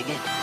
Dig it?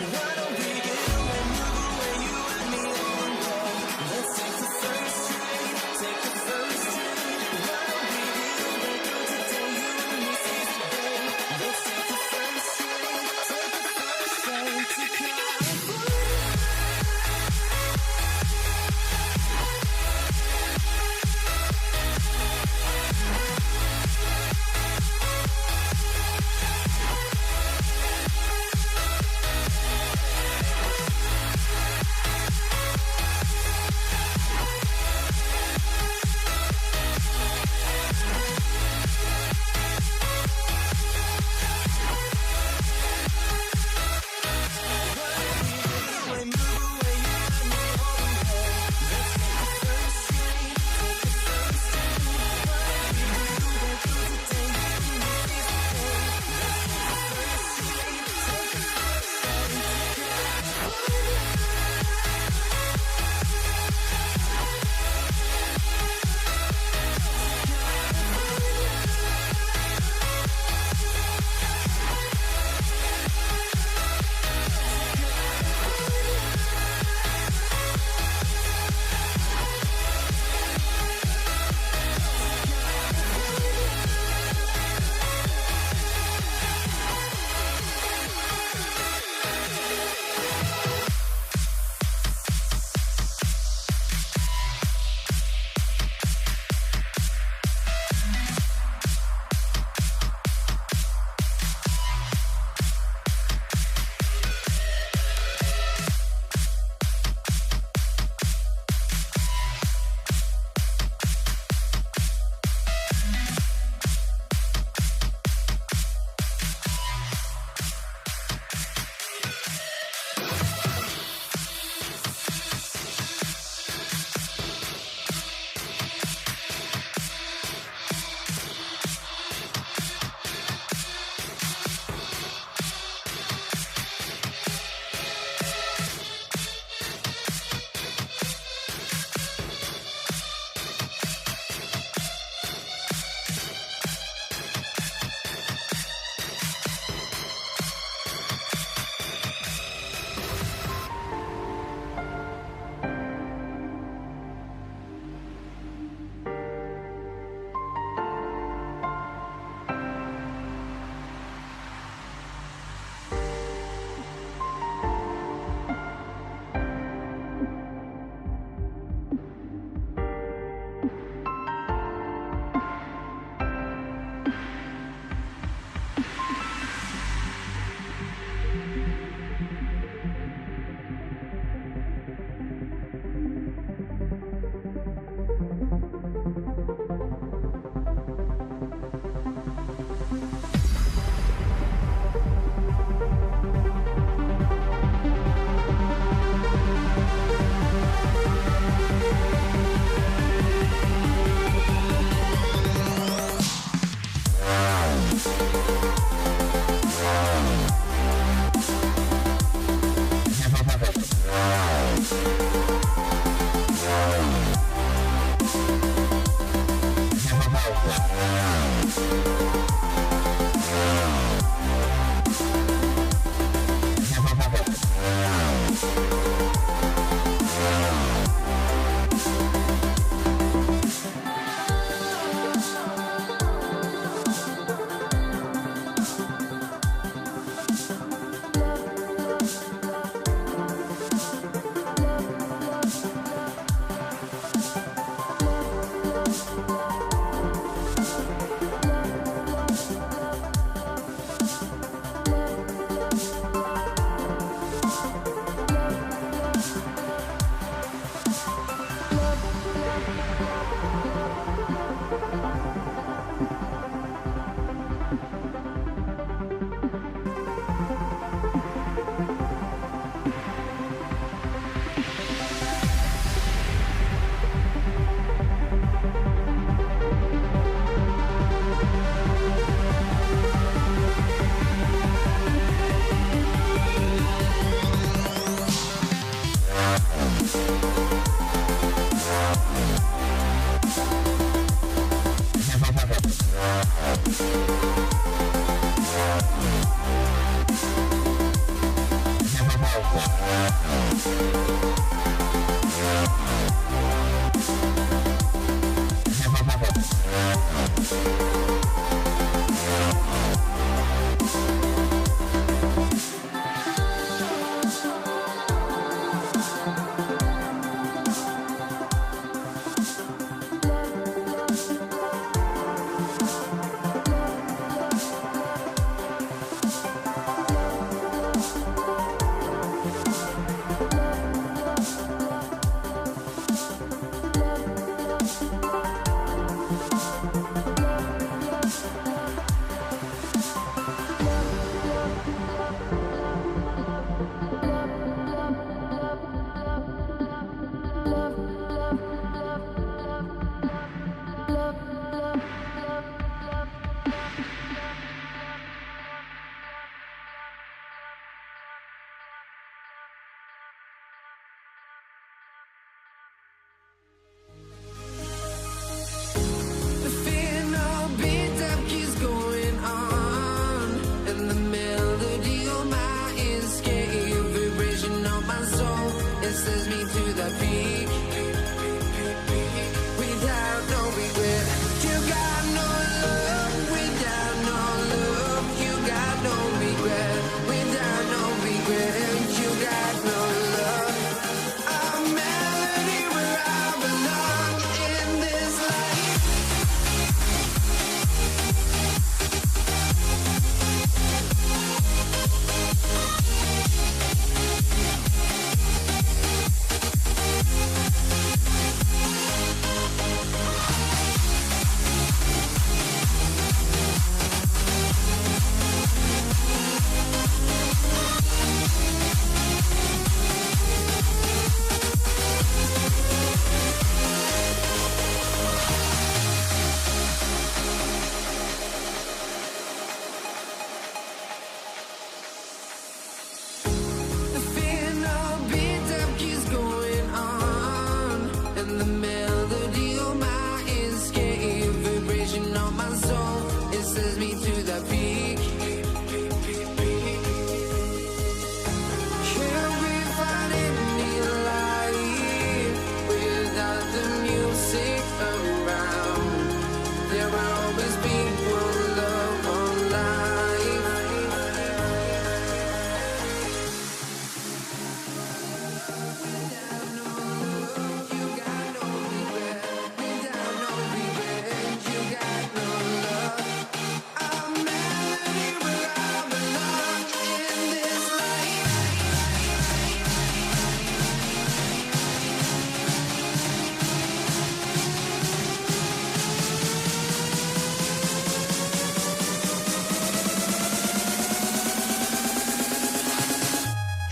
What forces me to the peak. Can't we find any light without the music around? There will always be one love, one life. Without no love, you got no regret. Without no regret, you got no love. I'm melody where I belong in this life.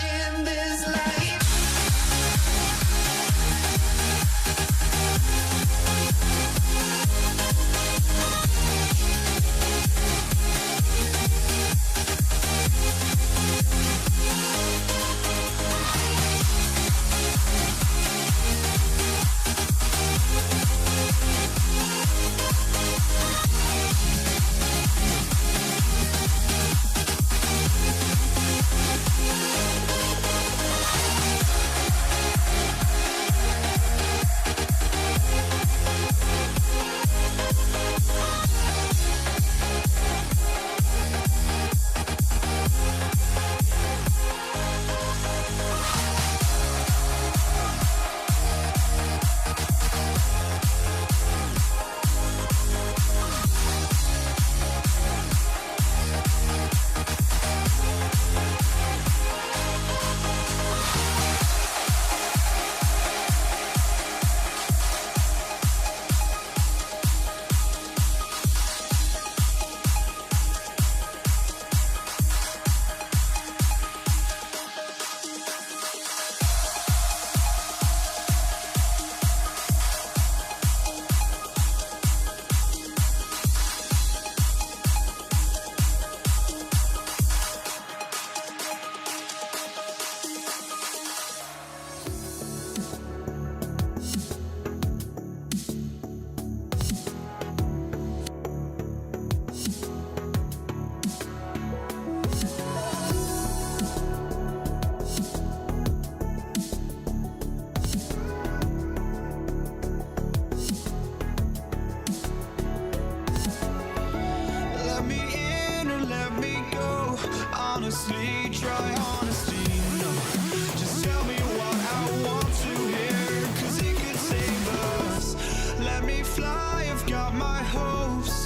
In this life. Let me in or let me go. Honestly, try honesty. No, just tell me what I want to hear, 'cause it could save us. Let me fly, I've got my hopes,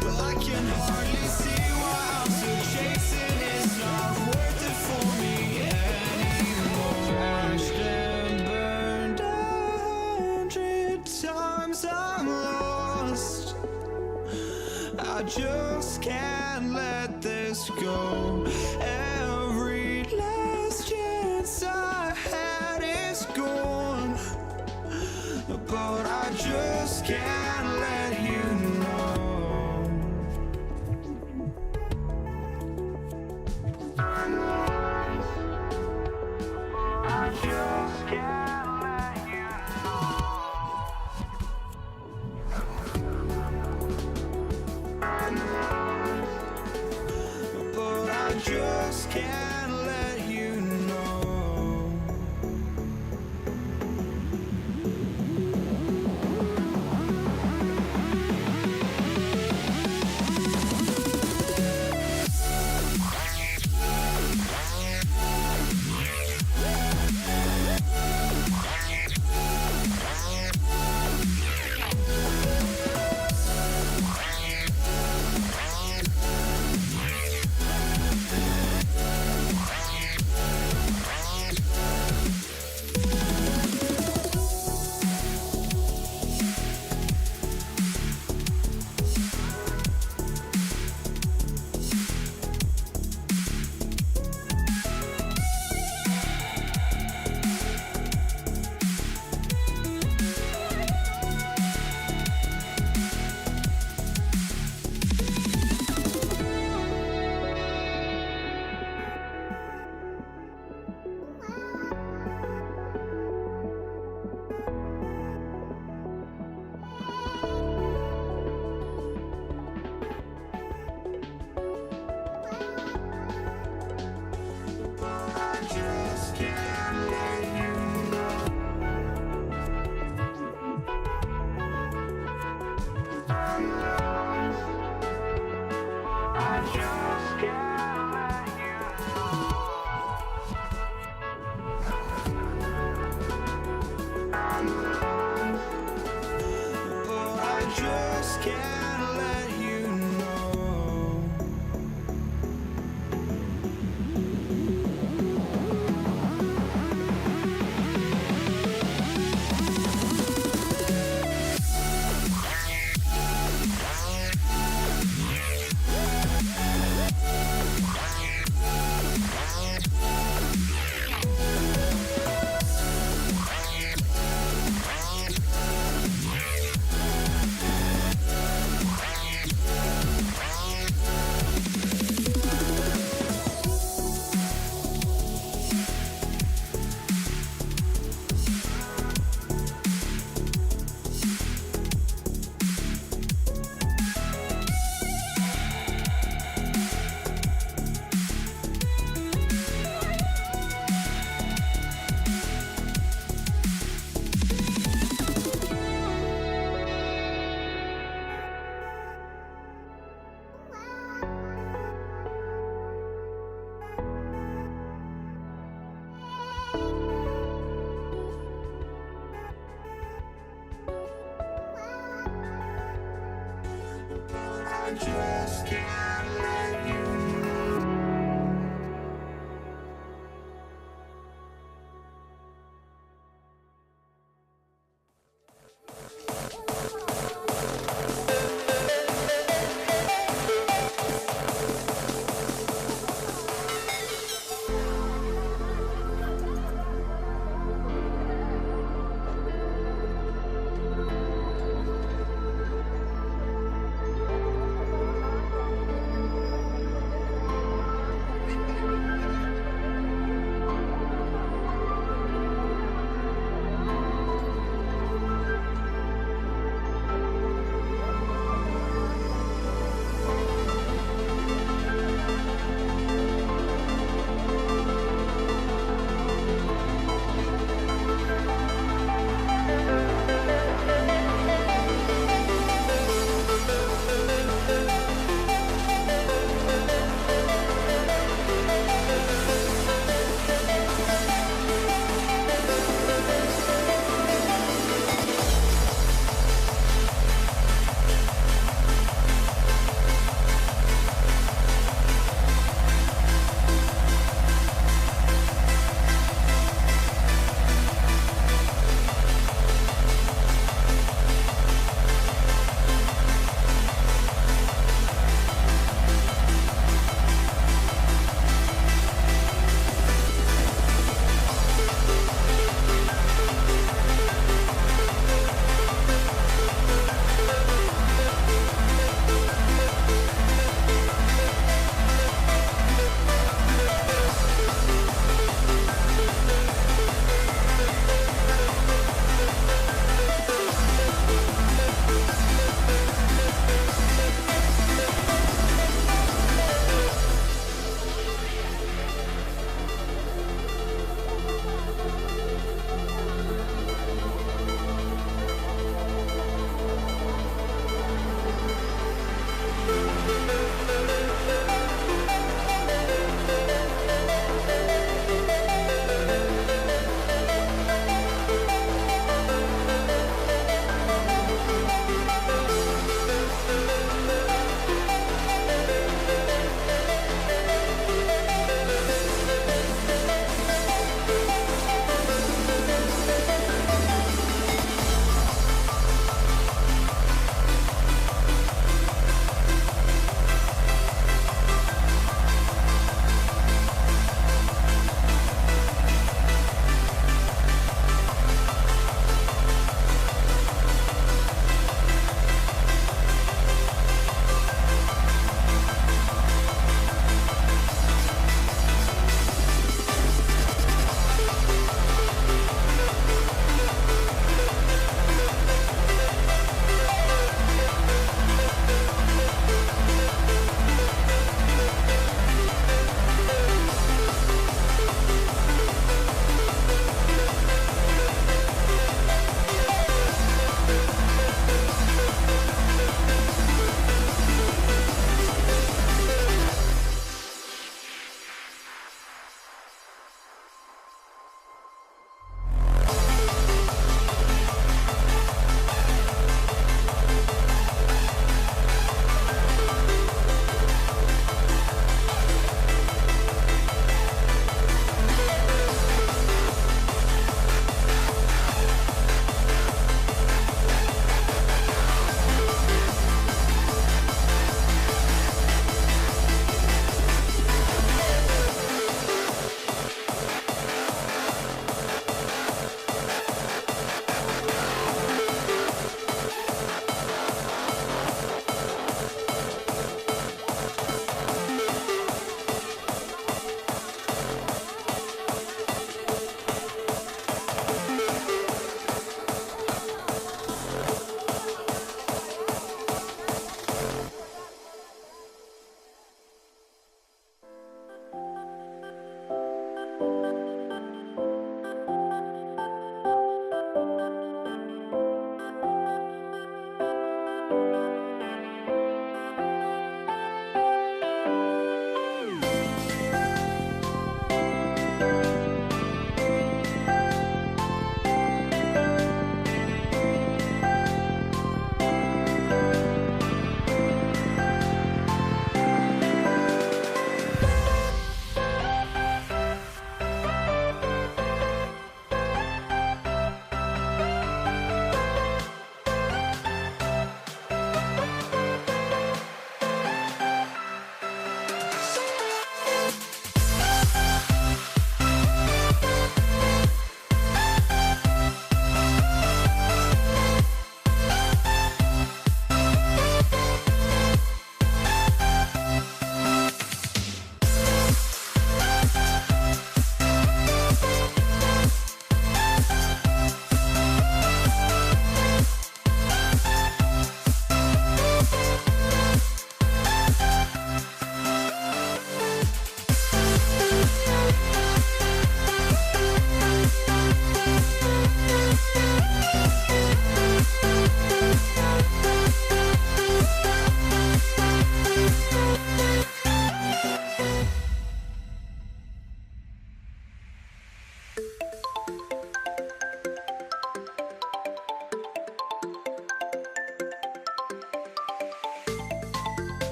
but I can hardly see why I'm still chasing. It's not worth it for me anymore. Crashed and burned 100 times, I'm lost. I just can't let this go. Every last chance I had is gone, but I just can't let you know. I just can't let you know. But I just can't let you know.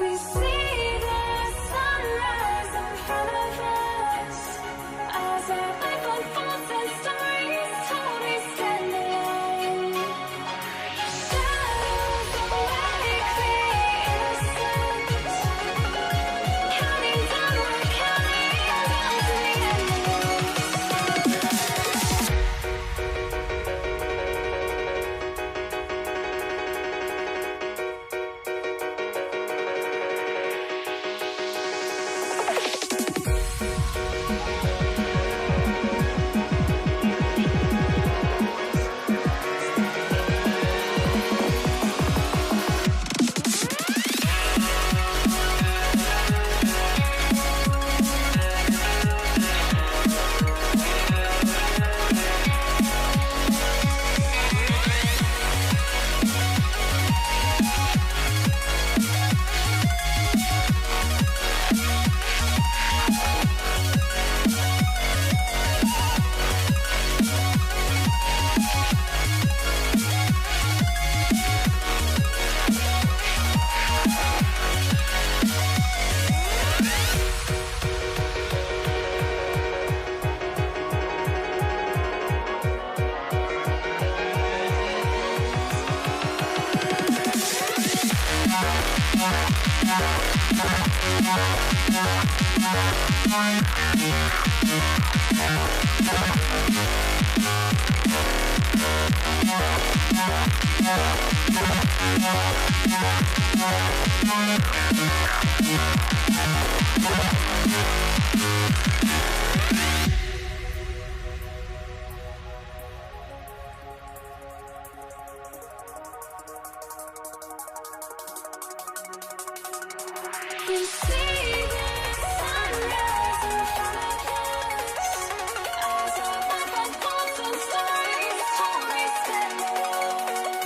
We see the sunrise in front of us as our life unfolds and stories told. We stand alone. Shadows awake the innocence, counting down, we're counting down to the endless. We see the sunrise in front of us as our life unfolds and stories told. We stand alone.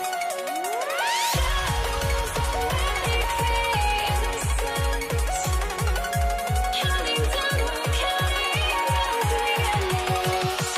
Shadows awake the innocence, counting down, we're counting down to the endless.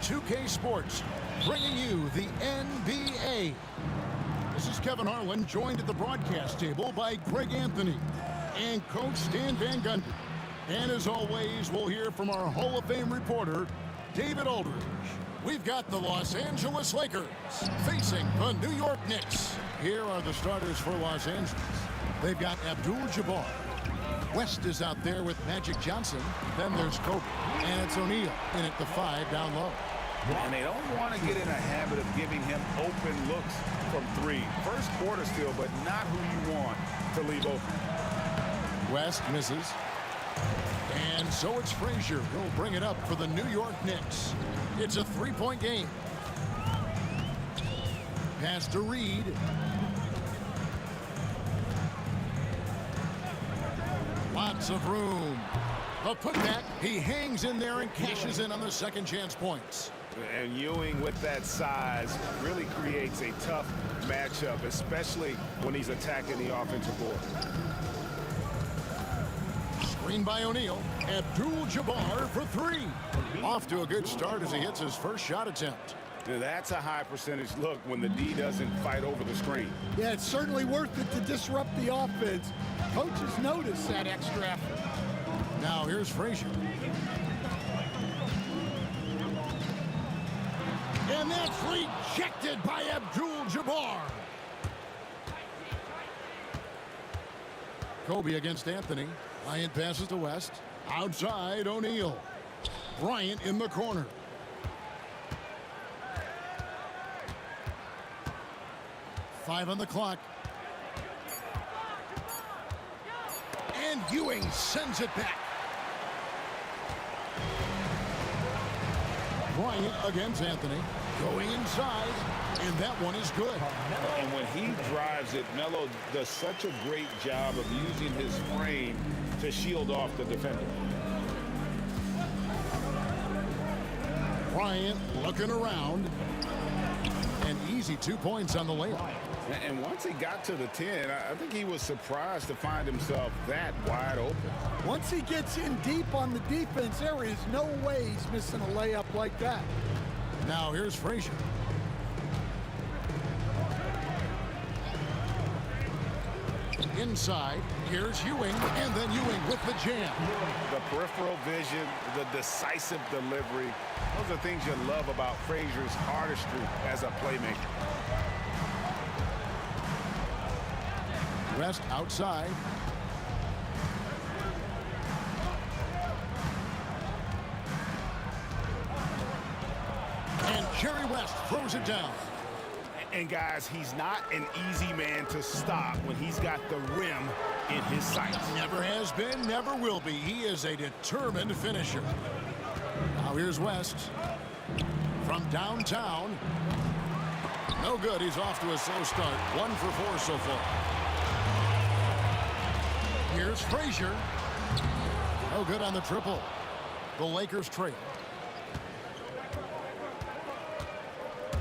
2K Sports, bringing you the NBA. This is Kevin Harlan, joined at the broadcast table by Greg Anthony and Coach Stan Van Gundy. And as always, we'll hear from our Hall of Fame reporter, David Aldridge. We've got the Los Angeles Lakers facing the New York Knicks. Here are the starters for Los Angeles. They've got Abdul-Jabbar. West is out there with Magic Johnson. Then there's Kobe. And it's O'Neal in at the 5 down low. And they don't want to get in a habit of giving him open looks from 3. First quarter still, but not who you want to leave open. West misses. And so it's Frazier who'll bring it up for the New York Knicks. It's a 3-point game. Pass to Reed. Lots of room. A putback. He hangs in there and cashes in on the second chance points. And Ewing with that size really creates a tough matchup, especially when he's attacking the offensive board. Screen by O'Neal. Abdul-Jabbar for 3. Off to a good start as he hits his first shot attempt. That's a high percentage look when the D doesn't fight over the screen. Yeah, it's certainly worth it to disrupt the offense. Coaches notice that extra effort. Now here's Frazier. And that's rejected by Abdul-Jabbar. Kobe against Anthony. Bryant passes to West. Outside, O'Neal. Bryant in the corner. Five on the clock. And Ewing sends it back. Bryant against Anthony. Going inside. And that one is good. And when he drives it, Melo does such a great job of using his frame to shield off the defender. Bryant looking around. And easy 2 points on the layup. And once he got to the 10, I think he was surprised to find himself that wide open. Once he gets in deep on the defense, there is no way he's missing a layup like that. Now here's Frazier. Inside, here's Ewing, and then Ewing with the jam. The peripheral vision, the decisive delivery, those are things you love about Frazier's artistry as a playmaker. West outside. And Jerry West throws it down. And guys, he's not an easy man to stop when he's got the rim in his sights. Never has been, never will be. He is a determined finisher. Now here's West from downtown. No good. He's off to a slow start. 1 for 4 so far. Here's Frazier. No good on the triple. The Lakers trail.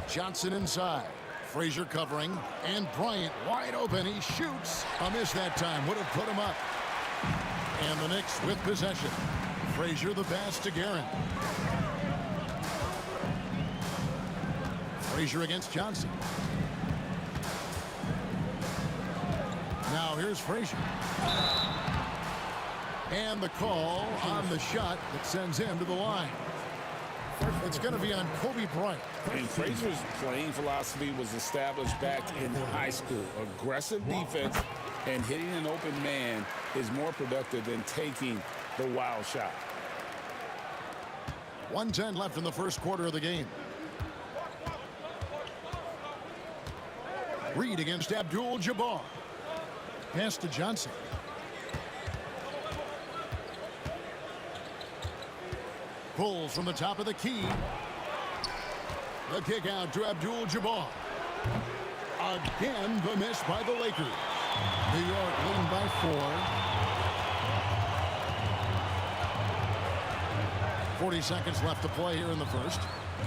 Johnson inside. Frazier covering. And Bryant wide open. He shoots. A miss that time. Would have put him up. And the Knicks with possession. Frazier the pass to Guerin. Frazier against Johnson. Now here's Frazier. And the call on the shot that sends him to the line. It's going to be on Kobe Bryant. And Frazier's playing philosophy was established back in high school. Aggressive defense and hitting an open man is more productive than taking the wild shot. 1:10 left in the first quarter of the game. Reed against Abdul-Jabbar. Pass to Johnson. Pulls from the top of the key. The kick out to Abdul-Jabbar. Again, the miss by the Lakers. New York leading by 4. 40 seconds left to play here in the first.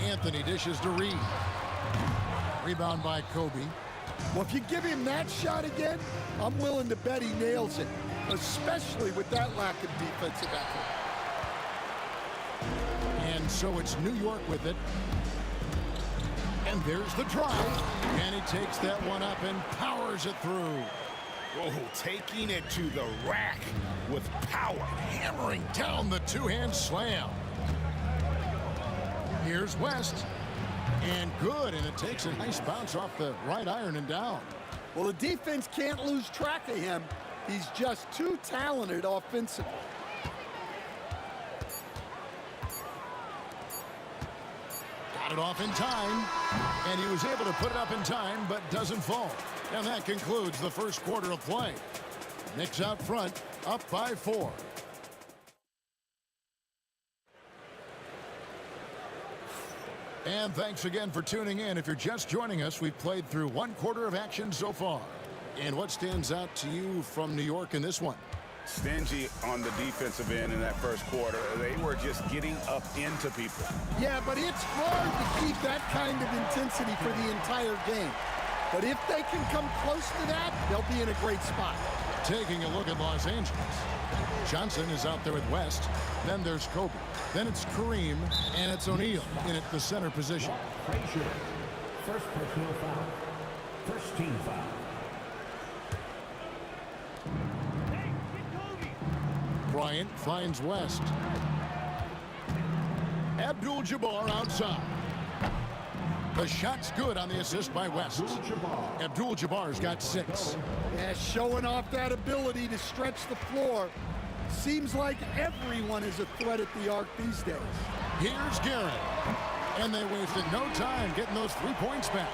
Anthony dishes to Reed. Rebound by Kobe. Well, if you give him that shot again, I'm willing to bet he nails it, especially with that lack of defensive effort. And And so it's New York with it. And there's the drive. And he takes that one up and powers it through. Oh, taking it to the rack with power. Hammering down the two-hand slam. Here's West. And good, and it takes a nice bounce off the right iron and down. Well, the defense can't lose track of him. He's just too talented offensively. Got it off in time, and he was able to put it up in time, but doesn't fall. And that concludes the first quarter of play. Knicks out front, up by 4. And thanks again for tuning in. If you're just joining us, we've played through one quarter of action so far. And what stands out to you from New York in this one? Stingy on the defensive end in that first quarter. They were just getting up into people. Yeah, but it's hard to keep that kind of intensity for the entire game. But if they can come close to that, they'll be in a great spot. Taking a look at Los Angeles. Johnson is out there with West. Then there's Kobe. Then it's Kareem, and it's O'Neal in at the center position. Frazier, first personal foul. First team foul. Bryant finds West. Abdul-Jabbar outside. The shot's good on the assist by West. Abdul-Jabbar's got 6. Yeah, showing off that ability to stretch the floor. Seems like everyone is a threat at the arc these days. Here's Garrett. And they wasted no time getting those 3 points back.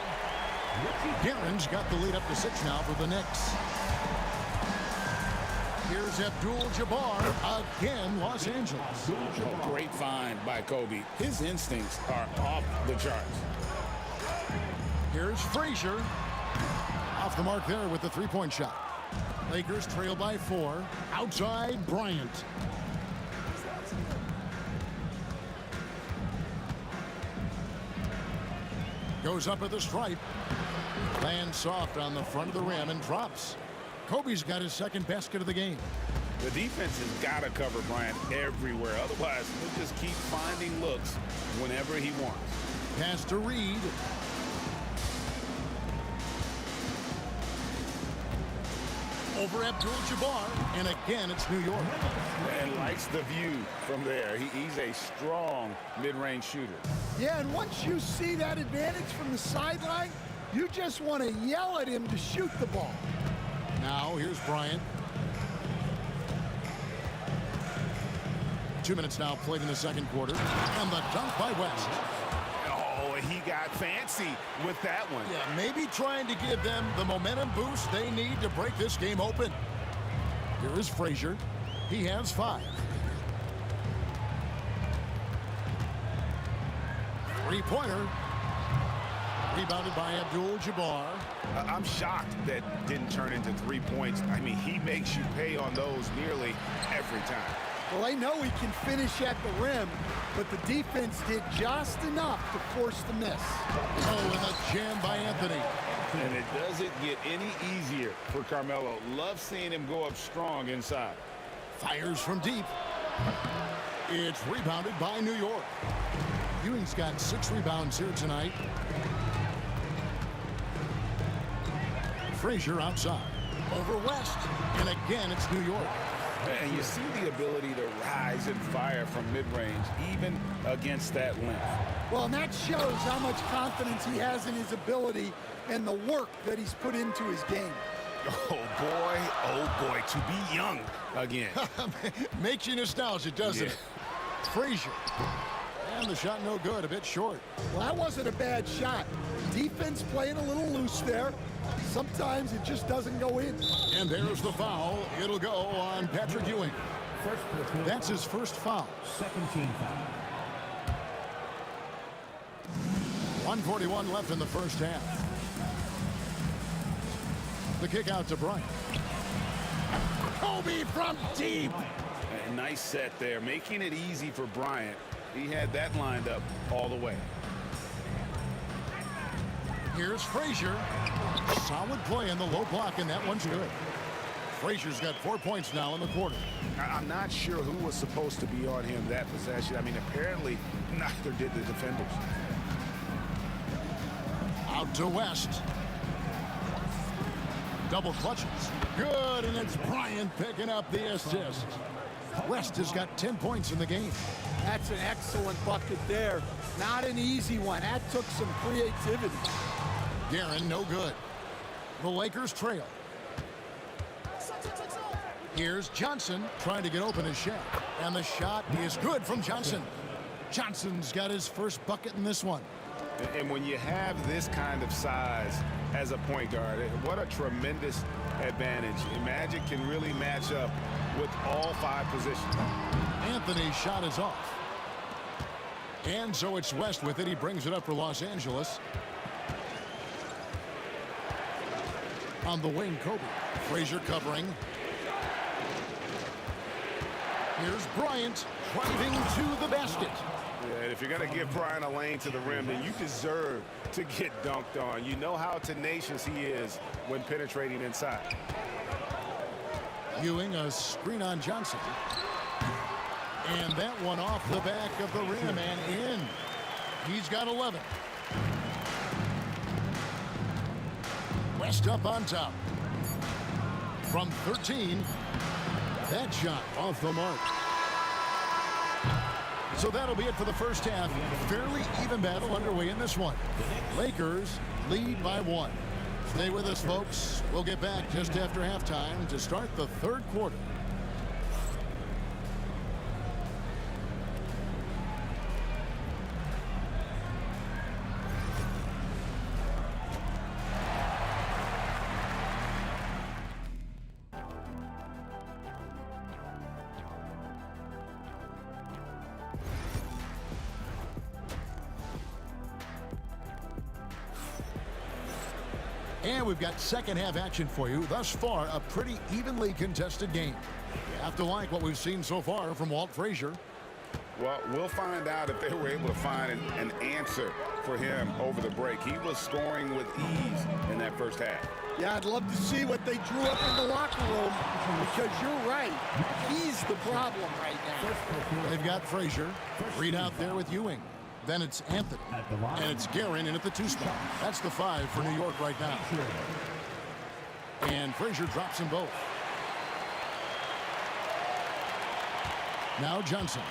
Guerin's got the lead up to 6 now for the Knicks. Here's Abdul-Jabbar again, Los Angeles. A great find by Kobe. His instincts are off the charts. Here's Frazier. Off the mark there with the 3-point shot. Lakers trail by 4. Outside, Bryant. Goes up at the stripe. Lands soft on the front of the rim and drops. Kobe's got his second basket of the game. The defense has got to cover Bryant everywhere. Otherwise, he'll just keep finding looks whenever he wants. Pass to Reed. Over Abdul-Jabbar, and again it's New York. And likes the view from there. He's a strong mid-range shooter. Yeah, and once you see that advantage from the sideline, you just want to yell at him to shoot the ball. Now here's Bryant. 2 minutes now played in the second quarter, and the dunk by West. Oh, he got fancy with that one. Yeah, maybe trying to give them the momentum boost they need to break this game open. Here is Frazier. He has 5. 3-pointer. Rebounded by Abdul-Jabbar. I'm shocked that didn't turn into 3 points. I mean, he makes you pay on those nearly every time. Well, I know he can finish at the rim, but the defense did just enough to force the miss. Oh, and a jam by Anthony. And it doesn't get any easier for Carmelo. Love seeing him go up strong inside. Fires from deep. It's rebounded by New York. Ewing's got 6 rebounds here tonight. Frazier outside. Over West. And again, it's New York. And you see the ability to rise and fire from mid-range, even against that length. Well, and that shows how much confidence he has in his ability and the work that he's put into his game. Oh boy, to be young again. Makes you nostalgic, doesn't it? Frazier. And the shot no good, a bit short. Well, that wasn't a bad shot. Defense playing a little loose there. Sometimes it just doesn't go in. And there's the foul. It'll go on Patrick Ewing. That's his first foul. Second team foul. 1:41 left in the first half. The kick out to Bryant. Kobe from deep. A nice set there, making it easy for Bryant. He had that lined up all the way. Here's Frazier. Solid play in the low block, and that one's good. Frazier's got 4 points now in the quarter. I'm not sure who was supposed to be on him that possession. I mean, apparently neither did the defenders. Out to West. Double clutches. Good, and it's Bryant picking up the assist. West has got 10 points in the game. That's an excellent bucket there. Not an easy one. That took some creativity. Guerin, no good. The Lakers trail. Here's Johnson trying to get open his shot. And the shot is good from Johnson. Johnson's got his first bucket in this one. And when you have this kind of size as a point guard, what a tremendous advantage. Magic can really match up with all 5 positions. Anthony's shot is off. And so it's West with it. He brings it up for Los Angeles. On the wing, Kobe. Frazier covering. Here's Bryant driving to the basket. Yeah, if you're going to give Bryant a lane to the rim, then you deserve to get dunked on. You know how tenacious he is when penetrating inside. Ewing, a screen on Johnson. And that one off the back of the rim and in. He's got 11. West up on top. From 13. That shot off the mark. So that'll be it for the first half. Fairly even battle underway in this one. Lakers lead by 1. Stay with us, folks. We'll get back just after halftime to start the third quarter. And we've got second half action for you. Thus far, a pretty evenly contested game. You have to like what we've seen so far from Walt Frazier. Well, we'll find out if they were able to find an answer for him over the break. He was scoring with ease in that first half. Yeah, I'd love to see what they drew up in the locker room, because you're right. He's the problem right now. They've got Frazier. Reed out there with Ewing. Then it's Anthony. And it's Guerin in at the 2 spot. That's the 5 for New York right now. And Frazier drops them both. Now Johnson.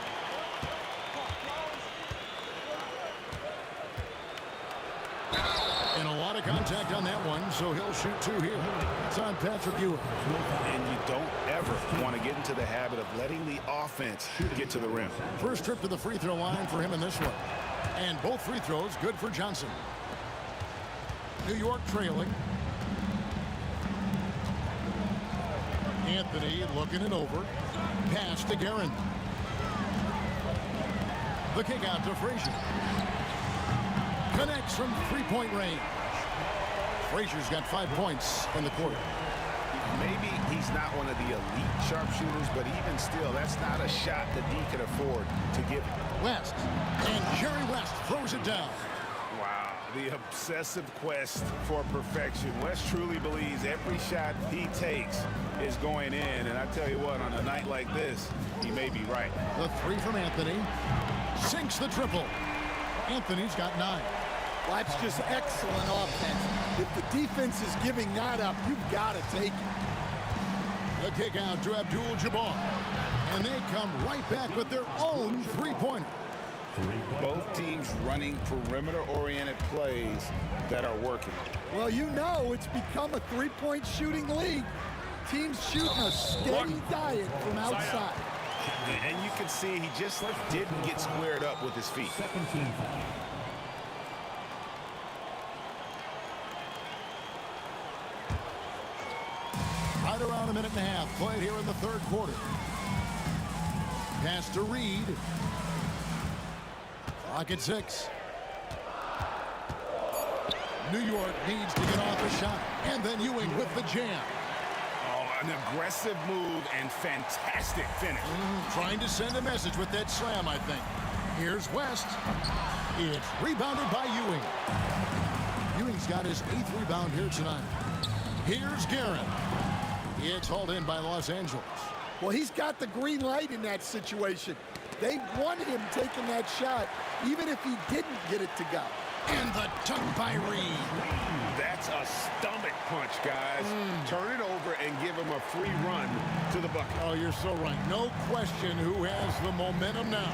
And a lot of contact on that one, so he'll shoot 2 here. It's on Patrick Ewing. And you don't ever want to get into the habit of letting the offense get to the rim. First trip to the free throw line for him in this one. And both free throws good for Johnson. New York trailing. Anthony looking it over. Pass to Guerin. The kick out to Frazier. Connects from 3-point range. Frazier's got 5 points in the quarter. Maybe he's not one of the elite sharpshooters, but even still, that's not a shot that he can afford to give. West. And Jerry West throws it down. Wow, the obsessive quest for perfection. West truly believes every shot he takes is going in. And I tell you what, on a night like this, he may be right. The 3 from Anthony. Sinks the triple. Anthony's got 9. Well, that's just excellent offense. If the defense is giving that up, you've got to take it. The kick out to Abdul-Jabbar. And they come right back with their own 3-pointer. Both teams running perimeter-oriented plays that are working. Well, you know it's become a 3-point shooting league. Teams shooting a steady diet from outside. And you can see he just didn't get squared up with his feet. Right around a minute and a half played here in the third quarter. Pass to Reed. Clock at 6. New York needs to get off a shot. And then Ewing with the jam. Oh, an aggressive move and fantastic finish. Trying to send a message with that slam, I think. Here's West. It's rebounded by Ewing. Ewing's got his 8th rebound here tonight. Here's Guerin. It's hauled in by Los Angeles. Well, he's got the green light in that situation. They want him taking that shot, even if he didn't get it to go. And the dunk by Reed. That's a stomach punch, guys. Turn it over and give him a free run to the bucket. Oh, you're so right. No question who has the momentum now.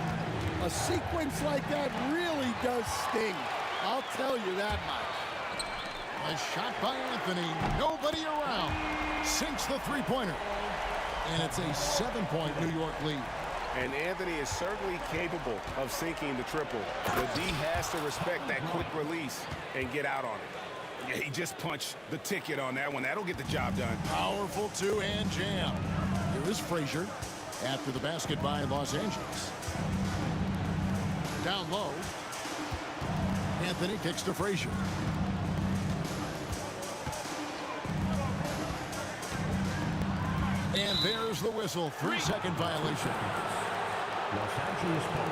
A sequence like that really does sting. I'll tell you that much. A shot by Anthony. Nobody around. Sinks the three-pointer. And it's a 7-point New York lead. And Anthony is certainly capable of sinking the triple. The D has to respect that quick release and get out on it. Yeah, he just punched the ticket on that one. That'll get the job done. Powerful two-hand jam. Here is Frazier after the basket by Los Angeles. Down low. Anthony kicks to Frazier. And there's the whistle. 3-second violation. Los Angeles ball.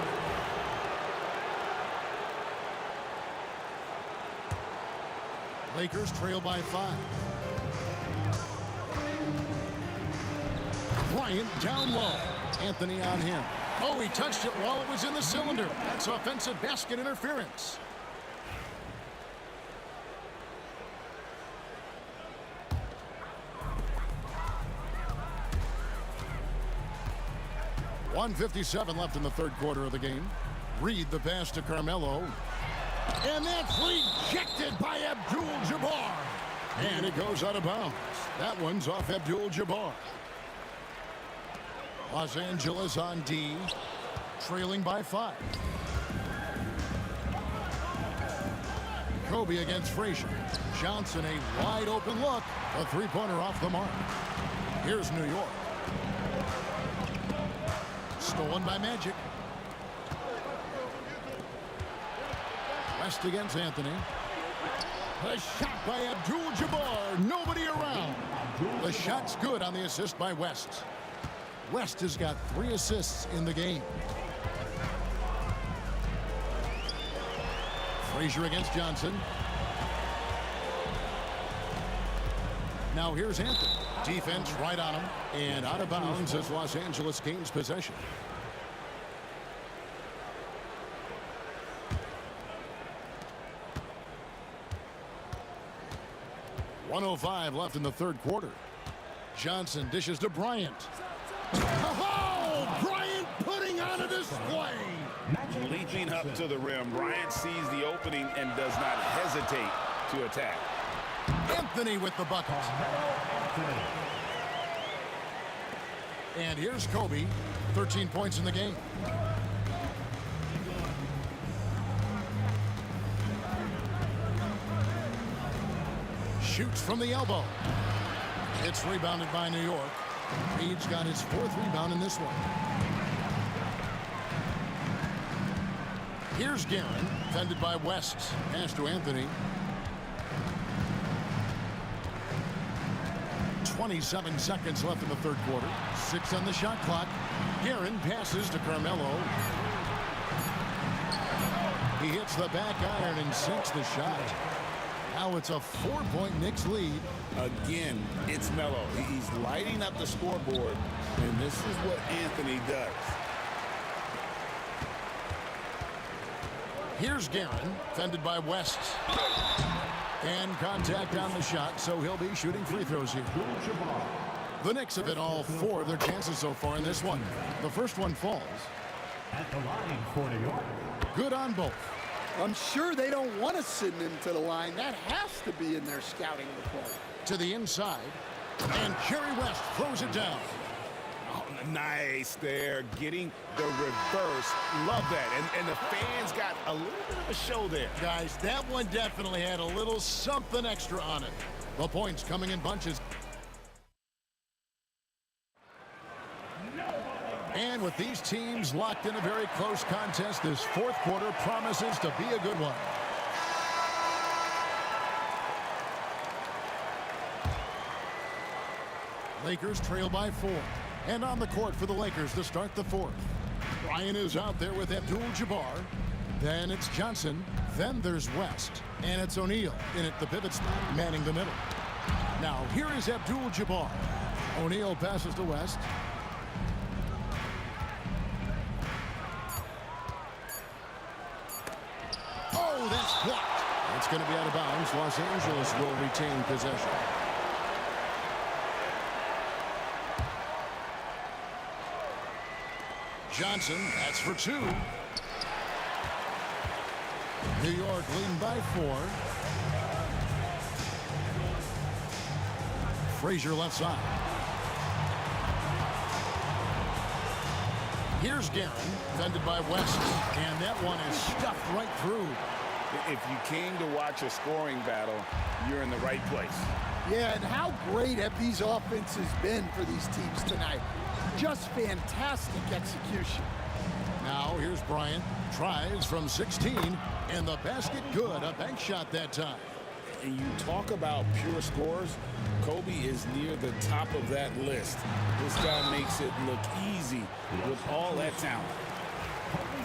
Lakers trail by 5. Bryant down low. Anthony on him. Oh, he touched it while it was in the cylinder. That's offensive basket interference. .157 left in the third quarter of the game. Reed the pass to Carmelo. And that's rejected by Abdul-Jabbar. And it goes out of bounds. That one's off Abdul-Jabbar. Los Angeles on D, trailing by 5. Kobe against Frazier. Johnson, a wide open look. A three-pointer off the mark. Here's New York. Stolen by Magic. West against Anthony. A shot by Abdul-Jabbar. Nobody around. The shot's good on the assist by West. West has got 3 assists in the game. Frazier against Johnson. Now here's Anthony. Defense right on him. And out of bounds as Los Angeles gains possession. .105 left in the third quarter. Johnson dishes to Bryant. Oh, Bryant putting on a display. Leaping up to the rim, Bryant sees the opening and does not hesitate to attack. Anthony with the bucket. And here's Kobe, 13 points in the game. Shoots from the elbow. It's rebounded by New York. Reed's got his 4th rebound in this one. Here's Guerin, defended by West. Pass to Anthony. 27 seconds left in the third quarter. 6 on the shot clock. Guerin passes to Carmelo. He hits the back iron and sinks the shot. Now it's a 4-point Knicks lead. Again, it's Melo. He's lighting up the scoreboard, and this is what Anthony does. Here's Guerin, defended by West. And contact on the shot, so he'll be shooting free throws here. The Knicks have hit all 4 of their chances so far in this one. The first one falls. At the line for New York. Good on both. I'm sure they don't want to send him to the line. That has to be in their scouting report. To the inside. And Jerry West throws it down. Oh, nice there, getting the reverse. Love that. And the fans got a little bit of a show there. Guys, that one definitely had a little something extra on it. The points coming in bunches. And with these teams locked in a very close contest, this fourth quarter promises to be a good one. Lakers trail by 4. And on the court for the Lakers to start the fourth. Bryant is out there with Abdul-Jabbar. Then it's Johnson. Then there's West. And it's O'Neal in at the pivot spot, manning the middle. Now here is Abdul-Jabbar. O'Neal passes to West. going to be out of bounds. Los Angeles will retain possession. Johnson, that's for 2. New York leading by 4. Frazier left side. Here's Guerin, defended by West, and that one is stuffed right through. If you came to watch a scoring battle, you're in the right place. Yeah, and how great have these offenses been for these teams tonight? Just fantastic execution. Now here's Bryant, tries from 16, and the basket good, a bank shot that time. And you talk about pure scores, Kobe is near the top of that list. This guy makes it look easy with all that talent.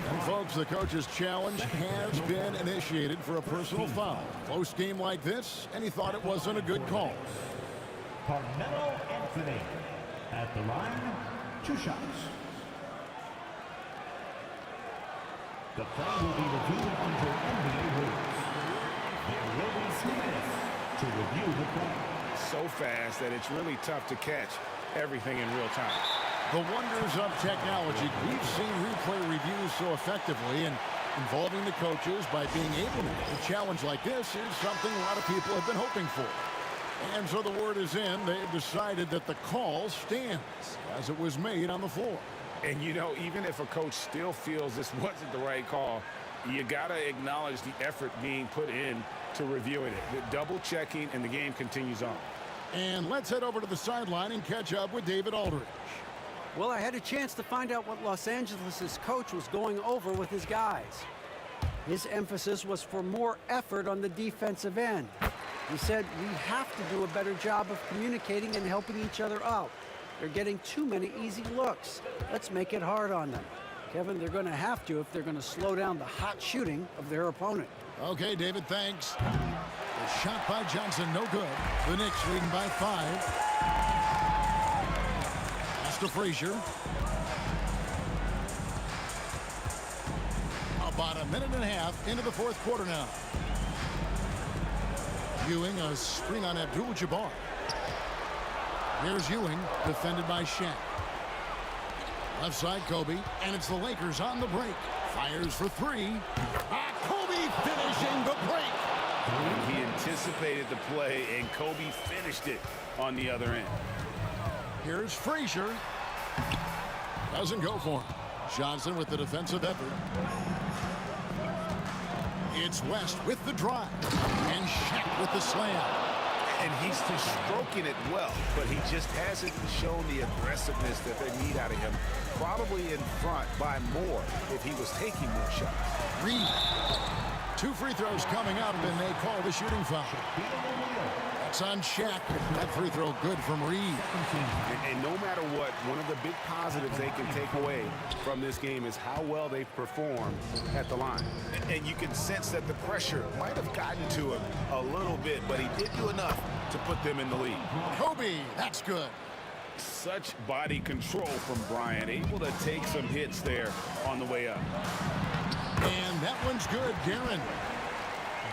And folks, the coach's challenge has been initiated for a personal foul. Close game like this, and he thought it wasn't a good call. Carmelo Anthony at the line, 2 shots. The play will be reviewed under NBA rules. There will be 2 minutes to review the play. So fast that it's really tough to catch everything in real time. The wonders of technology. We've seen replay reviews so effectively, and involving the coaches by being able to make a challenge like this is something a lot of people have been hoping for. And so the word is in. They've decided that the call stands as it was made on the floor. And, you know, even if a coach still feels this wasn't the right call, you got to acknowledge the effort being put in to reviewing it. The double checking, and the game continues on. And let's head over to the sideline and catch up with David Aldridge. Well, I had a chance to find out what Los Angeles' coach was going over with his guys. His emphasis was for more effort on the defensive end. He said we have to do a better job of communicating and helping each other out. They're getting too many easy looks. Let's make it hard on them. Kevin, they're going to have to if they're going to slow down the hot shooting of their opponent. Okay, David, thanks. The shot by Johnson, no good. The Knicks leading by 5. Pass to Frazier. About a minute and a half into the 4th quarter now. Ewing, a screen on Abdul-Jabbar. Here's Ewing, defended by Shaq. Left side, Kobe, and it's the Lakers on the break. Fires for 3. Kobe finishing the break. He anticipated the play, and Kobe finished it on the other end. Here's Frazier. Doesn't go for him. Johnson with the defensive effort. It's West with the drive. And Shaq with the slam. And he's just stroking it well, but he just hasn't shown the aggressiveness that they need out of him. Probably in front by more if he was taking more shots. Reed. 2 free throws coming up, and they call the shooting foul. That's on Shaq. That free throw good from Reed. And no matter what, one of the big positives they can take away from this game is how well they've performed at the line. And you can sense that the pressure might have gotten to him a little bit, but he did do enough to put them in the lead. Kobe, that's good. Such body control from Bryant, able to take some hits there on the way up. And that one's good, Guerin.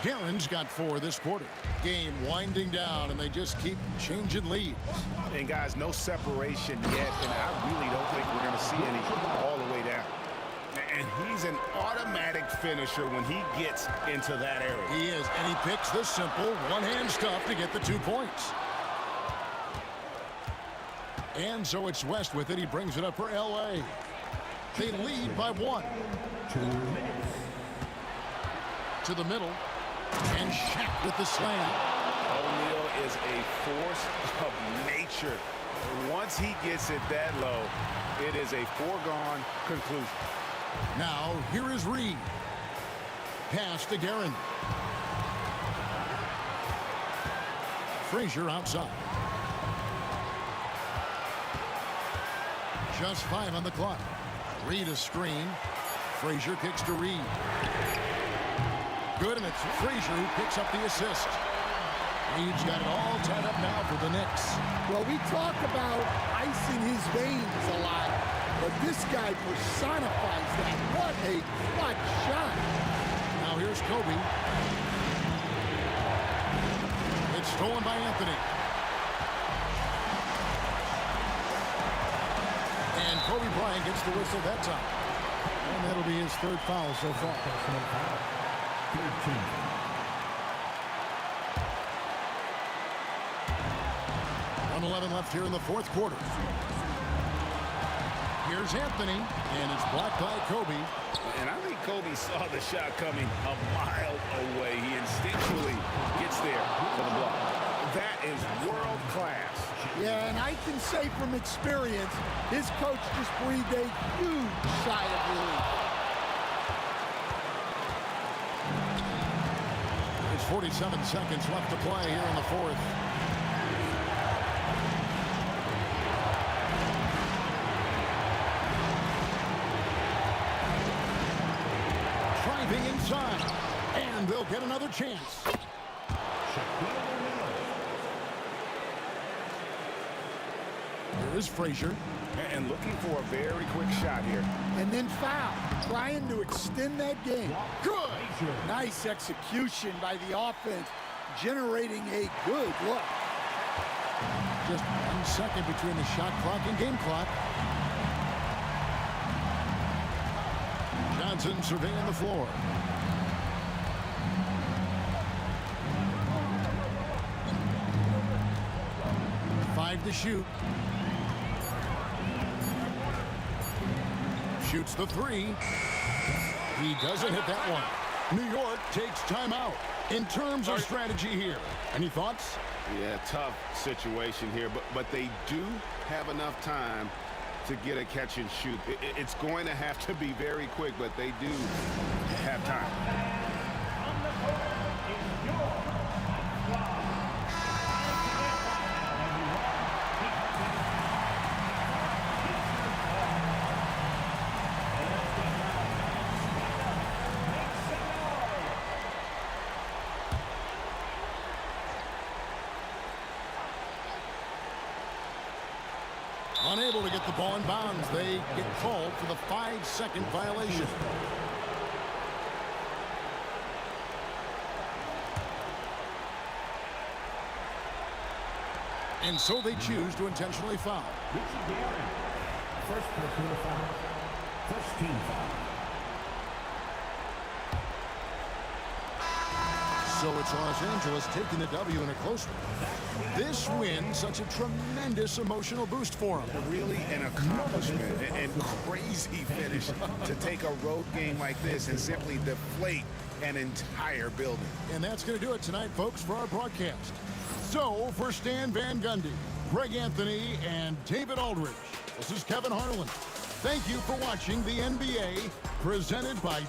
Guerin's got 4 this quarter. Game winding down, and they just keep changing leads. And guys, no separation yet, and I really don't think we're going to see any all the way down. And he's an automatic finisher when he gets into that area. He is, and he picks the simple one-hand stuff to get the 2 points. And so it's West with it. He brings it up for L.A. They lead by 1. 2 minutes. To the middle. And Shaq with the slam. O'Neal is a force of nature. Once he gets it that low, it is a foregone conclusion. Now, here is Reed. Pass to Guerin. Frazier outside. Just 5 on the clock. Reed a screen. Frazier kicks to Reed. Good, and it's Frazier who picks up the assist. Reed's got it all tied up now for the Knicks. Well, we talk about ice in his veins a lot, but this guy personifies that. What a clutch shot. Now here's Kobe. Stolen by Anthony. And Kobe Bryant gets the whistle that time. And that'll be his third foul so far. Personal foul. Third team. 1:11 left here in the fourth quarter. Here's Anthony, and it's blocked by Kobe. And I think Kobe saw the shot coming a mile away. He instinctually gets there for the block. That is world class. Yeah, and I can say from experience, his coach just breathed a huge sigh of relief. It's 47 seconds left to play here in the fourth. Driving inside, and they'll get another chance. Here is Frazier. And looking for a very quick shot here. And then foul, trying to extend that game. Good. Nice execution by the offense, generating a good look. Just 1 second between the shot clock and game clock. Johnson surveying the floor. Five to shoot. Shoots the three. He doesn't hit that one. New York takes timeout. In terms of strategy here, any thoughts? Yeah, tough situation here, but they do have enough time to get a catch and shoot. It's going to have to be very quick, but they do have time. Unable to get the ball in bounds. They get called for the 5-second violation. And so they choose to intentionally foul. First personal foul. First team foul. So it's Los Angeles taking the W in a close one. This win, such a tremendous emotional boost for them. Really an accomplishment and crazy finish to take a road game like this and simply deflate an entire building. And that's going to do it tonight, folks, for our broadcast. So, for Stan Van Gundy, Greg Anthony, and David Aldridge, this is Kevin Harlan. Thank you for watching the NBA, presented by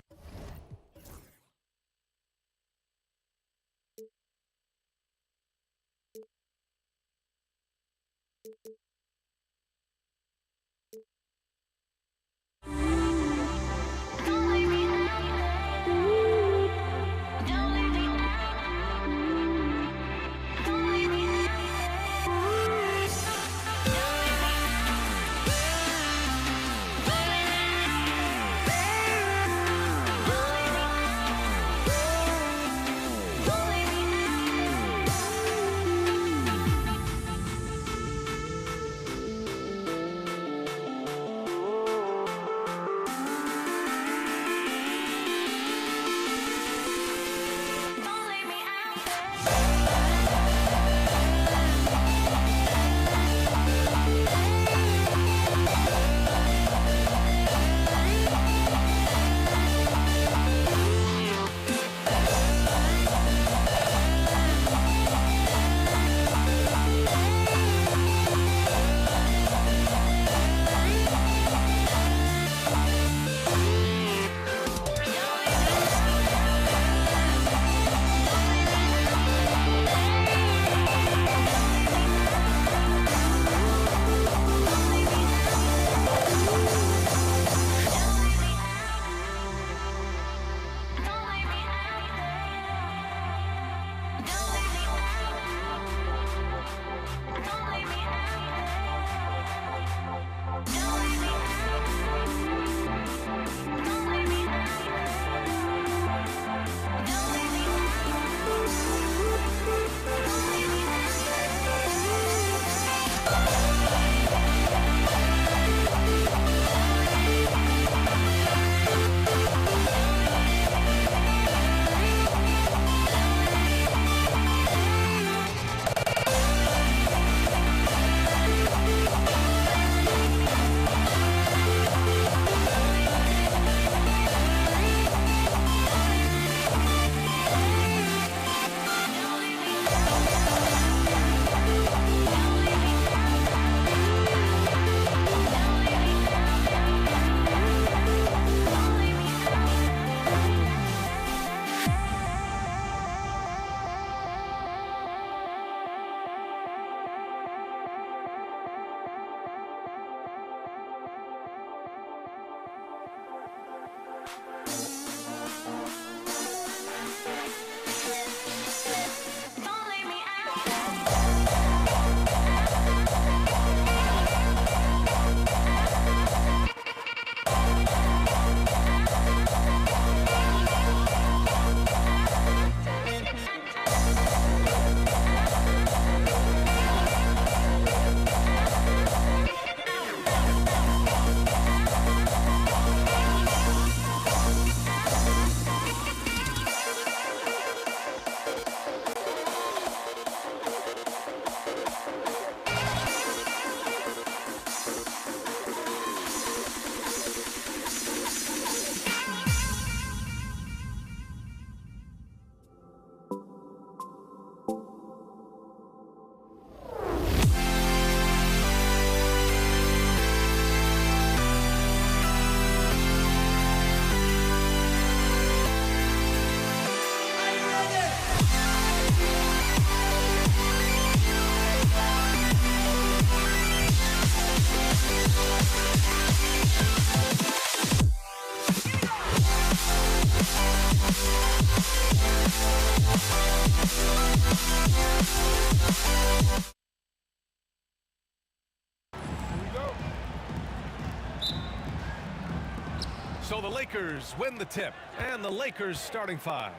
So the Lakers win the tip, and the Lakers starting five.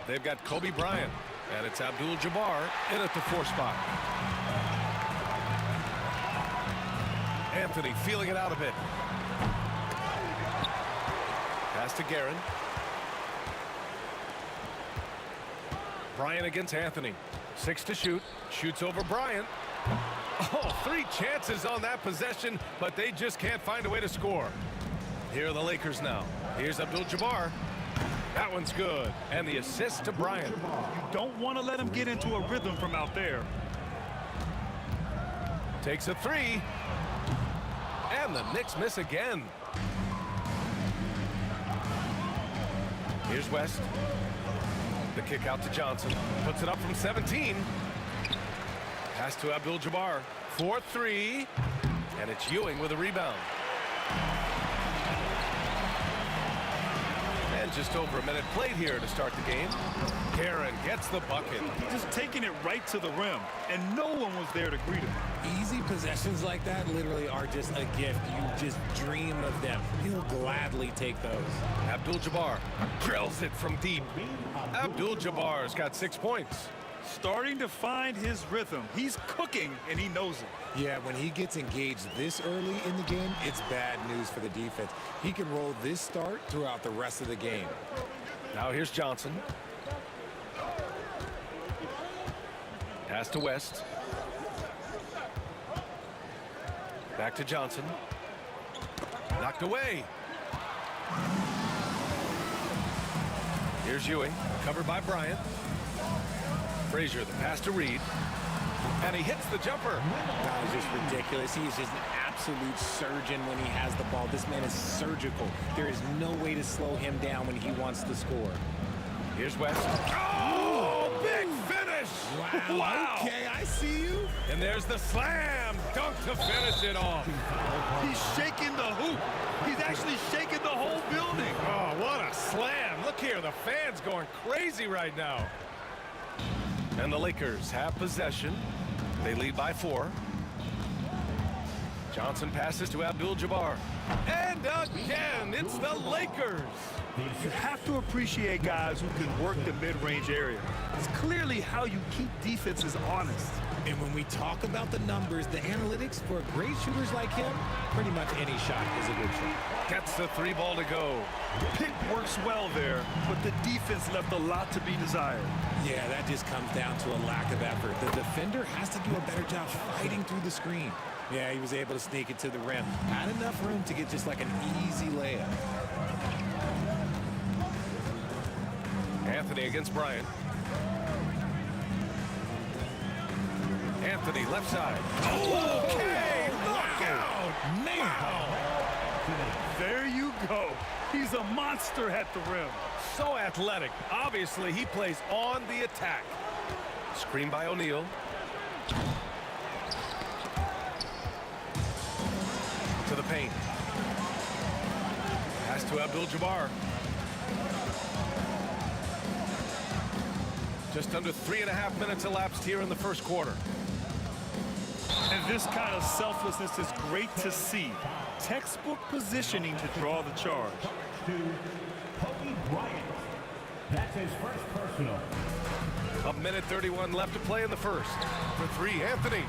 They've got Kobe Bryant, and it's Abdul-Jabbar in at the 4 spot. Anthony feeling it out a bit. Pass to Guerin. Bryant against Anthony. 6 to shoot. Shoots over Bryant. Oh, 3 chances on that possession, but they just can't find a way to score. Here are the Lakers now. Here's Abdul-Jabbar. That one's good. And the assist to Bryant. You don't want to let him get into a rhythm from out there. Takes a 3. And the Knicks miss again. Here's West. The kick out to Johnson. Puts it up from 17. Pass to Abdul-Jabbar. 4-3. And it's Ewing with a rebound. And just over a minute played here to start the game. Guerin gets the bucket. Just taking it right to the rim, and no one was there to greet him. Easy possessions like that literally are just a gift. You just dream of them. He'll gladly take those. Abdul-Jabbar drills it from deep. Abdul-Jabbar's got 6 points. Starting to find his rhythm. He's cooking, and he knows it. Yeah, when he gets engaged this early in the game, it's bad news for the defense. He can roll this start throughout the rest of the game. Now here's Johnson. Pass to West. Back to Johnson. Knocked away. Here's Ewing, covered by Bryant. Frazier, the pass to Reed. And he hits the jumper. That is just ridiculous. He is just an absolute surgeon when he has the ball. This man is surgical. There is no way to slow him down when he wants to score. Here's West. Oh, big finish. Wow. Okay, I see you. And there's the slam dunk to finish it off. He's shaking the hoop. He's actually shaking the whole building. Oh, what a slam. Look here, the fans going crazy right now. And the Lakers have possession. They lead by 4. Johnson passes to Abdul-Jabbar. And again, it's the Lakers. You have to appreciate guys who can work the mid-range area. It's clearly how you keep defenses honest. And when we talk about the numbers, the analytics for great shooters like him, pretty much any shot is a good shot. Gets the 3 ball to go. Pick works well there, but the defense left a lot to be desired. Yeah, that just comes down to a lack of effort. The defender has to do a better job fighting through the screen. Yeah, he was able to sneak it to the rim. Not enough room to get just like an easy layup. Anthony against Bryant. Anthony left side. Okay, knockout. Man. There you go. He's a monster at the rim. So athletic. Obviously, he plays on the attack. Screen by O'Neal. To the paint. Pass to Abdul-Jabbar. Just under 3.5 minutes elapsed here in the first quarter. And this kind of selflessness is great to see. Textbook positioning to draw the charge. To Kobe Bryant. That's his first personal. 1:31 left to play in the first. For 3, Anthony.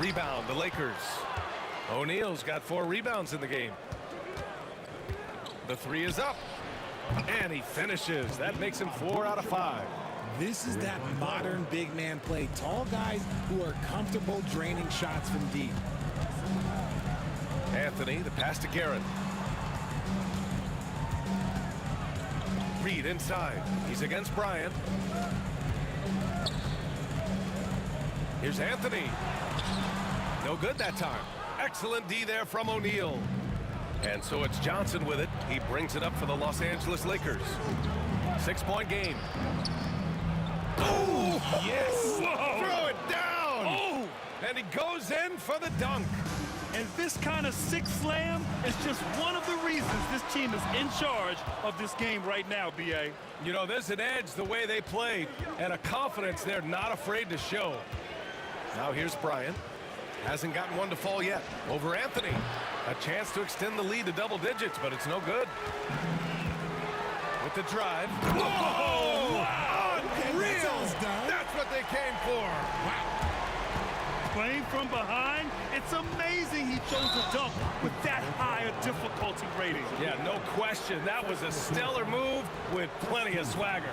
Rebound, the Lakers. O'Neal's got 4 rebounds in the game. The 3 is up. And he finishes. That makes him 4 out of 5. This is that modern big man play. Tall guys who are comfortable draining shots from deep. Anthony, the pass to Guerin. Reed inside. He's against Bryant. Here's Anthony. No good that time. Excellent D there from O'Neal. And so it's Johnson with it. He brings it up for the Los Angeles Lakers. 6-point game. Oh, yes. Whoa. Throw it down. Oh. And he goes in for the dunk. And this kind of sick slam is just one of the reasons this team is in charge of this game right now, B.A. You know, there's an edge the way they play and a confidence they're not afraid to show. Now here's Bryant. Hasn't gotten one to fall yet. Over Anthony. A chance to extend the lead to double digits, but it's no good. With the drive. Whoa! Wow. Unreal! That's what they came for. Wow. Playing from behind, it's amazing he chose a dunk with that high a difficulty rating. Yeah, no question. That was a stellar move with plenty of swagger.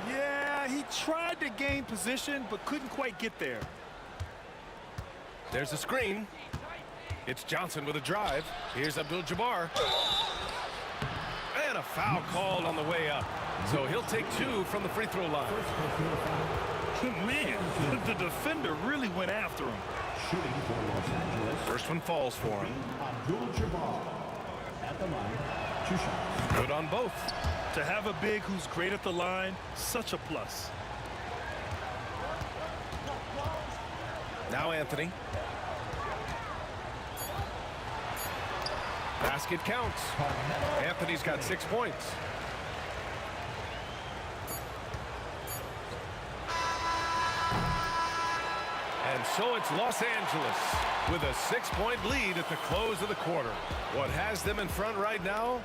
Yeah, he tried to gain position, but couldn't quite get there. There's a screen. It's Johnson with a drive. Here's Abdul-Jabbar. And a foul called on the way up. So he'll take 2 from the free throw line. Man, the defender really went after him. Shooting for Los Angeles. First one falls for him. Abdul-Jabbar at the line. 2 shots. Good on both. To have a big who's great at the line, such a plus. Now Anthony. Basket counts. Anthony's got 6 points. And so it's Los Angeles with a 6-point lead at the close of the quarter. What has them in front right now?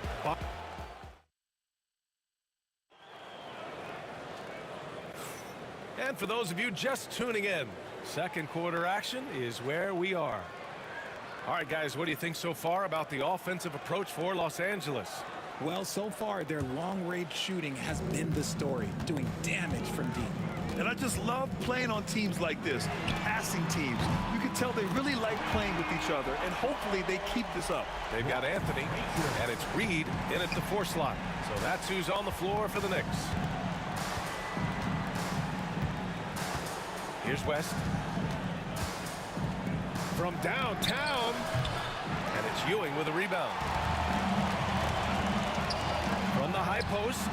And for those of you just tuning in, second quarter action is where we are. All right, guys, what do you think so far about the offensive approach for Los Angeles? Well, so far, their long-range shooting has been the story, doing damage from deep. And I just love playing on teams like this, passing teams. You can tell they really like playing with each other, and hopefully they keep this up. They've got Anthony, and it's Reed in at the 4 slot. So that's who's on the floor for the Knicks. Here's West. From downtown, and it's Ewing with a rebound. From the high post,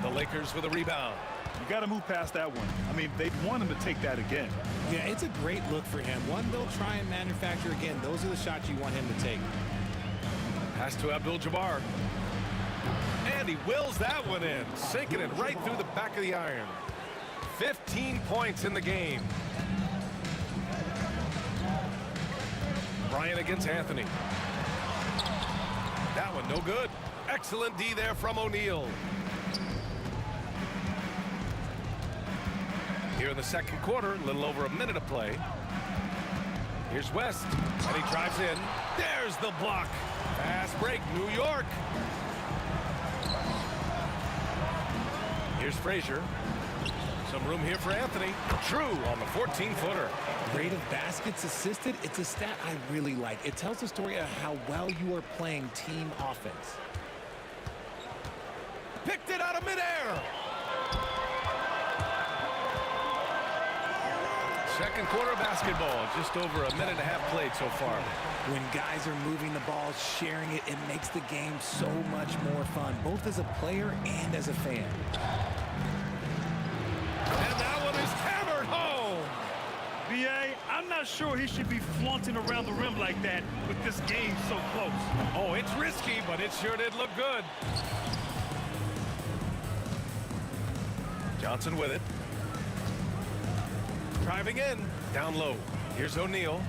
the Lakers with a rebound. You got to move past that one. I mean, they want him to take that again. Yeah, it's a great look for him. One they'll try and manufacture again. Those are the shots you want him to take. Pass to Abdul-Jabbar. And he wills that one in, sinking it right through the back of the iron. 15 points in the game. Bryant against Anthony. That one no good. Excellent D there from O'Neal. Here in the second quarter, a little over a minute of play. Here's West, and he drives in. There's the block. Fast break, New York. Here's Frazier. Some room here for Anthony. True on the 14-footer. Rate of baskets assisted, it's a stat I really like. It tells the story of how well you are playing team offense. Picked it out of midair. Second quarter basketball, just over a minute and a half played so far. When guys are moving the ball, sharing it, it makes the game so much more fun, both as a player and as a fan. And that one is hammered home. B.A., I'm not sure he should be flaunting around the rim like that with this game so close. Oh, it's risky, but it sure did look good. Johnson with it. Driving in, down low. Here's O'Neal.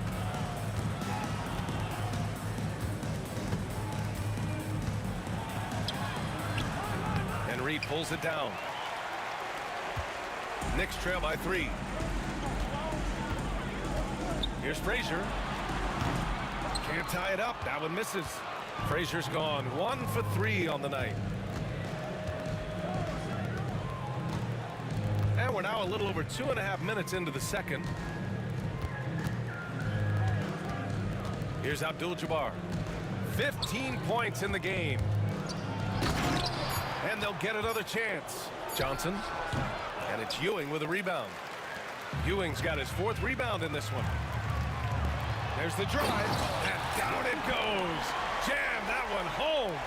And Reed pulls it down. Knicks trail by 3. Here's Frazier. Can't tie it up. That one misses. Frazier's gone 1 for 3 on the night. And we're now a little over 2.5 minutes into the second. Here's Abdul-Jabbar. 15 points in the game. And they'll get another chance. Johnson. And it's Ewing with a rebound. Ewing's got his 4th rebound in this one. There's the drive. And down it goes. Jam that one home.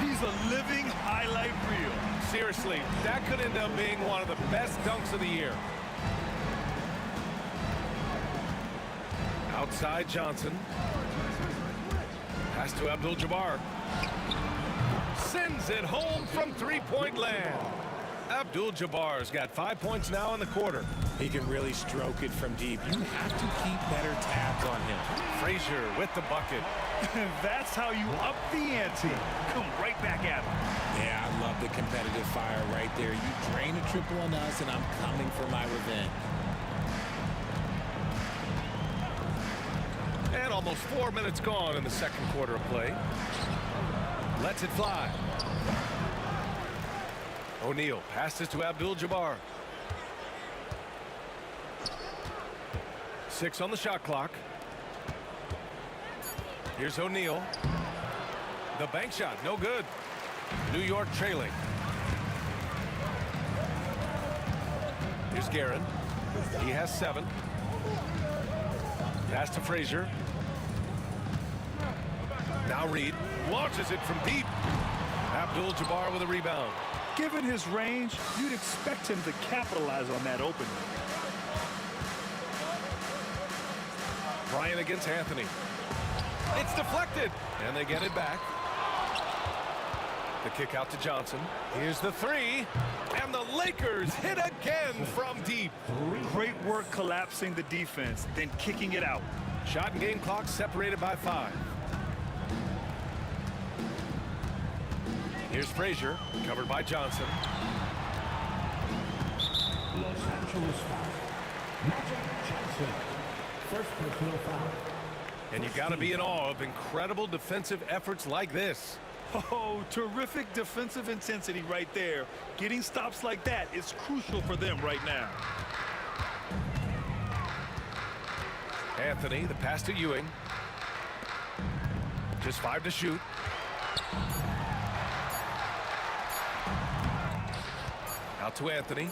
He's a living highlight reel. Seriously, that could end up being one of the best dunks of the year. Outside Johnson. Pass to Abdul-Jabbar. Sends it home from 3-point land. Abdul-Jabbar's got 5 points now in the quarter. He can really stroke it from deep. You have to keep better tabs on him. Frazier with the bucket. That's how you up the ante. Come right back at him. Yeah, I love the competitive fire right there. You drain a triple on us, and I'm coming for my revenge. And almost 4 minutes gone in the second quarter of play. Lets it fly. O'Neal passes to Abdul-Jabbar. 6 on the shot clock. Here's O'Neal. The bank shot, no good. New York trailing. Here's Guerin. He has 7. Pass to Frazier. Now Reed launches it from deep. Abdul-Jabbar with a rebound. Given his range, you'd expect him to capitalize on that opening. Bryant against Anthony. It's deflected, and they get it back. The kick out to Johnson. Here's the 3, and the Lakers hit again from deep. Great work collapsing the defense, then kicking it out. Shot and game clock separated by 5. Here's Frazier, covered by Johnson. Los Angeles foul. Magic Johnson. First personal foul. And you got to be in awe of incredible defensive efforts like this. Oh, terrific defensive intensity right there. Getting stops like that is crucial for them right now. Anthony, the pass to Ewing. Just 5 to shoot. Out to Anthony.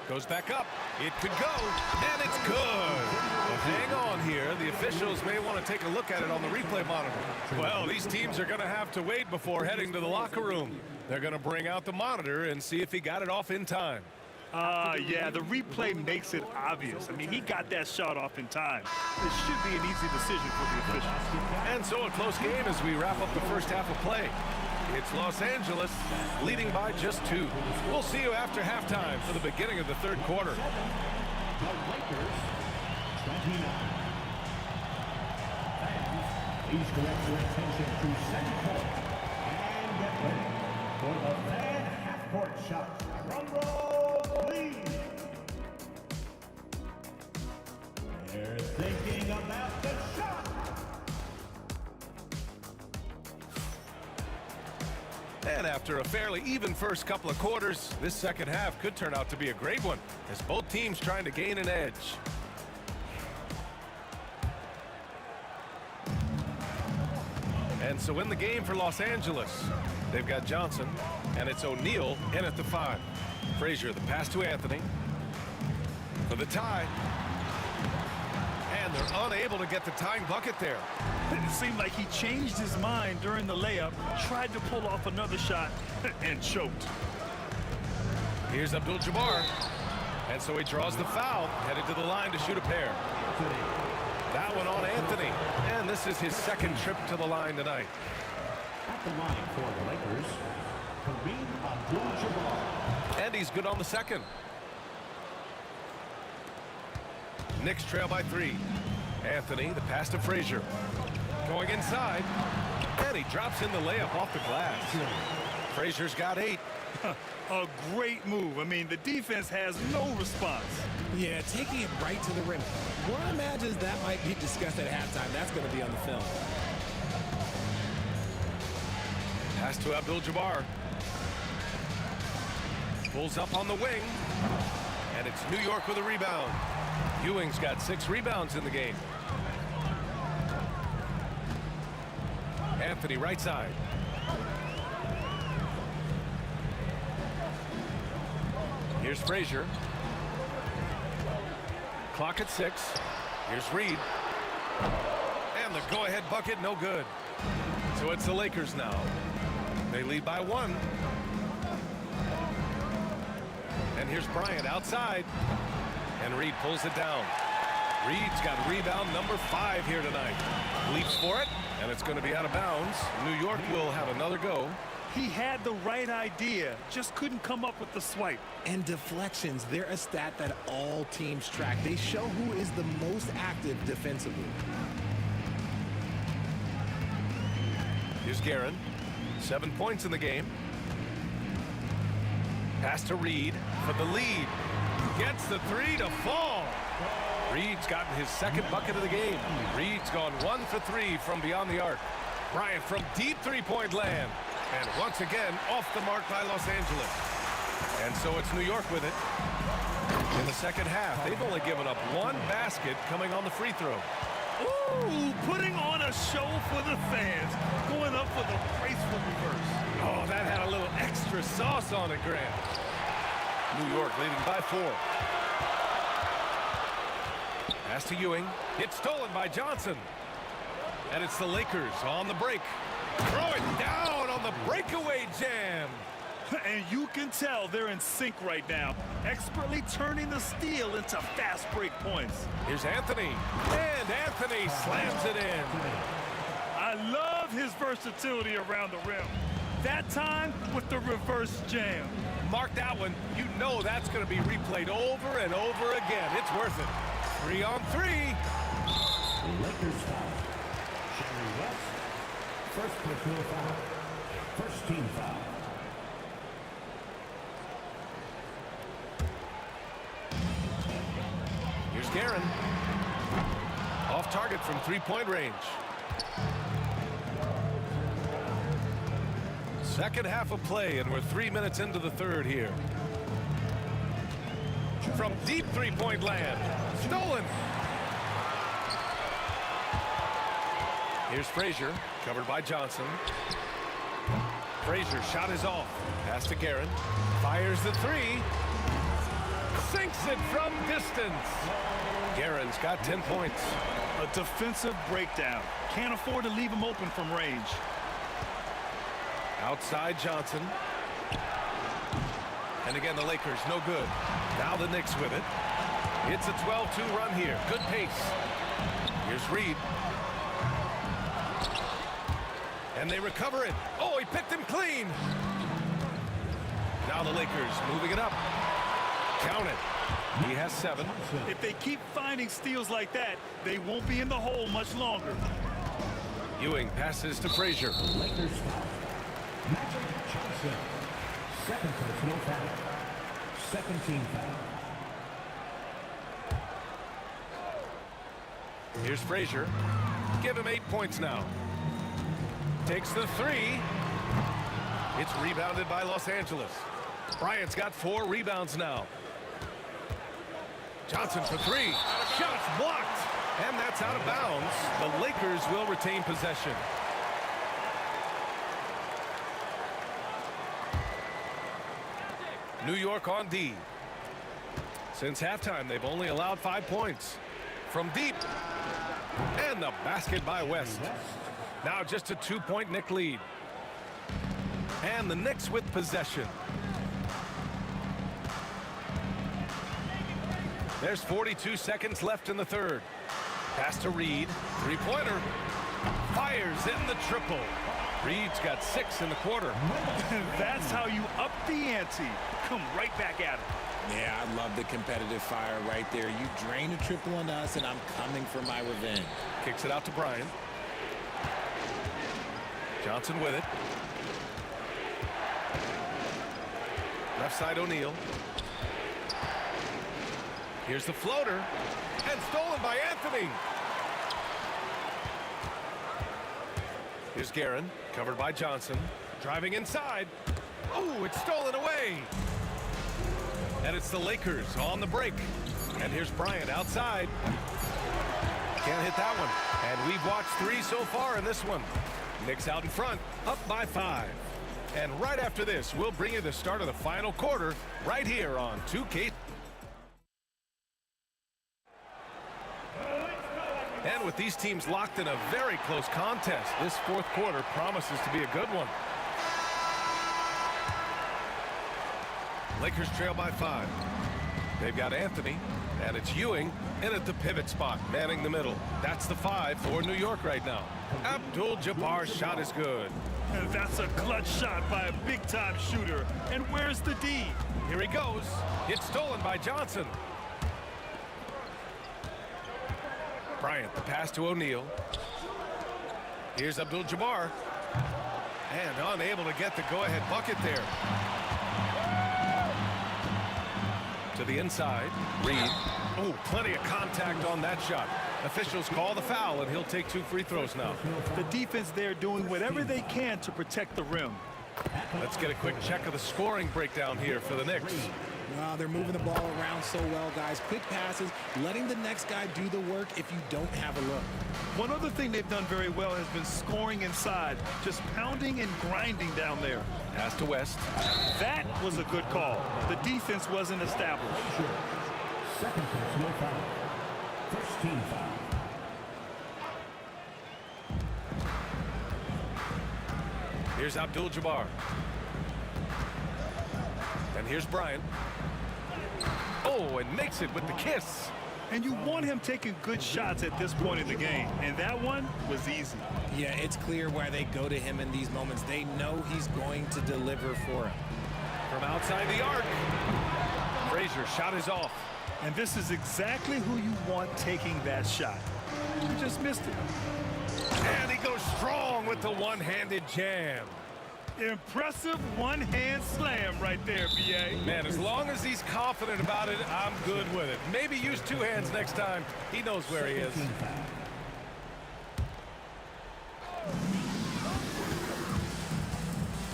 Goes back up. It could go, and it's good. But hang on here. The officials may want to take a look at it on the replay monitor. Well, these teams are going to have to wait before heading to the locker room. They're going to bring out the monitor and see if he got it off in time. Yeah, the replay makes it obvious. I mean, he got that shot off in time. This should be an easy decision for the officials. And so a close game as we wrap up the first half of play. It's Los Angeles leading by just 2. We'll see you after halftime for the beginning of the third quarter. The Lakers, 29. Fans, please direct your attention to center court and get ready for the fan half-court shot. Drum roll, please. They're thinking about the shot. And after a fairly even first couple of quarters, this second half could turn out to be a great one as both teams trying to gain an edge. And so in the game for Los Angeles, they've got Johnson, and it's O'Neal in at the 5. Frazier, the pass to Anthony for the tie. And they're unable to get the tying bucket there. It seemed like he changed his mind during the layup, tried to pull off another shot, and choked. Here's Abdul-Jabbar. And so he draws the foul, headed to the line to shoot a pair. That one on Anthony. And this is his second trip to the line tonight. At the line for the Lakers, Kareem Abdul-Jabbar. And he's good on the second. Knicks trail by 3. Anthony, the pass to Frazier. Going inside. And he drops in the layup off the glass. Frazier's got 8. A great move. I mean, the defense has no response. Yeah, taking it right to the rim. One imagines that might be discussed at halftime. That's going to be on the film. Pass to Abdul-Jabbar. Pulls up on the wing. And it's New York with a rebound. Ewing's got 6 rebounds in the game. Anthony right side. Here's Frazier. Clock at 6. Here's Reed. And the go-ahead bucket, no good. So it's the Lakers now. They lead by 1. And here's Bryant outside. And Reed pulls it down. Reed's got rebound number 5 here tonight. Leaps for it, and it's going to be out of bounds. New York will have another go. He had the right idea, just couldn't come up with the swipe. And deflections, they're a stat that all teams track. They show who is the most active defensively. Here's Guerin. 7 points in the game. Pass to Reed for the lead. Gets the three to fall. Reed's gotten his second bucket of the game. Reed's gone 1 for 3 from beyond the arc. Bryant from deep three-point land. And once again, off the mark by Los Angeles. And so it's New York with it. In the second half, they've only given up 1 basket coming on the free throw. Ooh, putting on a show for the fans. Going up for the graceful reverse. Oh, that had a little extra sauce on it, Grant. New York leading by 4. Pass to Ewing. It's stolen by Johnson. And it's the Lakers on the break. Throw it down on the breakaway jam. And you can tell they're in sync right now, expertly turning the steal into fast break points. Here's Anthony. And Anthony slams it in. I love his versatility around the rim. That time with the reverse jam. Mark that one. You know that's going to be replayed over and over again. It's worth it. 3 on 3. Lakers foul. Sherry West. First personal foul. First team foul. Here's Guerin. Off target from three-point range. Second half of play, and we're 3 minutes into the third here. From deep three-point land. Stolen. Here's Frazier, covered by Johnson. Frazier shot is off. Pass to Guerin. Fires the three. Sinks it from distance. Guerin's got 10 points. A defensive breakdown. Can't afford to leave him open from range. Outside Johnson. And again, the Lakers no good. Now the Knicks with it. It's a 12-2 run here. Good pace. Here's Reed. And they recover it. Oh, he picked him clean. Now the Lakers moving it up. Count it. He has 7. If they keep finding steals like that, they won't be in the hole much longer. Ewing passes to Frazier. Lakers foul. Magic Johnson. Second personal foul. Second team foul. Here's Frazier. Give him 8 points now. Takes the three. It's rebounded by Los Angeles. Bryant's got 4 rebounds now. Johnson for 3. Shots blocked. And that's out of bounds. The Lakers will retain possession. New York on D. Since halftime, they've only allowed 5 points. From deep. And the basket by West. Now just a 2-point Knick lead. And the Knicks with possession. There's 42 seconds left in the third. Pass to Reed. Three-pointer. Fires in the triple. Reed's got 6 in the quarter. That's how you up the ante. Come right back at it. Yeah, I love the competitive fire right there. You drain a triple on us, and I'm coming for my revenge. Kicks it out to Bryant. Johnson with it. Left side O'Neal. Here's the floater. And stolen by Anthony. Here's Guerin, covered by Johnson. Driving inside. Oh, it's stolen away. And it's the Lakers on the break. And here's Bryant outside. Can't hit that one. And we've watched 3 so far in this one. Knicks out in front, up by 5. And right after this, we'll bring you the start of the final quarter right here on 2K. And with these teams locked in a very close contest, this fourth quarter promises to be a good one. Lakers trail by 5. They've got Anthony, and it's Ewing in at the pivot spot, manning the middle. That's the 5 for New York right now. Abdul-Jabbar's shot is good. And that's a clutch shot by a big-time shooter. And where's the D? Here he goes. It's stolen by Johnson. Bryant, the pass to O'Neal. Here's Abdul-Jabbar. And unable to get the go-ahead bucket there. To the inside, Reed. Oh, plenty of contact on that shot. Officials call the foul, and he'll take 2 free throws now. The defense there doing whatever they can to protect the rim. Let's get a quick check of the scoring breakdown here for the Knicks. Wow, they're moving the ball around so well, guys. Quick passes, letting the next guy do the work if you don't have a look. One other thing they've done very well has been scoring inside, just pounding and grinding down there. Pass to West. That was a good call. The defense wasn't established. Second personal foul. First team foul. Here's Abdul-Jabbar. And here's Bryant. Oh, and makes it with the kiss. And you want him taking good shots at this point in the game. And that one was easy. Yeah, it's clear why they go to him in these moments. They know he's going to deliver for him. From outside the arc. Frazier shot is off. And this is exactly who you want taking that shot. You just missed it. And he goes strong with the one-handed jam. Impressive one-hand slam right there, B.A. Man, as long as he's confident about it, I'm good with it. Maybe use 2 hands next time. He knows where he is.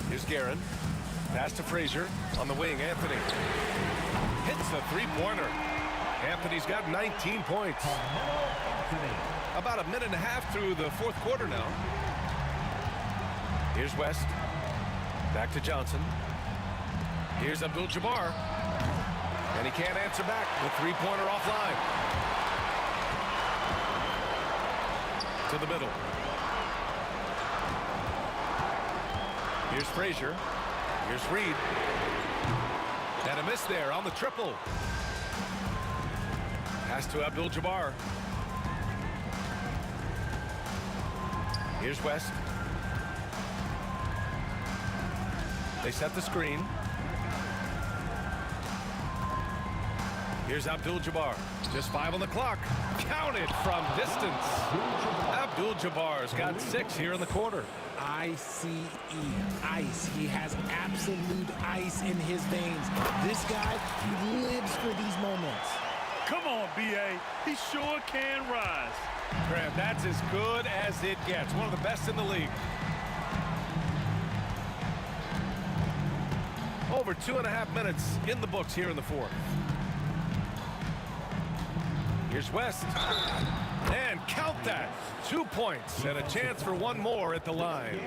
Here's Guerin. Pass to Frazier. On the wing, Anthony. Hits the 3-pointer. Anthony's got 19 points. About a minute and a half through the 4th quarter now. Here's West. Back to Johnson. Here's Abdul-Jabbar. And he can't answer back. The 3-pointer offline. To the middle. Here's Frazier. Here's Reed. And a miss there on the triple. Pass to Abdul-Jabbar. Here's West. They set the screen. Here's Abdul-Jabbar. Just 5 on the clock. Counted from distance. Abdul-Jabbar's got 6 here in the quarter. I-C-E, ice. He has absolute ice in his veins. This guy, he lives for these moments. Come on, B.A. He sure can rise. Graham, that's as good as it gets. One of the best in the league. Over 2.5 minutes in the books here in the 4th. Here's West. And count that. 2 points and a chance for 1 more at the line.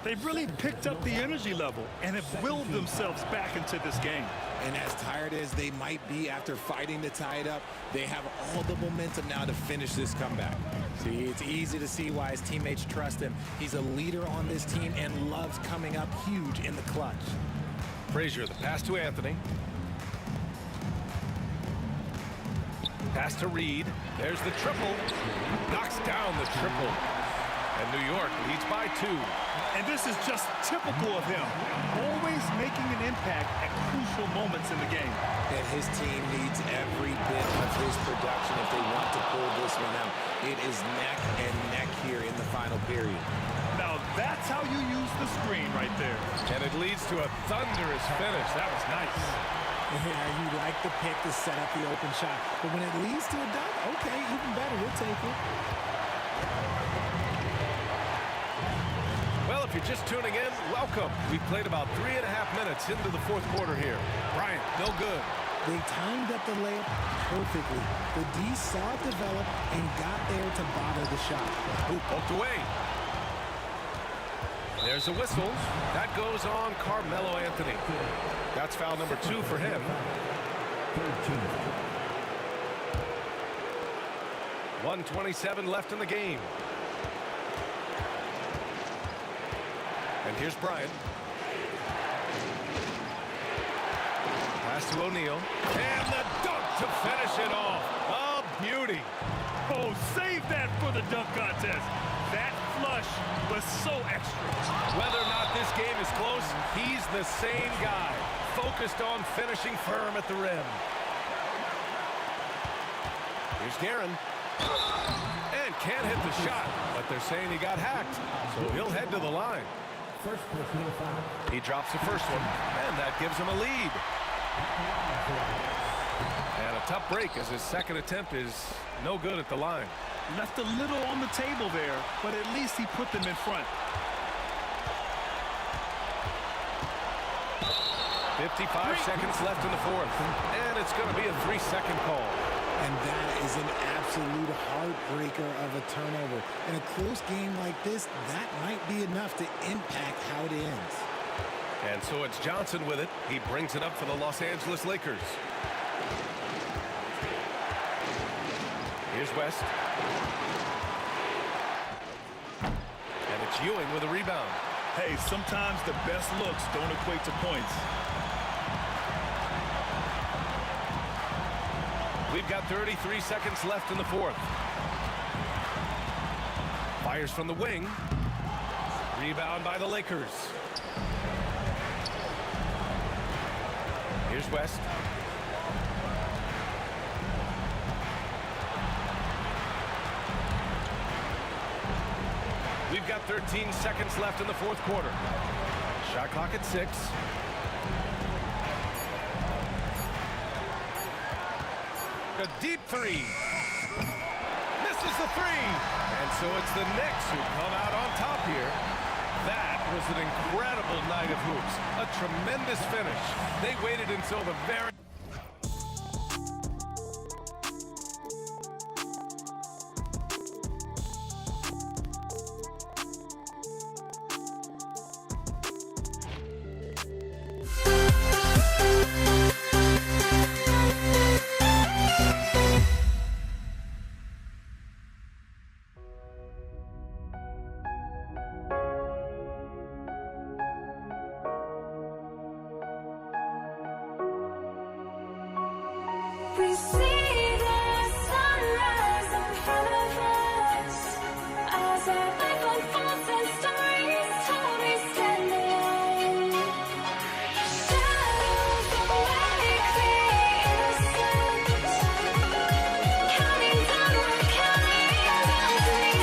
They've really picked up the energy level and have willed themselves back into this game. And as tired as they might be after fighting to tie it up, they have all the momentum now to finish this comeback. See, it's easy to see why his teammates trust him. He's a leader on this team and loves coming up huge in the clutch. Frazier, the pass to Anthony. Pass to Reed. There's the triple. Knocks down the triple. And New York leads by 2. And this is just typical of him. Always making an impact at crucial moments in the game. And his team needs every bit of his production if they want to pull this one out. It is neck and neck here in the final period. Now that's how you use the screen right there. And it leads to a thunderous finish. That was nice. Yeah, you like the pick to set up the open shot. But when it leads to a dunk, okay, even better. We'll take it. Well, if you're just tuning in, welcome. We've played about 3.5 minutes into the 4th quarter here. Bryant, no good. They timed up the layup perfectly. The D saw it develop and got there to bother the shot. Ooh, poked away. There's a whistle. That goes on Carmelo Anthony. That's foul number 2 for him. 1:27 left in the game. And here's Bryant. Pass to O'Neal. And the dunk to finish it off. A beauty. Oh, save that for the dunk contest. That flush was so extra. Whether or not this game is close, he's the same guy, focused on finishing firm at the rim. Here's Guerin. And can't hit the shot, but they're saying he got hacked, so he'll head to the line. He drops the first one, and that gives him a lead. And a tough break as his second attempt is no good at the line. Left a little on the table there, but at least he put them in front. 55 seconds left in the fourth, and it's going to be a 3-second call. And that is an absolute heartbreaker of a turnover. In a close game like this, that might be enough to impact how it ends. And so it's Johnson with it. He brings it up for the Los Angeles Lakers. Here's West. And it's Ewing with a rebound. Hey, sometimes the best looks don't equate to points. We've got 33 seconds left in the fourth. Fires from the wing. Rebound by the Lakers. Here's West. We've got 13 seconds left in the fourth quarter. Shot clock at 6. A deep three. Misses the three. And so it's the Knicks who come out on top here. That was an incredible night of hoops. A tremendous finish. They waited until the very... We see the sunrise in front of us as our life unfolds and stories told. We stand alone. Shadows awake the innocent, counting down, we're counting down to the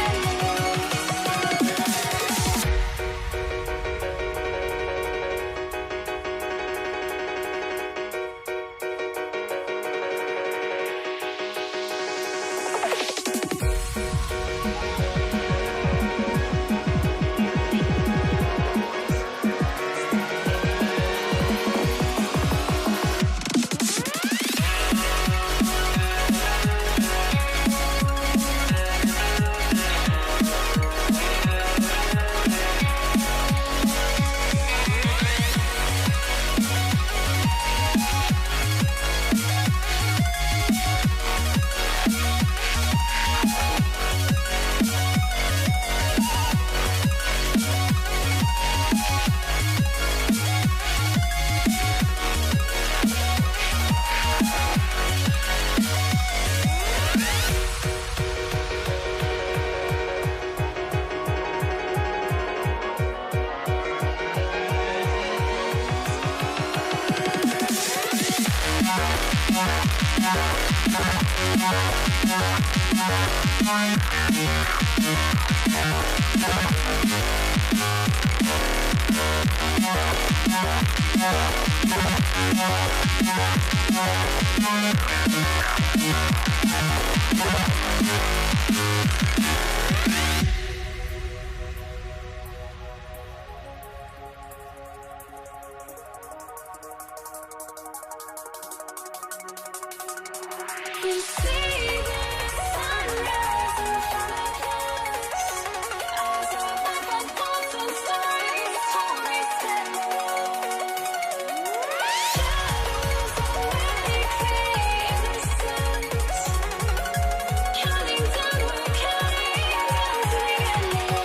We see the sunrise in front of us as our life unfolds and stories told. We stand alone. Shadows awake the innocent, counting down, we're counting down to the endless.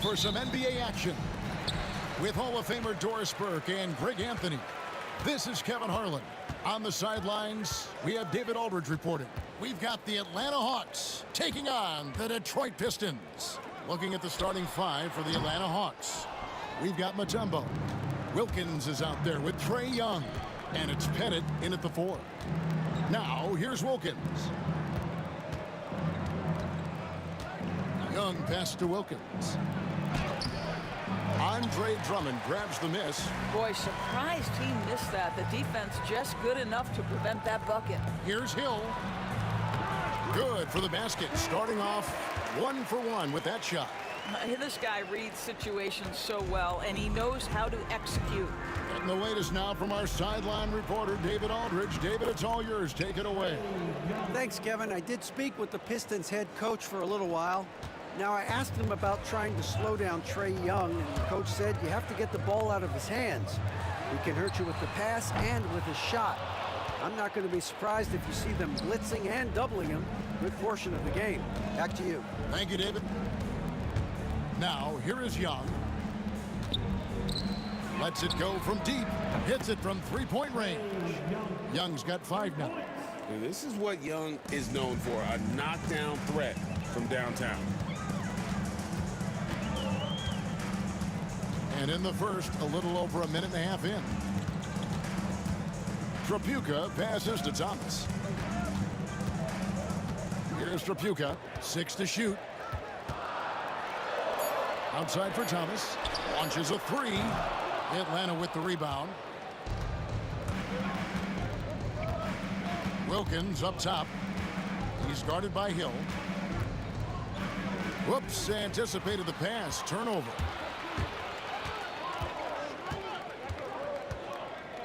for some NBA action with Hall of Famer Doris Burke and Greg Anthony. This is Kevin Harlan. On the sidelines, we have David Aldridge reporting. We've got the Atlanta Hawks taking on the Detroit Pistons. Looking at the starting five for the Atlanta Hawks. We've got Mutombo. Wilkins is out there with Trae Young. And it's Pettit in at the 4. Now, here's Wilkins. Young pass to Wilkins. Andre Drummond grabs the miss. Boy, surprised he missed that. The defense just good enough to prevent that bucket. Here's Hill. Good for the basket. Starting off 1 for 1 with that shot. This guy reads situations so well, and he knows how to execute. And the latest now from our sideline reporter, David Aldridge. David, it's all yours. Take it away. Thanks, Kevin. I did speak with the Pistons head coach for a little while. Now, I asked him about trying to slow down Trae Young, and the coach said you have to get the ball out of his hands. He can hurt you with the pass and with his shot. I'm not going to be surprised if you see them blitzing and doubling him a good portion of the game. Back to you. Thank you, David. Now, here is Young. Lets it go from deep. Hits it from three-point range. Young's got 5 now. And this is what Young is known for, a knockdown threat from downtown. And in the first, a little over a minute and a half in. Trapuka passes to Thomas. Here's Trapuka, 6 to shoot. Outside for Thomas. Launches a 3. Atlanta with the rebound. Wilkins up top. He's guarded by Hill. Whoops, anticipated the pass. Turnover.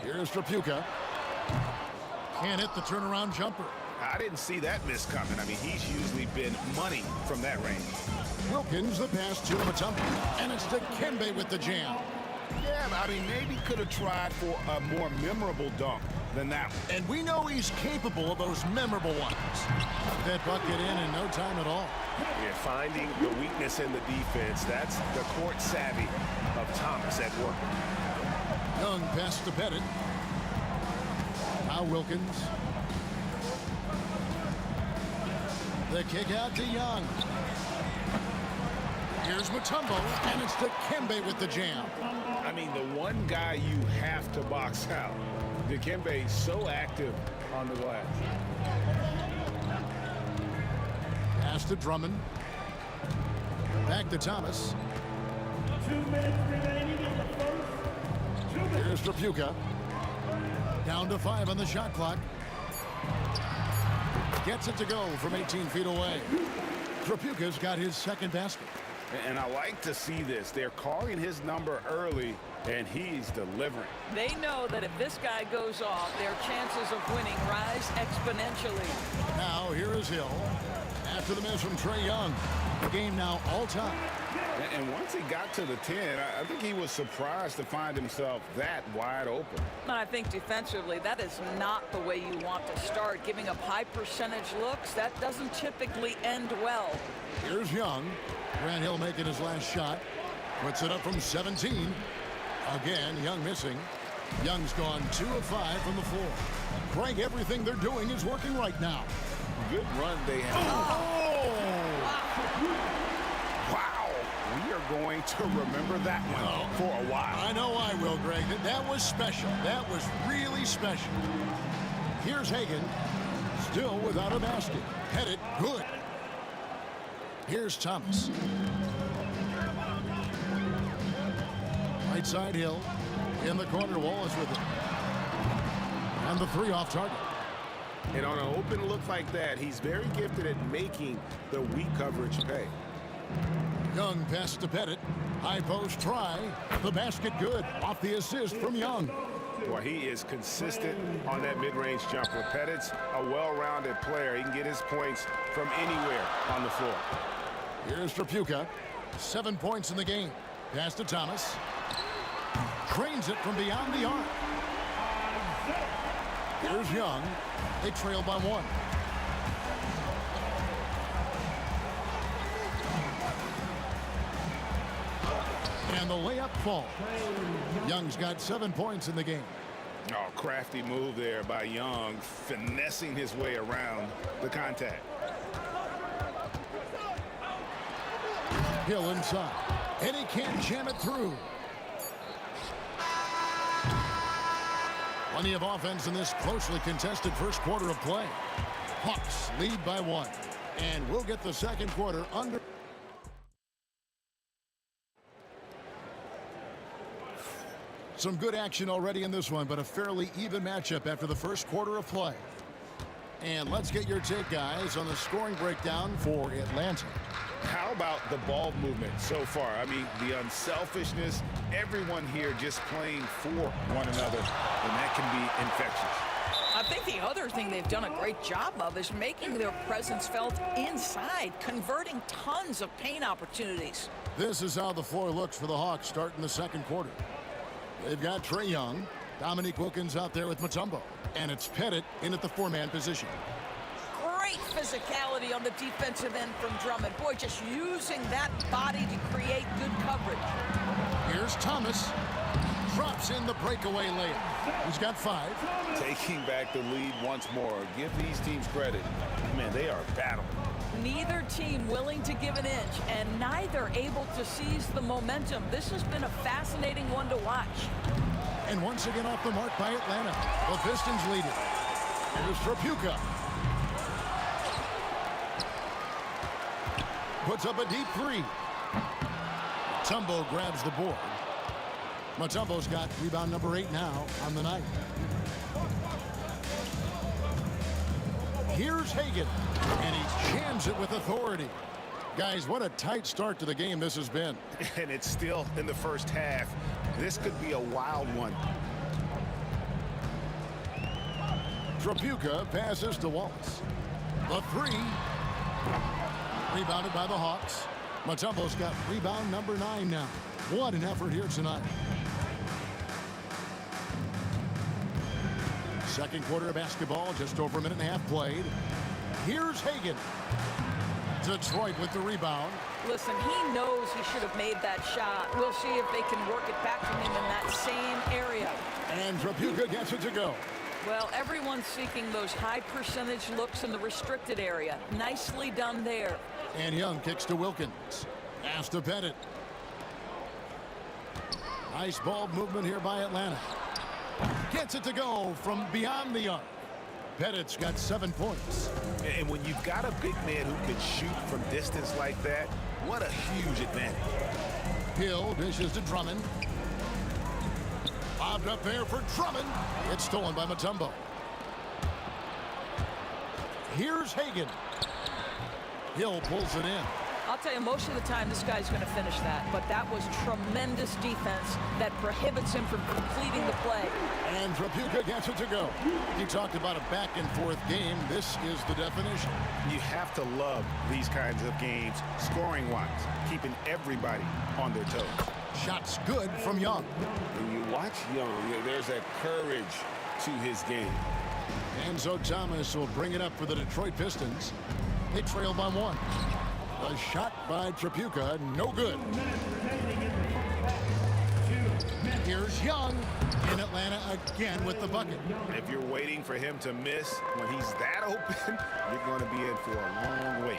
Here's Trapuka. Can't hit the turnaround jumper. I didn't see that miss coming. I mean, he's usually been money from that range. Wilkins, the pass to Mutombo. And it's to Kembe with the jam. Yeah, I mean, maybe could have tried for a more memorable dunk than that one. And we know he's capable of those memorable ones. That bucket in no time at all. Yeah, finding the weakness in the defense. That's the court savvy of Thomas at work. Young pass to Pettit. Now Wilkins. The kick out to Young. Here's Mutombo, and it's to Kembe with the jam. I mean, the one guy you have to box out. Dikembe so active on the glass. Pass to Drummond. Back to Thomas. 2 minutes remaining in the first. 2 minutes. Here's Trapuka. Down to 5 on the shot clock. Gets it to go from 18 feet away. Trapuka's got his second basket. And I like to see this. They're calling his number early, and he's delivering. They know that if this guy goes off, their chances of winning rise exponentially. Now here is Hill. After the miss from Trae Young. The game now all time. And once he got to the 10, I think he was surprised to find himself that wide open. And I think defensively, that is not the way you want to start. Giving up high percentage looks, that doesn't typically end well. Here's Young. Grant Hill making his last shot. Puts it up from 17. Again, Young missing. Young's gone 2 of 5 from the floor. Greg, everything they're doing is working right now. Good run they have. Wow. We are going to remember that one for a while. I know I will, Greg. That was special. That was really special. Here's Hagan. Still without a basket. Pettit, good. Here's Thomas. Right side Hill. In the corner, Wallace with it. And the 3 off target. And on an open look like that, he's very gifted at making the weak coverage pay. Young pass to Pettit. High post try. The basket good. Off the assist from Young. Boy, he is consistent on that mid-range jumper. Pettit's a well-rounded player. He can get his points from anywhere on the floor. Here's Trapuka. 7 points in the game. Pass to Thomas. Trains it from beyond the arc. Here's Young. They trail by 1. And the layup falls. Young's got 7 points in the game. Oh, crafty move there by Young, finessing his way around the contact. Hill inside. And he can't jam it through. Plenty of offense in this closely contested first quarter of play. Hawks lead by 1. And we'll get the second quarter under. Some good action already in this one, but a fairly even matchup after the first quarter of play. And let's get your take, guys, on the scoring breakdown for Atlanta. How about the ball movement so far? I mean, the unselfishness, everyone here just playing for one another, and that can be infectious. I think the other thing they've done a great job of is making their presence felt inside, converting tons of paint opportunities. This is how the floor looks for the Hawks starting the second quarter. They've got Trae Young, Dominique Wilkins out there with Mutombo, and it's Pettit in at the 4-man position. Great physicality on the defensive end from Drummond. Boy, just using that body to create good coverage. Here's Thomas. Drops in the breakaway layup. He's got 5. Taking back the lead once more. Give these teams credit. Man, they are battling. Neither team willing to give an inch, and neither able to seize the momentum. This has been a fascinating one to watch. And once again off the mark by Atlanta. The Pistons lead it. Here's Trapuka. Puts up a deep 3. Mutombo grabs the board. Mutombo's got rebound number 8 now on the night. Here's Hagan, and he jams it with authority. Guys, what a tight start to the game this has been. And it's still in the first half. This could be a wild one. Trapuka passes to Wallace. The 3. Rebounded by the Hawks. Mutombo's got rebound number 9 now. What an effort here tonight. Second quarter of basketball, just over a minute and a half played. Here's Hagan. Detroit with the rebound. Listen, he knows he should have made that shot. We'll see if they can work it back to him in that same area. And Trapuka gets it to go. Well, everyone's seeking those high percentage looks in the restricted area. Nicely done there. And Young kicks to Wilkins. Pass to Pettit. Nice ball movement here by Atlanta. Gets it to go from beyond the arc. Pettit's got 7 points. And when you've got a big man who can shoot from distance like that, what a huge advantage. Hill dishes to Drummond. Bobbed up there for Drummond. It's stolen by Mutombo. Here's Hagan. Hill pulls it in. I'll tell you, most of the time this guy's going to finish that, but that was tremendous defense that prohibits him from completing the play. And Trapuka gets it to go. He talked about a back-and-forth game. This is the definition. You have to love these kinds of games, scoring-wise, keeping everybody on their toes. Shots good from Young. When you watch Young, there's that courage to his game. And so Thomas will bring it up for the Detroit Pistons. They trail by 1. A shot by Trapuka, no good. Here's Young in Atlanta again with the bucket. If you're waiting for him to miss when he's that open, you're going to be in for a long wait.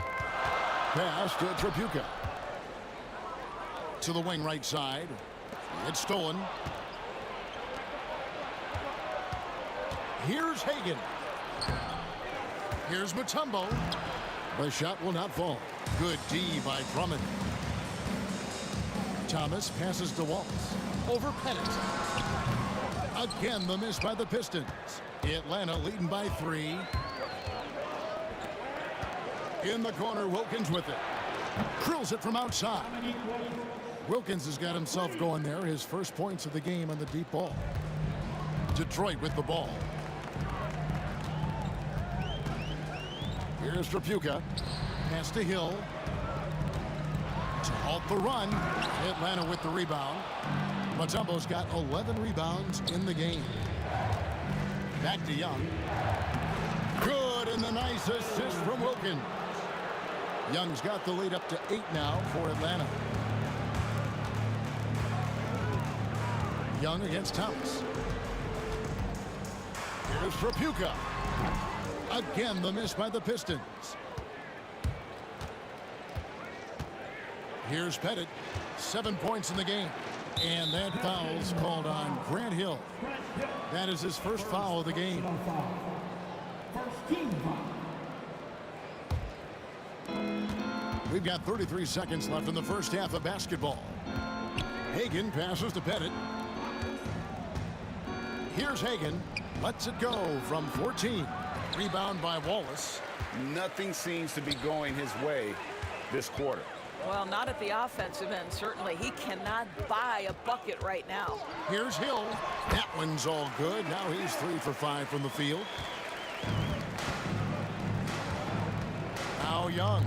Pass to Trapuka. To the wing right side. It's stolen. Here's Hagan. Here's Mutombo. The shot will not fall. Good D by Drummond. Thomas passes to Wallace. Over Pettit. Again, the miss by the Pistons. Atlanta leading by 3. In the corner, Wilkins with it. Drills it from outside. Wilkins has got himself going there. His first points of the game on the deep ball. Detroit with the ball. Here's Trapuka. Pass to Hill. To halt the run. Atlanta with the rebound. Mutombo's got 11 rebounds in the game. Back to Young. Good, and the nice assist from Wilkins. Young's got the lead up to 8 now for Atlanta. Young against Thomas. Here's Trapuka. Again, the miss by the Pistons. Here's Pettit. 7 points in the game. And that foul's called on Grant Hill. That is his first foul of the game. We've got 33 seconds left in the first half of basketball. Hagan passes to Pettit. Here's Hagan. Lets it go from 14. Rebound by Wallace. Nothing seems to be going his way this quarter. Well, not at the offensive end, certainly. He cannot buy a bucket right now. Here's Hill. That one's all good. Now he's 3 for 5 from the field. Now Young.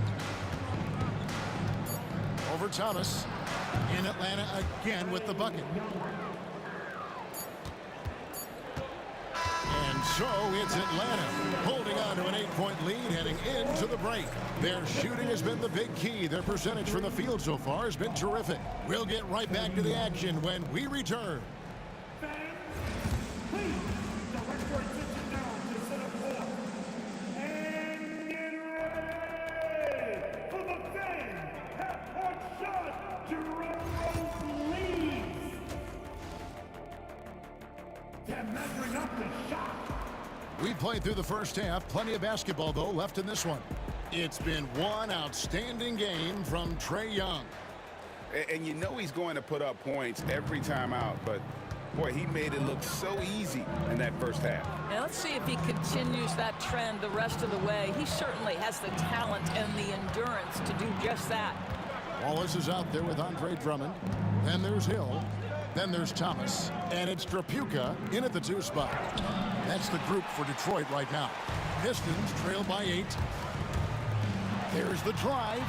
Over Thomas. In Atlanta again with the bucket. And so it's Atlanta holding on to an 8-point lead heading into the break. Their shooting has been the big key. Their percentage from the field so far has been terrific. We'll get right back to the action when we return. We played through the first half. Plenty of basketball, though, left in this one. It's been one outstanding game from Trae Young. And you know he's going to put up points every time out, but boy, he made it look so easy in that first half. Now let's see if he continues that trend the rest of the way. He certainly has the talent and the endurance to do just that. Wallace is out there with Andre Drummond. Then there's Hill. Then there's Thomas. And it's Trapuka in at the 2 spot. That's the group for Detroit right now. Pistons trail by 8. There's the drive.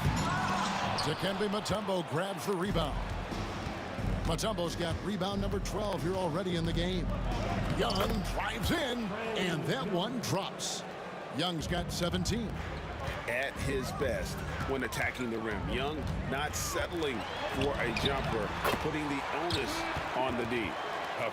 Dikembe Mutombo grabs the rebound. Mutombo's got rebound number 12 here already in the game. Young drives in, and that one drops. Young's got 17. At his best when attacking the rim. Young not settling for a jumper, putting the onus on the D.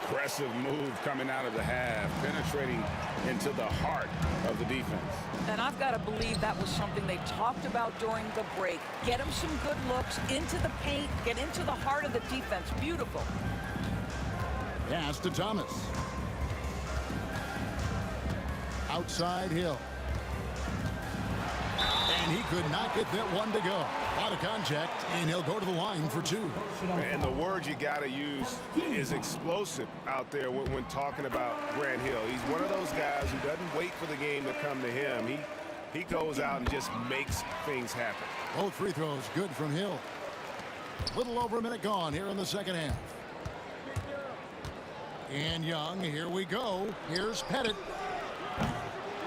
Aggressive move coming out of the half, penetrating into the heart of the defense. And I've got to believe that was something they talked about during the break. Get him some good looks into the paint, get into the heart of the defense. Beautiful. Pass to Thomas. Outside Hill. And he could not get that one to go. Out of contact, and he'll go to the line for 2. And the word you got to use is explosive out there when talking about Grant Hill. He's one of those guys who doesn't wait for the game to come to him. He goes out and just makes things happen. Both free throws good from Hill. Little over a minute gone here in the second half. And Young, here we go. Here's Pettit.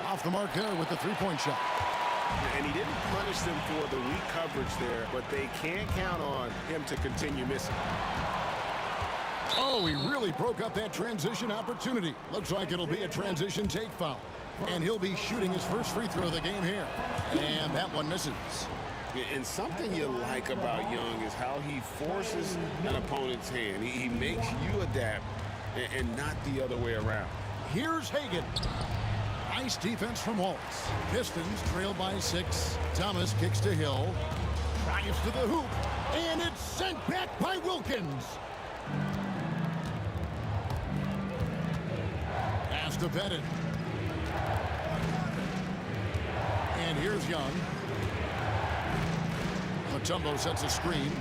Off the mark there with the 3-point shot. And he didn't punish them for the weak coverage there, but they can't count on him to continue missing. Oh, he really broke up that transition opportunity. Looks like it'll be a transition take foul. And he'll be shooting his first free throw of the game here. And that one misses. And something you like about Young is how he forces an opponent's hand. He makes you adapt and not the other way around. Here's Hagan. Nice defense from Wallace. Pistons trail by 6. Thomas kicks to Hill. Drives to the hoop. And it's sent back by Wilkins. Pass to Pettit. And here's Young. Mutombo sets a screen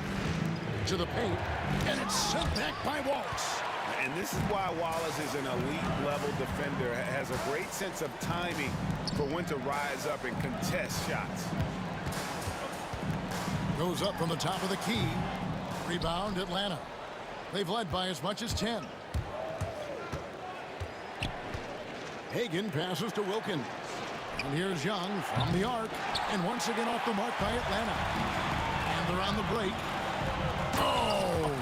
to the paint. And it's sent back by Wallace. And this is why Wallace is an elite-level defender, has a great sense of timing for when to rise up and contest shots. Goes up from the top of the key. Rebound, Atlanta. They've led by as much as 10. Hagan passes to Wilkins. And here's Young from the arc. And once again off the mark by Atlanta. And they're on the break. Oh!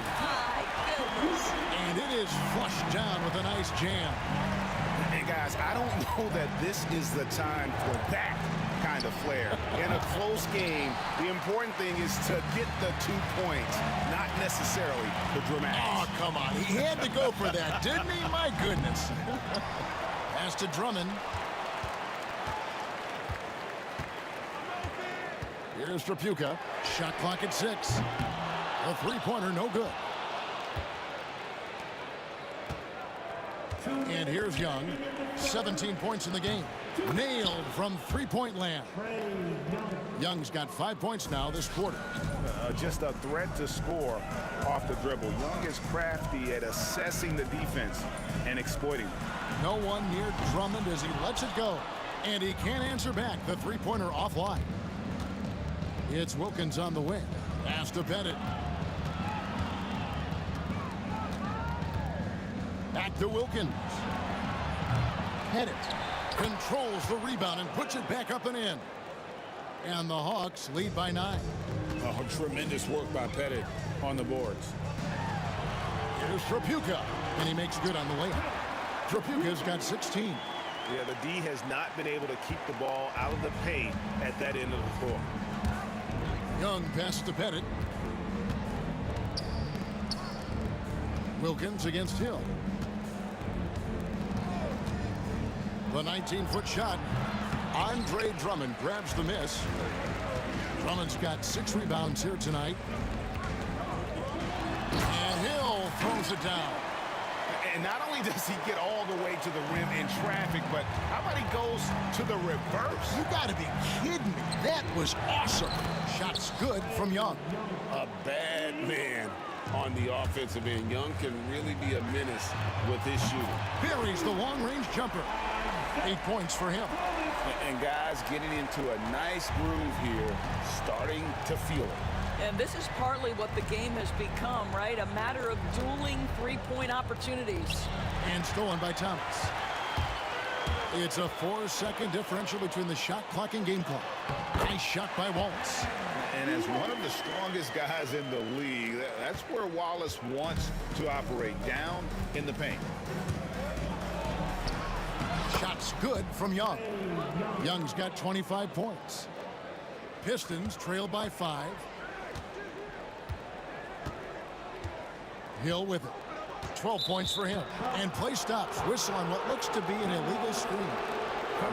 And it is flushed down with a nice jam. Hey, guys, I don't know that this is the time for that kind of flair. In a close game, the important thing is to get the 2 points, not necessarily the dramatics. Oh, come on. He had to go for that, didn't he? My goodness. Pass to Drummond. Here's Trapuka. Shot clock at 6. A three-pointer, no good. And here's Young. 17 points in the game. Nailed from three-point land. Young's got 5 points now this quarter. Just a threat to score off the dribble. Young is crafty at assessing the defense and exploiting it. No one near Drummond as he lets it go. And he can't answer back. The three-pointer offline. It's Wilkins on the wing. Pass to Bennett. Back to Wilkins. Bennett controls the rebound and puts it back up and in. And the Hawks lead by 9. Oh, tremendous work by Pettit on the boards. Here's Trapuka, and he makes good on the layup. Trapuka's got 16. Yeah, the D has not been able to keep the ball out of the paint at that end of the floor. Young pass to Pettit. Wilkins against Hill. The 19-foot shot. Andre Drummond grabs the miss. Drummond's got 6 rebounds here tonight. And Hill throws it down. And not only does he get all the way to the rim in traffic, but how about he goes to the reverse? You got to be kidding me. That was awesome. Shot's good from Young. A bad man on the offensive end. Young can really be a menace with his shooting. Buries the long-range jumper. 8 points for him. And guys getting into a nice groove here, starting to feel it. And this is partly what the game has become, right? A matter of dueling three-point opportunities. And stolen by Thomas. It's a 4-second differential between the shot clock and game clock. Nice shot by Wallace. And as one of the strongest guys in the league, that's where Wallace wants to operate, down in the paint. Shot's good from Young. Young's got 25 points. Pistons trail by 5. Hill with it. 12 points for him. And play stops. Whistle on what looks to be an illegal screen.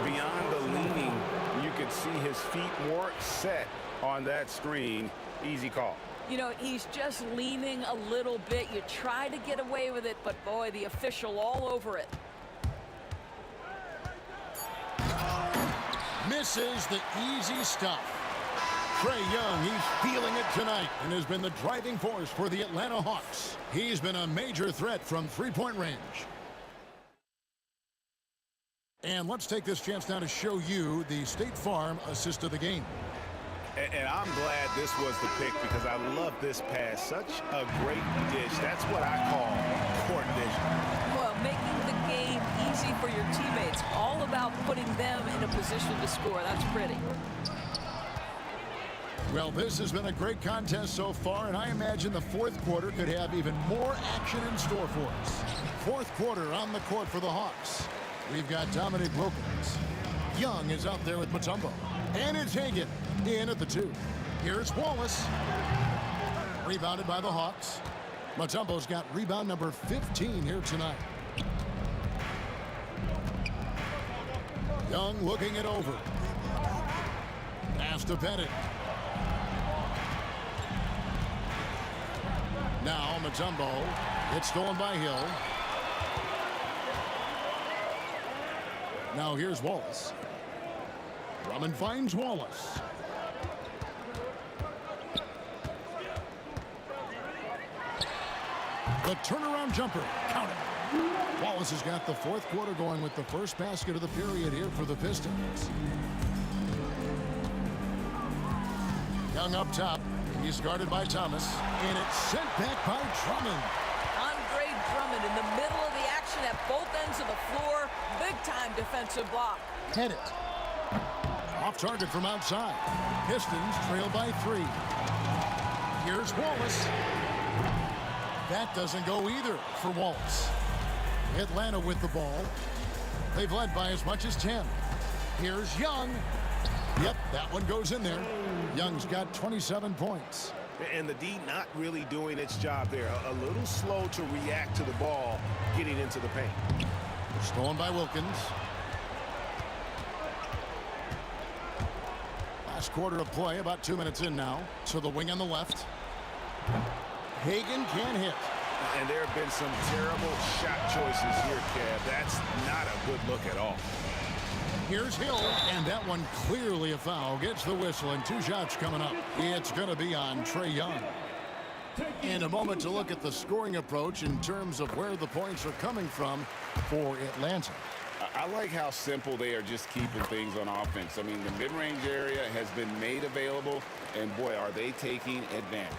Beyond the leaning, you could see his feet more set on that screen. Easy call. You know, he's just leaning a little bit. You try to get away with it, but boy, the official all over it. Misses the easy stuff. Trae Young, he's feeling it tonight and has been the driving force for the Atlanta Hawks. He's been a major threat from three-point range. And let's take this chance now to show you the State Farm assist of the game. And I'm glad this was the pick because I love this pass. Such a great dish. That's what I call court vision. Well, making the game easy for your teammates. All about putting them in a position to score. That's pretty. Well, this has been a great contest so far, and I imagine the fourth quarter could have even more action in store for us. Fourth quarter on the court for the Hawks. We've got Dominic Wilkins. Young is out there with Mutombo. And it's Hagan in at the 2. Here's Wallace. Rebounded by the Hawks. Mutombo's got rebound number 15 here tonight. Young looking it over. Pass to Bennett. Now Mutombo. It's stolen by Hill. Now here's Wallace. Drummond finds Wallace. The turnaround jumper. Count it. Wallace has got the fourth quarter going with the first basket of the period here for the Pistons. Young up top. He's guarded by Thomas. And it's sent back by Drummond. Andre Drummond in the middle of the action at both ends of the floor. Big-time defensive block. Hit it. Off target from outside. Pistons trail by 3. Here's Wallace. That doesn't go either for Wallace. Atlanta with the ball. They've led by as much as 10. Here's Young. Yep, That one goes in there. Young's got 27 points. And the D not really doing its job there. A little slow to react to the ball getting into the paint. Stolen by Wilkins. Last quarter of play, about 2 minutes in now. So the wing on the left. Hagan can't hit. And there have been some terrible shot choices here, Kev. That's not a good look at all. Here's Hill, and that one clearly a foul. Gets the whistle, and 2 shots coming up. It's going to be on Trae Young. In a moment to look at the scoring approach in terms of where the points are coming from for Atlanta. I like how simple they are just keeping things on offense. I mean, the mid-range area has been made available, and boy, are they taking advantage.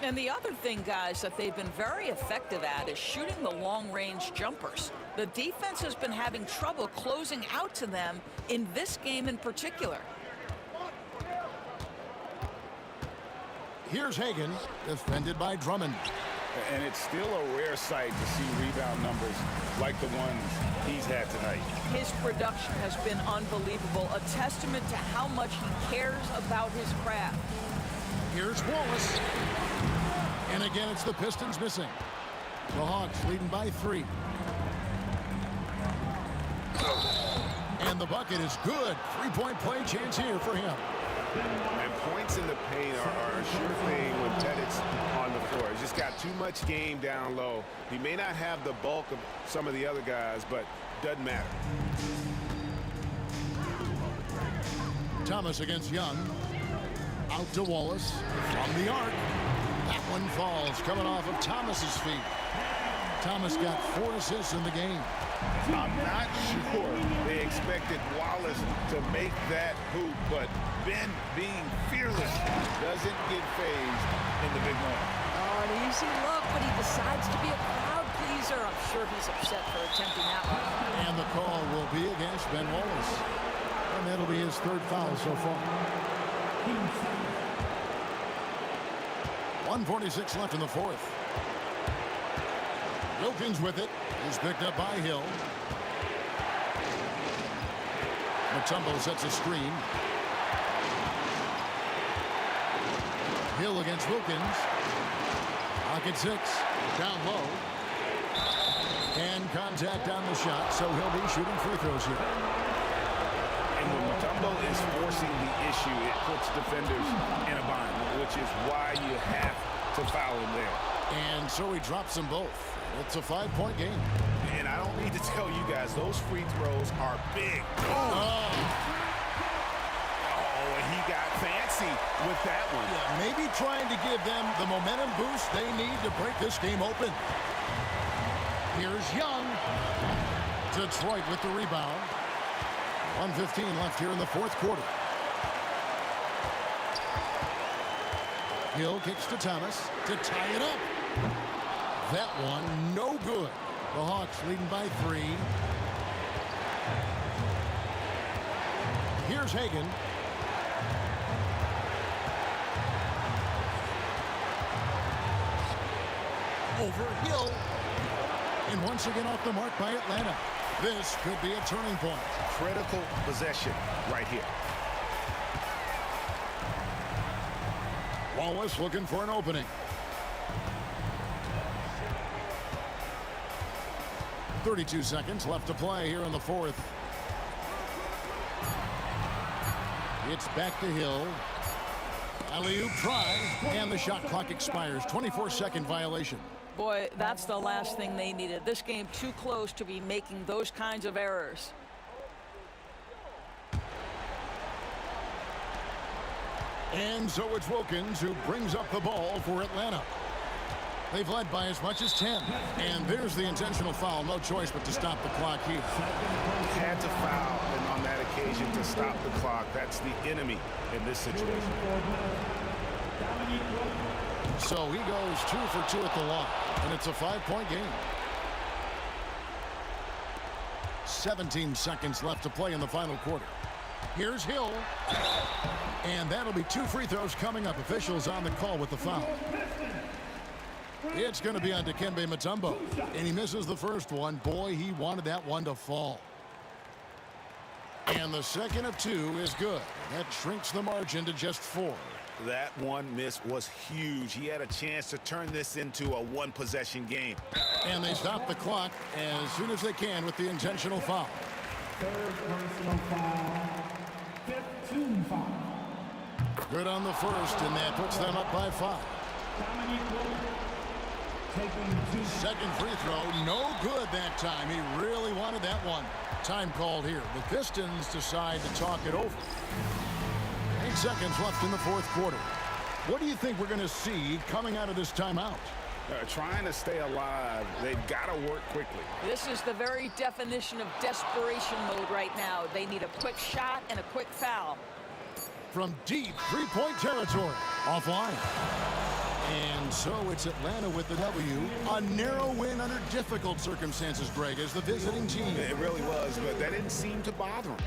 And the other thing, guys, that they've been very effective at is shooting the long-range jumpers. The defense has been having trouble closing out to them in this game in particular. Here's Hagan, defended by Drummond. And it's still a rare sight to see rebound numbers like the ones he's had tonight. His production has been unbelievable, a testament to how much he cares about his craft. Here's Wallace. And again, it's the Pistons missing. The Hawks leading by 3. And the bucket is good. 3-point play chance here for him. And points in the paint are a sure thing when Pettit's on the floor. He's just got too much game down low. He may not have the bulk of some of the other guys, but doesn't matter. Thomas against Young. Out to Wallace from the arc. That one falls, coming off of Thomas's feet. Thomas got 4 assists in the game. I'm not sure they expected Wallace to make that hoop, but Ben, being fearless, doesn't get phased in the big moment. Oh, an easy look, but he decides to be a crowd pleaser. I'm sure he's upset for attempting that one. And the call will be against Ben Wallace. And that'll be his 3rd foul so far. 1:46 left in the 4th. Wilkins with it. Is picked up by Hill. Mutombo sets a screen. Hill against Wilkins. Pocket 6. Down low. And contact on the shot, so he'll be shooting free throws here. And when Mutombo is forcing the issue, it puts defenders in a bind, which is why you have to foul him there. And so he drops them both. It's a 5-point game. And I don't need to tell you guys, those free throws are big. Oh, and he got fancy with that one. Yeah, maybe trying to give them the momentum boost they need to break this game open. Here's Young. Detroit with the rebound. 1:15 left here in the 4th quarter. Hill kicks to Thomas to tie it up. That one, no good. The Hawks leading by 3. Here's Hagan. Over Hill. And once again off the mark by Atlanta. This could be a turning point. Critical possession right here. Wallace looking for an opening. 32 seconds left to play here in the 4th. It's back to Hill. Alley-oop try, and the shot clock expires. 24-second violation. Boy, that's the last thing they needed. This game too close to be making those kinds of errors. And so it's Wilkins who brings up the ball for Atlanta. They've led by as much as 10. And there's the intentional foul. No choice but to stop the clock here. Had to foul, and on that occasion to stop the clock. That's the enemy in this situation. So he goes 2 for 2 at the line. And it's a 5-point game. 17 seconds left to play in the final quarter. Here's Hill. And that'll be 2 free throws coming up. Officials on the call with the foul. It's going to be on Dikembe Mutombo. And he misses the first one. Boy, he wanted that one to fall. And the second of 2 is good. That shrinks the margin to just 4. That one miss was huge. He had a chance to turn this into a one-possession game. And they stop the clock as soon as they can with the intentional foul. Third personal foul. 15 foul. Good on the first, and that puts them up by 5. Dominic Williams taking 2. Second free throw, no good that time. He really wanted that one. Time called here. The Pistons decide to talk it over. 8 seconds left in the fourth quarter. What do you think we're going to see coming out of this timeout? Trying to stay alive. They've got to work quickly. This is the very definition of desperation mode right now. They need a quick shot and a quick foul. From deep three-point territory, offline. And so it's Atlanta with the W. A narrow win under difficult circumstances, Greg, as the visiting team. It really was, but that didn't seem to bother him.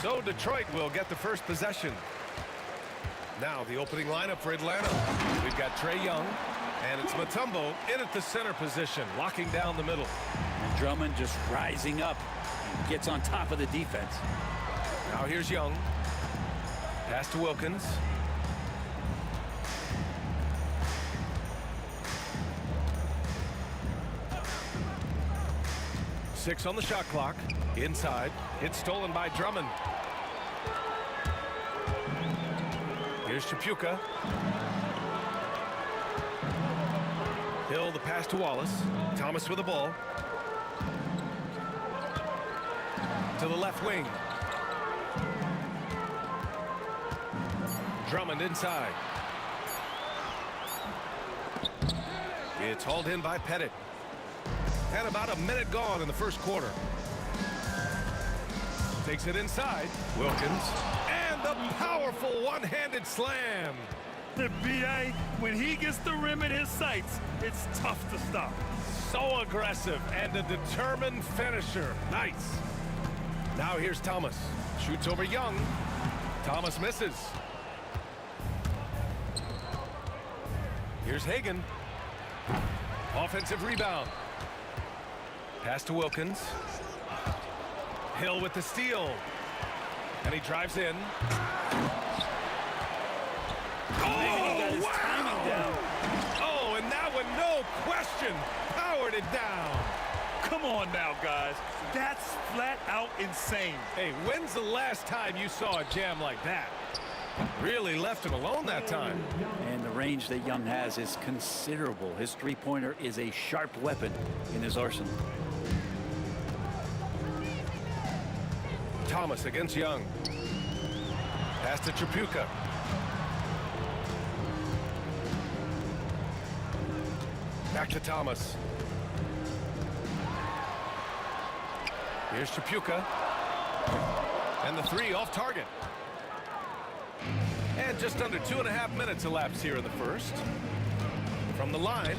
So Detroit will get the first possession. Now the opening lineup for Atlanta. We've got Trae Young, and it's Mutombo in at the center position, locking down the middle. And Drummond just rising up and gets on top of the defense. Now here's Young. Pass to Wilkins. Six on the shot clock. Inside. It's stolen by Drummond. Here's Chapuka. Hill, the pass to Wallace. Thomas with the ball. To the left wing. Drummond inside. It's hauled in by Pettit. And about a minute gone in the first quarter. Takes it inside. Wilkins. And the powerful one-handed slam. The BA, when he gets the rim in his sights, it's tough to stop. So aggressive and a determined finisher. Nice. Now here's Thomas. Shoots over Young. Thomas misses. Here's Hagan. Offensive rebound. Pass to Wilkins. Hill with the steal. And he drives in. Oh, wow! Oh, and that one, no question, powered it down. Come on now, guys. That's flat out insane. Hey, when's the last time you saw a jam like that? Really left him alone that time. And the range that Young has is considerable. His three-pointer is a sharp weapon in his arsenal. Thomas against Young. Pass to Chapuka. Back to Thomas. Here's Chapuka. And the three off target. And just under 2.5 minutes elapsed here in the first. From the line.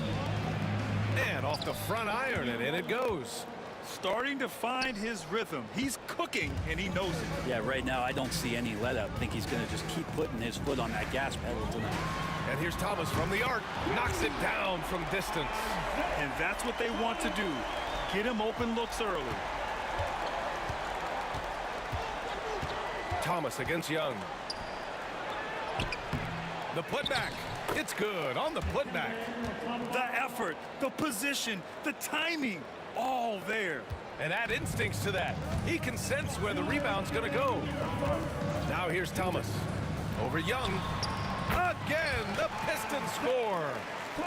And off the front iron, and in it goes. Starting to find his rhythm. He's cooking, and he knows it. Yeah, right now I don't see any let-up. I think he's going to just keep putting his foot on that gas pedal tonight. And here's Thomas from the arc. Knocks it down from distance. And that's what they want to do. Get him open looks early. Thomas against Young. The putback. It's good on the putback. The effort, the position, the timing, all there. And add instincts to that. He can sense where the rebound's going to go. Now here's Thomas. Over Young. Again, the Pistons score.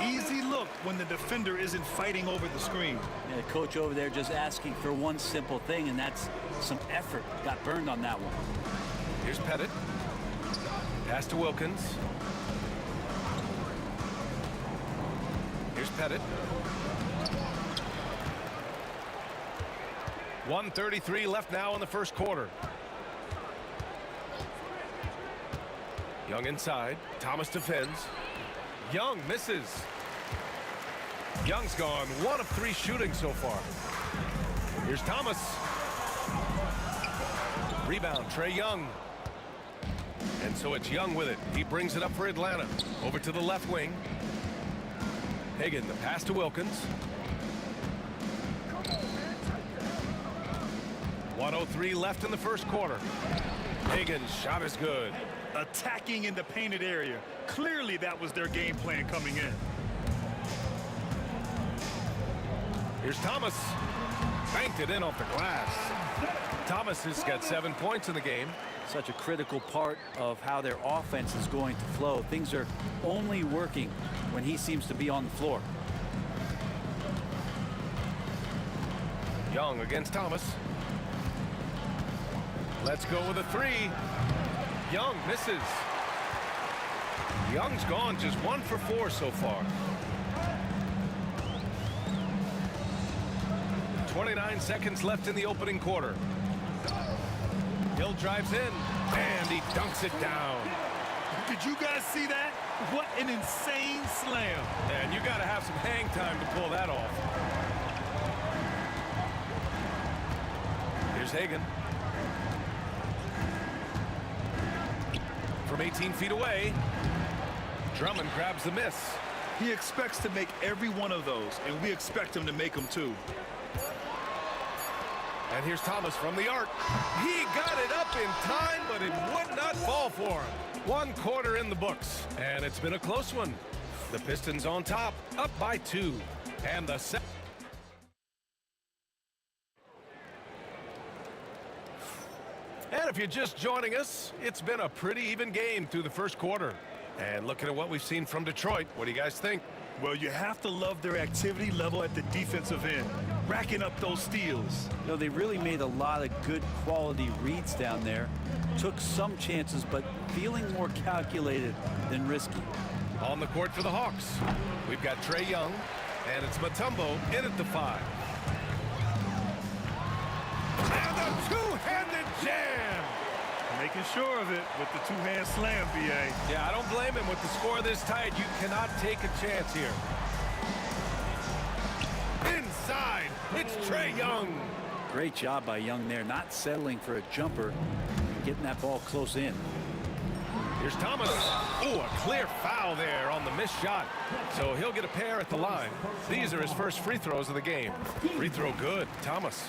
Easy look when the defender isn't fighting over the screen. Yeah, the coach over there just asking for one simple thing, and that's some effort. Got burned on that one. Here's Pettit. Pass to Wilkins. Here's Pettit. 1:33 left now in the first quarter. Young inside. Thomas defends. Young misses. Young's gone 1 of 3 shooting so far. Here's Thomas. Rebound, Trae Young. And so it's Young with it. He brings it up for Atlanta. Over to the left wing. Hagan, the pass to Wilkins. 1:03 left in the first quarter. Hagan's shot is good. Attacking in the painted area. Clearly that was their game plan coming in. Here's Thomas. Banked it in off the glass. Thomas has got 7 points in the game. Such a critical part of how their offense is going to flow. Things are only working when he seems to be on the floor. Young against Thomas. Let's go with a 3. Young misses. Young's gone just 1 for 4 so far. 29 seconds left in the opening quarter. Hill drives in, and he dunks it down. Did you guys see that? What an insane slam. And you got to have some hang time to pull that off. Here's Hagan. from 18 feet away. Drummond grabs the miss. He expects to make every one of those, and we expect him to make them too. And here's Thomas from the arc. He got it up in time, but it would not fall for him. 1 quarter in the books, and it's been a close one. The Pistons on top, up by 2. And the set. And if you're just joining us, it's been a pretty even game through the first quarter. And looking at what we've seen from Detroit, what do you guys think? Well, you have to love their activity level at the defensive end, racking up those steals. You know, they really made a lot of good quality reads down there. Took some chances, but feeling more calculated than risky. On the court for the Hawks, we've got Trae Young, and it's Mutombo in at the 5. And a two-handed jam! Making sure of it with the two-hand slam, B.A. Yeah, I don't blame him. With the score this tight, you cannot take a chance here. Inside, it's Trae Young. Great job by Young there, not settling for a jumper and getting that ball close in. Here's Thomas. Ooh, a clear foul there on the missed shot. So he'll get a pair at the line. These are his first free throws of the game. Free throw good, Thomas.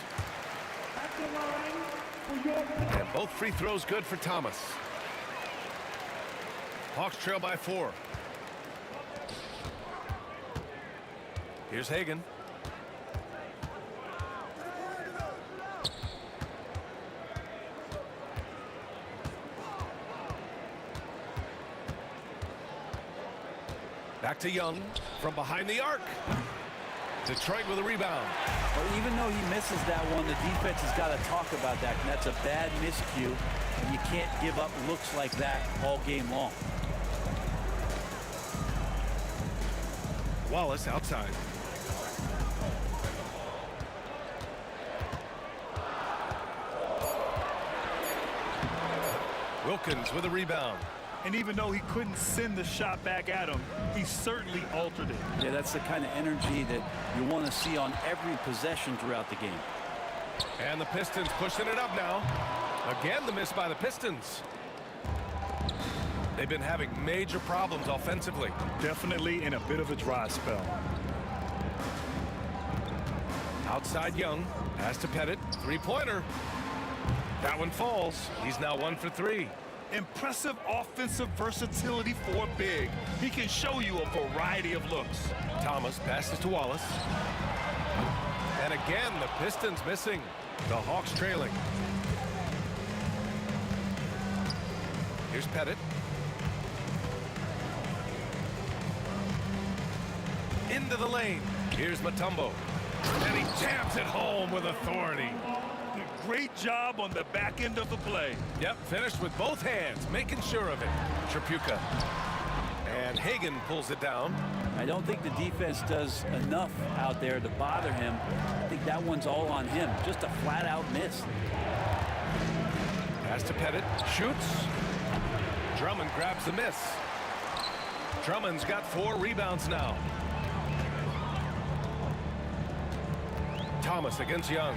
And both free throws good for Thomas. Hawks trail by 4. Here's Hagan. Back to Young from behind the arc. Detroit with a rebound. Well, even though he misses that one, the defense has got to talk about that. And that's a bad miscue. And you can't give up looks like that all game long. Wallace outside. Wilkins with a rebound. And even though he couldn't send the shot back at him, he certainly altered it. Yeah, that's the kind of energy that you want to see on every possession throughout the game. And the Pistons pushing it up now. Again, the miss by the Pistons. They've been having major problems offensively. Definitely in a bit of a dry spell. Outside Young. Pass to Pettit. Three-pointer. That one falls. He's now 1 for 3. Impressive offensive versatility for a big. He can show you a variety of looks. Thomas passes to Wallace. And again, the Pistons missing. The Hawks trailing. Here's Pettit. Into the lane. Here's Mutombo. And he jams it home with authority. Great job on the back end of the play. Yep, finished with both hands, making sure of it. Tripucka. And Hagan pulls it down. I don't think the defense does enough out there to bother him. I think that one's all on him. Just a flat-out miss. Pass to Pettit. Shoots. Drummond grabs the miss. Drummond's got 4 rebounds now. Thomas against Young.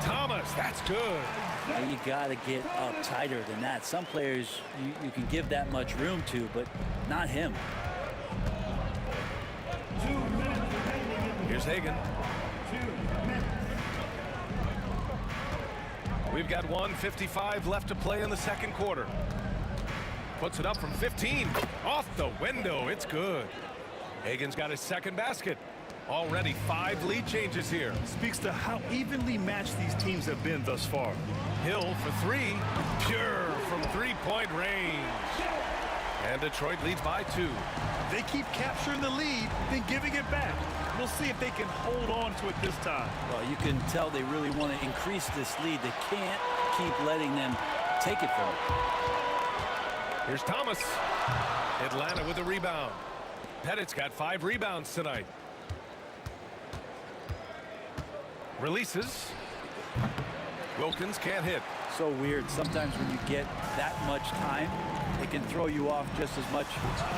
Thomas, that's good. And you got to get up tighter than that. Some players you can give that much room to, but not him. Here's Hagan. We've got 1:55 left to play in the second quarter. Puts it up from 15. Off the window. It's good. Hagan's got his second basket. Already 5 lead changes here. Speaks to how evenly matched these teams have been thus far. Hill for 3. Pure from 3-point range. And Detroit leads by 2. They keep capturing the lead, then giving it back. We'll see if they can hold on to it this time. Well, you can tell they really want to increase this lead. They can't keep letting them take it from them. Here's Thomas. Atlanta with a rebound. Pettit's got 5 rebounds tonight. Releases. Wilkins can't hit. So weird. Sometimes when you get that much time, it can throw you off just as much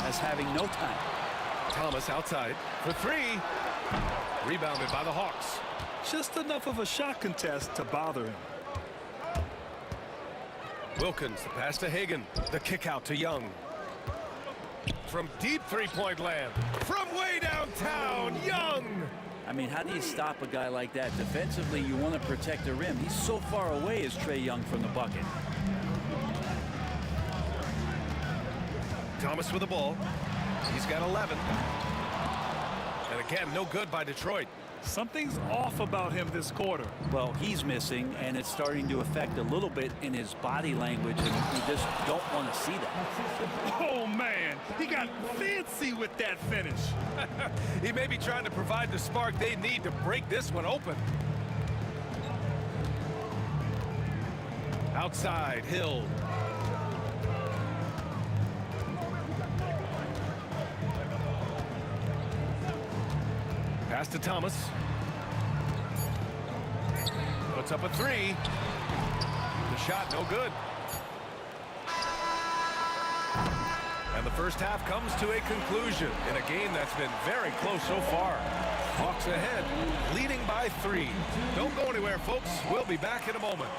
as having no time. Thomas outside for 3. Rebounded by the Hawks. Just enough of a shot contest to bother him. Wilkins, the pass to Hagan. The kick out to Young. From deep three-point land. From way downtown, Young! I mean, how do you stop a guy like that? Defensively, you want to protect the rim. He's so far away as Trae Young from the bucket. Thomas with the ball. He's got 11. And again, no good by Detroit. Something's off about him this quarter. Well, he's missing, and it's starting to affect a little bit in his body language, and you just don't want to see that. Oh, man. He got fancy with that finish. He may be trying to provide the spark they need to break this one open. Outside, Hill. Pass to Thomas. Puts up a three. The shot no good. And the first half comes to a conclusion in a game that's been very close so far. Hawks ahead, leading by 3. Don't go anywhere, folks. We'll be back in a moment.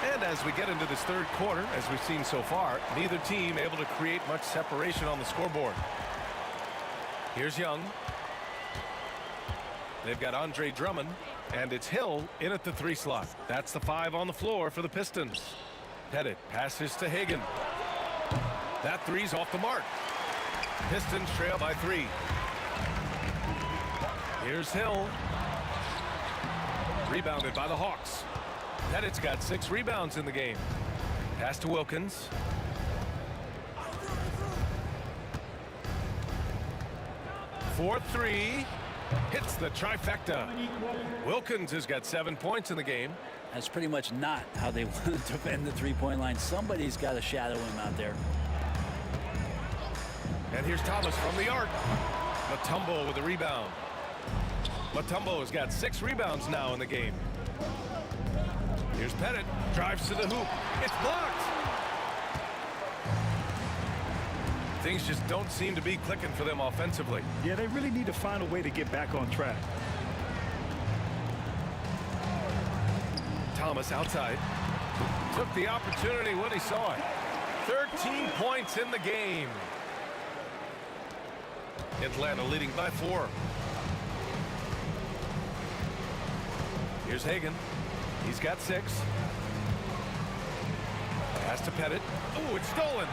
And as we get into this third quarter, as we've seen so far, neither team able to create much separation on the scoreboard. Here's Young. They've got Andre Drummond, and it's Hill in at the 3 slot. That's the 5 on the floor for the Pistons. Pettit passes to Hagan. That 3's off the mark. Pistons trail by 3. Here's Hill. Rebounded by the Hawks. Pettit's got 6 rebounds in the game. Pass to Wilkins. For 3. Hits the trifecta. Wilkins has got 7 points in the game. That's pretty much not how they want to defend the three-point line. Somebody's got to shadow him out there. And here's Thomas from the arc. Mutombo with the rebound. Mutombo has got 6 rebounds now in the game. Here's Pettit. Drives to the hoop. It's blocked. Things just don't seem to be clicking for them offensively. Yeah, they really need to find a way to get back on track. Thomas outside. Took the opportunity when he saw it. 13 points in the game. Atlanta leading by 4. Here's Hagan. He's got 6. Pass to Pettit. Oh, it's stolen.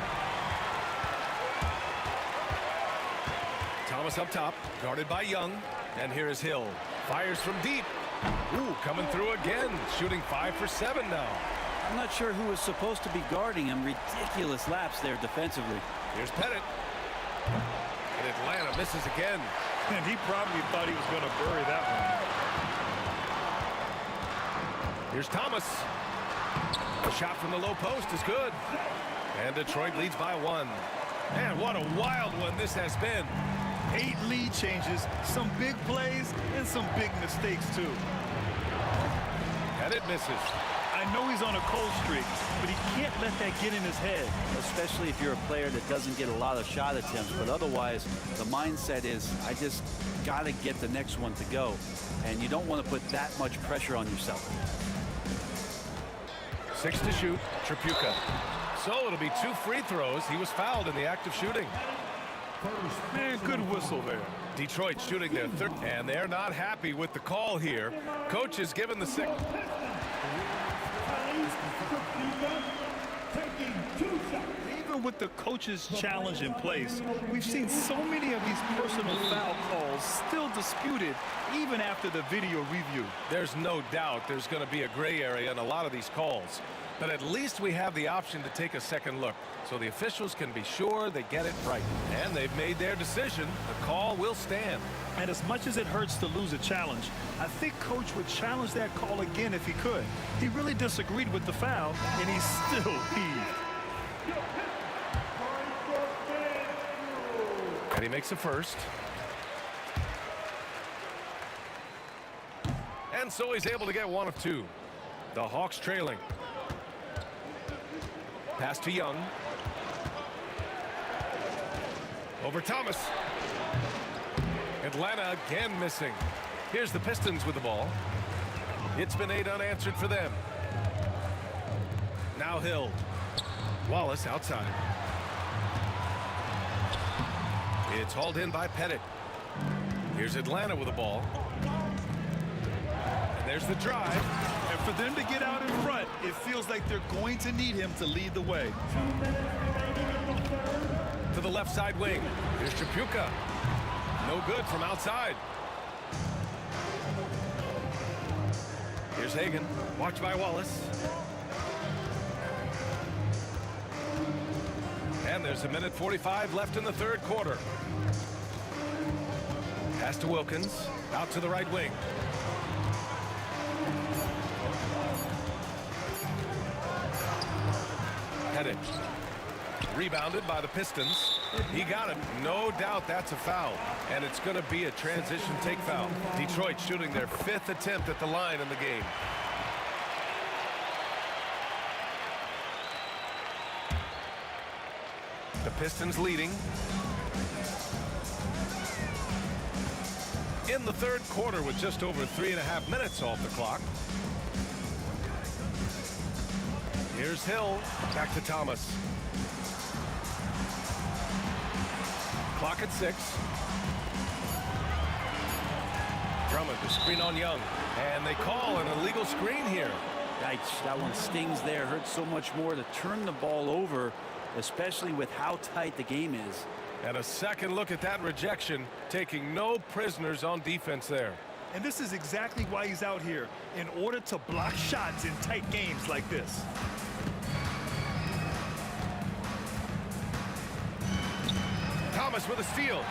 Thomas up top, guarded by Young. And here is Hill. Fires from deep. Ooh, coming through again. Shooting 5 for 7 now. I'm not sure who was supposed to be guarding him. Ridiculous lapse there defensively. Here's Pettit. And Atlanta misses again. And he probably thought he was going to bury that one. Here's Thomas. The shot from the low post is good. And Detroit leads by 1. Man, what a wild one this has been. 8 lead changes, some big plays, and some big mistakes, too. Pettit misses. I know he's on a cold streak, but he can't let that get in his head. Especially if you're a player that doesn't get a lot of shot attempts. But otherwise, the mindset is, I just got to get the next one to go. And you don't want to put that much pressure on yourself. 6 to shoot. Tripucka. So it'll be 2 free throws. He was fouled in the act of shooting. Man, good whistle there. Detroit shooting their third, and they're not happy with the call here. Coach has given the signal. Even with the coach's challenge in place, we've seen so many of these personal foul calls still disputed even after the video review. There's no doubt there's going to be a gray area in a lot of these calls. But at least we have the option to take a second look, so the officials can be sure they get it right. And they've made their decision. The call will stand. And as much as it hurts to lose a challenge, I think Coach would challenge that call again if he could. He really disagreed with the foul, and he still heaved. And he makes the first. And And so he's able to get one of two. The Hawks trailing. Pass to Young. Over Thomas. Atlanta again missing. Here's the Pistons with the ball. It's been 8 unanswered for them. Now Hill. Wallace outside. It's hauled in by Pettit. Here's Atlanta with the ball. And there's the drive. And for them to get out in front, it feels like they're going to need him to lead the way. To the left side wing. Here's Chapuka. No good from outside. Here's Hagan. Watched by Wallace. And there's 1:45 left in the third quarter. Pass to Wilkins. Out to the right wing. Pettit. Rebounded by the Pistons. He got it. No doubt that's a foul. And it's going to be a transition take foul. Detroit shooting their 5th attempt at the line in the game. The Pistons leading. In the third quarter with just over 3.5 minutes off the clock. Here's Hill. Back to Thomas. Clock at 6. Drummond to screen on Young. And they call an illegal screen here. Yikes, that one stings there. Hurts so much more to turn the ball over, especially with how tight the game is. And a second look at that rejection, taking no prisoners on defense there. And this is exactly why he's out here, in order to block shots in tight games like this. Thomas with a steal.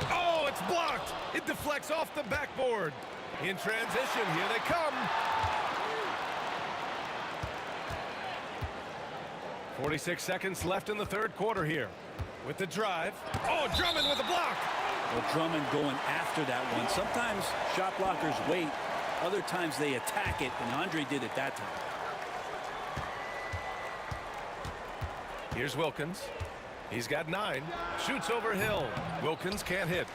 Oh, it's blocked. It deflects off the backboard. In transition, here they come. 46 seconds left in the third quarter here. With the drive. Oh, Drummond with a block. Well, Drummond going after that one. Sometimes shot blockers wait. Other times they attack it, and Andre did it that time. Here's Wilkins. He's got 9. Shoots over Hill. Wilkins can't hit.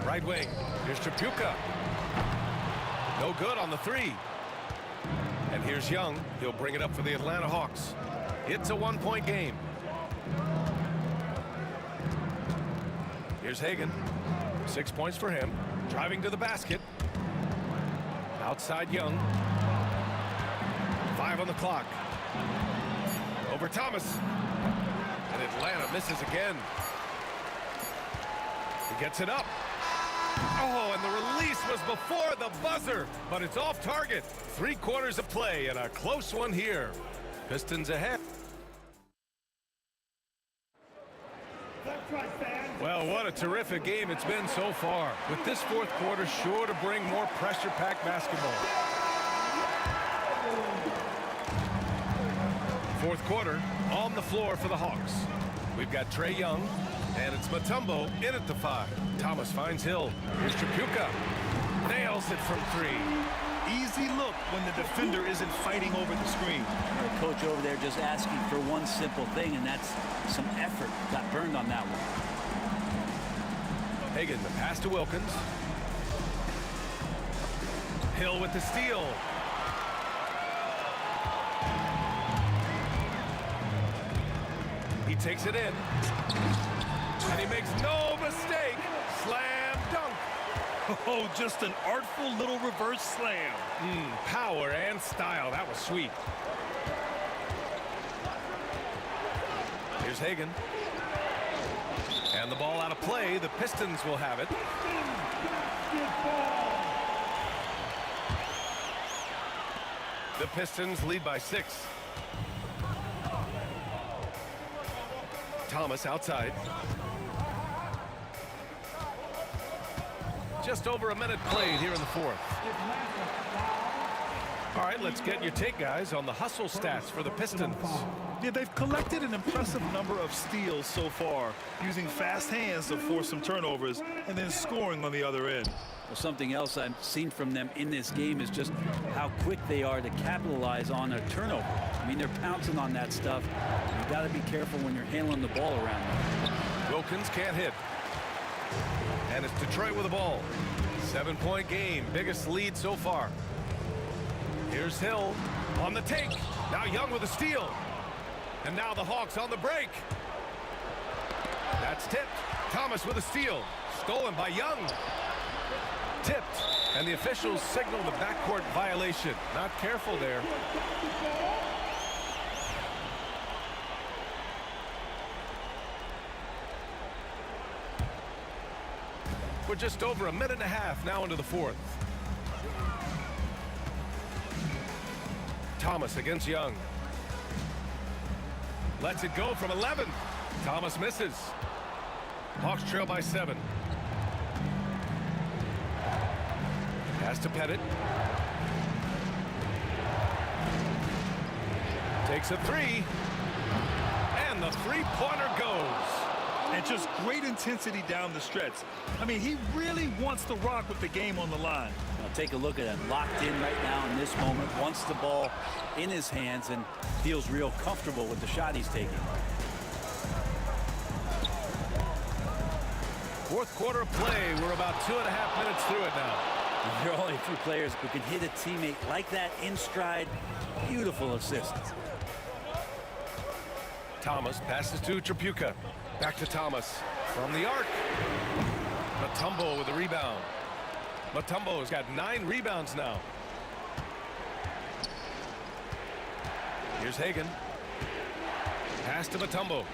Right wing. Here's Chapuka. No good on the 3. And here's Young. He'll bring it up for the Atlanta Hawks. It's a 1-point game. Here's Hagan. 6 points for him. Driving to the basket. Outside Young. 5 on the clock. Over Thomas. And Atlanta misses again. He gets it up. Oh, and the release was before the buzzer, but it's off target. 3 quarters of play and a close one here. Pistons ahead. Well, what a terrific game it's been so far. With this fourth quarter sure to bring more pressure-packed basketball. Fourth quarter on the floor for the Hawks. We've got Trae Young, and it's Mutombo in at the 5. Thomas finds Hill. Here's Chapuka. Nails it from 3. Easy look when the defender isn't fighting over the screen. The coach over there just asking for one simple thing, and that's some effort. Got burned on that one. Hagan, the pass to Wilkins. Hill with the steal. He takes it in. And he makes no mistake. Slam dunk. Oh, just an artful little reverse slam. Power and style. That was sweet. Here's Hagan. And the ball out of play. The Pistons will have it. The Pistons lead by 6. Thomas outside. Just over a minute played here in the fourth. All right, let's get your take, guys, on the hustle stats for the Pistons. Yeah, they've collected an impressive number of steals so far, using fast hands to force some turnovers and then scoring on the other end. Well, something else I've seen from them in this game is just how quick they are to capitalize on a turnover. I mean, they're pouncing on that stuff. You've got to be careful when you're handling the ball around them. Wilkins can't hit. And it's Detroit with the ball. 7-point game, biggest lead so far. Here's Hill on the take. Now Young with a steal. And now the Hawks on the break. That's tipped. Thomas with a steal. Stolen by Young. Tipped. And the officials signal the backcourt violation. Not careful there. We're just over a minute and a half now into the fourth. Thomas against Young. Lets it go from 11. Thomas misses. Hawks trail by 7. Pass to Pettit. Takes a 3. And the three-pointer goes. And just great intensity down the stretch. I mean, he really wants to rock with the game on the line. Now take a look at him, locked in right now in this moment, wants the ball in his hands and feels real comfortable with the shot he's taking. Fourth quarter of play. We're about 2.5 minutes through it now. There are only a few players who can hit a teammate like that in stride. Beautiful assist. Thomas passes to Tripucka. Back to Thomas from the arc. Mutombo with the rebound. Mutombo has got 9 rebounds now. Here's Hagan. Pass to Mutombo.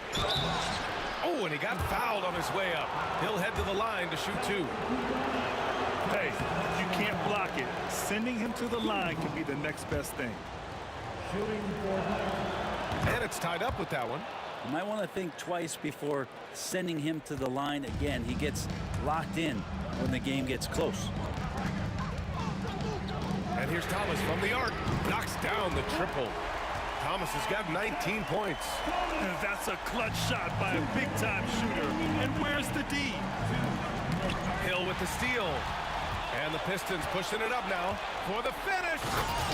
Oh, and he got fouled on his way up. He'll head to the line to shoot 2. Hey, you can't block it. Sending him to the line can be the next best thing. And it's tied up with that one. You might want to think twice before sending him to the line again. He gets locked in when the game gets close. And here's Thomas from the arc. Knocks down the triple. Thomas has got 19 points. And that's a clutch shot by a big-time shooter. And where's the D? Hill with the steal. And the Pistons pushing it up now for the finish.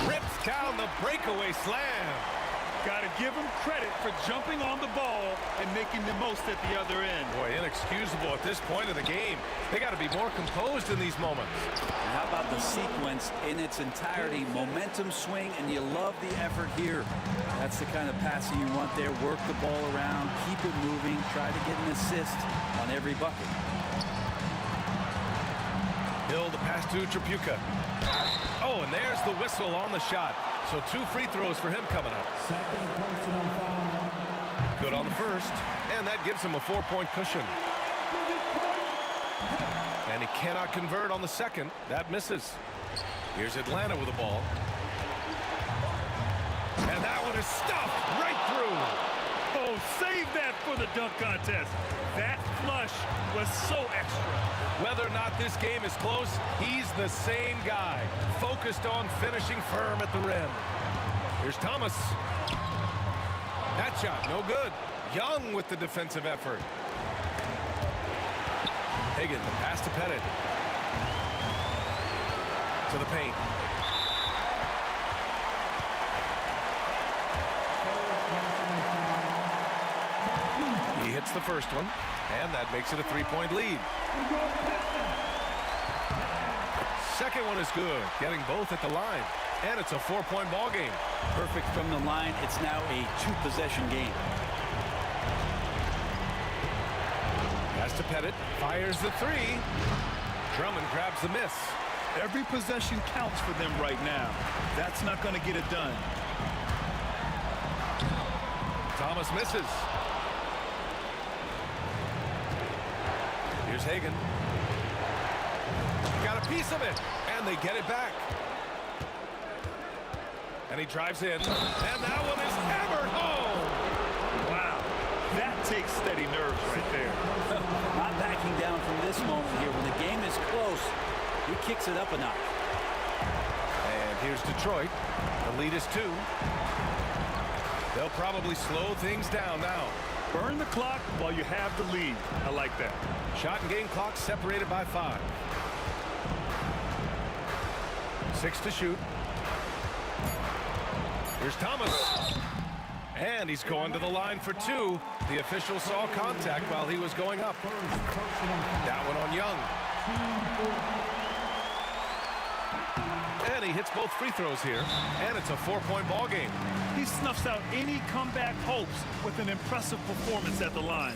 Rips down the breakaway slam. Got to give him credit for jumping on the ball and making the most at the other end. Boy, inexcusable at this point of the game. They got to be more composed in these moments. And how about the sequence in its entirety? Momentum swing, and you love the effort here. That's the kind of passing you want there. Work the ball around, keep it moving, try to get an assist on every bucket. Hill to pass to Tripucka. Oh, and there's the whistle on the shot. So 2 free throws for him coming up. Good on the first, and that gives him a 4-point cushion. And he cannot convert on the second. That misses. Here's Atlanta with the ball. And that one is stuffed right through. Oh, save that for the dunk contest. That flush was so extra. Whether or not this game is close, he's the same guy, focused on finishing firm at the rim. Here's Thomas. That shot, no good. Young with the defensive effort. Hagan, the pass to Pettit. To the paint. He hits the first one, and that makes it a 3-point lead. Second one is good, getting both at the line, and it's a 4-point ball game. Perfect from the line. It's now a 2-possession game. Pass to Pettit, fires the 3. Drummond grabs the miss. Every possession counts for them right now. That's not going to get it done. Thomas misses. Here's Hagan. Got a piece of it, and they get it back. And he drives in, and that one is hammered home. Wow, that takes steady nerves right there. Not backing down from this moment here. When the game is close, he kicks it up a notch. And Here's Detroit. The lead is 2. They'll probably slow things down now. Burn the clock while you have the lead. I like that. Shot and game clock separated by 5. 6 to shoot. Here's Thomas. And he's going to the line for 2. The official saw contact while he was going up. That one on Young. And he hits both free throws here. And it's a 4-point ball game. He snuffs out any comeback hopes with an impressive performance at the line.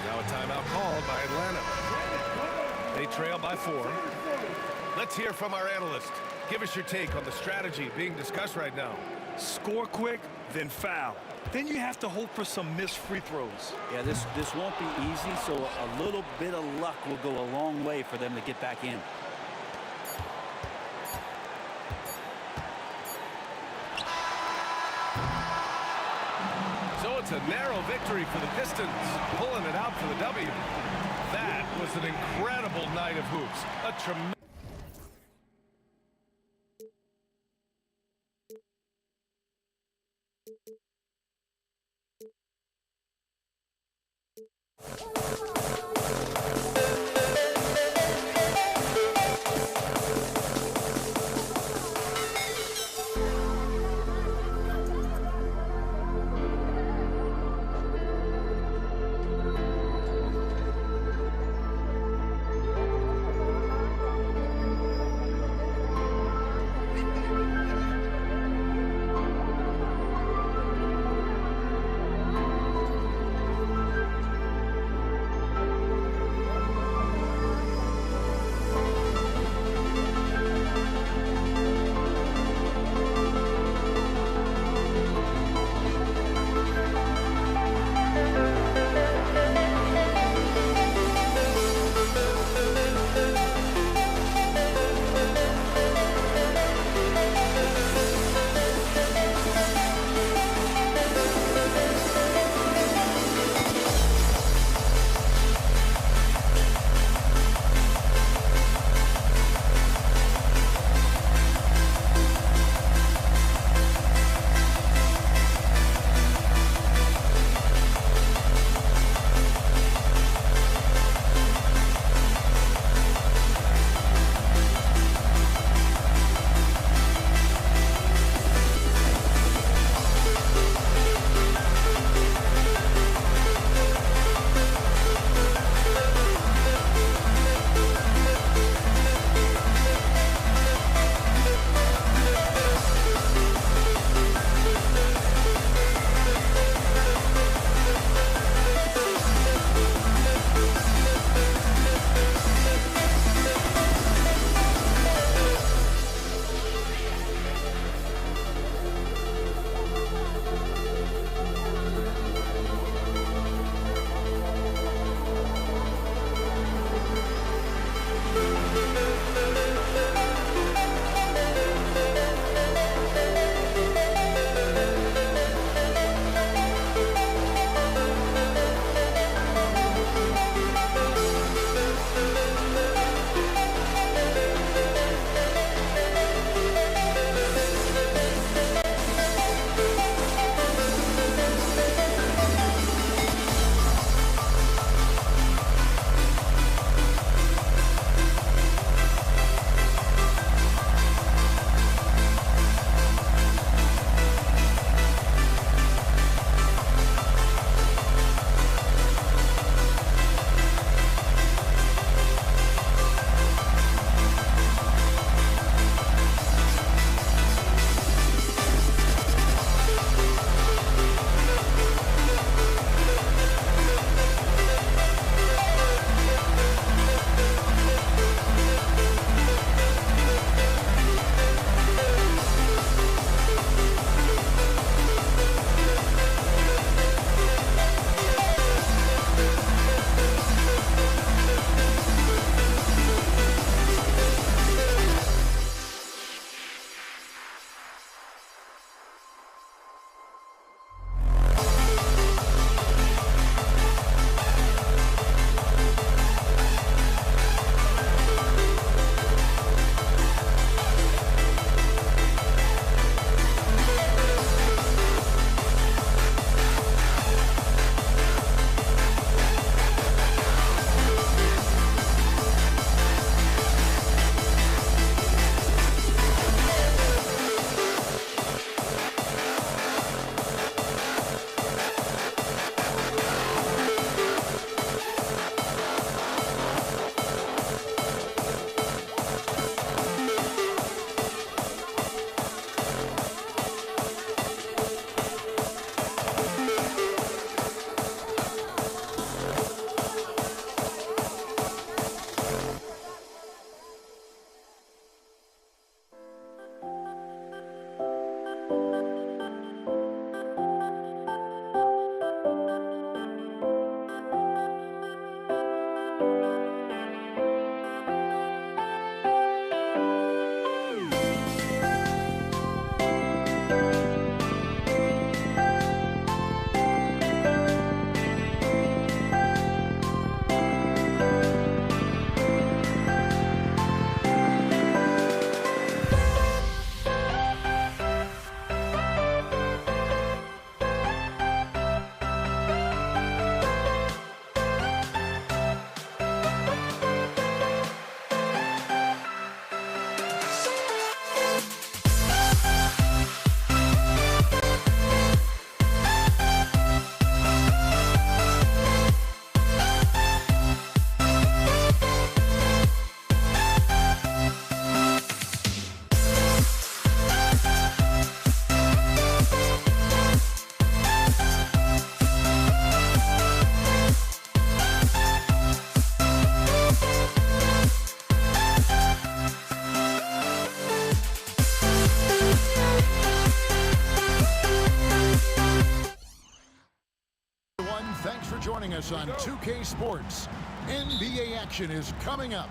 Now a timeout called by Atlanta. They trail by 4. Let's hear from our analyst. Give us your take on the strategy being discussed right now. Score quick, then foul. Then you have to hope for some missed free throws. Yeah, this won't be easy, so a little bit of luck will go a long way for them to get back in. So it's a narrow victory for the Pistons, pulling it out for the W. That was an incredible night of hoops. A tremendous... this on 2K Sports. NBA action is coming up.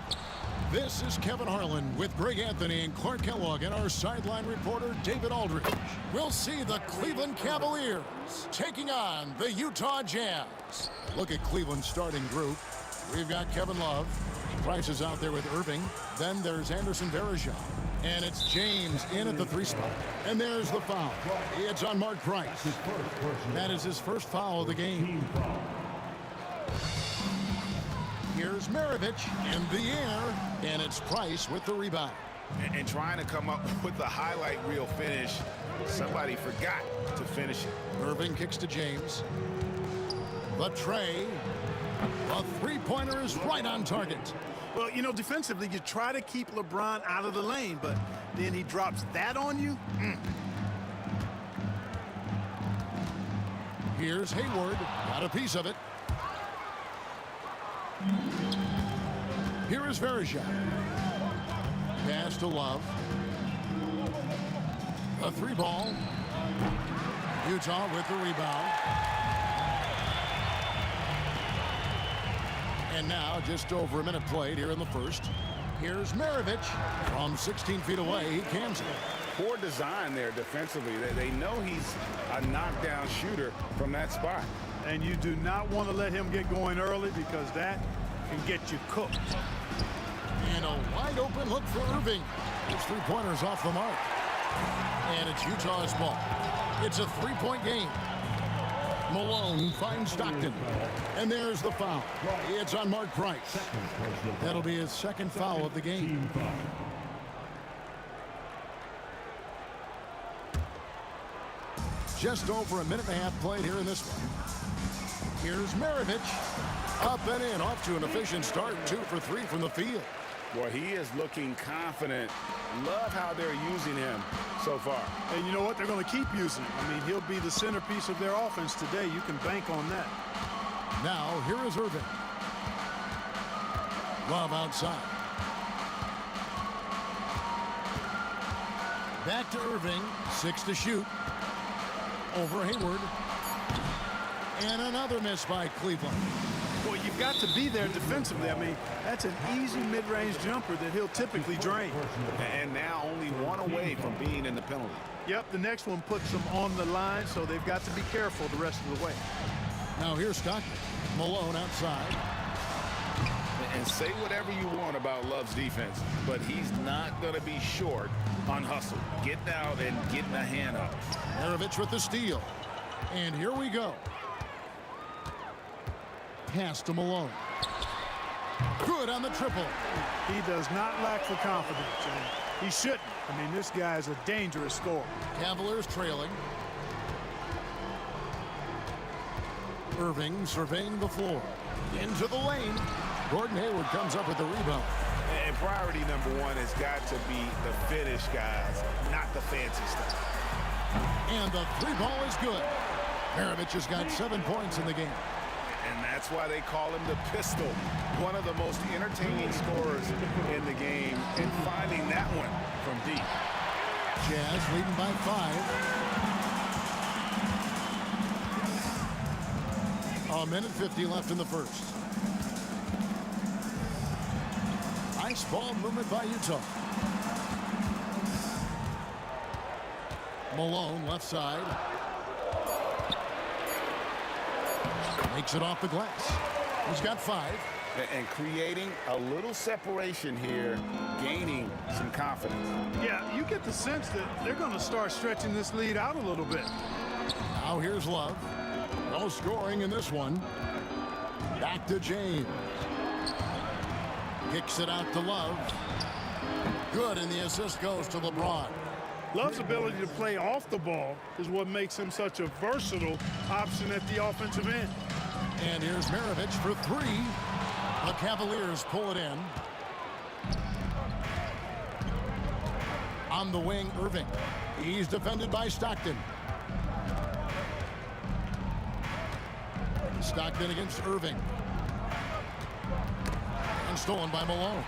This is Kevin Harlan with Greg Anthony and Clark Kellogg and our sideline reporter David Aldridge. We'll see the Cleveland Cavaliers taking on the Utah Jazz. Look at Cleveland's starting group. We've got Kevin Love. Price is out there with Irving. Then there's Anderson Varejao. And it's James in at the 3 spot. And there's the foul. It's on Mark Price. That is his first foul of the game. Here's Maravich in the air. And it's Price with the rebound. And trying to come up with the highlight reel finish, somebody forgot to finish it. Irving kicks to James. The tray. The three-pointer is right on target. Well, you know, defensively, you try to keep LeBron out of the lane, but then he drops that on you. Here's Hayward. Got a piece of it. Here is Varejao. Pass to Love. A 3-ball. Utah with the rebound. And now just over a minute played here in the first. Here's Maravich from 16 feet away. He cams it. Poor design there defensively. They know he's a knockdown shooter from that spot. And you do not want to let him get going early because that can get you cooked. And a wide open look for Irving. His 3-pointers off the mark. And it's Utah's ball. It's a 3-point game. Malone finds Stockton. And there's the foul. It's on Mark Price. That'll be his second foul of the game. Just over a minute and a half played here in this one. Here's Maravich. Up and in, off to an efficient start. 2 for 3 from the field. Boy, he is looking confident. Love how they're using him so far. And you know what? They're going to keep using him. I mean, he'll be the centerpiece of their offense today. You can bank on that. Now, here is Irving. Love outside. Back to Irving. 6 to shoot. Over Hayward. And another miss by Cleveland. Well, you've got to be there defensively. I mean, that's an easy mid-range jumper that he'll typically drain. And now only one away from being in the penalty. Yep, the next one puts them on the line, so they've got to be careful the rest of the way. Now here's Stockton. Malone outside. And say whatever you want about Love's defense, but he's not going to be short on hustle. Getting out and getting a hand up. Maravich with the steal. And here we go. Pass to Malone. Good on the triple. He does not lack for confidence, and he shouldn't. I mean, this guy is a dangerous scorer. Cavaliers trailing. Irving surveying the floor. Into the lane. Gordon Hayward comes up with the rebound. And priority number one has got to be the finish, guys, not the fancy stuff. And the 3-ball is good. Maravich has got 7 points in the game. And that's why they call him the pistol. One of the most entertaining scorers in the game. And finding that one from deep. Jazz leading by 5. A minute 50 left in the first. Nice ball movement by Utah. Malone left side. Makes it off the glass. He's got 5. And creating a little separation here, gaining some confidence. Yeah, you get the sense that they're going to start stretching this lead out a little bit. Now here's Love. No scoring in this one. Back to James. Kicks it out to Love. Good, and the assist goes to LeBron. Love's ability to play off the ball is what makes him such a versatile option at the offensive end. And here's Maravich for 3. The Cavaliers pull it in. On the wing, Irving. He's defended by Stockton. Stockton against Irving. And stolen by Malone.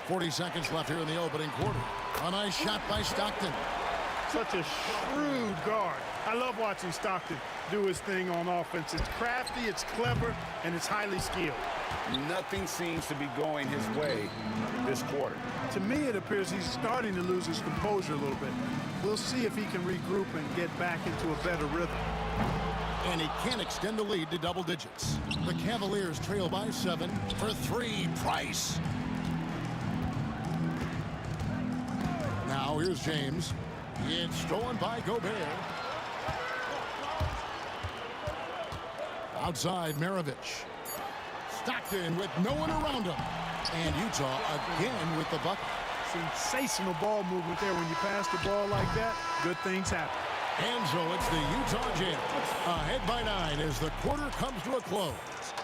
40 seconds left here in the opening quarter. A nice shot by Stockton. Such a shrewd guard. I love watching Stockton do his thing on offense. It's crafty, it's clever, and it's highly skilled. Nothing seems to be going his way this quarter. To me, it appears he's starting to lose his composure a little bit. We'll see if he can regroup and get back into a better rhythm. And he can't extend the lead to double digits. The Cavaliers trail by 7 for 3. Price. Now here's James. It's stolen by Gobert. Outside Maravich. Stockton with no one around him. And Utah again with the bucket. Sensational ball movement there. When you pass the ball like that, good things happen. And so it's the Utah Jazz ahead by 9 as the quarter comes to a close.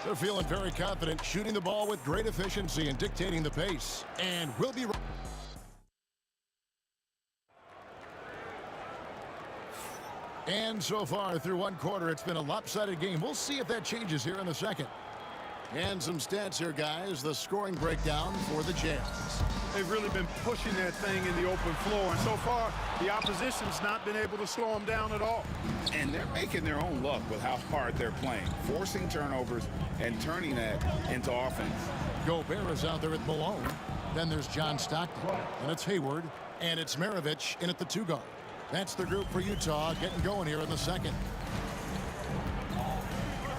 They're feeling very confident, shooting the ball with great efficiency and dictating the pace. And we'll be right. And so far through one quarter, it's been a lopsided game. We'll see if that changes here in the second. And some stats here, guys. The scoring breakdown for the Jazz. They've really been pushing that thing in the open floor, and so far, the opposition's not been able to slow them down at all. And they're making their own luck with how hard they're playing, forcing turnovers and turning that into offense. Gobert is out there at Malone. Then there's John Stockton, and it's Hayward, and it's Maravich in at the 2 guard. That's the group for Utah getting going here in the second.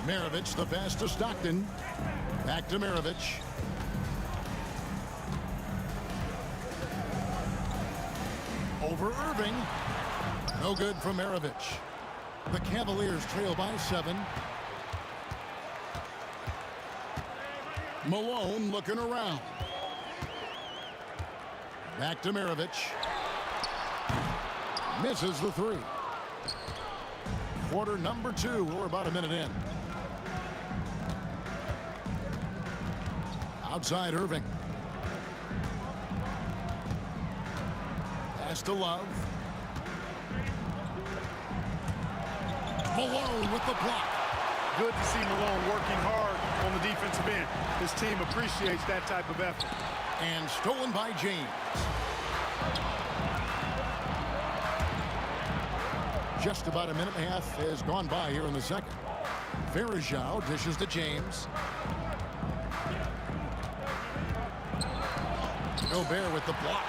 Maravich, the pass to Stockton. Back to Maravich. Over Irving. No good from Maravich. The Cavaliers trail by 7. Malone looking around. Back to Maravich. Misses the 3. Quarter number 2. We're about a minute in. Outside Irving. Pass to Love. Malone with the block. Good to see Malone working hard on the defensive end. His team appreciates that type of effort. And stolen by James. Just about a minute and a half has gone by here in the second. Verajao dishes to James. Gobert with the block.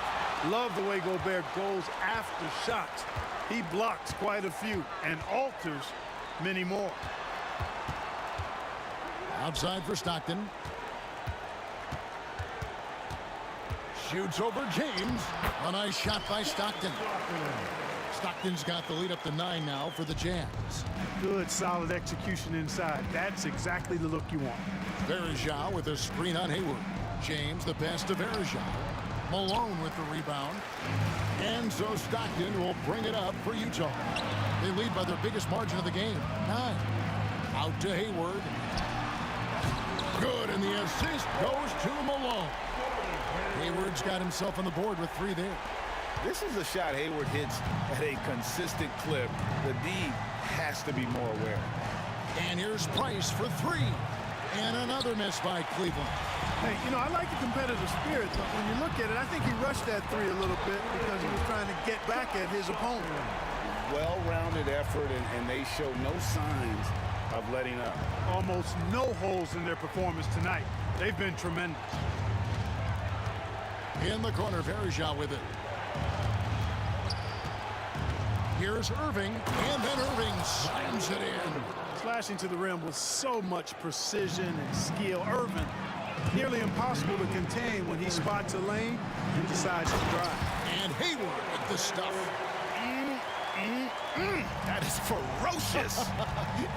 Love the way Gobert goes after shots. He blocks quite a few and alters many more. Outside for Stockton. Shoots over James. A nice shot by Stockton. Stockton's got the lead up to 9 now for the Jazz. Good, solid execution inside. That's exactly the look you want. Verajao with a screen on Hayward. James the pass to Verajao. Malone with the rebound. And so Stockton will bring it up for Utah. They lead by their biggest margin of the game, 9. Out to Hayward. Good, and the assist goes to Malone. Hayward's got himself on the board with 3 there. This is a shot Hayward hits at a consistent clip. The D has to be more aware. And here's Price for 3. And another miss by Cleveland. Hey, you know, I like the competitive spirit, but when you look at it, I think he rushed that 3 a little bit because he was trying to get back at his opponent. Well-rounded effort, and they show no signs of letting up. Almost no holes in their performance tonight. They've been tremendous. In the corner, Verajao with it. Here's Irving, and then Irving slams it in. Slashing to the rim with so much precision and skill. Irving, nearly impossible to contain when he spots a lane and decides to drive. And Hayward with the stuff. That is ferocious.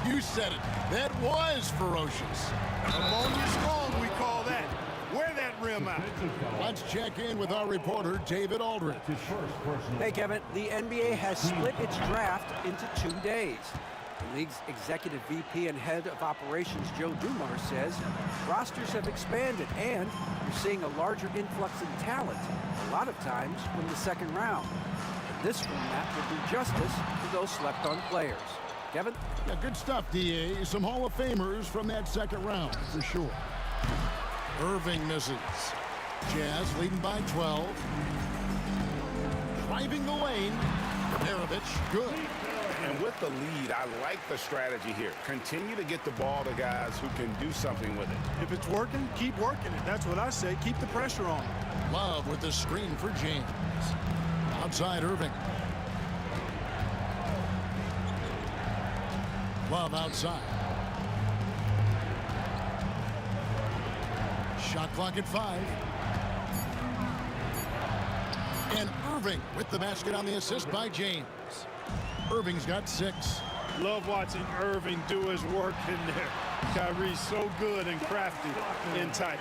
You said it. That was ferocious. Ammonia strong, we call that. Wear that rim out. Let's check in with our reporter, David Aldridge. Hey, Kevin. The NBA has split its draft into 2 days. The league's executive VP and head of operations, Joe Dumars, says rosters have expanded and you're seeing a larger influx in talent, a lot of times from the second round. And this format will do justice to those slept-on players. Kevin? Yeah, good stuff, D.A. Some Hall of Famers from that second round, for sure. Irving misses. Jazz leading by 12. Driving the lane. Maravich, good. And with the lead, I like the strategy here. Continue to get the ball to guys who can do something with it. If it's working, keep working it. That's what I say. Keep the pressure on. Love with the screen for James. Outside Irving. Love outside. Shot clock at 5. And Irving with the basket on the assist by James. Irving's got 6. Love watching Irving do his work in there. Kyrie's so good and crafty and tight.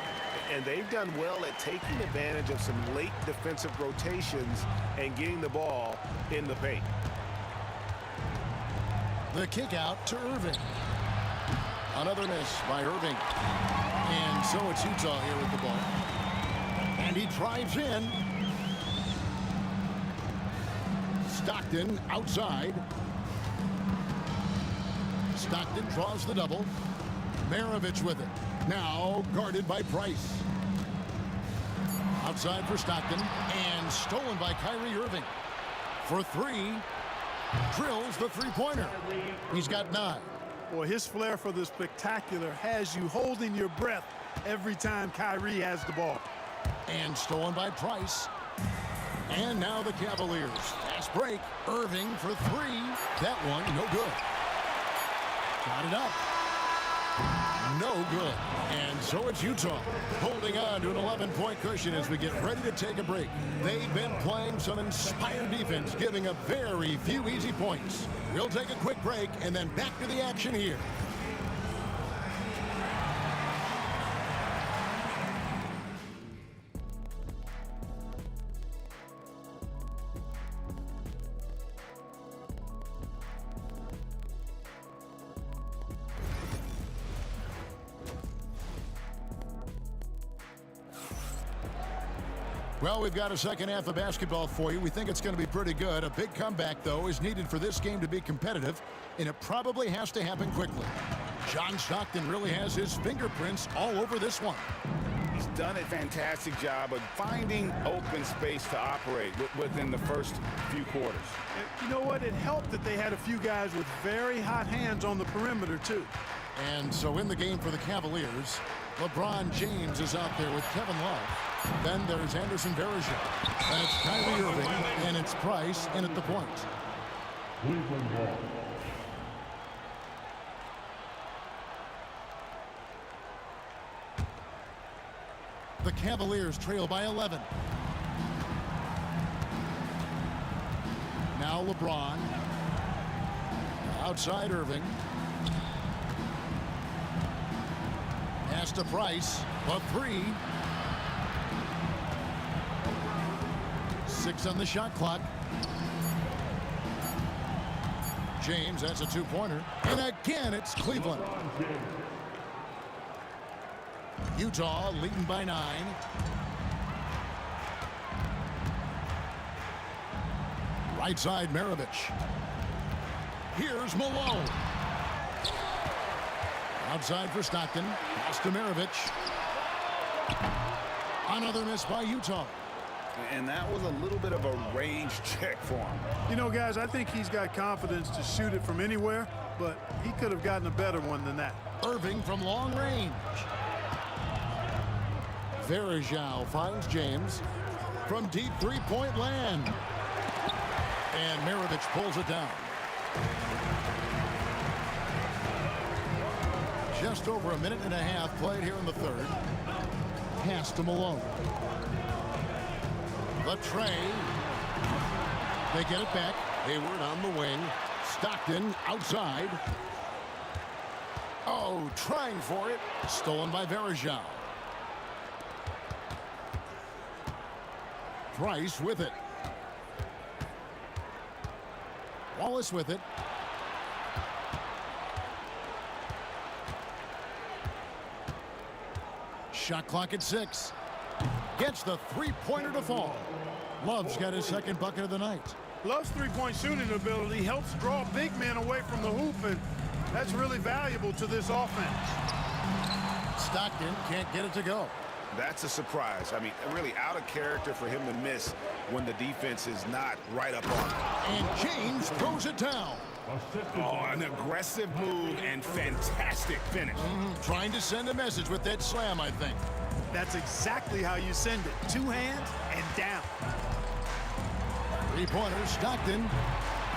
And they've done well at taking advantage of some late defensive rotations and getting the ball in the paint. The kick out to Irving. Another miss by Irving. And so it's Utah here with the ball. And he drives in. Stockton outside. Stockton draws the double. Maravich with it. Now guarded by Price. Outside for Stockton. And stolen by Kyrie Irving. For 3. Drills the three-pointer. He's got 9. Boy, his flair for the spectacular has you holding your breath every time Kyrie has the ball. And stolen by Price. And now the Cavaliers. Fast break. Irving for 3. That one, no good. Got it up. No good. And so it's Utah holding on to an 11-point cushion as we get ready to take a break. They've been playing some inspired defense, giving up very few easy points. We'll take a quick break and then back to the action here. Well, we've got a second half of basketball for you. We think it's going to be pretty good. A big comeback, though, is needed for this game to be competitive, and it probably has to happen quickly. John Stockton really has his fingerprints all over this one. He's done a fantastic job of finding open space to operate within the first few quarters. You know what? It helped that they had a few guys with very hot hands on the perimeter, too. And so in the game for the Cavaliers, LeBron James is out there with Kevin Love. Then there's Anderson Varejao. And it's Kyrie Irving, and it's Price in at the point. Cleveland ball. The Cavaliers trail by 11. Now LeBron. Outside Irving. Pass to Price. A 3. 6 on the shot clock. James, that's a 2-pointer. And again, it's Cleveland. Utah leading by 9. Right side, Maravich. Here's Malone. Outside for Stockton. Pass to Maravich. Another miss by Utah. And that was a little bit of a range check for him. You know, guys, I think he's got confidence to shoot it from anywhere, but he could have gotten a better one than that. Irving from long range. Varejao finds James from deep three-point land. And Maravich pulls it down. Just over a minute and a half played here in the third. Pass to Malone. The tray. They get it back. Hayward on the wing. Stockton outside. Oh, trying for it. Stolen by Varejao. Price with it. Wallace with it. Shot clock at 6. Gets the three-pointer to fall. Love's got his second bucket of the night. Love's three-point shooting ability helps draw big men away from the hoop, and that's really valuable to this offense. Stockton can't get it to go. That's a surprise. I mean, really out of character for him to miss when the defense is not right up on them. And James throws it down. Oh, an aggressive move and fantastic finish. Trying to send a message with that slam, I think. That's exactly how you send it. 2 hands and down. 3-pointer, Stockton.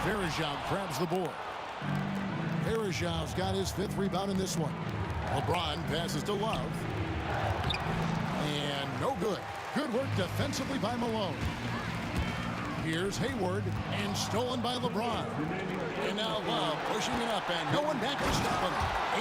Verejao grabs the board. Verejão's got his 5th rebound in this one. LeBron passes to Love. And no good. Good work defensively by Malone. Here's Hayward, and stolen by LeBron. And now Love pushing it up and going back to stop him.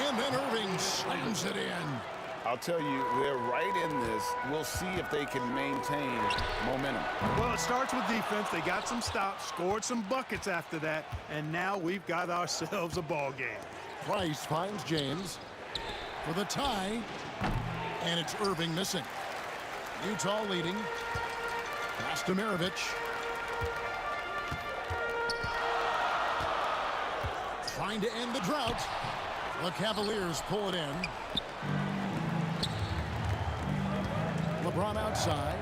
And then Irving slams it in. I'll tell you, they're right in this. We'll see if they can maintain momentum. Well, it starts with defense. They got some stops, scored some buckets after that, and now we've got ourselves a ball game. Price finds James for the tie, and it's Irving missing. Utah leading. Pass to Maravich. Trying to end the drought. The Cavaliers pull it in. LeBron outside.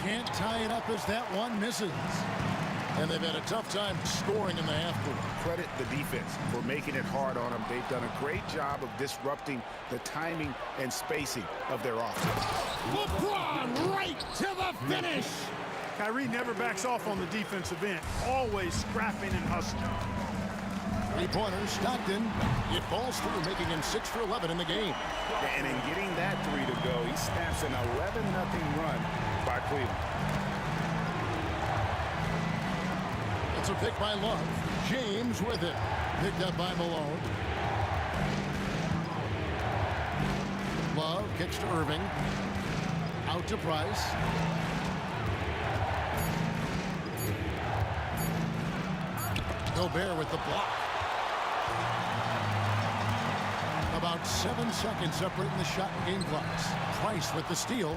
Can't tie it up as that one misses. And they've had a tough time scoring in the half court. Credit the defense for making it hard on them. They've done a great job of disrupting the timing and spacing of their offense. LeBron right to the finish. Kyrie never backs off on the defensive end, always scrapping and hustling. 3-pointer, Stockton. It falls through, making him 6 for 11 in the game. And in getting that 3 to go, he snaps an 11-0 run by Cleveland. It's a pick by Love. James with it. Picked up by Malone. Love kicks to Irving. Out to Price. Gobert with the block. About 7 seconds separating the shot and game clocks. Price with the steal.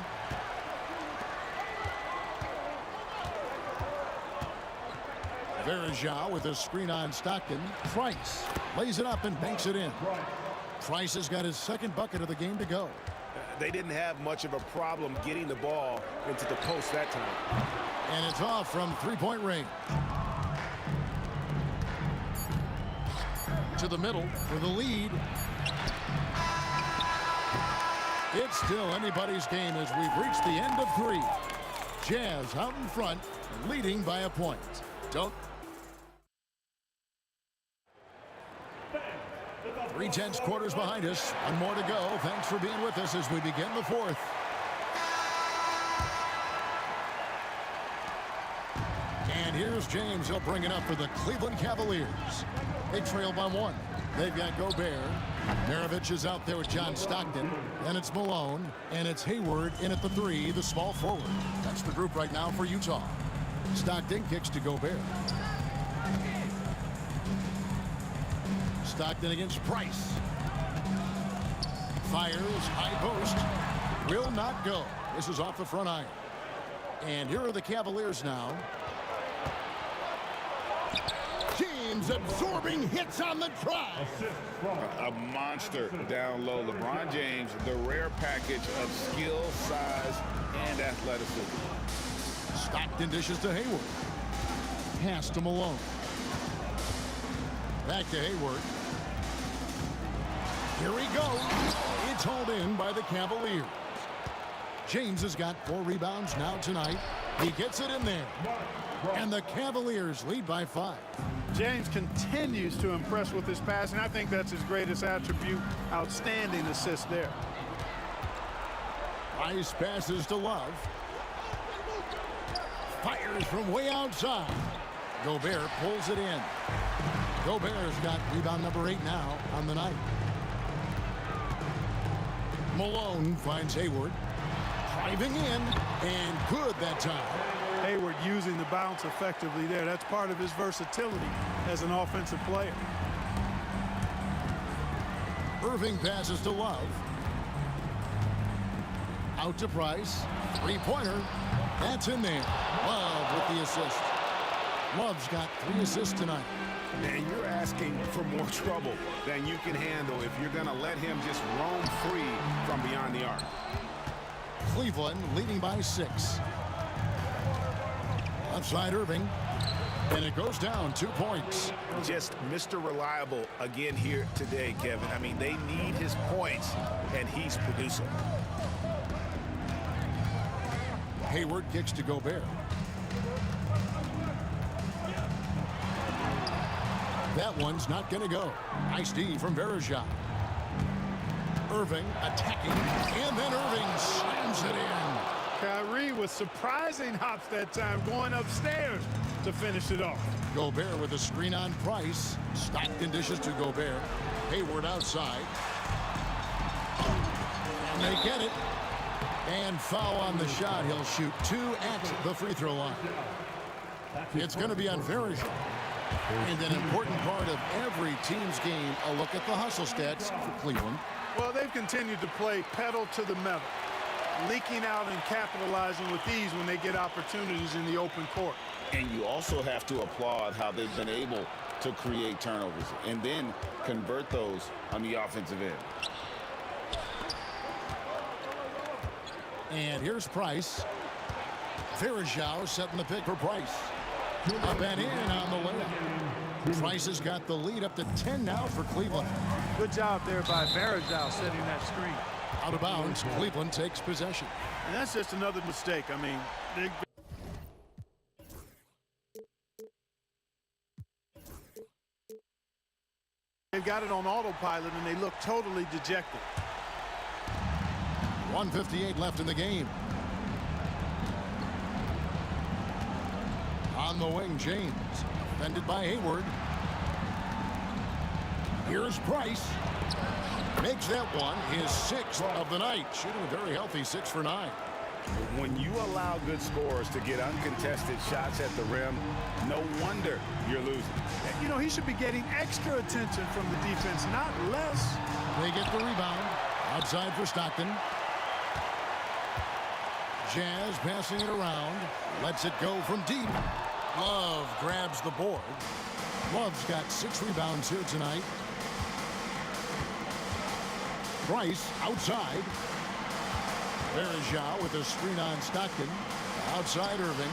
Verejao with a screen on Stockton. Price lays it up and banks it in. Price has got his 2nd bucket of the game to go. They didn't have much of a problem getting the ball into the post that time. And it's off from 3-point range. To the middle for the lead. It's still anybody's game as we've reached the end of 3. Jazz out in front, leading by a point. Don't. 3/10 quarters behind us. 1 more to go. Thanks for being with us as we begin the 4th. And here's James. He'll bring it up for the Cleveland Cavaliers. They trail by 1. They've got Gobert. Maravich is out there with John Stockton. And it's Malone. And it's Hayward in at the 3, the small forward. That's the group right now for Utah. Stockton kicks to Gobert. Stockton against Price. Fires, high post. Will not go. This is off the front iron. And here are the Cavaliers now. James absorbing hits on the drive. A monster down low. LeBron James, the rare package of skill, size, and athleticism. Stockton dishes to Hayward. Pass to Malone. Back to Hayward. Here he goes. It's hauled in by the Cavaliers. James has got 4 rebounds now tonight. He gets it in there. And the Cavaliers lead by 5. James continues to impress with his passing. I think that's his greatest attribute. Outstanding assist there. Price passes to Love. Fires from way outside. Gobert pulls it in. Gobert's got rebound number 8 now on the night. Malone finds Hayward. Driving in, and good that time. Hayward using the bounce effectively there. That's part of his versatility as an offensive player. Irving passes to Love. Out to Price. 3-pointer. That's in there. Love with the assist. Love's got 3 assists tonight. And you're asking for more trouble than you can handle if you're going to let him just roam free from beyond the arc. Cleveland leading by 6. Outside Irving. And it goes down 2 points. Just Mr. Reliable again here today, Kevin. I mean, they need his points, and he's producing. Hayward kicks to Gobert. That one's not going to go. Nice D from Verajao. Irving attacking, and then Irving slams it in. Kyrie with surprising hops that time, going upstairs to finish it off. Gobert with a screen on Price. Stockton dishes to Gobert. Hayward outside. And they get it. And foul on the shot. He'll shoot 2 at the free throw line. It's going to be on Verajao. And an important part of every team's game, a look at the hustle stats for Cleveland. Well, they've continued to play pedal to the metal, leaking out and capitalizing with ease when they get opportunities in the open court. And you also have to applaud how they've been able to create turnovers and then convert those on the offensive end. And here's Price. Verajao setting the pick for Price. Up and in on the layup. Price has got the lead up to 10 now for Cleveland. Good job there by Verajao setting that screen. Out of bounds, Cleveland takes possession. And that's just another mistake. I mean, they've got it on autopilot, and they look totally dejected. 1:58 left in the game. On the wing, James. Defended by Hayward. Here's Price. Makes that one his 6th of the night. Shooting a very healthy 6 for 9. When you allow good scorers to get uncontested shots at the rim, no wonder you're losing. You know, he should be getting extra attention from the defense, not less. They get the rebound. Outside for Stockton. Jazz passing it around. Lets it go from deep. Love grabs the board. Love's got 6 rebounds here tonight. Price outside. Verajao with a screen on Stockton. Outside Irving.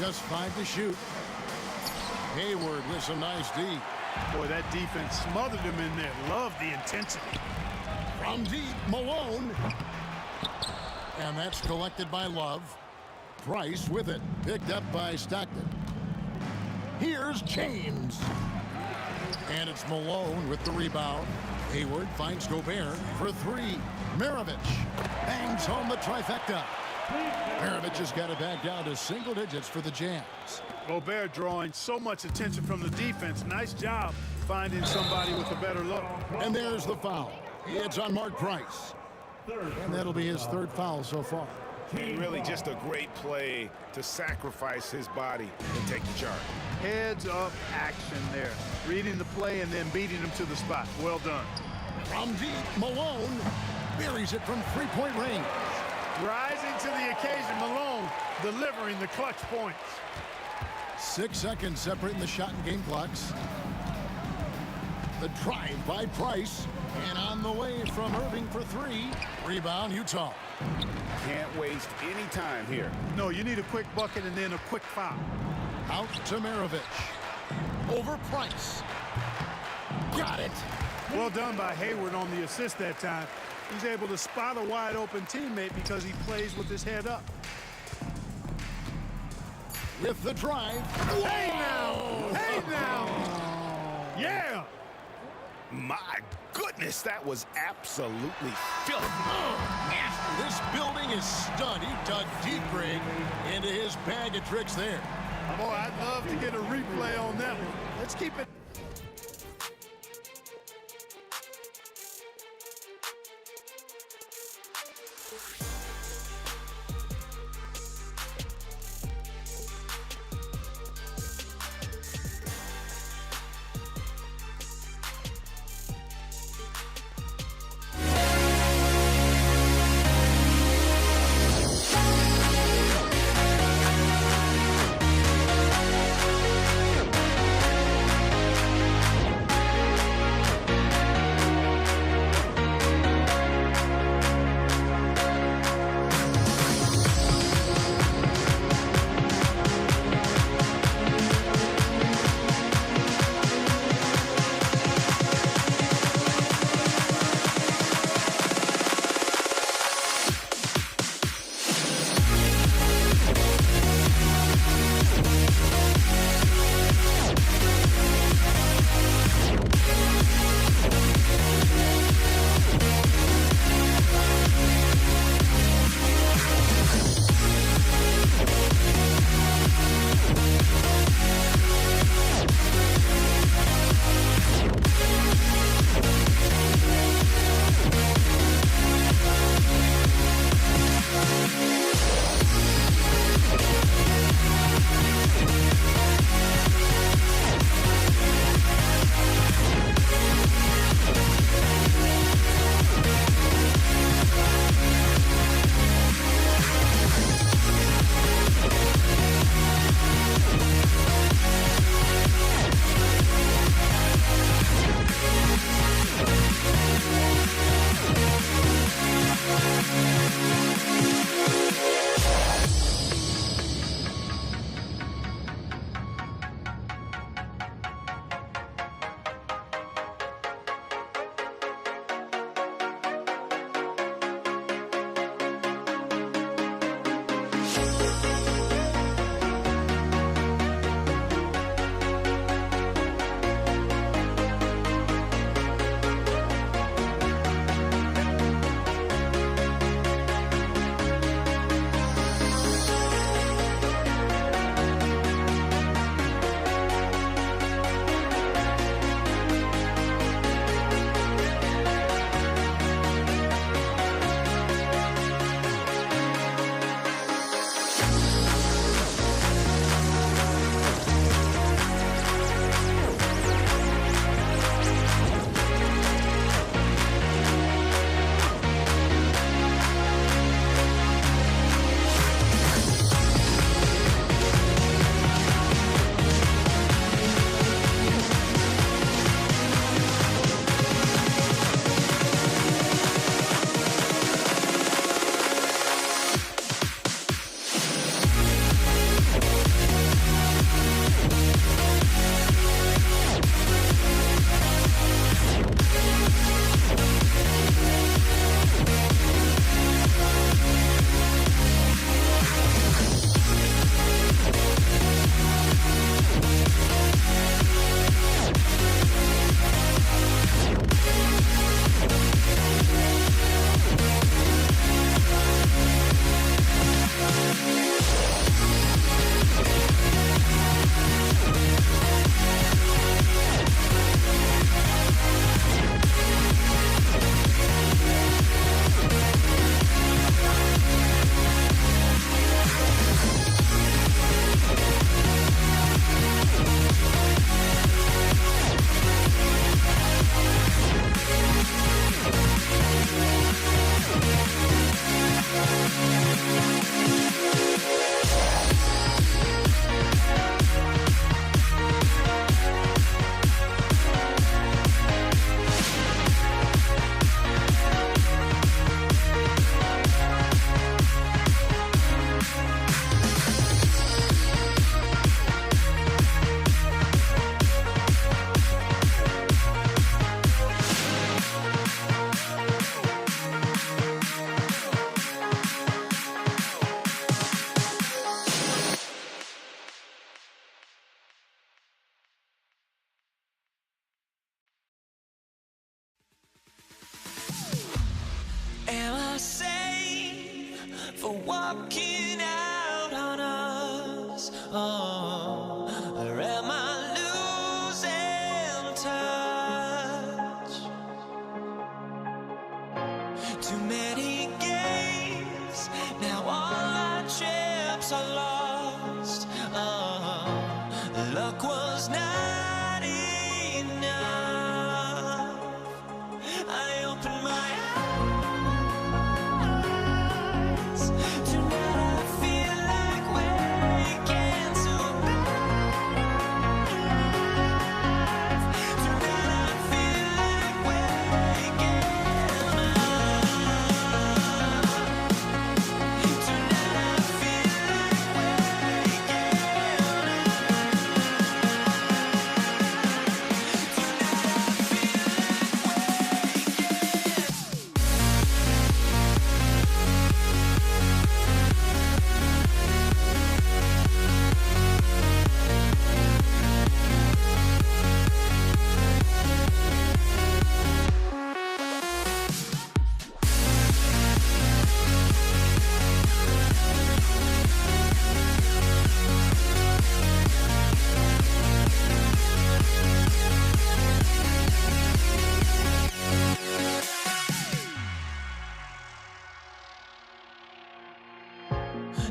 Just 5 to shoot. Hayward with some nice D. Boy, that defense smothered him in there. Love the intensity. From deep, Malone. And that's collected by Love. Price with it. Picked up by Stockton. Here's James. And it's Malone with the rebound. Hayward finds Gobert for 3. Maravich bangs home the trifecta. Maravich has got it back down to single digits for the Jazz. Gobert drawing so much attention from the defense. Nice job finding somebody with a better look. And there's the foul. It's on Mark Price. And that'll be his 3rd foul so far. Really just a great play to sacrifice his body and take the charge. Heads up action there. Reading the play and then beating him to the spot. Well done. From deep, Malone buries it from 3-point range. Rising to the occasion, Malone delivering the clutch points. 6 seconds separating the shot and game clocks. The drive by Price. And on the way from Irving for 3. Rebound, Utah. Can't waste any time here. No, you need a quick bucket and then a quick foul. Out to Maravich. Over Price. Got it. Well done by Hayward on the assist that time. He's able to spot a wide open teammate because he plays with his head up. With the drive. Hey now! Hey now! Yeah! My goodness, that was absolutely filthy. This building is stunned. He dug deep, Greg, into his bag of tricks there. Boy, I'd love to get a replay on that one. Let's keep it. are walking out on us. Oh, or am I losing touch? Too many games, now all our chips are lost. Oh, luck was not enough. I opened my eyes. Tonight I feel like waking to a life. Tonight I feel like waking up. Tonight I feel like waking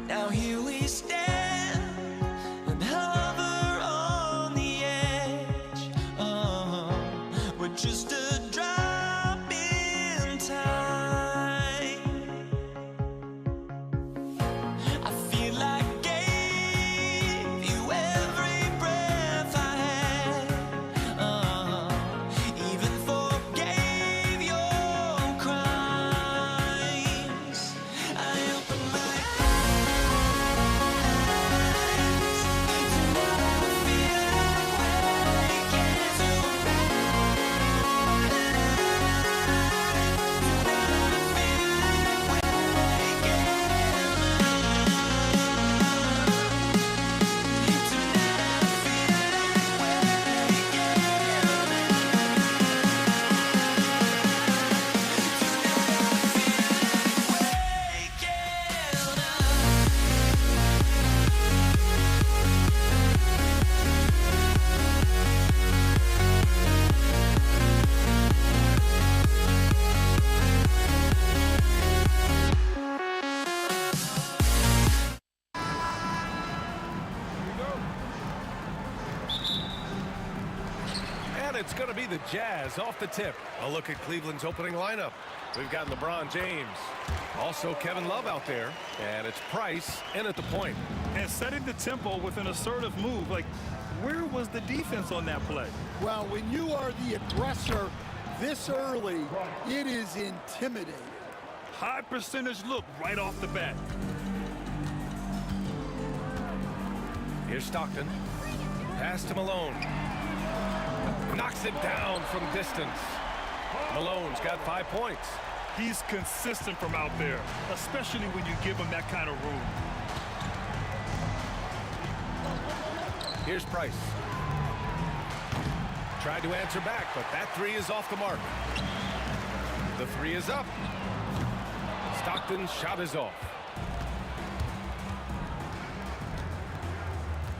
Now here we stand and hover on the edge. We're just a drop in time. I feel like I gave you every breath I had. Even forgave your crimes. I opened my It's going to be the Jazz off the tip. A look at Cleveland's opening lineup. We've got LeBron James. Also Kevin Love out there. And it's Price in at the point. And setting the tempo with an assertive move. Like, where was the defense on that play? Well, when you are the aggressor this early, it is intimidating. High percentage look right off the bat. Here's Stockton. Pass to Malone. Knocks it down from distance. Malone's got 5 points. He's consistent from out there, especially when you give him that kind of room. Here's Price. Tried to answer back, but that three is off the mark. The three is up. Stockton's shot is off.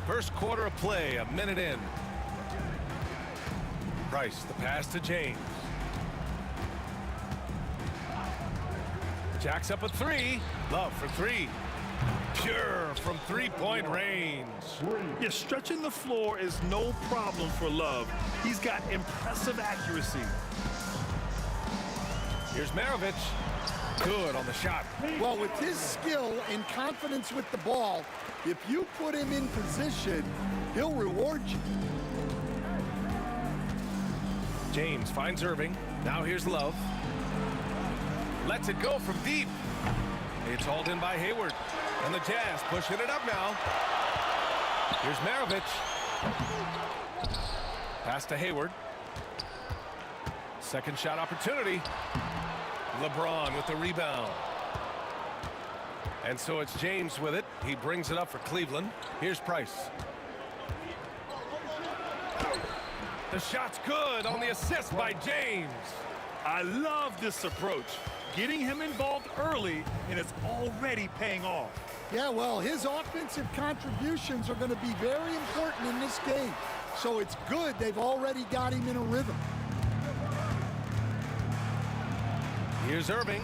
First quarter of play, a minute in. Price, the pass to James. Jacks up a three. Love for three. Pure from three-point range. Yeah, stretching the floor is no problem for Love. He's got impressive accuracy. Here's Maravich. Good on the shot. Well, with his skill and confidence with the ball, if you put him in position, he'll reward you. James finds Irving. Now here's Love. Lets it go from deep. It's hauled in by Hayward. And the Jazz pushing it up now. Here's Maravich. Pass to Hayward. Second shot opportunity. LeBron with the rebound. And so it's James with it. He brings it up for Cleveland. Here's Price. The shot's good on the assist by James. I love this approach. getting him involved early, and it's already paying off. Yeah, well, his offensive contributions are going to be very important in this game. So it's good they've already got him in a rhythm. Here's Irving.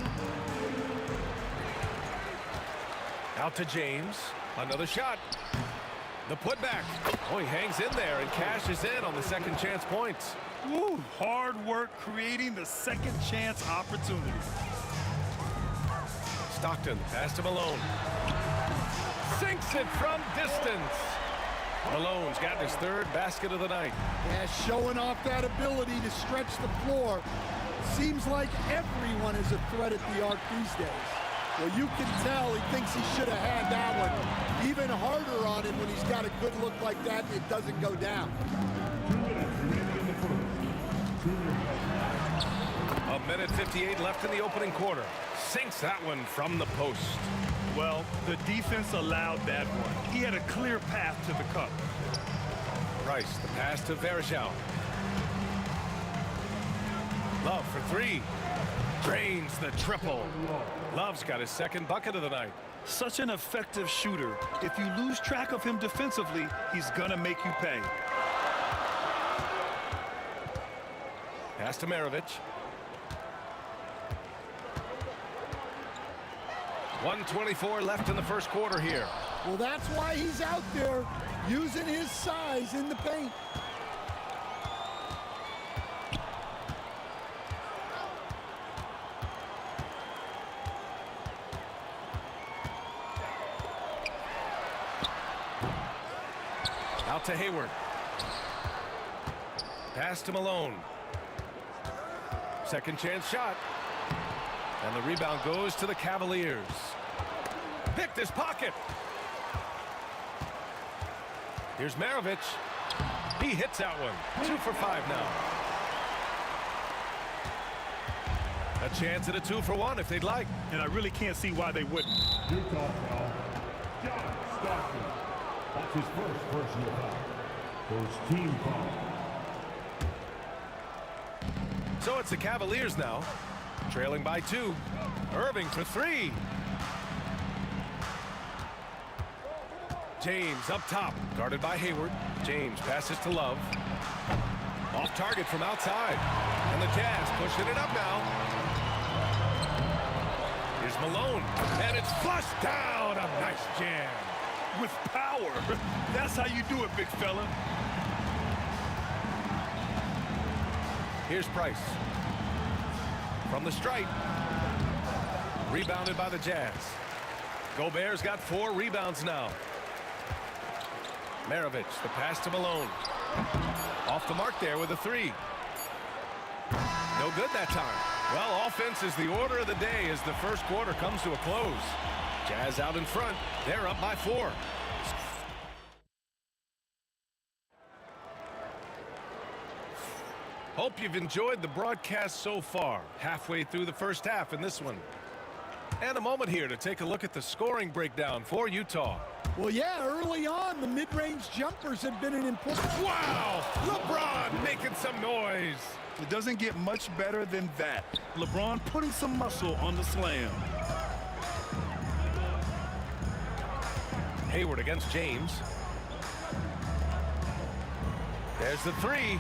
Out to James. Another shot. The putback. Oh, he hangs in there and cashes in on the second chance points. Woo, hard work creating the second chance opportunity. Stockton, pass to Malone. Sinks it from distance. Malone's got his third basket of the night. Yeah, showing off that ability to stretch the floor. Seems like everyone is a threat at the arc these days. Well, you can tell he thinks he should have had that one. Even harder on him when he's got a good look like that, it doesn't go down. 2 minutes remaining in the first. 2 minutes. 1:58 left in the opening quarter. Sinks that one from the post. Well, the defense allowed that one. He had a clear path to the cup. Price, the pass to Verjao. Love for three. Drains the triple. Love's got his second bucket of the night. Such an effective shooter. If you lose track of him defensively, he's gonna make you pay. Pass to Maravich. 1:24 left in the first quarter here. Well, that's why he's out there using his size in the paint. Out to Hayward. Pass to Malone. Second chance shot. And the rebound goes to the Cavaliers. Picked his pocket. Here's Maravich. He hits that one. 2 for 5 now. A chance at a 2 for 1 if they'd like. And I really can't see why they wouldn't. Utah foul. John Stockton. That's his first personal foul. First team foul. So it's the Cavaliers now. Trailing by 2. Irving for 3. James up top, guarded by Hayward. James passes to Love. Off target from outside. And the Jazz pushing it up now. Here's Malone. And it's flushed down. A nice jam. With power. That's how you do it, big fella. Here's Price. From the stripe. Rebounded by the Jazz. Gobert's got 4 rebounds now. Maravich, the pass to Malone. Off the mark there with a 3. No good that time. Well, offense is the order of the day as the first quarter comes to a close. Jazz out in front. They're up by 4. Hope you've enjoyed the broadcast so far. Halfway through the first half in this one. And a moment here to take a look at the scoring breakdown for Utah. Well, yeah, early on, the mid-range jumpers have been an important... Wow! LeBron making some noise. It doesn't get much better than that. LeBron putting some muscle on the slam. Hayward against James. There's the 3.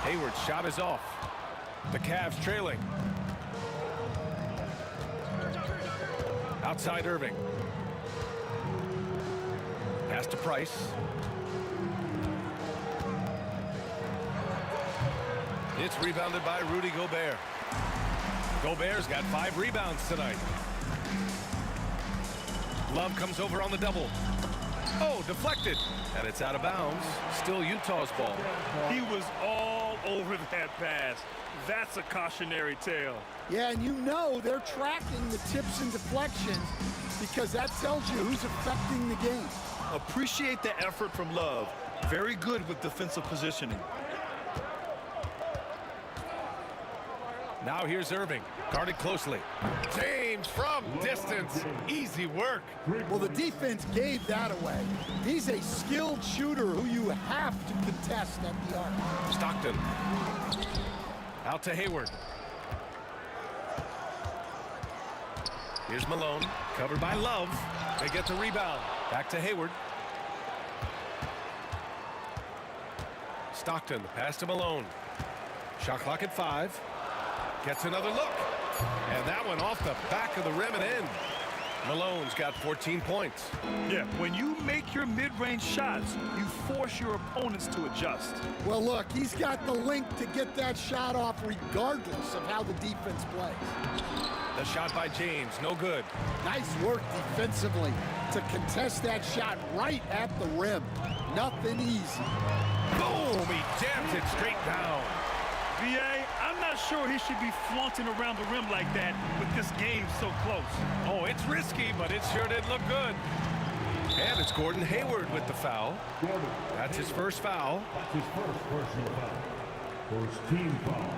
Hayward's shot is off. The Cavs trailing. Outside Irving. Pass to Price. It's rebounded by Rudy Gobert. Gobert's got 5 rebounds tonight. Love comes over on the double. Oh, deflected. And it's out of bounds. Still Utah's ball. He was all over that pass. That's a cautionary tale. Yeah, and you know they're tracking the tips and deflections because that tells you who's affecting the game. Appreciate the effort from Love. Very good with defensive positioning. Now here's Irving, guarded closely. James from distance, easy work. Well, the defense gave that away. He's a skilled shooter who you have to contest at the arc. Stockton, out to Hayward. Here's Malone, covered by Love. They get the rebound. Back to Hayward. Stockton, pass to Malone. Shot clock at 5. Gets another look. And that one off the back of the rim and in. Malone's got 14 points. Yeah, when you make your mid-range shots, you force your opponents to adjust. Well, look, he's got the length to get that shot off regardless of how the defense plays. The shot by James, no good. Nice work defensively to contest that shot right at the rim. Nothing easy. Boom! He jams it straight down. VA, I'm not sure he should be flaunting around the rim like that with this game so close. Oh, it's risky, but it sure did look good. And it's Gordon Hayward with the foul. That's his first foul. That's his first personal foul. First team foul.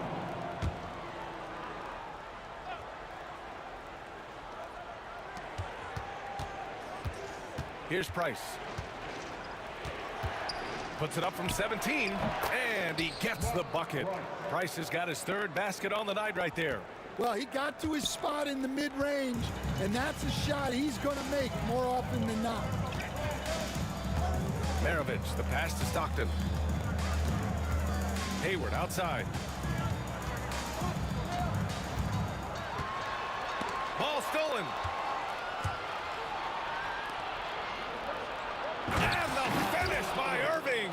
Here's Price. Puts it up from 17, and he gets the bucket. Price has got his third basket on the night right there. Well, he got to his spot in the mid-range, and that's a shot he's going to make more often than not. Maravich, the pass to Stockton. Hayward outside. Ball stolen. And the finish by Irving.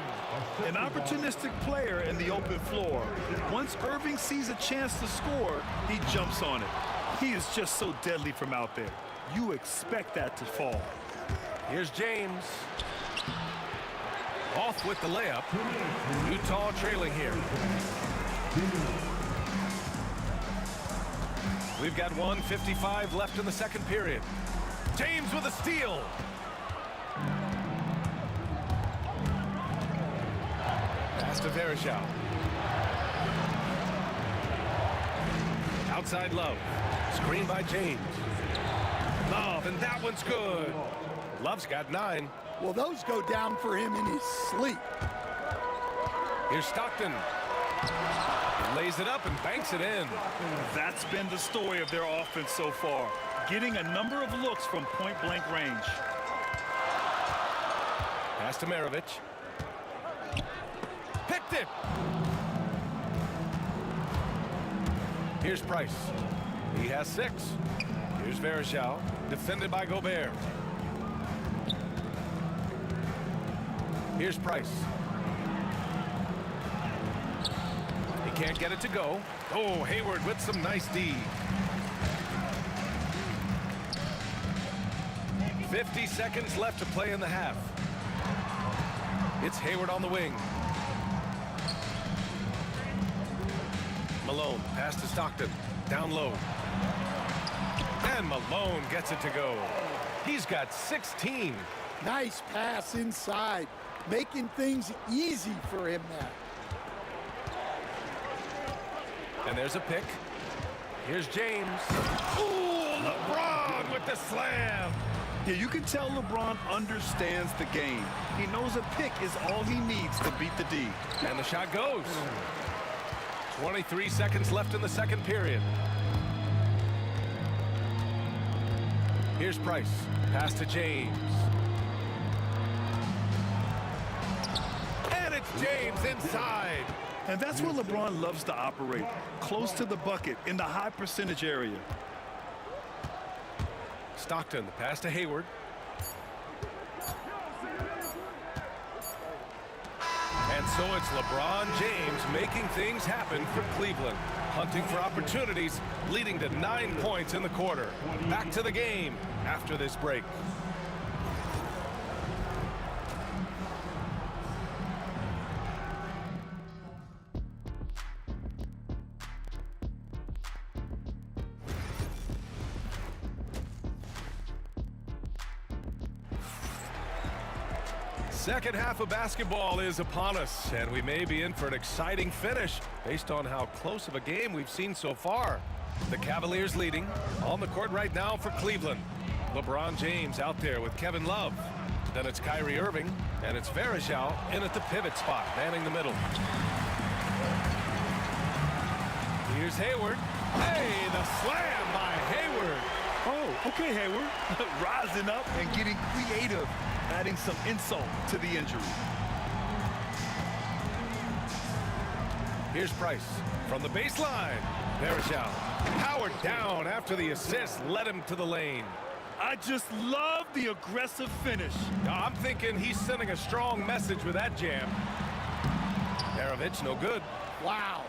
An opportunistic player in the open floor. Once Irving sees a chance to score, he jumps on it. He is just so deadly from out there. You expect that to fall. Here's James. Off with the layup. Utah trailing here. We've got 1:55 left in the second period. James with a steal. Pass to Vereshao. Outside Love. Screen by James. Love, and that one's good. Love's got 9. Well, those go down for him in his sleep. Here's Stockton. Lays it up and banks it in. That's been the story of their offense so far. Getting a number of looks from point-blank range. Pass to Maravich. Picked it. Here's Price. He has 6. Here's Vereshao. Defended by Gobert. Here's Price. He can't get it to go. Oh, Hayward with some nice D. 50 seconds left to play in the half. It's Hayward on the wing. Malone, pass to Stockton. Down low. And Malone gets it to go. He's got 16. Nice pass inside, making things easy for him now. And there's a pick. Here's James. Ooh, LeBron with the slam. Yeah, you can tell LeBron understands the game. He knows a pick is all he needs to beat the D. And the shot goes. 23 seconds left in the second period. Here's Price. Pass to James. And it's James inside. And that's where LeBron loves to operate, close to the bucket in the high percentage area. Stockton, the pass to Hayward. And so it's LeBron James making things happen for Cleveland. Hunting for opportunities, leading to 9 points in the quarter. Back to the game after this break. Second half of basketball is upon us, and we may be in for an exciting finish based on how close of a game we've seen so far. The Cavaliers leading on the court right now for Cleveland. LeBron James out there with Kevin Love. Then it's Kyrie Irving, and it's Vereshao in at the pivot spot, manning the middle. Here's Hayward. Hey, the slam by Hayward. Oh, okay, Hayward. Rising up and getting creative, adding some insult to the injury. Here's Price from the baseline. There's out. Howard down after the assist led him to the lane. I just love the aggressive finish. I'm thinking he's sending a strong message with that jam. Maravich, no good. Wow.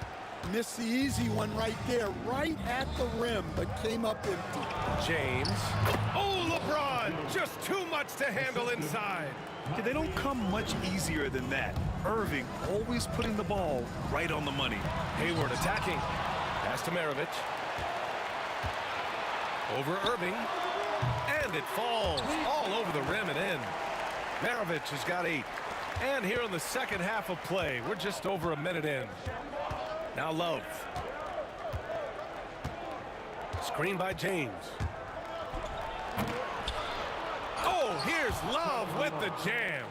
Missed the easy one right there, right at the rim, but came up empty. James. Oh, LeBron! Just too much to handle inside. Yeah, they don't come much easier than that. Irving always putting the ball right on the money. Hayward attacking. Pass to Maravich. Over Irving. And it falls all over the rim and in. Maravich has got 8. And here in the second half of play, we're just over a minute in. Now Love. Screen by James. Oh, here's Love with the jam.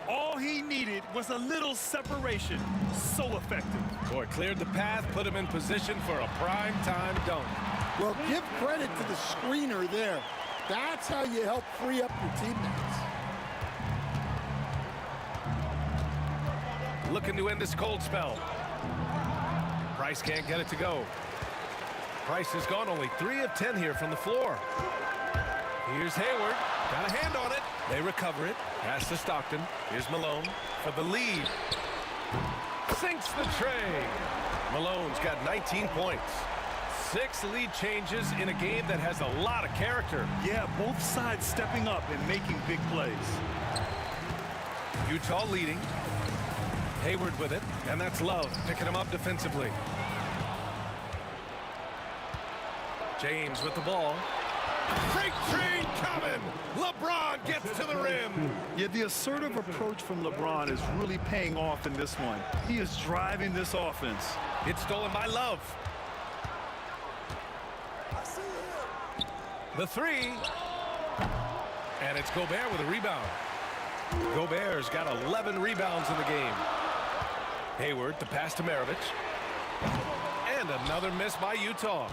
All he needed was a little separation. So effective. Boy, cleared the path, put him in position for a prime-time dunk. Well, give credit to the screener there. That's how you help free up your teammates. Looking to end this cold spell. Price can't get it to go. Price has gone only 3 of 10 here from the floor. Here's Hayward. Got a hand on it. They recover it. Pass to Stockton. Here's Malone for the lead. Sinks the tray. Malone's got 19 points. 6 lead changes in a game that has a lot of character. Yeah, both sides stepping up and making big plays. Utah leading. Hayward with it, and that's Love picking him up defensively. James with the ball. Freight train coming! LeBron gets to the rim. Yeah, the assertive approach from LeBron is really paying off in this one. He is driving this offense. It's stolen by Love. The 3. And it's Gobert with a rebound. Gobert's got 11 rebounds in the game. Hayward, the pass to Maravich. And another miss by Utah.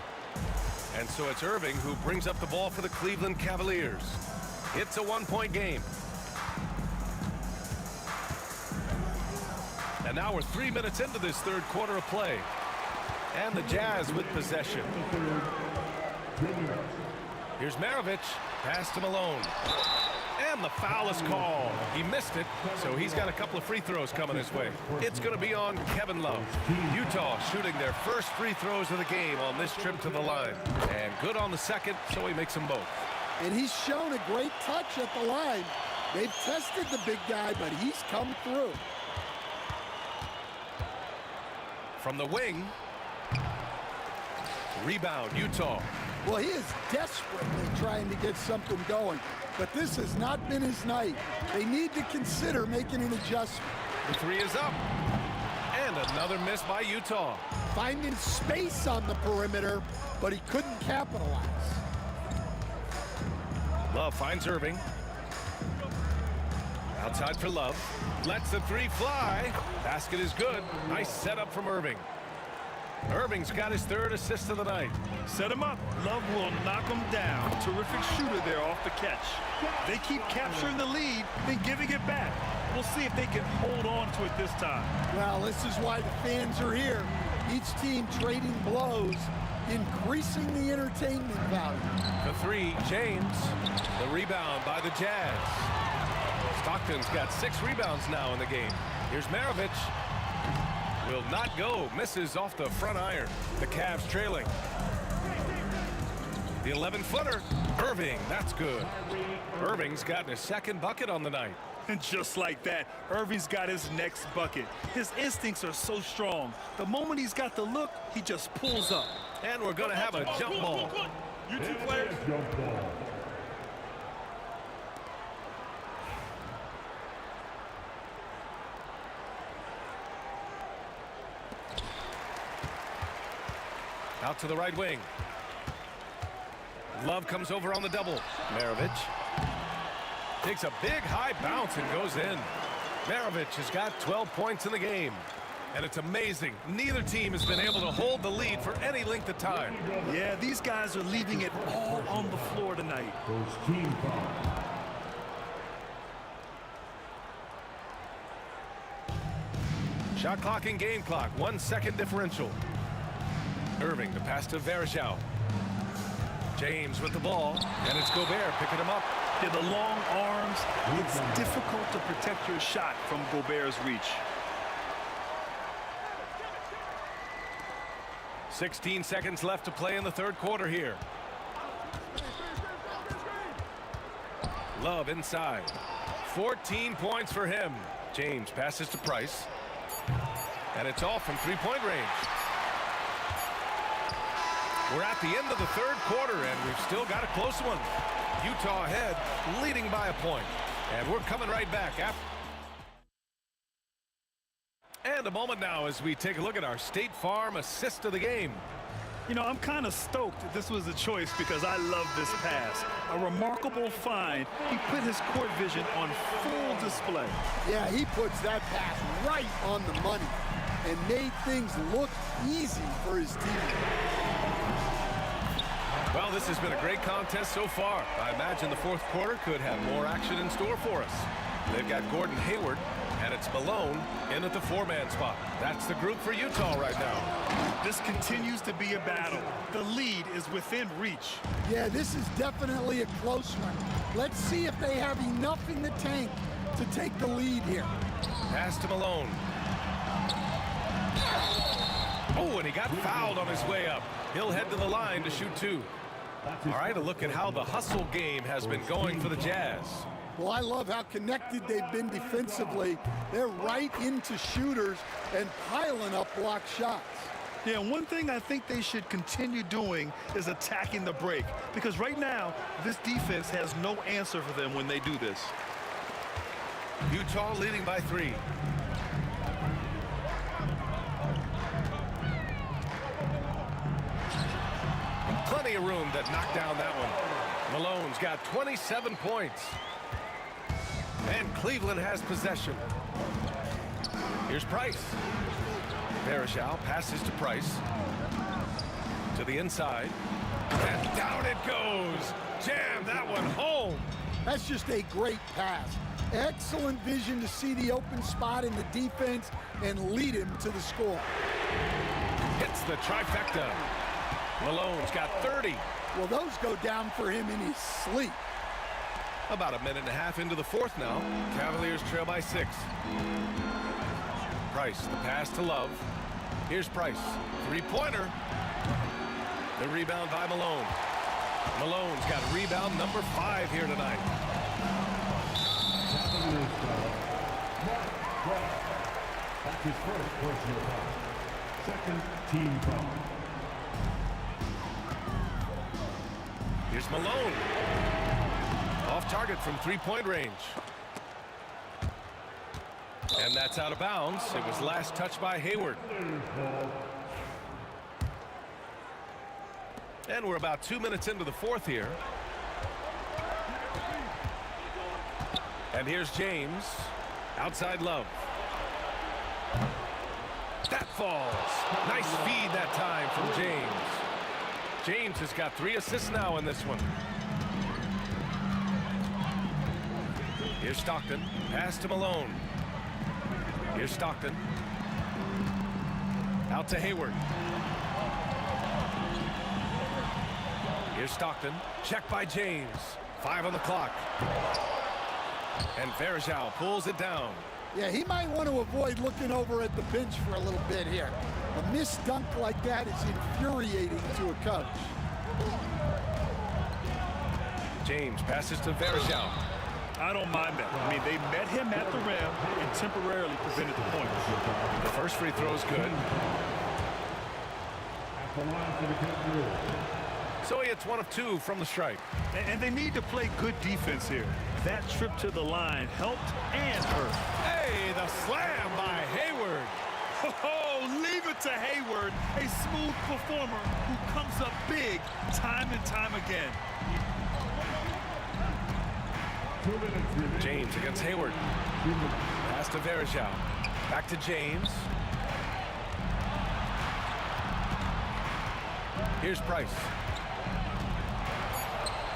And so it's Irving who brings up the ball for the Cleveland Cavaliers. It's a 1-point game. And now we're 3 minutes into this third quarter of play. And the Jazz with possession. Here's Maravich. Pass to Malone. And the foul is called. He missed it, so he's got a couple of free throws coming his way. It's going to be on Kevin Love. Utah shooting their first free throws of the game on this trip to the line. And good on the second, so he makes them both. And he's shown a great touch at the line. They've tested the big guy, but he's come through. From the wing. Rebound, Utah. Well, he is desperately trying to get something going, but this has not been his night. They need to consider making an adjustment. The 3 is up. And another miss by Utah. Finding space on the perimeter, but he couldn't capitalize. Love finds Irving. Outside for Love. Lets the 3 fly. Basket is good. Nice setup from Irving. Irving's got his 3rd assist of the night. Set him up. Love will knock him down. Terrific shooter there off the catch. They keep capturing the lead and giving it back. We'll see if they can hold on to it this time. Well, this is why the fans are here. Each team trading blows, increasing the entertainment value. The 3, James. The rebound by the Jazz. Stockton's got 6 rebounds now in the game. Here's Maravich. Will not go. Misses off the front iron. The Cavs trailing. The 11-footer. Irving. That's good. Irving's gotten his 2nd bucket on the night. And just like that, Irving's got his next bucket. His instincts are so strong. The moment he's got the look, he just pulls up. And we're going to have a jump ball. You 2 players. Jump ball. Out to the right wing. Love comes over on the double. Maravich takes a big high bounce and goes in. Maravich has got 12 points in the game. And it's amazing. Neither team has been able to hold the lead for any length of time. Yeah, these guys are leaving it all on the floor tonight. Team foul. Shot clock and game clock. 1 second differential. Irving, the pass to Varejao. James with the ball, and it's Gobert picking him up. Yeah, the long arms. It's difficult to protect your shot from Gobert's reach. 16 seconds left to play in the third quarter here. Love inside. 14 points for him. James passes to Price. And it's off from three-point range. We're at the end of the third quarter, and we've still got a close one. Utah ahead, leading by a point. And we're coming right back after. And a moment now as we take a look at our State Farm assist of the game. You know, I'm kind of stoked that this was a choice because I love this pass. A remarkable find. He put his court vision on full display. Yeah, he puts that pass right on the money and made things look easy for his team. Well, this has been a great contest so far. I imagine the fourth quarter could have more action in store for us. They've got Gordon Hayward, and it's Malone in at the four-man spot. That's the group for Utah right now. This continues to be a battle. The lead is within reach. Yeah, this is definitely a close one. Let's see if they have enough in the tank to take the lead here. Pass to Malone. Oh, and he got fouled on his way up. He'll head to the line to shoot two. All right, a look at how the hustle game has been going for the Jazz. Well, I love how connected they've been defensively. They're right into shooters and piling up block shots. Yeah, one thing I think they should continue doing is attacking the break, because right now, this defense has no answer for them when they do this. Utah leading by 3. Plenty of room to knock down that one. Malone's got 27 points. And Cleveland has possession. Here's Price. Varejao passes to Price. To the inside. And down it goes. Jam that one home. That's just a great pass. Excellent vision to see the open spot in the defense and lead him to the score. Hits the trifecta. Malone's got 30. Well, those go down for him in his sleep. About a minute and a half into the fourth now. Cavaliers trail by 6. Price, the pass to Love. Here's Price. Three-pointer. The rebound by Malone. Malone's got rebound number 5 here tonight. That's his first personal foul. Second team foul. Here's Malone. Off target from three-point range. And that's out of bounds. It was last touched by Hayward. And we're about 2 minutes into the fourth here. And here's James. Outside Love. That falls. Nice feed that time from James. James has got 3 assists now in this one. Here's Stockton. Pass to Malone. Here's Stockton. Out to Hayward. Here's Stockton. Check by James. 5 on the clock. And Varejao pulls it down. Yeah, he might want to avoid looking over at the bench for a little bit here. A missed dunk like that is infuriating to a coach. James passes to Varejao. I don't mind that. I mean, they met him at the rim and temporarily prevented the points. The first free throw is good. At the line for the Cavaliers. So he hits 1 of 2 from the strike. And they need to play good defense here. That trip to the line helped and hurt. Hey, the slam by Hayward. Oh, leave it to Hayward, a smooth performer who comes up big time and time again. 2 minutes remaining. James against Hayward. Pass to Varejao. Back to James. Here's Price.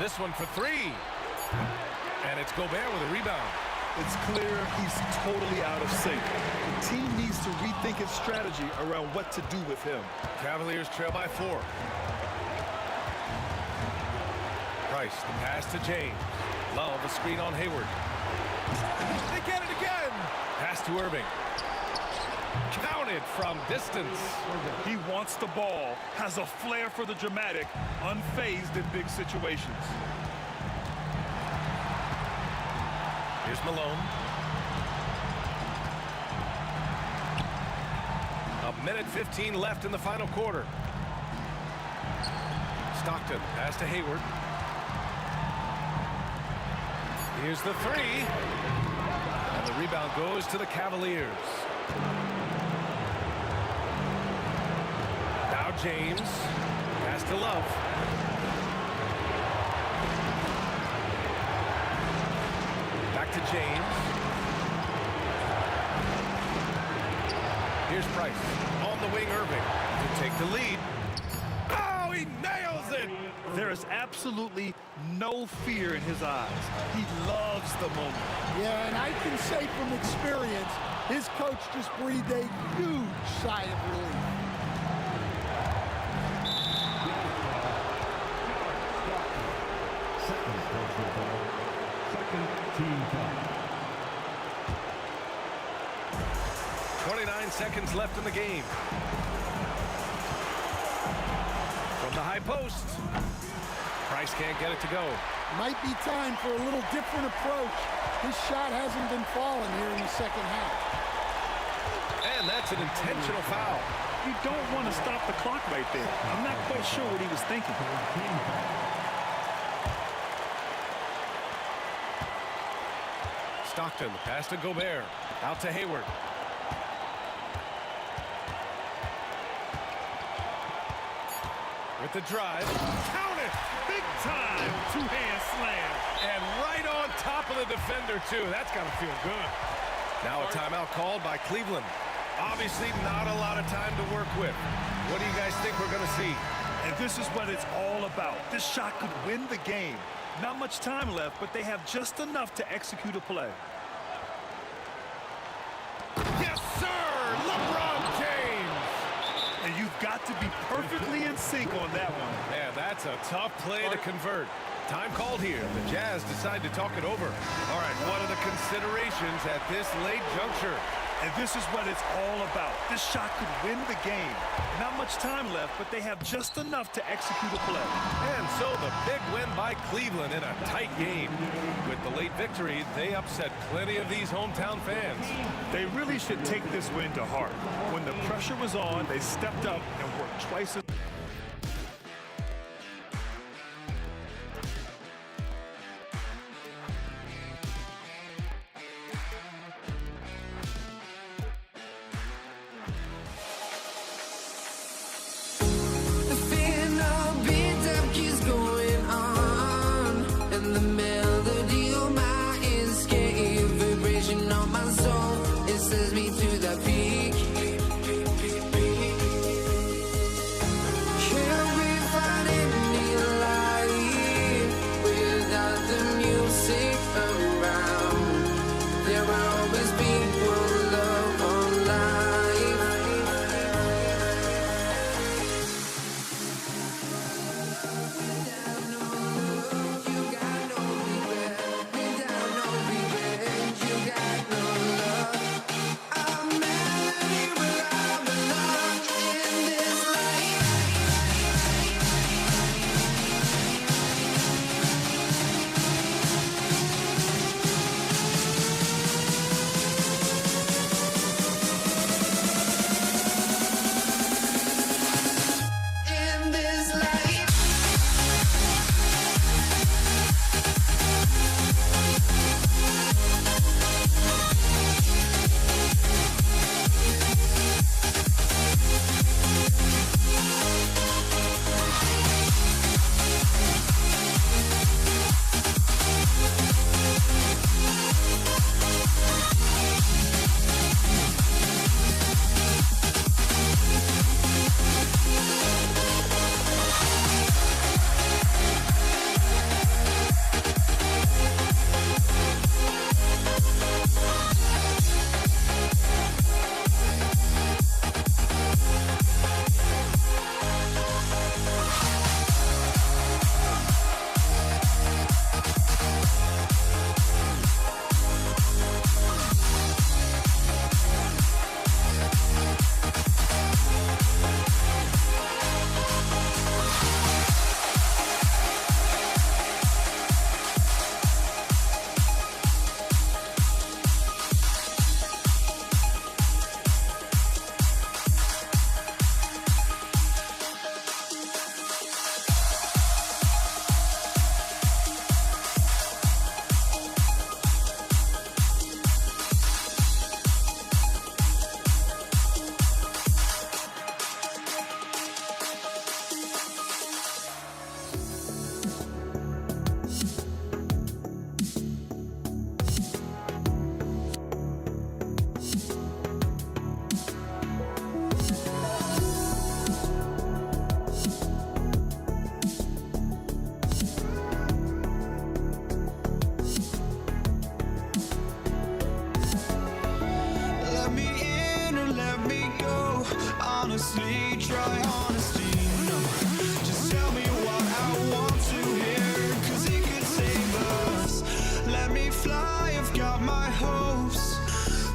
This one for three. And it's Gobert with a rebound. It's clear he's totally out of sync. The team needs to rethink its strategy around what to do with him. Cavaliers trail by 4. Price, the pass to James. Love, a screen on Hayward. They get it again. Pass to Irving. Counted from distance. He wants the ball, has a flair for the dramatic, unfazed in big situations. Here's Malone. A minute 15 left in the final quarter. Stockton, pass to Hayward. Here's the three. And the rebound goes to the Cavaliers. Now James. Pass to Love. Back to James. Here's Price. On the wing, Irving to take the lead. Oh, he nails it! There is absolutely no fear in his eyes. He loves the moment. Yeah, and I can say from experience, his coach just breathed a huge sigh of relief. Second team foul. 29 seconds left in the game. From the high post. Price can't get it to go. Might be time for a little different approach. His shot hasn't been falling here in the second half. And that's an intentional foul. You don't want to stop the clock right there. I'm not quite sure what he was thinking. Stockton, pass to Gobert. Out to Hayward. With the drive. Count it! Big time! Two-hand slam. And right on top of the defender, too. That's got to feel good. Now a timeout called by Cleveland. Obviously not a lot of time to work with. What do you guys think we're going to see? And this is what it's all about. This shot could win the game. Not much time left, but they have just enough to execute a play. Yes, sir! LeBron James! And you've got to be perfectly in sync on that one. Man, that's a tough play to convert. Time called here. The Jazz decide to talk it over. All right, what are the considerations at this late juncture? And this is what it's all about. This shot could win the game. Not much time left, but they have just enough to execute a play. And so the big win by Cleveland in a tight game. With the late victory, they upset plenty of these hometown fans. They really should take this win to heart. When the pressure was on, they stepped up and worked twice as I'm Let me in or let me go. Honestly, try honesty. No, just tell me what I want to hear, 'cause it could save us. Let me fly, I've got my hopes,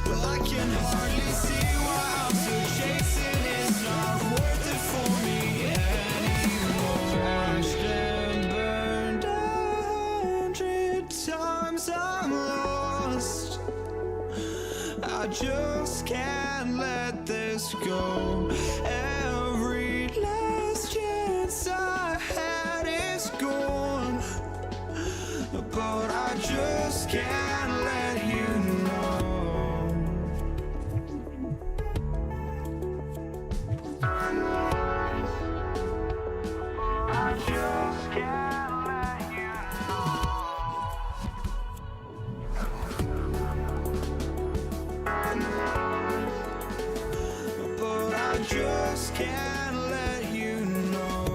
but I can hardly see why I'm still chasing. It's not worth it for me anymore. Crashed and burned 100 times, I'm lost. I just can't let this go. Every last chance I had is gone, but I just can't let you know. I just can't let you know. But I just can't let you know.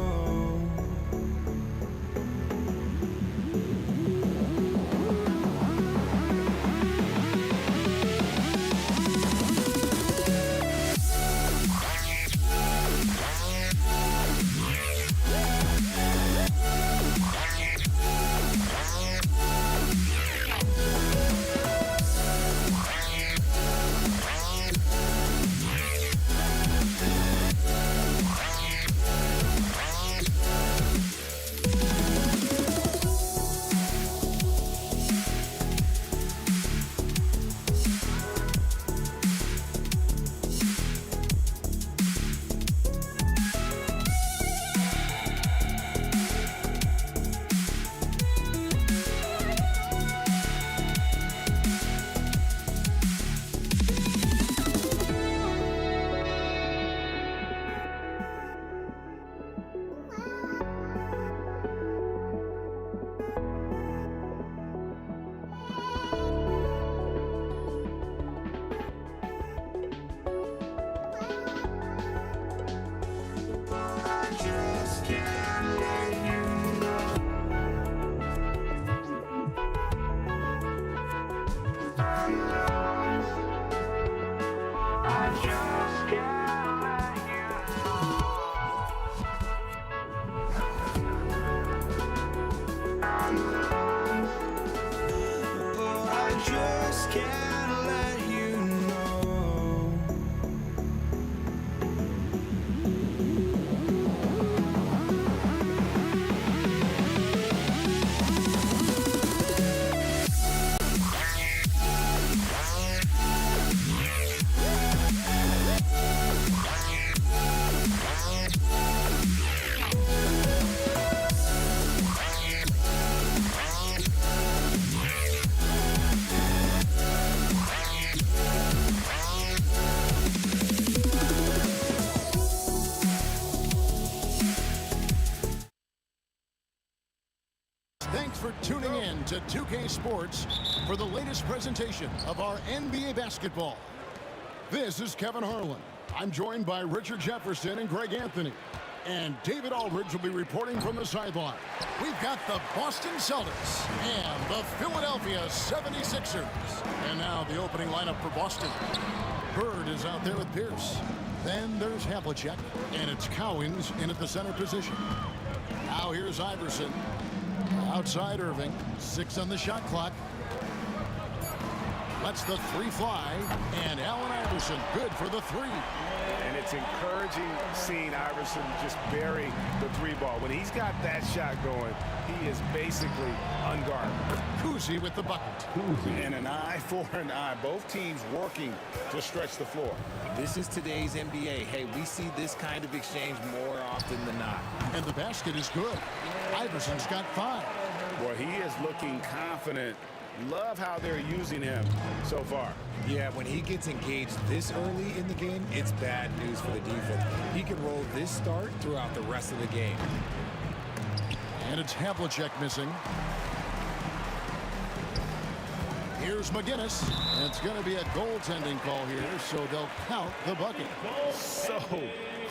Thanks for tuning in to 2K Sports for the latest presentation of our NBA basketball. This is Kevin Harlan. I'm joined by Richard Jefferson and Greg Anthony. And David Aldridge will be reporting from the sideline. We've got the Boston Celtics and the Philadelphia 76ers. And now the opening lineup for Boston. Bird is out there with Pierce. Then there's Havlicek, and it's Cowings in at the center position. Now here's Iverson. Outside Irving, 6 on the shot clock. Lets the 3 fly, and Allen Iverson good for the 3. And it's encouraging seeing Iverson just bury the 3 ball. When he's got that shot going, he is basically unguarded. Kuzi with the bucket. And an eye for an eye. Both teams working to stretch the floor. This is today's NBA. Hey, we see this kind of exchange more often than not. And the basket is good. Iverson's got 5. Boy, he is looking confident. Love how they're using him so far. Yeah, when he gets engaged this early in the game, it's bad news for the defense. He can roll this start throughout the rest of the game. And it's Havlicek missing. Here's McGinnis. It's going to be a goaltending call here, so they'll count the bucket. So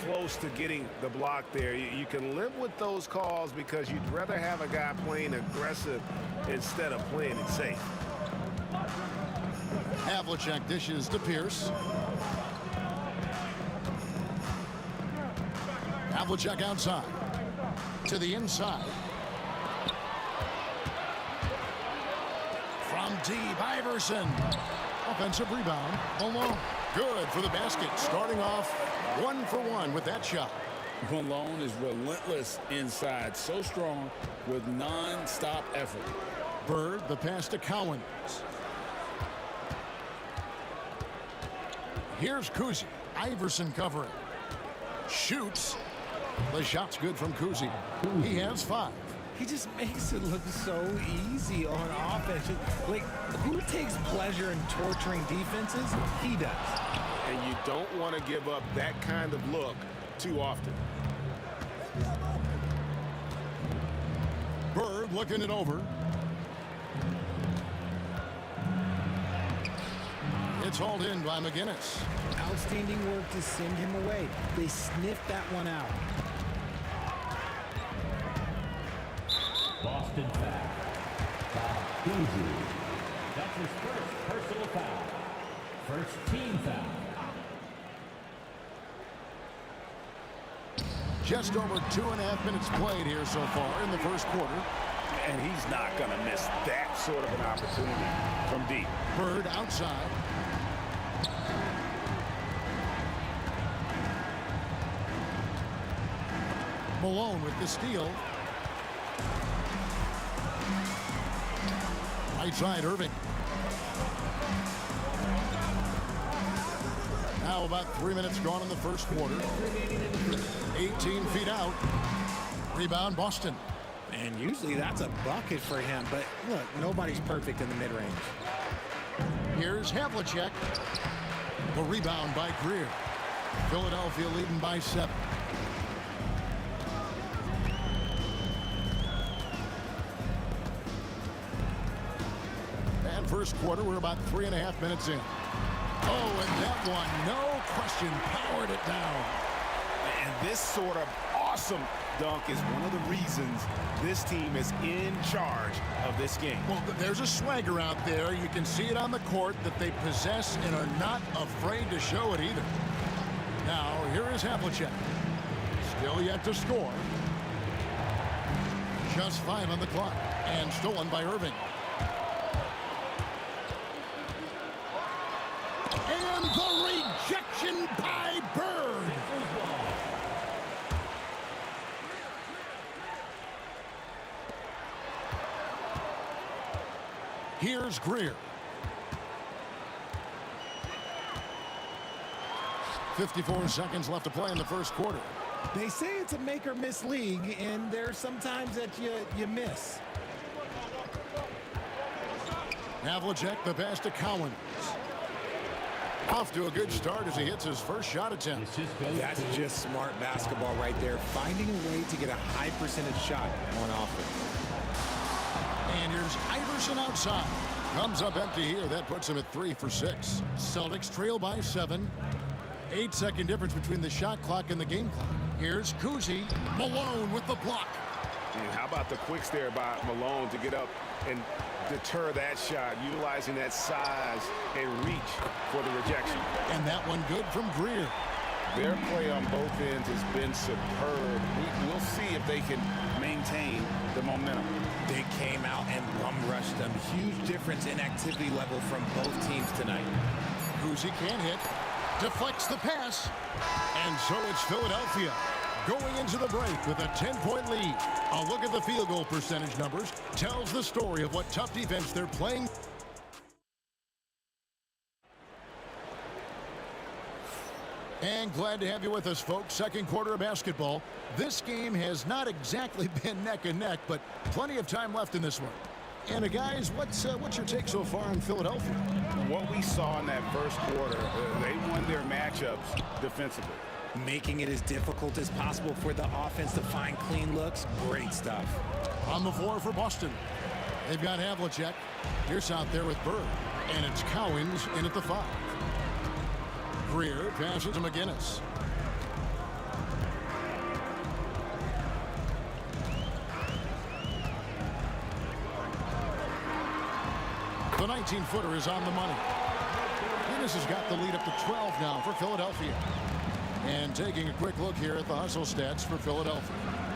close to getting the block there. You can live with those calls because you'd rather have a guy playing aggressive instead of playing it safe. Havlicek dishes to Pierce. Havlicek outside. To the inside. From deep, Iverson. Offensive rebound. Malone. Good for the basket. Starting off 1-for-1 with that shot. Malone is relentless inside. So strong with non-stop effort. Bird, the pass to Cowan. Here's Kuzi. Iverson covering. Shoots. The shot's good from Kuzi. He has 5. He just makes it look so easy on offense. Like, who takes pleasure in torturing defenses? He does. And you don't want to give up that kind of look too often. Bird looking it over. It's hauled in by McGinnis. Outstanding work to send him away. They sniffed that one out. Boston foul. Easy. That's his first personal foul. First team foul. Just over 2.5 minutes played here so far in the first quarter. And he's not going to miss that sort of an opportunity from deep. Bird outside. Malone with the steal. Right side, Irving. Now about 3 minutes gone in the first quarter. 18 feet out. Rebound, Boston. And usually that's a bucket for him, but look, nobody's perfect in the mid-range. Here's Havlicek. The rebound by Greer. Philadelphia leading by 7. And first quarter, we're about 3.5 minutes in. Oh, and that one, no question, powered it down. And this sort of awesome dunk is one of the reasons this team is in charge of this game. Well, there's a swagger out there. You can see it on the court that they possess and are not afraid to show it either. Now, here is Havlicek. Still yet to score. Just 5 on the clock. And stolen by Irving. And the rejection by Bird. Here's Greer. 54 seconds left to play in the first quarter. They say it's a make-or-miss league, and there's sometimes that you miss. Havlicek, the pass to Cowan. Off to a good start as he hits his first shot attempt. That's just smart basketball right there, finding a way to get a high percentage shot on offense. And here's Iverson outside. Comes up empty here. That puts him at 3 for 6. Celtics trail by 7. 8-second difference between the shot clock and the game clock. Here's Kuzi. Malone with the block. And how about the quicks there by Malone to get up and deter that shot, utilizing that size and reach for the rejection. And that one good from Greer. Their play on both ends has been superb. We'll see if they can maintain the momentum. They came out and bum rushed them. Huge difference in activity level from both teams tonight. Kuzi can't hit. Deflects the pass. And so it's Philadelphia going into the break with a 10-point lead. A look at the field goal percentage numbers tells the story of what tough defense they're playing. And glad to have you with us, folks. Second quarter of basketball. This game has not exactly been neck and neck, but plenty of time left in this one. And guys, what's your take so far on Philadelphia? What we saw in that first quarter, they won their matchups defensively. Making it as difficult as possible for the offense to find clean looks. Great stuff. On the floor for Boston. They've got Havlicek. Pierce out there with Bird. And it's Cowens in at the 5. Greer passes to McGinnis. The 19-footer is on the money. Guinness has got the lead up to 12 now for Philadelphia. And taking a quick look here at the hustle stats for Philadelphia.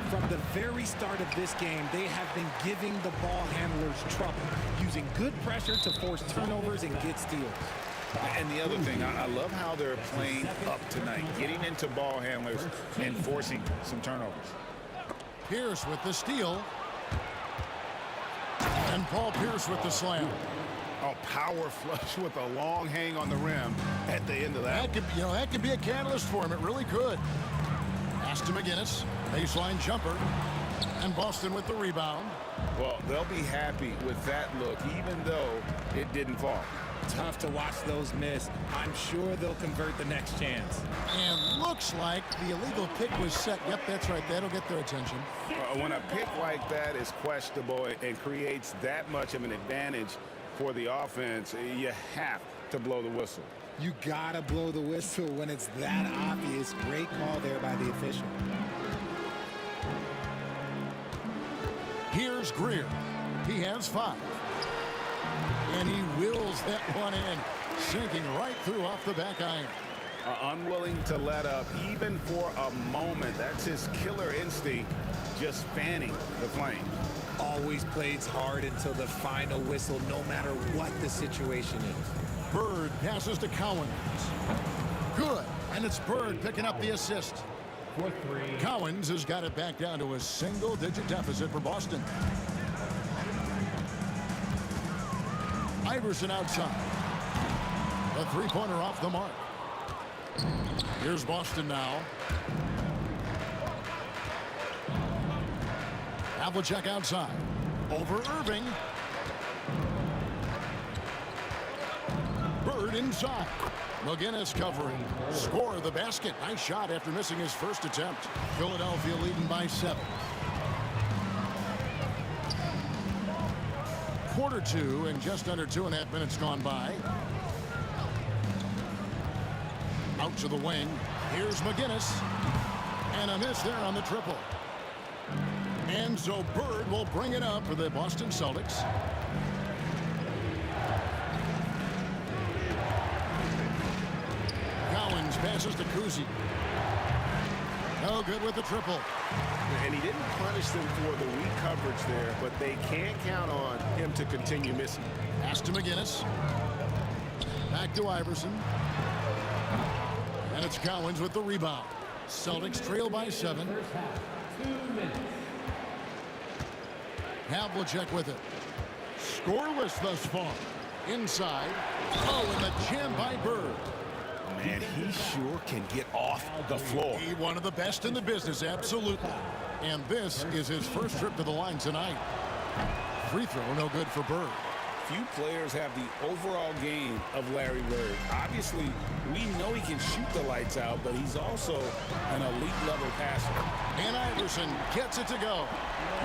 From the very start of this game, they have been giving the ball handlers trouble, using good pressure to force turnovers and get steals. And the other thing, I love how they're playing up tonight, getting into ball handlers and forcing some turnovers. Pierce with the steal. And Paul Pierce with the slam. A power flush with a long hang on the rim at the end of that. That could be a catalyst for him. It really could. Pass to McGinnis. Baseline jumper. And Boston with the rebound. Well, they'll be happy with that look, even though it didn't fall. Tough to watch those miss. I'm sure they'll convert the next chance. And looks like the illegal pick was set. Yep, that's right. That'll get their attention. When a pick like that is questionable and creates that much of an advantage for the offense, you have to blow the whistle. You gotta blow the whistle when it's that obvious. Great call there by the official. Here's Greer. He has 5. And he wills that one in, sinking right through off the back iron. Unwilling to let up even for a moment. That's his killer instinct, just fanning the flame. Always plays hard until the final whistle, no matter what the situation is. Bird passes to Cowens. Good. And it's Bird picking up the assist. Cowens has got it back down to a single-digit deficit for Boston. Iverson outside. A three-pointer off the mark. Here's Boston now. Havlicek outside. Over Irving. Bird inside. McGinnis covering. Score the basket. Nice shot after missing his first attempt. Philadelphia leading by 7. Quarter 2 and just under 2.5 minutes gone by. Out to the wing. Here's McGinnis. And a miss there on the triple. And so Bird will bring it up for the Boston Celtics. Cowens passes to Kuzi. No good with the triple. And he didn't punish them for the weak coverage there, but they can't count on him to continue missing. Pass to McGinnis. Back to Iverson. And it's Cowens with the rebound. Celtics trail by 7. Havlicek with it. Scoreless thus far. Inside. Oh, and the jam by Bird. Man, he sure can get off the floor. He one of the best in the business, absolutely. And this is his first trip to the line tonight. Free throw, no good for Bird. Few players have the overall game of Larry Bird. Obviously, we know he can shoot the lights out, but he's also an elite level passer. And Iverson gets it to go.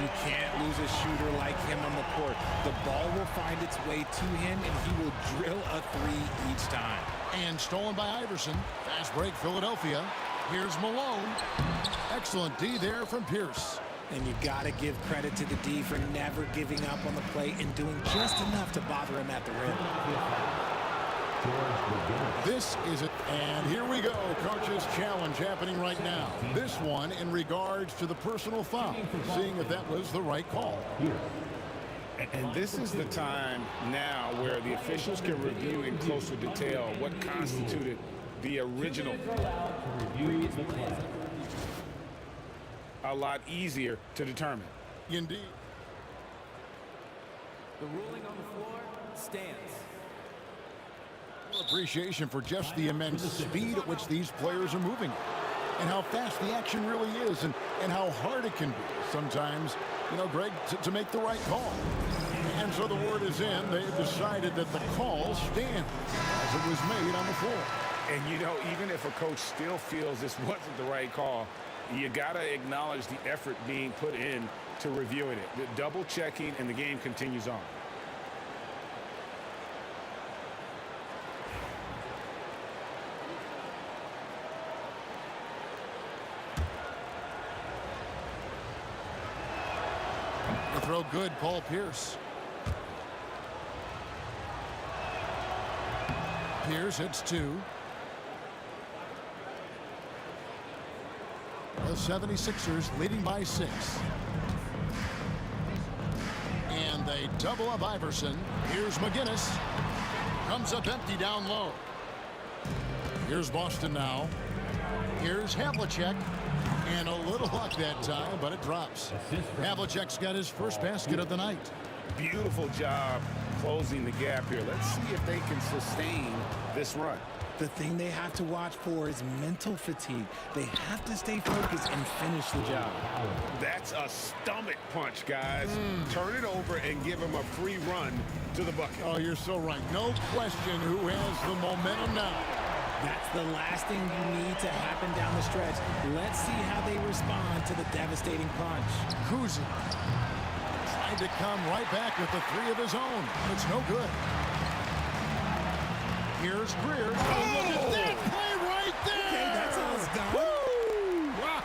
You can't lose a shooter like him on the court. The ball will find its way to him, and he will drill a 3 each time. And stolen by Iverson. Fast break, Philadelphia. Here's Malone. Excellent D there from Pierce. And you got to give credit to the D for never giving up on the play and doing just enough to bother him at the rim. This is it. And here we go. Coach's challenge happening right now. This one in regards to the personal foul. Seeing if that was the right call. And this is the time now where the officials can review in closer detail what constituted the original. A lot easier to determine. Indeed. The ruling on the floor stands. Appreciation for just the immense speed at which these players are moving and how fast the action really is and how hard it can be sometimes, Greg, to make the right call. And so the word is in. They've decided that the call stands as it was made on the floor. And even if a coach still feels this wasn't the right call, You got to acknowledge the effort being put in to reviewing it. The double checking, and the game continues on. The throw good, Paul Pierce. Pierce hits 2. The 76ers leading by 6. And they double up Iverson. Here's McGinnis. Comes up empty down low. Here's Boston now. Here's Havlicek. And a little luck that time, but it drops. Havlicek's got his first basket of the night. Beautiful job closing the gap here. Let's see if they can sustain this run. The thing they have to watch for is mental fatigue. They have to stay focused and finish the job. That's a stomach punch, guys. Turn it over and give him a free run to the bucket. Oh, you're so right. No question who has the momentum now. That's the last thing you need to happen down the stretch. Let's see how they respond to the devastating punch. Kuzi tried to come right back with the 3 of his own. It's no good. Here's Greer. Oh, look at that play right there. Okay, that's how it's done. Woo! Wow.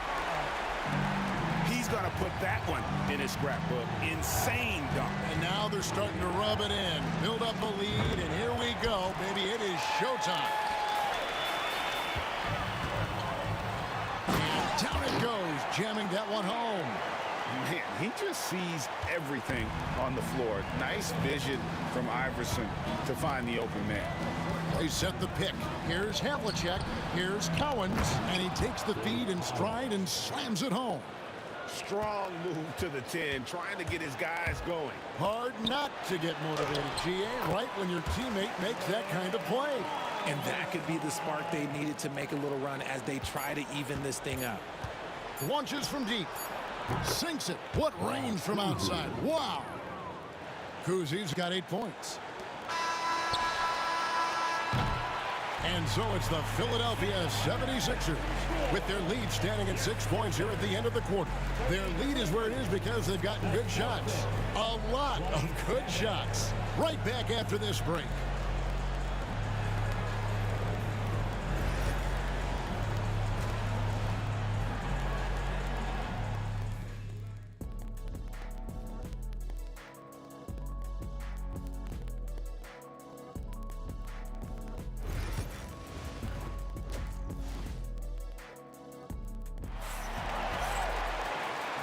He's going to put that one in his scrapbook. Insane dunk. And now they're starting to rub it in. Build up a lead, and here we go, baby. It is showtime. And down it goes, jamming that one home. Man, he just sees everything on the floor. Nice vision from Iverson to find the open man. They set the pick. Here's Havlicek. Here's Cowens. And he takes the feed in stride and slams it home. Strong move to the 10, trying to get his guys going. Hard not to get motivated, GA, right when your teammate makes that kind of play. And that could be the spark they needed to make a little run as they try to even this thing up. Launches from deep. Sinks it. What range from outside. Wow. Kuzi's got 8 points. And so it's the Philadelphia 76ers with their lead standing at 6 points here at the end of the quarter. Their lead is where it is because they've gotten good shots. A lot of good shots. Right back after this break.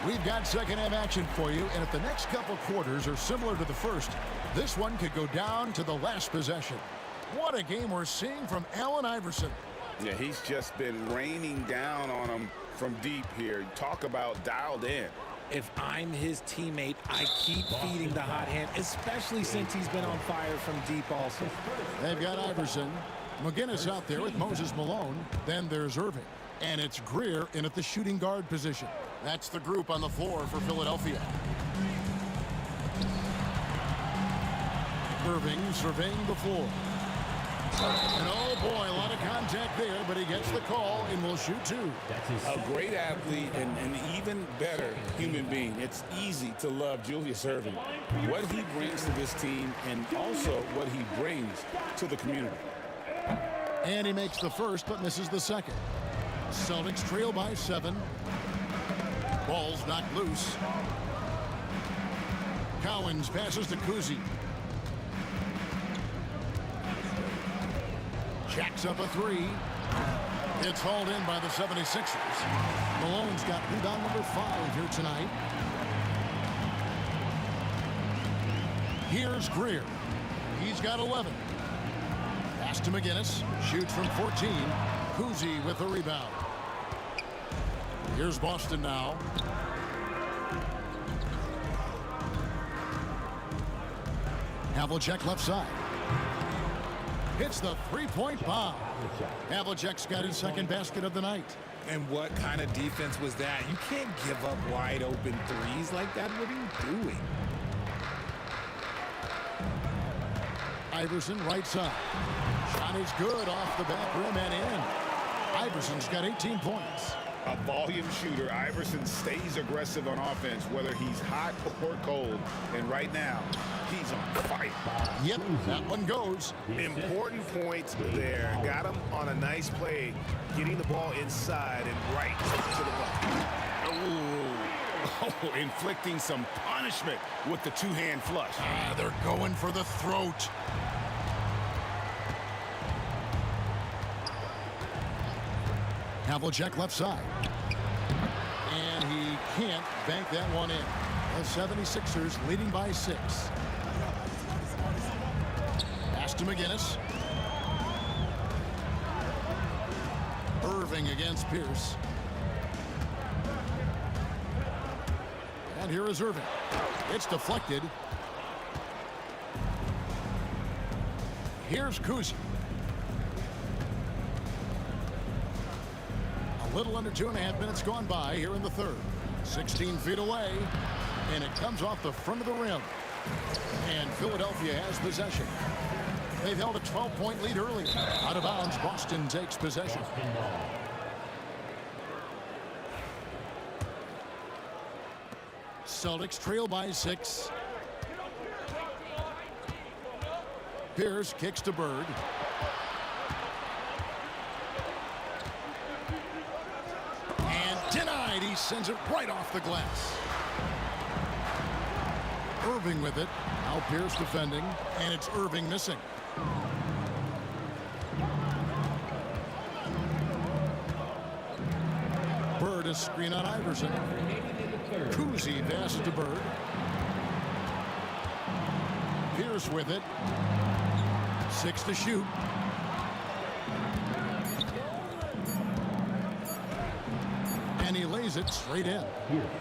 We've got second half action for you, and if the next couple quarters are similar to the first, this one could go down to the last possession. What a game we're seeing from Allen Iverson. Yeah, he's just been raining down on him from deep here. Talk about dialed in. If I'm his teammate, I keep feeding the hot hand, especially since he's been on fire from deep also. They've got Iverson. McGinnis out there with Moses Malone. Then there's Irving. And it's Greer in at the shooting guard position. That's the group on the floor for Philadelphia. Irving surveying the floor. And oh boy, a lot of contact there, but he gets the call and will shoot 2. A great athlete and an even better human being. It's easy to love Julius Irving. What he brings to this team and also what he brings to the community. And he makes the first but misses the second. Celtics trail by 7. Ball's knocked loose. Cowens passes to Kuzi. Jacks up a 3. It's hauled in by the 76ers. Malone's got rebound number 5 here tonight. Here's Greer. He's got 11. Pass to McGinnis. Shoots from 14. Kuzi with the rebound. Here's Boston now. Havlicek left side. Hits the three-point bomb. Havlicek's got his second basket of the night. And what kind of defense was that? You can't give up wide open threes like that. What are you doing? Iverson right side. Shot is good off the back rim and in. Iverson's got 18 points. A volume shooter. Iverson stays aggressive on offense, whether he's hot or cold. And right now, he's on fire. Yep, that one goes. Important points there. Got him on a nice play, getting the ball inside and right to the bucket. Oh, inflicting some punishment with the two-hand flush. They're going for the throat. Havlicek left side. And he can't bank that one in. The 76ers leading by 6. Pass to McGinnis. Irving against Pierce. And here is Irving. It's deflected. Here's Kuzi. A little under 2.5 minutes gone by here in the third. 16 feet away. And it comes off the front of the rim. And Philadelphia has possession. They've held a 12-point lead early. Out of bounds, Boston takes possession. Celtics trail by 6. Pierce kicks to Bird. And denied. He sends it right off the glass. Irving with it. Now Pierce defending. And it's Irving missing. Bird is screen on Iverson. Kuzi passes to Bird. Pierce with it. 6 to shoot. And he lays it straight in.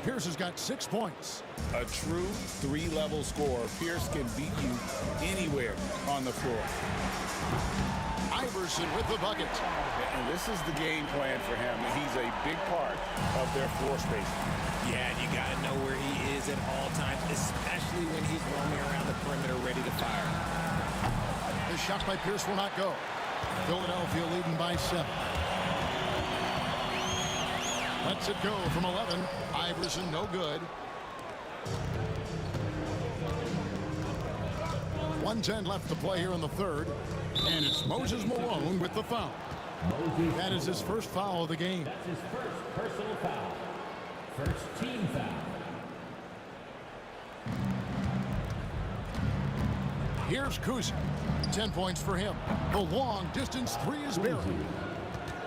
Pierce has got 6 points. A true 3-level scorer. Pierce can beat you anywhere on the floor. Iverson with the bucket. And this is the game plan for him. He's a big part of their floor space. Yeah, you got to know where he is at all times, especially when he's roaming around the perimeter ready to fire. The shot by Pierce will not go. Philadelphia leading by 7. Lets it go from 11. Iverson no good. 1:10 left to play here in the third. And it's Moses Malone with the foul. That is his first foul of the game. That's his first personal foul. First team foul. Here's Kuzi. 10 points for him. The long distance 3 is buried.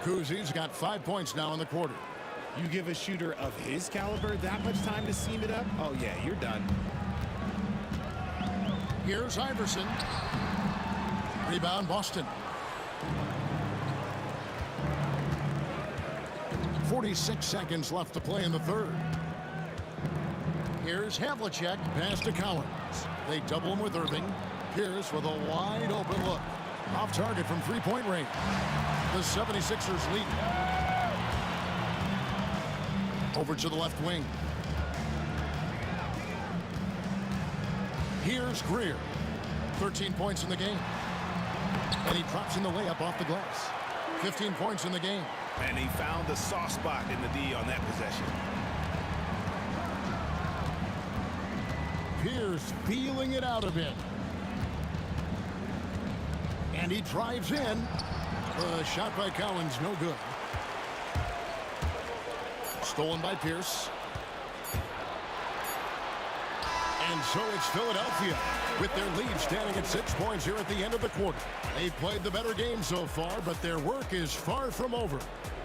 Kuzi's got 5 points now in the quarter. You give a shooter of his caliber that much time to seam it up? Oh, yeah, you're done. Here's Iverson. Rebound, Boston. 46 seconds left to play in the third. Here's Havlicek. Pass to Collins. They double him with Irving. Pierce with a wide open look. Off target from three-point range. The 76ers lead. Over to the left wing. Here's Greer. 13 points in the game. And he drops in the layup off the glass. 15 points in the game. And he found the soft spot in the D on that possession. Pierce feeling it out a bit. And he drives in. The shot by Collins, no good. Stolen by Pierce. And so it's Philadelphia with their lead standing at 6 points here at the end of the quarter. They've played the better game so far, but their work is far from over.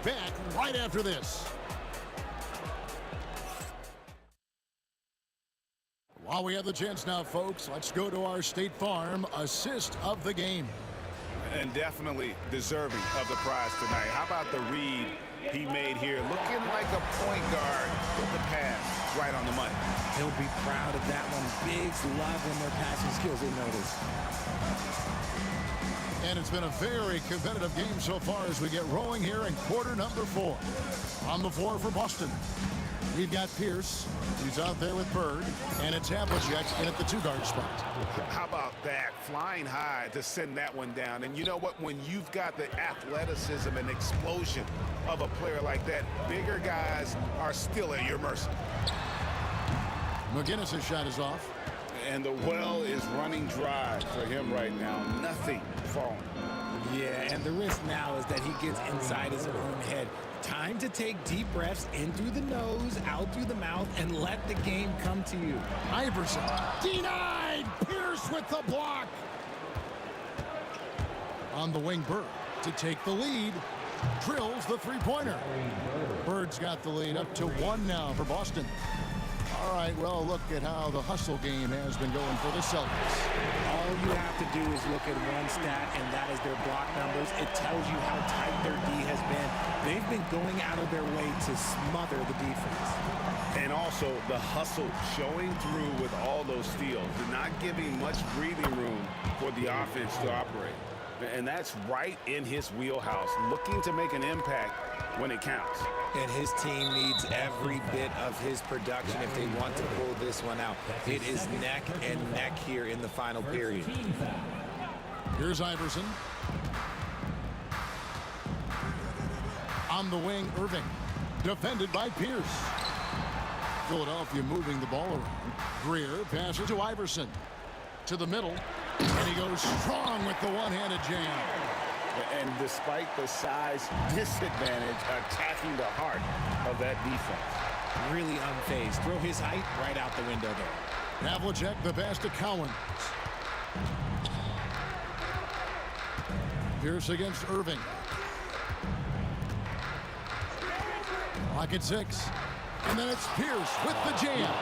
Back right after this. While we have the chance now, folks, let's go to our State Farm assist of the game. And definitely deserving of the prize tonight. How about the read he made here? Looking like a point guard with the pass right on the money. He'll be proud of that one. Bigs love when their passing skills are noticed. And it's been a very competitive game so far as we get rolling here in quarter number 4. On the floor for Boston. We've got Pierce. He's out there with Bird. And it's Havlicek in at the 2-guard spot. How about that? Flying high to send that one down. And you know what? When you've got the athleticism and explosion of a player like that, bigger guys are still at your mercy. McGinnis' shot is off. And the well is running dry for him right now. Nothing falling. Yeah, and the risk now is that he gets inside his own head. Time to take deep breaths in through the nose, out through the mouth, and let the game come to you. Iverson denied. Pierce with the block. On the wing, Bird to take the lead. Drills the three-pointer. Bird's got the lead up to 1 now for Boston. All right, well, look at how the hustle game has been going for the Celtics. All you have to do is look at one stat, and that is their block numbers. It tells you how tight their D has been. They've been going out of their way to smother the defense. And also the hustle showing through with all those steals, not giving much breathing room for the offense to operate. And that's right in his wheelhouse, looking to make an impact when it counts. And his team needs every bit of his production if they want to pull this one out. It is neck and neck here in the final period. Here's Iverson. On the wing, Irving. Defended by Pierce. Philadelphia moving the ball around. Greer passes to Iverson. To the middle. And he goes strong with the one-handed jam. And despite the size disadvantage, attacking the heart of that defense. Really unfazed. Throw his height right out the window there. Havlicek, the pass to Cowan. Pierce against Irving. Clock at 6. And then it's Pierce with the jam.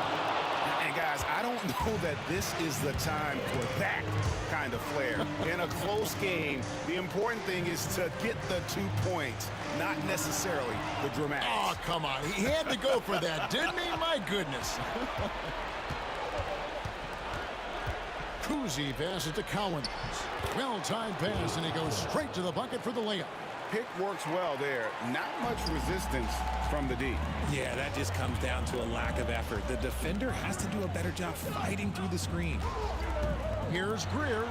And guys, I don't know that this is the time for that kind of flair. In a close game, the important thing is to get the 2 points, not necessarily the dramatics. Oh, come on. He had to go for that, didn't he? My goodness. Kuzi passes to Cowan. Well-timed pass, and he goes straight to the bucket for the layup. Pick works well there. Not much resistance from the D. Yeah, that just comes down to a lack of effort. The defender has to do a better job fighting through the screen. Here's Greer.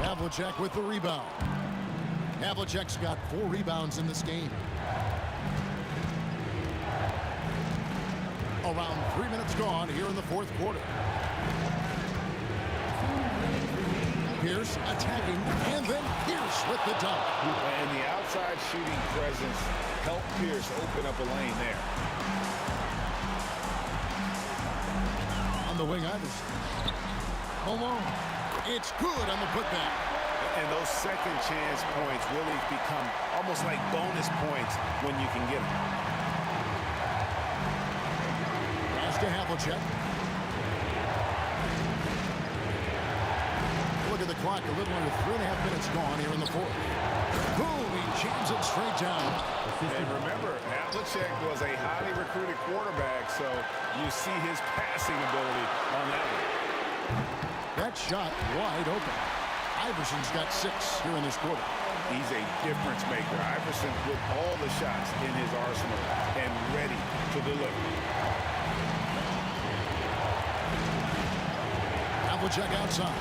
Havlicek with the rebound. Havlicek's got 4 rebounds in this game. Around 3 minutes gone here in the 4th quarter. Pierce attacking, and then Pierce with the dunk. And the outside shooting presence helped Pierce open up a lane there. On the wing, Iverson. Malone. It's good on the putback. And those second chance points really become almost like bonus points when you can get them. Pass to Havlicek. Look at the clock, a little under 3.5 minutes gone here in the 4th. Boom, he jams it straight down. And remember, Havlicek was a highly recruited quarterback, so you see his passing ability on that one. That shot wide open. Iverson's got 6 here in this quarter. He's a difference maker. Iverson with all the shots in his arsenal and ready to deliver. Havlicek outside.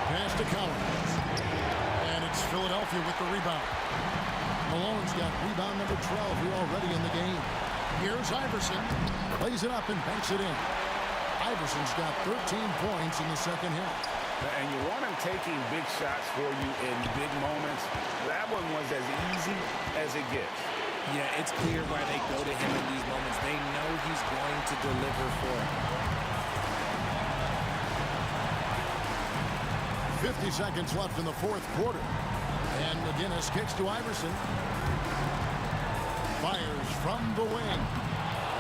Pass to Collins. And it's Philadelphia with the rebound. Malone's got rebound number 12 here already in the game. Here's Iverson. Plays it up and banks it in. Iverson's got 13 points in the second half. And you want him taking big shots for you in big moments. That one was as easy as it gets. Yeah, it's clear why they go to him in these moments. They know he's going to deliver for them. 50 seconds left in the 4th quarter. And McGinnis kicks to Iverson. Fires from the wing.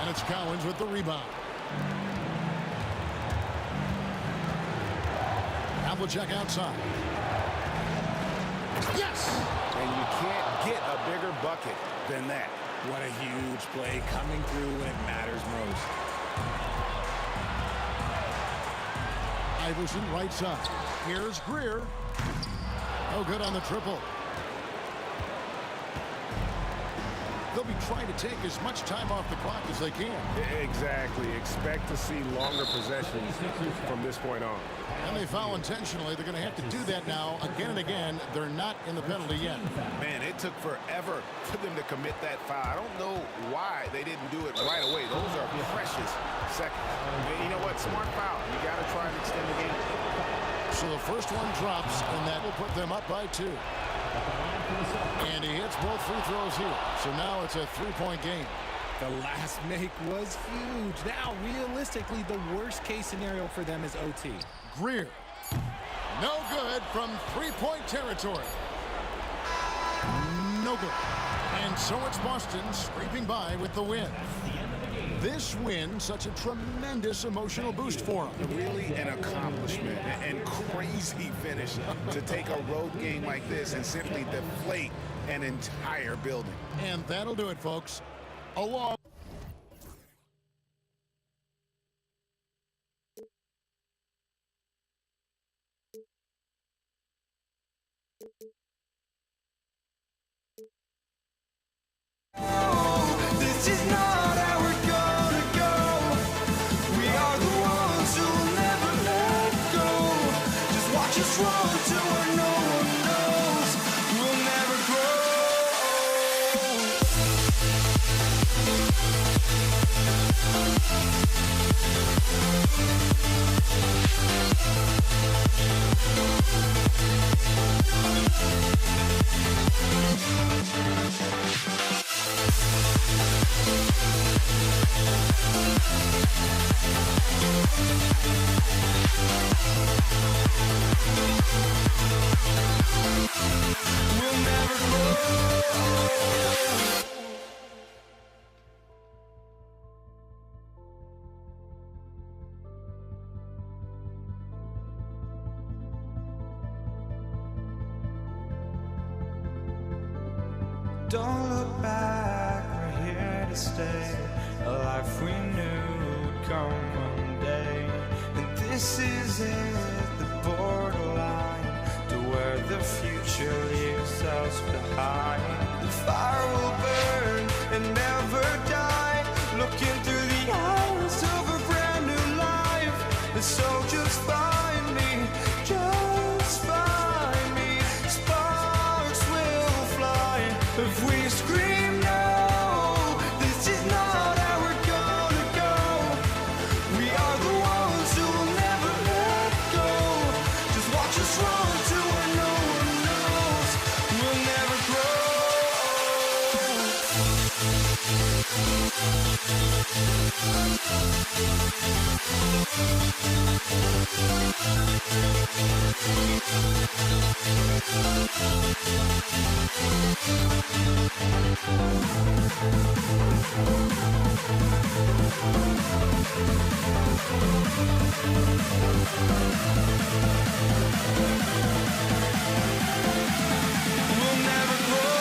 And it's Collins with the rebound. Havlicek outside. Yes! And you can't get a bigger bucket than that. What a huge play coming through when it matters most. Iverson right side. Here's Greer. No good on the triple. The they'll be trying to take as much time off the clock as they can. Exactly. Expect to see longer possessions from this point on. And they foul intentionally. They're going to have to do that now again and again. They're not in the penalty yet. Man, it took forever for them to commit that foul. I don't know why they didn't do it right away. Those are precious seconds. And you know what? Smart foul. You got to try and extend the game. So the first one drops, and that will put them up by 2. And he hits both free throws here. So now it's a 3-point game. The last make was huge. Now, realistically, the worst-case scenario for them is OT. Greer. No good from 3-point territory. No good. And so it's Boston scraping by with the win. This win, such a tremendous emotional boost for them. Really an accomplishment and crazy finish to take a road game like this and simply deflate an entire building. And that'll do it, folks. Along. This is not how we're gonna go. We are the ones who'll never let go. Just watch us run to where no one knows. We'll never grow. We'll never grow. Don't look back, we're here to stay. A life we knew would come one day. And this is it, the borderline to where the future leaves us behind. The fire will burn and never die, looking through the eyes of a brand new life. And so just find me, just find me. Sparks will fly if we scream no. This is not how we're gonna go. We are the ones who will never let go. Just watch us run to where no one knows. We'll never grow. We'll never grow. We'll never grow.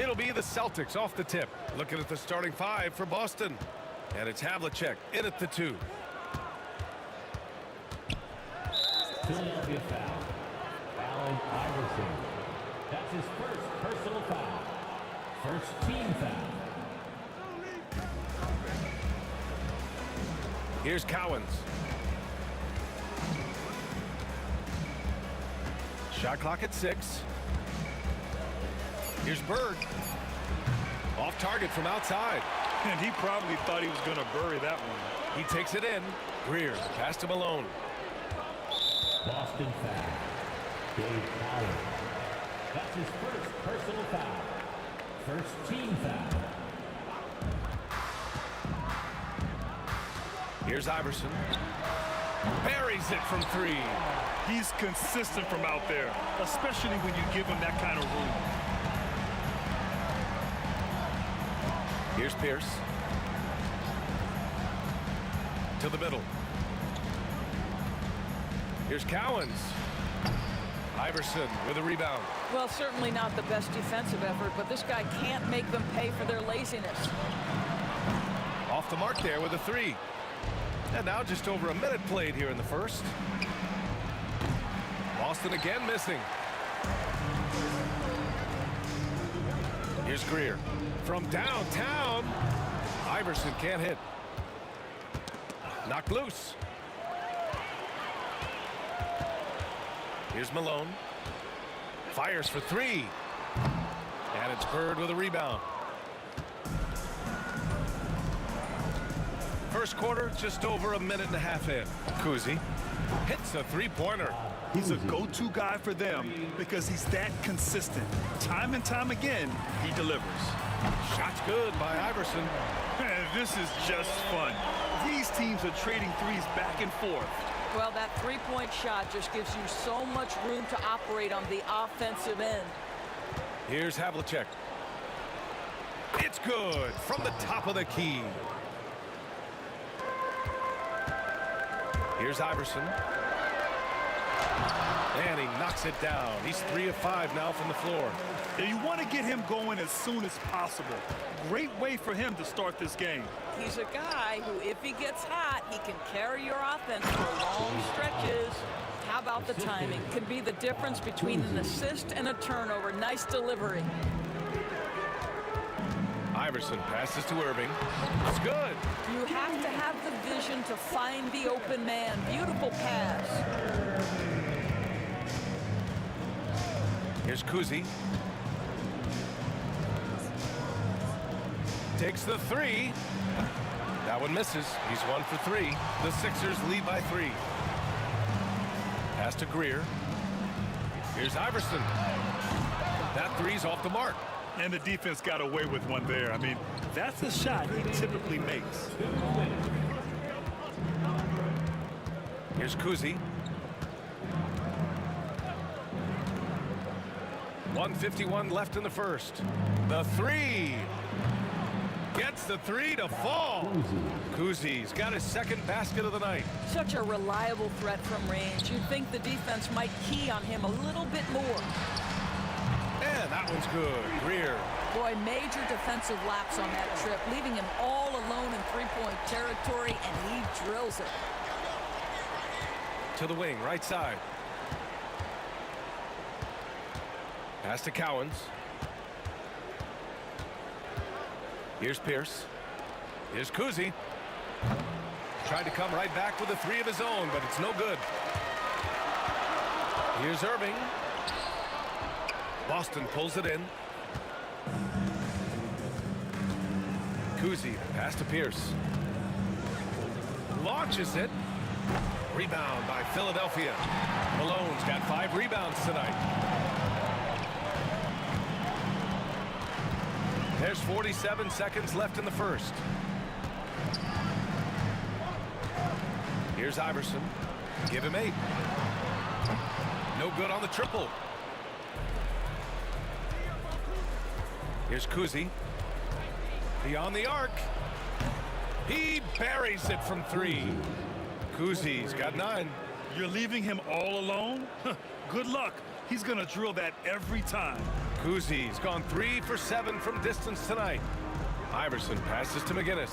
It'll be the Celtics off the tip. Looking at the starting five for Boston. And it's Havlicek in at the 2. Philadelphia foul. Allen Iverson. That's his first personal foul. First team foul. Here's Cowens. Shot clock at 6. Here's Bird. Off target from outside. And he probably thought he was going to bury that one. He takes it in. Greer pass to Malone. Boston foul. Dave Allen. That's his first personal foul. First team foul. Here's Iverson. Buries it from 3. He's consistent from out there, especially when you give him that kind of room. Here's Pierce. To the middle. Here's Cowens. Iverson with a rebound. Well, certainly not the best defensive effort, but this guy can't make them pay for their laziness. Off the mark there with a 3. And now just over a minute played here in the first. Boston again missing. Here's Greer. From downtown. Iverson can't hit. Knocked loose. Here's Malone. Fires for 3. And it's Bird with a rebound. First quarter, just over a minute and a half in. Kuzi hits a 3-pointer. He's a go-to guy for them because he's that consistent. Time and time again, he delivers. Shot's good by Iverson. This is just fun. These teams are trading threes back and forth. Well, that 3-point shot just gives you so much room to operate on the offensive end. Here's Havlicek. It's good from the top of the key. Here's Iverson. And he knocks it down. He's 3 of 5 now from the floor. And you want to get him going as soon as possible. Great way for him to start this game. He's a guy who, if he gets hot, he can carry your offense for long stretches. How about the timing? Can be the difference between an assist and a turnover. Nice delivery. Iverson passes to Irving. It's good. You have to have the vision to find the open man. Beautiful pass. Here's Kuzi. Takes the 3. That one misses. He's 1 for 3. The Sixers lead by 3. Pass to Greer. Here's Iverson. That 3's off the mark. And the defense got away with one there. I mean, that's a shot he typically makes. Here's Kuzi. 1:51 left in the first. The 3. Gets the 3 to fall. Kuzi's got his second basket of the night. Such a reliable threat from range. You'd think the defense might key on him a little bit more. And that one's good. Greer. Boy, major defensive lapse on that trip, leaving him all alone in 3-point territory, and he drills it. To the wing, right side. Pass to Cowens. Here's Pierce. Here's Kuzi. Tried to come right back with a 3 of his own, but it's no good. Here's Irving. Boston pulls it in. Kuzi, pass to Pierce. Launches it. Rebound by Philadelphia. Malone's got 5 rebounds tonight. There's 47 seconds left in the first. Here's Iverson. Give him 8. No good on the triple. Here's Kuzi. Beyond the arc. He buries it from 3. Kuzi's got 9. You're leaving him all alone? Good luck. He's going to drill that every time. Kuzi's gone 3 for 7 from distance tonight. Iverson passes to McGinnis.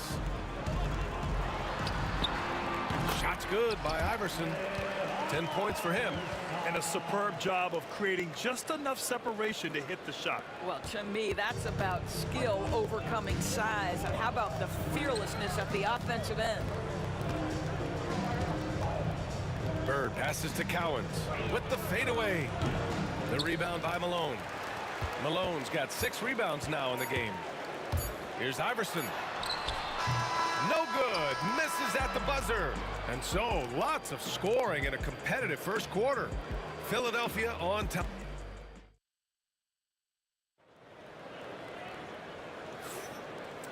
Shot's good by Iverson. 10 points for him. And a superb job of creating just enough separation to hit the shot. Well, to me, that's about skill overcoming size. And how about the fearlessness at the offensive end? Bird passes to Cowens with the fadeaway. The rebound by Malone. Malone's got 6 rebounds now in the game. Here's Iverson. No good. Misses at the buzzer. And so, lots of scoring in a competitive first quarter. Philadelphia on top.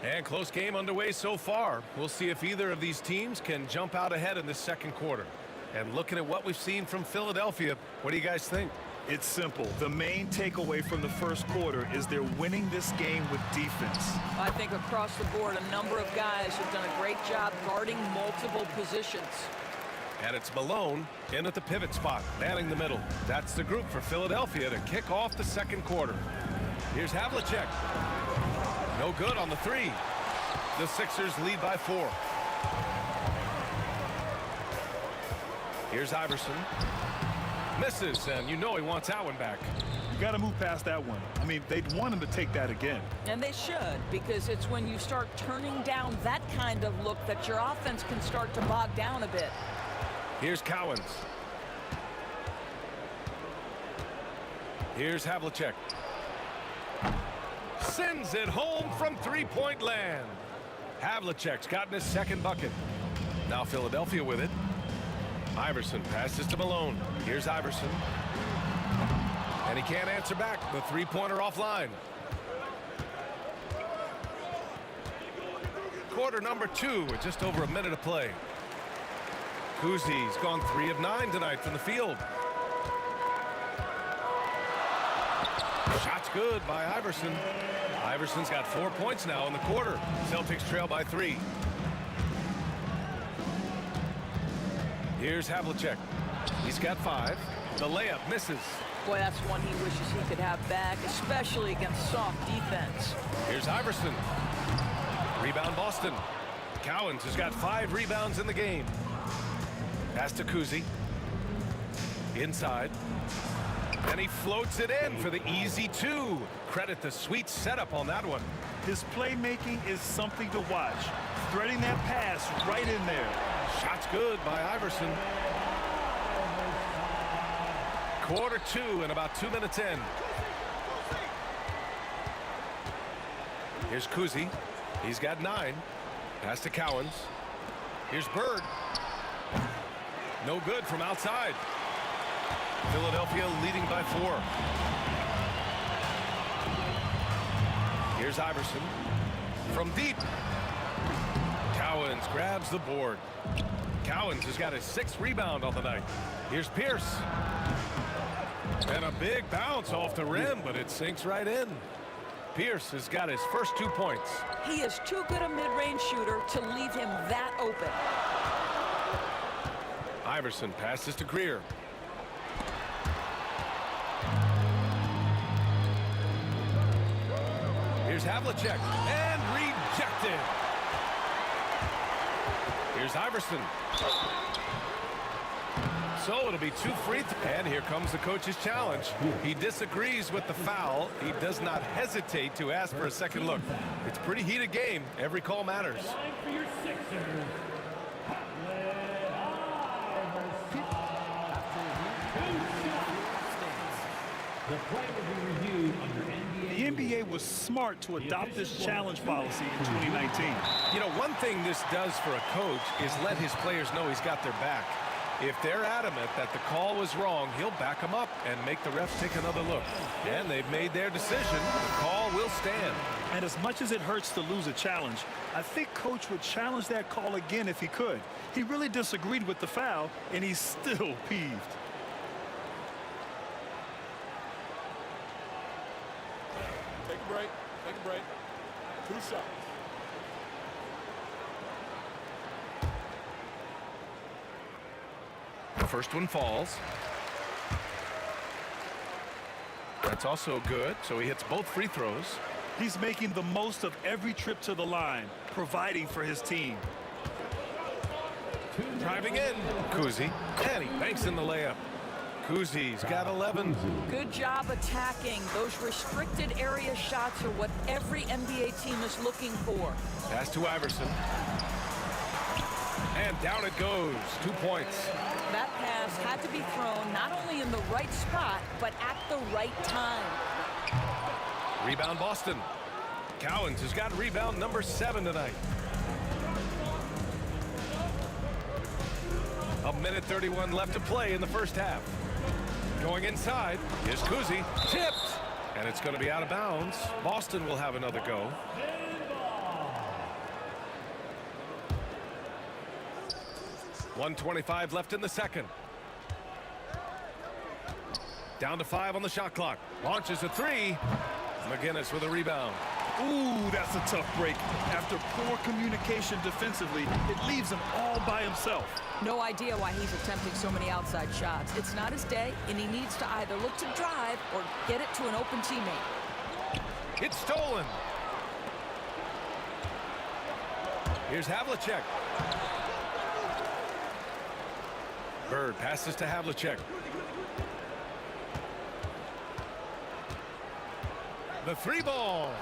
And close game underway so far. We'll see if either of these teams can jump out ahead in this second quarter. And looking at what we've seen from Philadelphia, what do you guys think? It's simple. The main takeaway from the first quarter is they're winning this game with defense. I think across the board, a number of guys have done a great job guarding multiple positions. And it's Malone in at the pivot spot, manning the middle. That's the group for Philadelphia to kick off the second quarter. Here's Havlicek. No good on the 3. The Sixers lead by 4. Here's Iverson. Misses, and you know he wants that one back. You got to move past that one. I mean, they'd want him to take that again. And they should, because it's when you start turning down that kind of look that your offense can start to bog down a bit. Here's Cowens. Here's Havlicek. Sends it home from three-point land. Havlicek's gotten his second bucket. Now Philadelphia with it. Iverson passes to Malone. Here's Iverson. And he can't answer back. The three-pointer offline. Quarter number 2 with just over a minute of play. Kuzi's gone 3 of 9 tonight from the field. Shot's good by Iverson. Iverson's got 4 points now in the quarter. Celtics trail by 3. Here's Havlicek. He's got 5. The layup misses. Boy, that's one he wishes he could have back, especially against soft defense. Here's Iverson. Rebound Boston. Cowens has got 5 rebounds in the game. Pass to Kuzi. Inside. And he floats it in for the easy 2. Credit the sweet setup on that one. His playmaking is something to watch. Threading that pass right in there. Shot's good by Iverson. Quarter 2 and about 2 minutes in. Here's Kuzi. He's got 9. Pass to Cowens. Here's Bird. No good from outside. Philadelphia leading by 4. Here's Iverson. From deep. Cowens grabs the board. Cowens has got his 6th rebound on the night. Here's Pierce. And a big bounce off the rim, but it sinks right in. Pierce has got his first 2 points. He is too good a mid-range shooter to leave him that open. Iverson passes to Greer. Here's Havlicek, and rejected. Here's Iverson. So it'll be 2 free throws. And here comes the coach's challenge. He disagrees with the foul. He does not hesitate to ask for a second look. It's a pretty heated game. Every call matters. For your Sixers, the play will be reviewed under The NBA was smart to adopt this challenge policy in 2019. You know, one thing this does for a coach is let his players know he's got their back. If they're adamant that the call was wrong, he'll back them up and make the refs take another look. And they've made their decision. The call will stand. And as much as it hurts to lose a challenge, I think Coach would challenge that call again if he could. He really disagreed with the foul, and he's still peeved. Take a break. Take a break. 2 shots. The first one falls. That's also good, so he hits both free throws. He's making the most of every trip to the line, providing for his team. Driving in, Kuzi, and he banks in the layup. Kuzi's got 11. Good job attacking. Those restricted area shots are what every NBA team is looking for. Pass to Iverson. And down it goes. 2 points. That pass had to be thrown not only in the right spot, but at the right time. Rebound Boston. Cowens has got rebound number 7 tonight. A minute 31 left to play in the first half. Going inside is Kuzi. Tipped. And it's going to be out of bounds. Boston will have another go. .125 left in the second. Down to 5 on the shot clock. Launches a 3. McGinnis with a rebound. Ooh, that's a tough break. After poor communication defensively, it leaves him all by himself. No idea why he's attempting so many outside shots. It's not his day, and he needs to either look to drive or get it to an open teammate. It's stolen. Here's Havlicek. Bird passes to Havlicek. The 3 ball.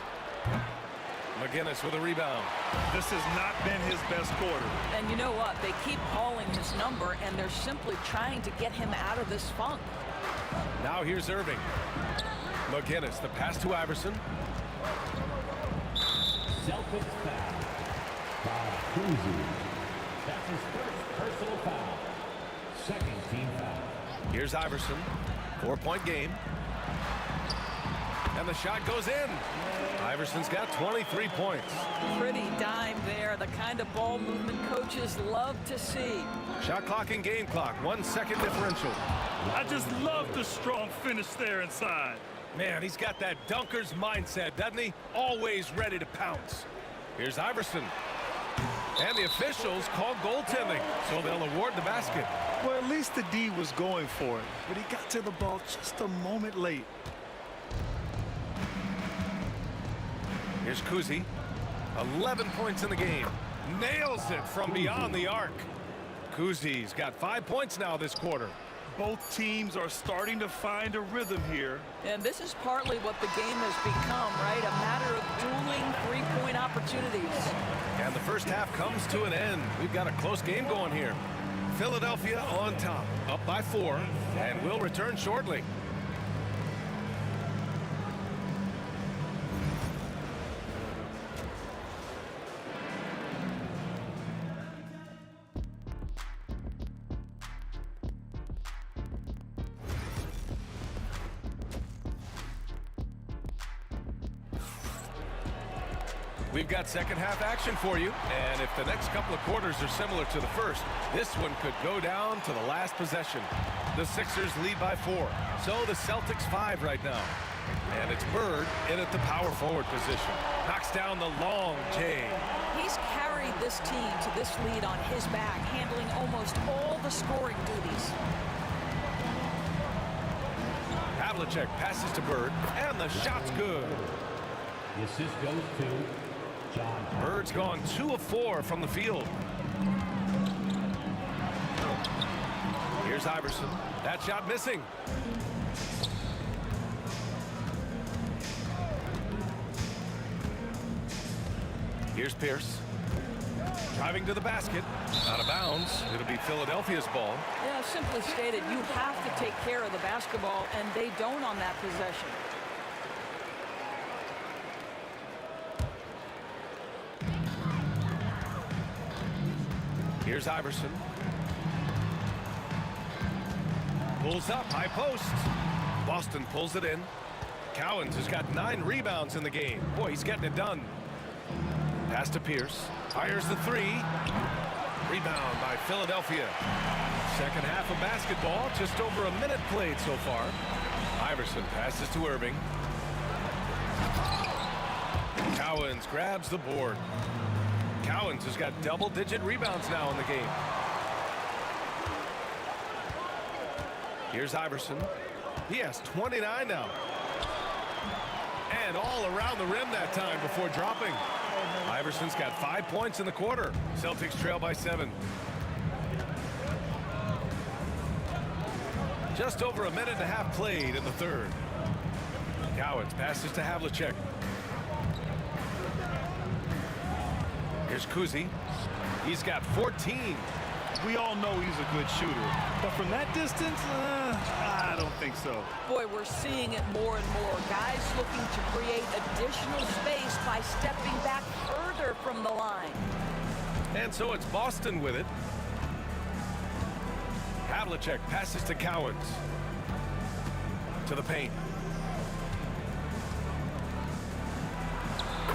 McGinnis with a rebound. This has not been his best quarter. And you know what? They keep calling his number, and they're simply trying to get him out of this funk. Now here's Irving. McGinnis, the pass to Iverson. Celtics foul by Kuzi. That's his first personal foul. Second team foul. Here's Iverson. 4-point game. And the shot goes in. Iverson's got 23 points. Pretty dime there. The kind of ball movement coaches love to see. Shot clock and game clock. 1 second differential. I just love the strong finish there inside. Man, he's got that dunker's mindset, doesn't he? Always ready to pounce. Here's Iverson. And the officials called goaltending, so they'll award the basket. Well, at least the D was going for it, but he got to the ball just a moment late. Here's Kuzi. 11 points in the game. Nails it from beyond the arc. Kuzi's got 5 points now this quarter. Both teams are starting to find a rhythm here. And this is partly what the game has become, right? A matter of dueling three-point opportunities. And the first half comes to an end. We've got a close game going here. Philadelphia on top, up by 4, and we'll return shortly. We've got second half action for you, and if the next couple of quarters are similar to the first, this one could go down to the last possession. The Sixers lead by 4, so the Celtics 5 right now. And it's Bird in at the power forward position. Knocks down the long J. He's carried this team to this lead on his back, handling almost all the scoring duties. Havlicek passes to Bird, and the shot's good. The assist goes to John. Bird's gone 2 of 4 from the field. Here's Iverson. That shot missing. Here's Pierce. Driving to the basket. Out of bounds. It'll be Philadelphia's ball. Yeah, simply stated, you have to take care of the basketball, and they don't on that possession. Here's Iverson. Pulls up, high post. Boston pulls it in. Cowens has got 9 rebounds in the game. Boy, he's getting it done. Pass to Pierce. Fires the 3. Rebound by Philadelphia. Second half of basketball. Just over a minute played so far. Iverson passes to Irving. Cowens grabs the board. Cowens has got double-digit rebounds now in the game. Here's Iverson. He has 29 now. And all around the rim that time before dropping. Iverson's got 5 points in the quarter. Celtics trail by 7. Just over a minute and a half played in the third. Cowens passes to Havlicek. Here's Kuzi. He's got 14. We all know he's a good shooter, but from that distance, I don't think so. Boy, we're seeing it more and more. Guys looking to create additional space by stepping back further from the line. And so it's Boston with it. Havlicek passes to Cowens. To the paint.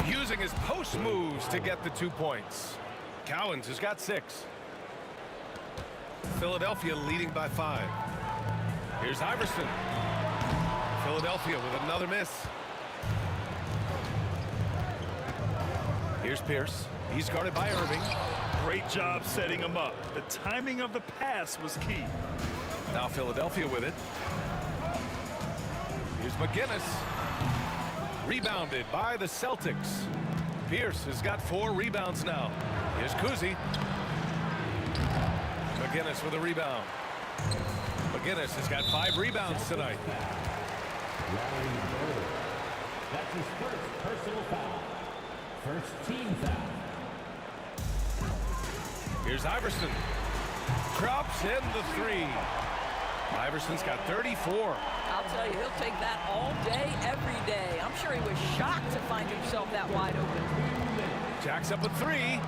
Using his post moves to get the 2 points. Cowens has got 6. Philadelphia leading by 5. Here's Iverson. Philadelphia with another miss. Here's Pierce. He's guarded by Irving. Great job setting him up. The timing of the pass was key. Now Philadelphia with it. Here's McGinnis. Rebounded by the Celtics. Pierce has got 4 rebounds now. Here's Kuzi. McGinnis with a rebound. McGinnis has got 5 rebounds tonight. That's his first personal foul. First team foul. Here's Iverson. Drops in the 3. Iverson's got 34. I'll tell you, he'll take that all day, every day. I'm sure he was shocked to find himself that wide open. Jacks up a 3.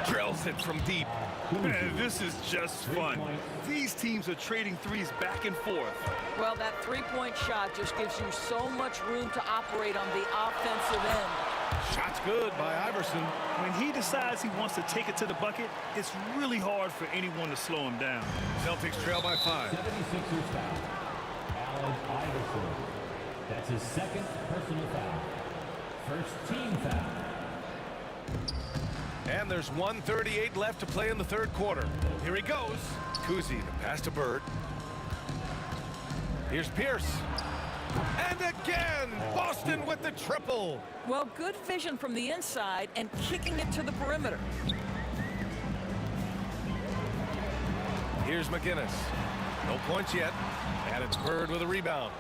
Drills it from deep. Man, this is just fun. These teams are trading threes back and forth. Well, that three-point shot just gives you so much room to operate on the offensive end. Shot's good by Iverson. When he decides he wants to take it to the bucket, it's really hard for anyone to slow him down. Celtics trail by 5. 76ers foul. Allen Iverson. That's his second personal foul. First team foul. And there's 1:38 left to play in the third quarter. Here he goes. Kuzi, the pass to Bird. Here's Pierce. And again, Boston with the triple. Well, good vision from the inside and kicking it to the perimeter. Here's McGinnis. No points yet. And it's Bird with a rebound.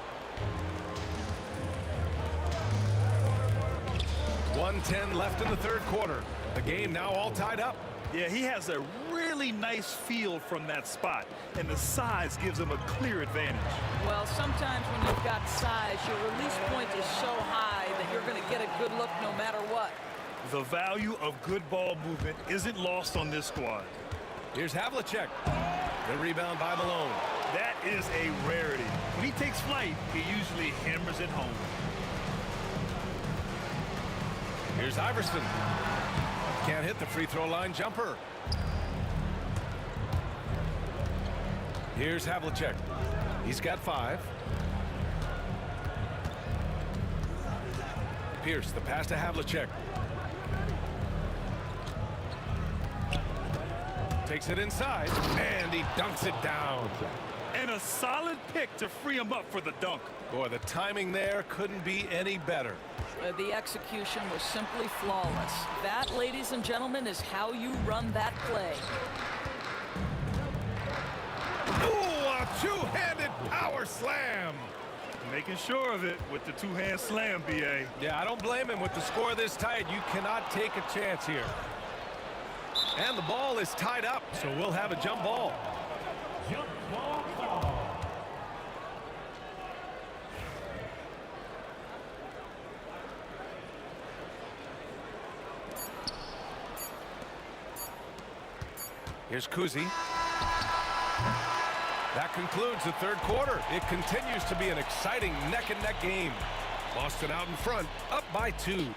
1:10 left in the third quarter. The game now all tied up. Yeah, he has a really nice feel from that spot, and the size gives him a clear advantage. Well, sometimes when you've got size, your release point is so high that you're going to get a good look no matter what. The value of good ball movement isn't lost on this squad. Here's Havlicek. The rebound by Malone. That is a rarity. When he takes flight, he usually hammers it home. Here's Iverson. Can't hit the free throw line jumper. Here's Havlicek. He's got 5. Pierce, the pass to Havlicek. Takes it inside, and he dunks it down. And a solid pick to free him up for the dunk. Boy, the timing there couldn't be any better. The execution was simply flawless. That, ladies and gentlemen, is how you run that play. Ooh, a two-handed power slam. Making sure of it with the two-hand slam, B.A. Yeah, I don't blame him. With the score this tight, you cannot take a chance here. And the ball is tied up, so we'll have a jump ball. Jump ball call. Here's Kuzi. That concludes the third quarter. It continues to be an exciting neck-and-neck game. Boston out in front, up by 2.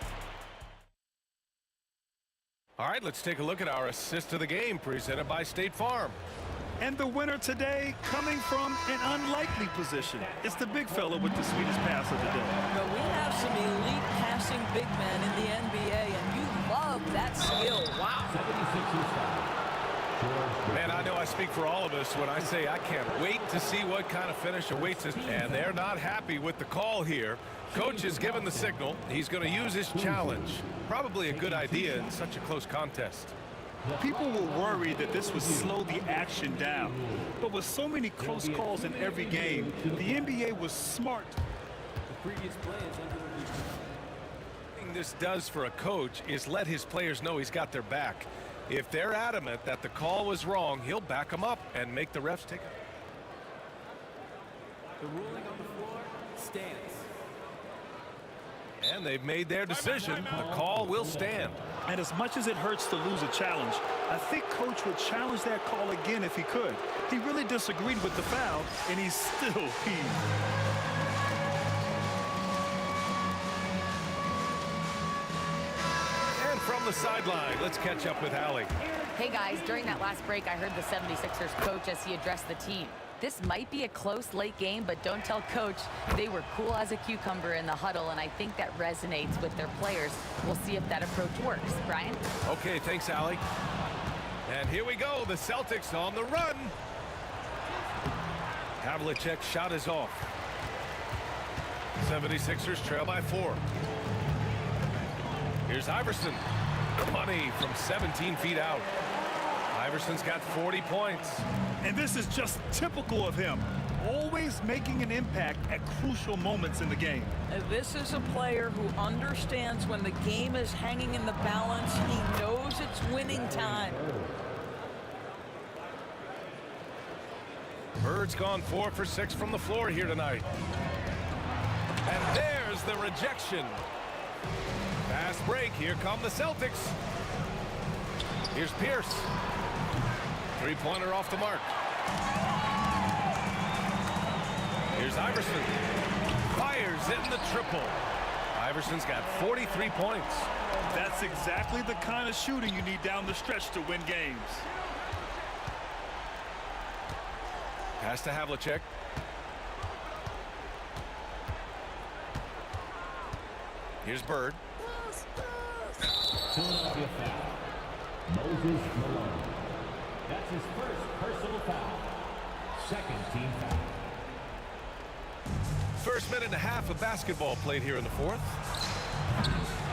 All right, let's take a look at our assist of the game presented by State Farm. And the winner today coming from an unlikely position. It's the big fella with the sweetest pass of the day. Now, we have some elite passing big men in the NBA, and you love that skill. Wow. 76ers foul. Man, I know I speak for all of us when I say I can't wait to see what kind of finish awaits us. And they're not happy with the call here. Coach is given the signal. He's going to use his challenge. Probably a good idea in such a close contest. People were worried that this would slow the action down. But with so many close calls in every game, the NBA was smart. The previous play is under review. Thing this does for a coach is let his players know he's got their back. If they're adamant that the call was wrong, he'll back them up and make the refs take it. The ruling on the floor stands. And they've made their decision. The call will stand. And as much as it hurts to lose a challenge, I think Coach would challenge that call again if he could. He really disagreed with the foul, and he's still peeved. And from the sideline, let's catch up with Allie. Hey guys, during that last break, I heard the 76ers coach as he addressed the team. This might be a close late game, but don't tell Coach. They were cool as a cucumber in the huddle, and I think that resonates with their players. We'll see if that approach works. Brian? Okay, thanks, Allie. And here we go, the Celtics on the run. Havlicek's shot is off. 76ers trail by 4. Here's Iverson. Money from 17 feet out. Iverson's got 40 points. And this is just typical of him, always making an impact at crucial moments in the game. This is a player who understands when the game is hanging in the balance. He knows it's winning time. Bird's gone 4 for 6 from the floor here tonight. And there's the rejection. Fast break. Here come the Celtics. Here's Pierce. Three-pointer off the mark. Here's Iverson. Fires in the triple. Iverson's got 43 points. That's exactly the kind of shooting you need down the stretch to win games. Pass to Havlicek. Here's Bird. Philadelphia foul. Moses Malone. That's his first personal foul. Second team foul. First minute and a half of basketball played here in the fourth.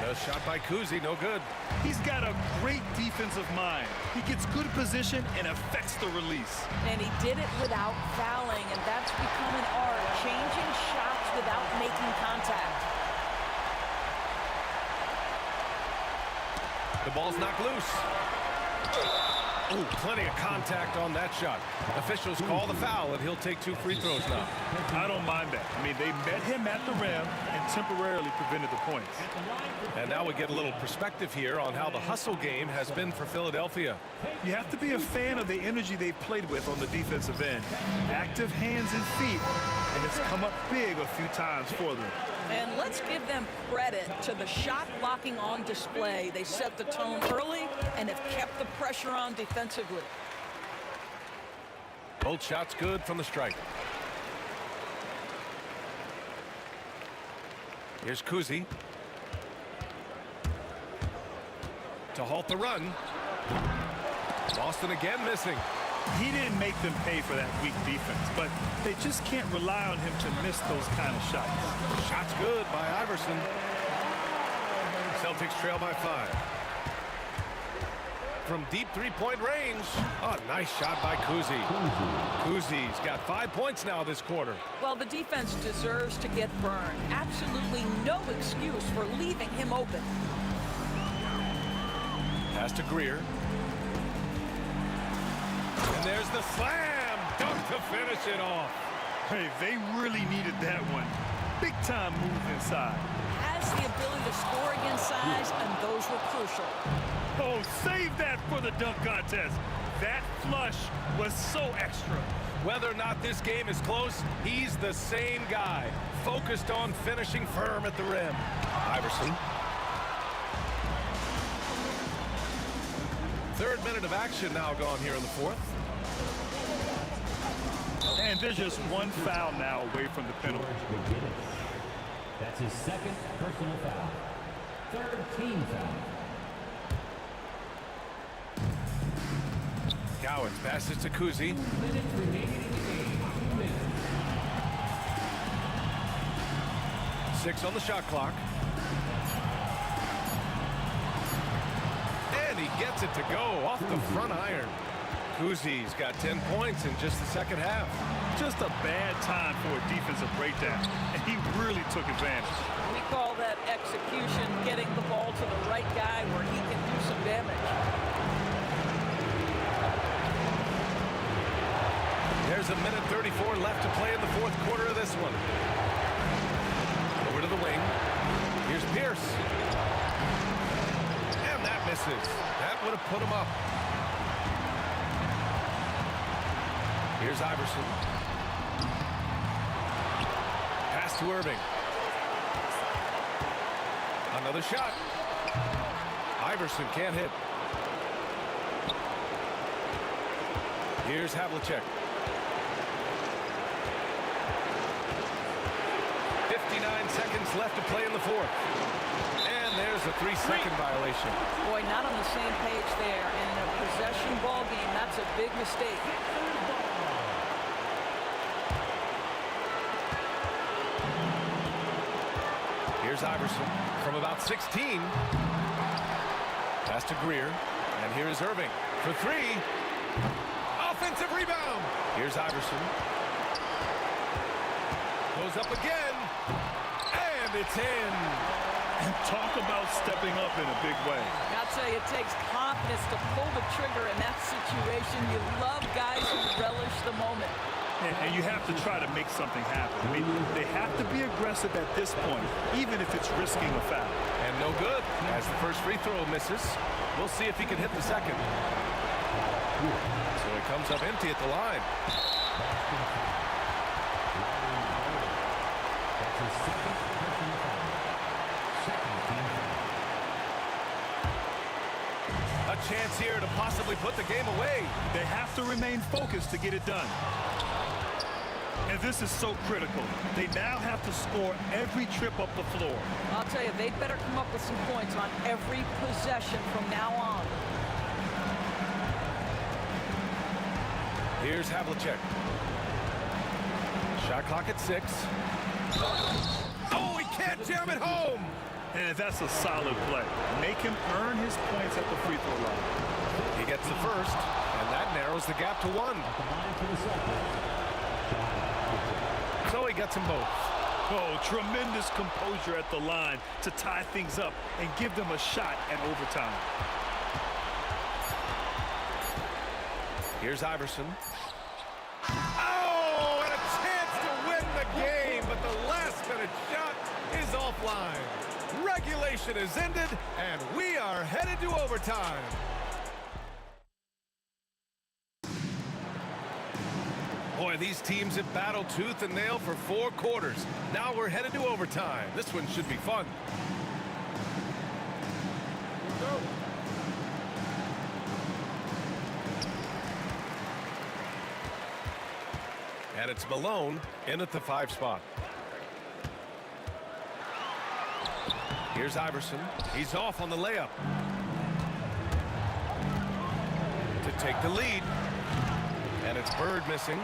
No shot by Kuzi, no good. He's got a great defensive mind. He gets good position and affects the release. And he did it without fouling, and that's become an art, changing shots without making contact. The ball's knocked loose. Ooh, plenty of contact on that shot. Officials call the foul, and he'll take 2 free throws now. I don't mind that. I mean, they met him at the rim and temporarily prevented the points. And now we get a little perspective here on how the hustle game has been for Philadelphia. You have to be a fan of the energy they've played with on the defensive end. Active hands and feet, and it's come up big a few times for them. And let's give them credit to the shot blocking on display. They set the tone early and have kept the pressure on defensively. Both shots good from the stripe. Here's Kuzi. To halt the run. Boston again missing. He didn't make them pay for that weak defense, but they just can't rely on him to miss those kind of shots. Shots good by Iverson. Celtics trail by 5. From deep three-point range. Oh, nice shot by Kuzi. Kuzi's got 5 points now this quarter. Well, the defense deserves to get burned. Absolutely no excuse for leaving him open. Pass to Greer. And there's the slam dunk to finish it off. Hey, they really needed that one. Big time move inside. Has the ability to score against size, and those were crucial. Oh, save that for the dunk contest. That flush was so extra. Whether or not this game is close, he's the same guy, focused on finishing firm at the rim. Iverson. Third minute of action now gone here in the fourth. And there's just one foul now away from the penalty. That's his second personal foul. Third team foul. Cowens passes to Kuzi. 6 on the shot clock. And he gets it to go off the front iron. Kuzi's got 10 points in just the second half. Just a bad time for a defensive breakdown, and he really took advantage. We call that execution, getting the ball to the right guy where he can do some damage. There's a minute 34 left to play in the fourth quarter of this one. Over to the wing. Here's Pierce. And that misses. That would have put him up. Here's Iverson. Pass to Irving. Another shot. Iverson can't hit. Here's Havlicek. 59 seconds left to play in the fourth. And there's a 3-second violation. Boy, not on the same page there. And in a possession ball game, that's a big mistake. Here's Iverson from about 16. Pass to Greer. And here is Irving for 3. Offensive rebound. Here's Iverson. Goes up again. And it's in. And talk about stepping up in a big way. I'll tell you, it takes confidence to pull the trigger in that situation. You love guys who relish the moment. And you have to try to make something happen. I mean, they have to be aggressive at this point, even if it's risking a foul. And no good, as the first free throw misses. We'll see if he can hit the second. So he comes up empty at the line. A chance here to possibly put the game away. They have to remain focused to get it done. And this is so critical. They now have to score every trip up the floor. I'll tell you, they better come up with some points on every possession from now on. Here's Havlicek. Shot clock at 6. Oh, he can't jam it home! And that's a solid play. Make him earn his points at the free throw line. He gets the first, and that narrows the gap to 1. So he gets them both. Oh, tremendous composure at the line to tie things up and give them a shot at overtime. Here's Iverson. Oh, and a chance to win the game, but the last-minute shot is offline. Regulation is ended, and we are headed to overtime. Boy, these teams have battled tooth and nail for 4 quarters. Now we're headed to overtime. This one should be fun. And it's Malone in at the 5 spot. Here's Iverson. He's off on the layup. To take the lead. And it's Bird missing.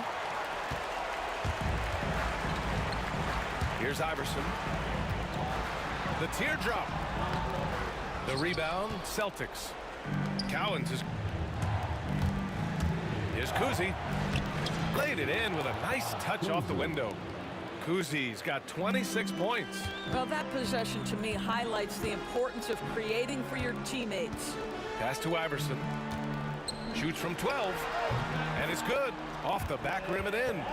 Here's Iverson. The teardrop. The rebound, Celtics. Cowens is... Here's Kuzi. Laid it in with a nice touch off the window. Kuzi's got 26 points. Well, that possession to me highlights the importance of creating for your teammates. Pass to Iverson. Shoots from 12. And it's good. Off the back rim and in.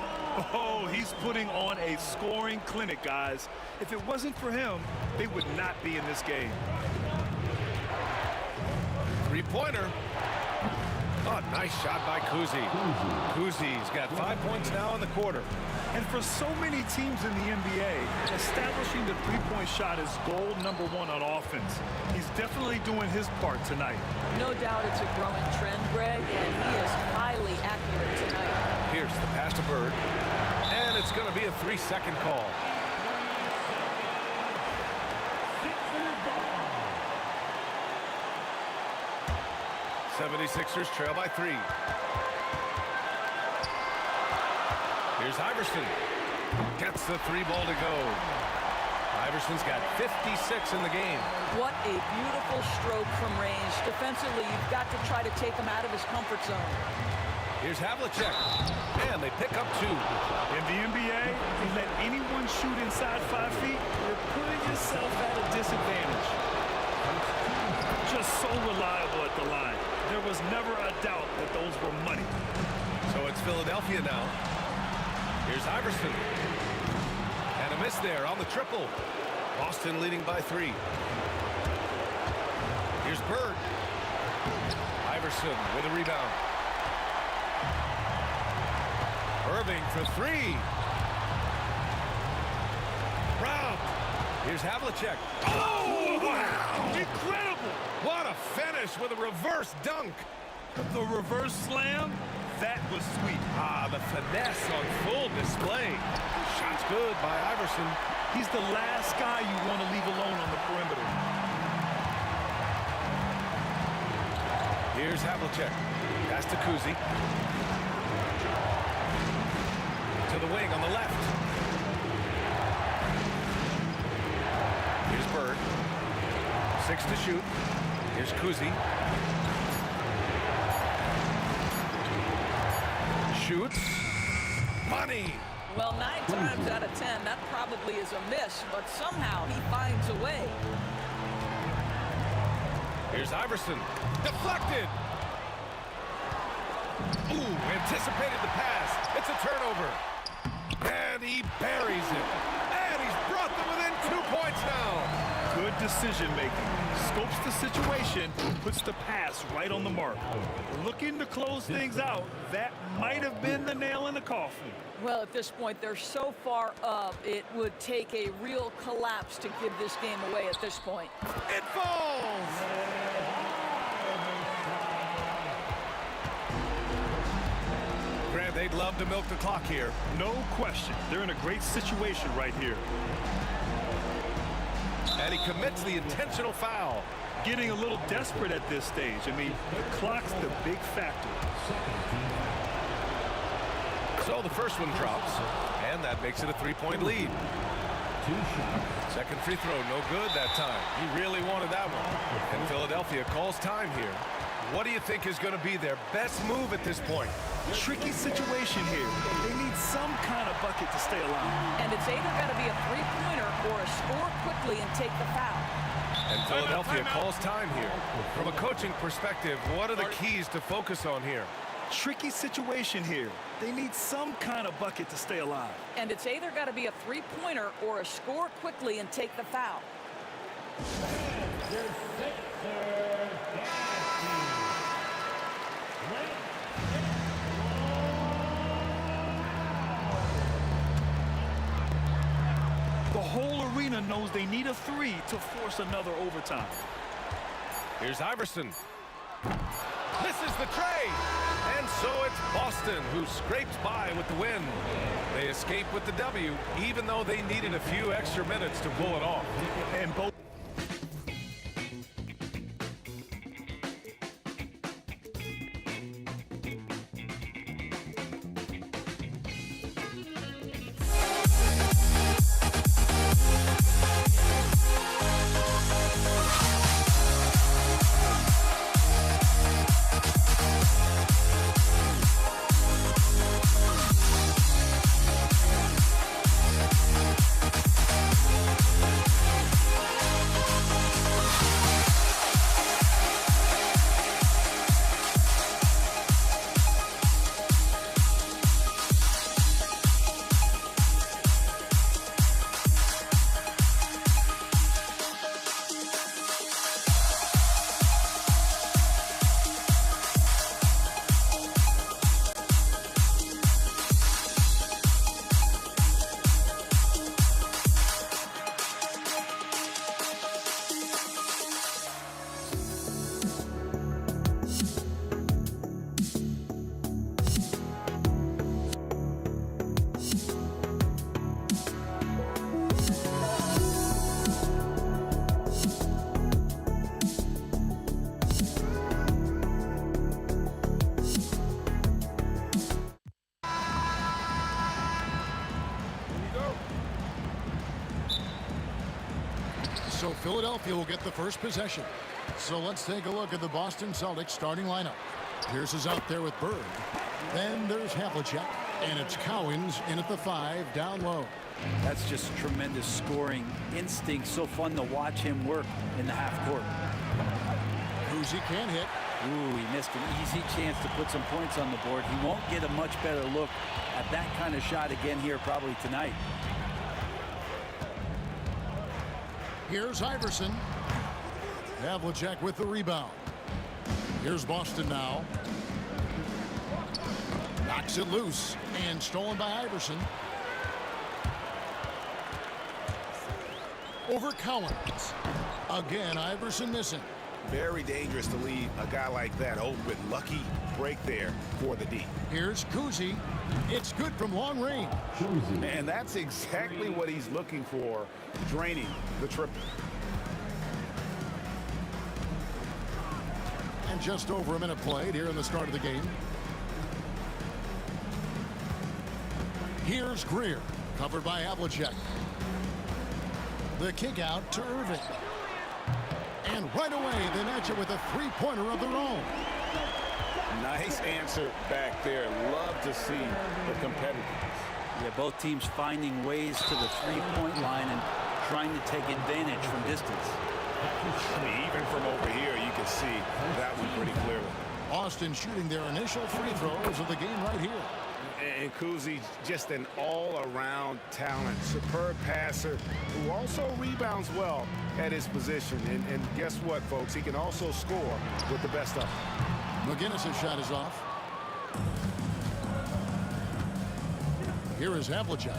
Oh, he's putting on a scoring clinic, guys. If it wasn't for him, they would not be in this game. Three-pointer. Oh, nice shot by Kuzi. Kuzi's got 5 points now in the quarter. And for so many teams in the NBA, establishing the three-point shot is goal number 1 on offense. He's definitely doing his part tonight. No doubt it's a growing trend, Greg, and he is highly accurate tonight. Here's the pass to Bird. And it's going to be a 3-second call. '76ers trail by 3. Here's Iverson. Gets the 3 ball to go. Iverson's got 56 in the game. What a beautiful stroke from range. Defensively, you've got to try to take him out of his comfort zone. Here's Havlicek, and they pick up 2. In the NBA, if you let anyone shoot inside 5 feet, you're putting yourself at a disadvantage. Just so reliable at the line. There was never a doubt that those were money. So it's Philadelphia now. Here's Iverson. And a miss there on the triple. Boston leading by 3. Here's Bird. Iverson with a rebound. Irving for 3. Round. Here's Havlicek. Oh, wow! Incredible! What a finish with a reverse dunk. The reverse slam, that was sweet. Ah, the finesse on full display. Shot's good by Iverson. He's the last guy you want to leave alone on the perimeter. Here's Havlicek. Pass to Kuzi. To the wing on the left. Here's Bird. 6 to shoot. Here's Kuzi. Shoots. Money. Well, 9 times out of 10, that probably is a miss, but somehow he finds a way. Here's Iverson. Deflected. Ooh, anticipated the pass. It's a turnover. And he buries it. And he's brought them within 2 points now. Good decision making. Scopes the situation, puts the pass right on the mark. Looking to close things out. That might have been the nail in the coffin. Well, at this point, they're so far up, it would take a real collapse to give this game away at this point. It falls! Grant, they'd love to milk the clock here. No question. They're in a great situation right here. And he commits the intentional foul. Getting a little desperate at this stage. I mean, the clock's the big factor. So the first one drops, and that makes it a 3-point lead. Second free throw, no good that time. He really wanted that one. And Philadelphia calls time here. What do you think is going to be their best move at this point? Tricky situation here. They need some kind of bucket to stay alive. And it's either got to be a three-pointer or a score quickly and take the foul. And Philadelphia calls time here. From a coaching perspective, what are the keys to focus on here? Tricky situation here. They need some kind of bucket to stay alive. And it's either got to be a three-pointer or a score quickly and take the foul. The whole arena knows they need a 3 to force another overtime. Here's Iverson. Misses the tray. And so it's Boston who scrapes by with the win. They escape with the W, even though they needed a few extra minutes to pull it off. And both So Philadelphia will get the first possession. So let's take a look at the Boston Celtics starting lineup. Pierce is out there with Bird. Then there's Havlicek. And it's Cowens in at the 5 down low. That's just tremendous scoring instinct. So fun to watch him work in the half court. Kuzi can't hit. Ooh, he missed an easy chance to put some points on the board. He won't get a much better look at that kind of shot again here probably tonight. Here's Iverson. Havlicek with the rebound. Here's Boston now. Knocks it loose and stolen by Iverson. Over Cowens. Again, Iverson missing. Very dangerous to leave a guy like that open. Lucky break there for the D. Here's Kuzi. It's good from long range. And that's exactly what he's looking for, draining the triple. And just over a minute played here in the start of the game. Here's Greer, covered by Havlicek. The kick out to Irving. And right away, they match it with a three-pointer of their own. Nice answer back there. Love to see the competitiveness. Yeah, both teams finding ways to the three-point line and trying to take advantage from distance. I mean, even from over here, you can see that one pretty clearly. Boston shooting their initial free throws of the game right here. And Kuzi, just an all-around talent, superb passer who also rebounds well at his position. And guess what, folks? He can also score with the best of them. McGinnis' shot is off. Here is Havlicek.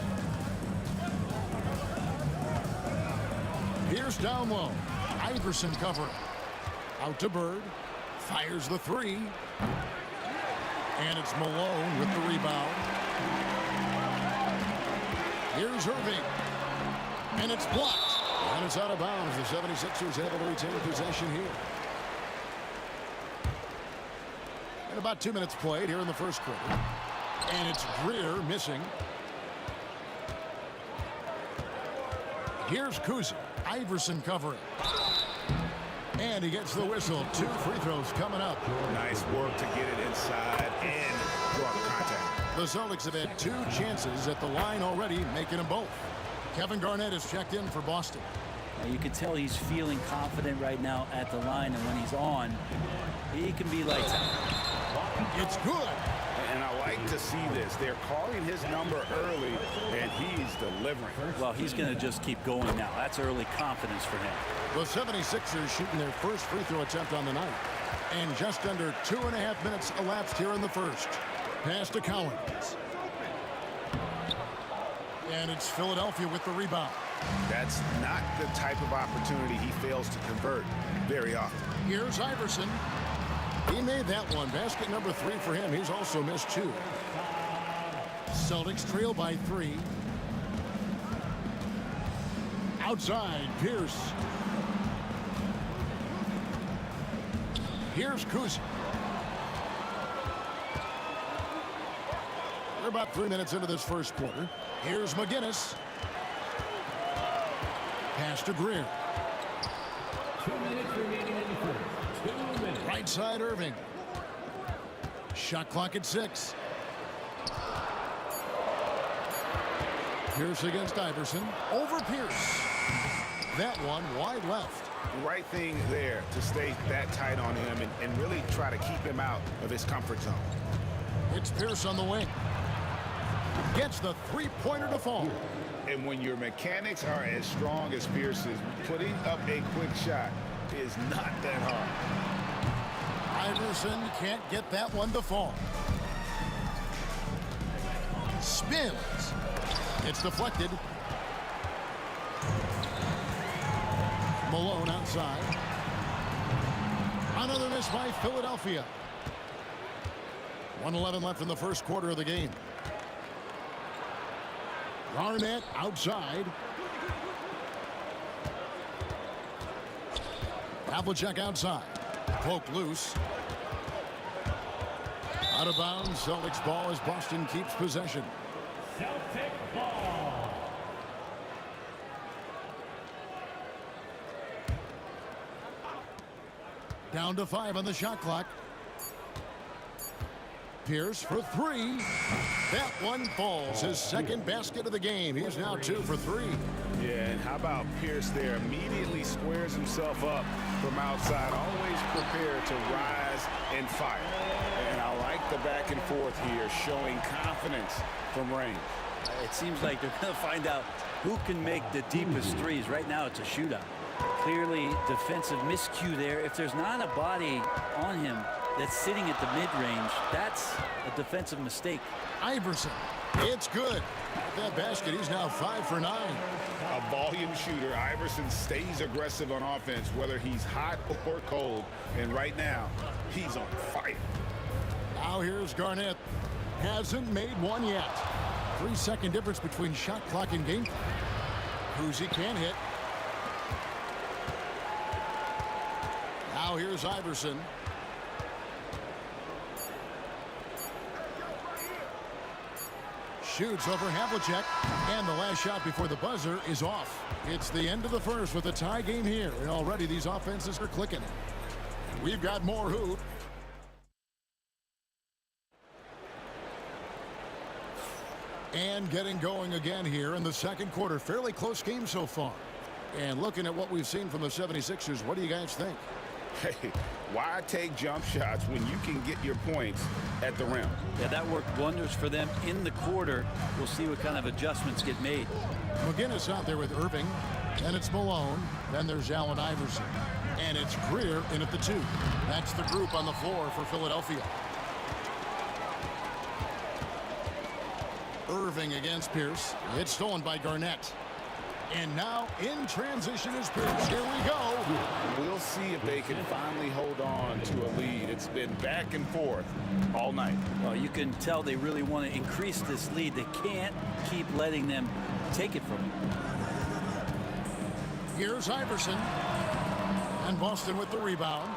Here's down low. Iverson covering. Out to Bird. Fires the three. And it's Malone with the rebound. Here's Irving. And it's blocked. And it's out of bounds. The 76ers able to retain possession here. And about 2 minutes played here in the first quarter. And it's Greer missing. Here's Kuzi. Iverson covering. And he gets the whistle. 2 free throws coming up. Nice work to get it inside and draw the contact. The Celtics have had 2 chances at the line already, making them both. Kevin Garnett has checked in for Boston. Now you can tell he's feeling confident right now at the line, and when he's on, he can be lights out. It's good. And I like to see this. They're calling his number early, and he's delivering. Well, he's going to just keep going now. That's early confidence for him. The 76ers shooting their first free throw attempt on the night. And just under 2.5 minutes elapsed here in the first. Pass to Cowens. And it's Philadelphia with the rebound. That's not the type of opportunity he fails to convert very often. Here's Iverson. He made that one. Basket number 3 for him. He's also missed 2. Celtics trail by 3. Outside, Pierce. Here's Kuzi. We're about 3 minutes into this first quarter. Here's McGinnis. Pass to Greer. 2 minutes remaining in the first. 2 minutes. Right side, Irving. Shot clock at 6. Pierce against Iverson. Over Pierce. That one wide left. Right thing there to stay that tight on him and really try to keep him out of his comfort zone. It's Pierce on the wing. Gets the three-pointer to fall. And when your mechanics are as strong as Pierce's, putting up a quick shot is not that hard. Iverson can't get that one to fall. Spins. It's deflected. Malone outside. Another miss by Philadelphia. 1:11 left in the first quarter of the game. Garnett outside. Havlicek outside. Poked loose. Out of bounds. Celtics ball as Boston keeps possession. Celtic ball. Down to 5 on the shot clock. Pierce for 3. That one falls. His second basket of the game. He's now 2 for 3. Yeah, and how about Pierce there? Immediately squares himself up from outside. Always prepared to rise and fire. And I like the back and forth here, showing confidence from range. It seems like they're going to find out who can make the deepest threes. Right now, it's a shootout. Clearly, defensive miscue there. If there's not a body on him that's sitting at the mid-range, that's a defensive mistake. Iverson, it's good. With that basket, he's now 5 for 9. A volume shooter. Iverson stays aggressive on offense, whether he's hot or cold. And right now, he's on fire. Now here's Garnett. Hasn't made one yet. 3-second difference between shot clock and game. Kuzi can hit. Now here's Iverson. Shoots over Havlicek, and the last shot before the buzzer is off. It's the end of the first with a tie game here, and already these offenses are clicking. We've got more hoop. And getting going again here in the second quarter. Fairly close game so far. And looking at what we've seen from the 76ers, what do you guys think? Hey, why take jump shots when you can get your points at the rim? Yeah, that worked wonders for them in the quarter. We'll see what kind of adjustments get made. McGinnis out there with Irving. Then it's Malone. Then there's Allen Iverson. And it's Greer in at the 2. That's the group on the floor for Philadelphia. Irving against Pierce. It's stolen by Garnett. And now in transition is Pierce. Here we go. We'll see if they can finally hold on to a lead. It's been back and forth all night. Well, you can tell they really want to increase this lead. They can't keep letting them take it from them. Here's Iverson. And Boston with the rebound.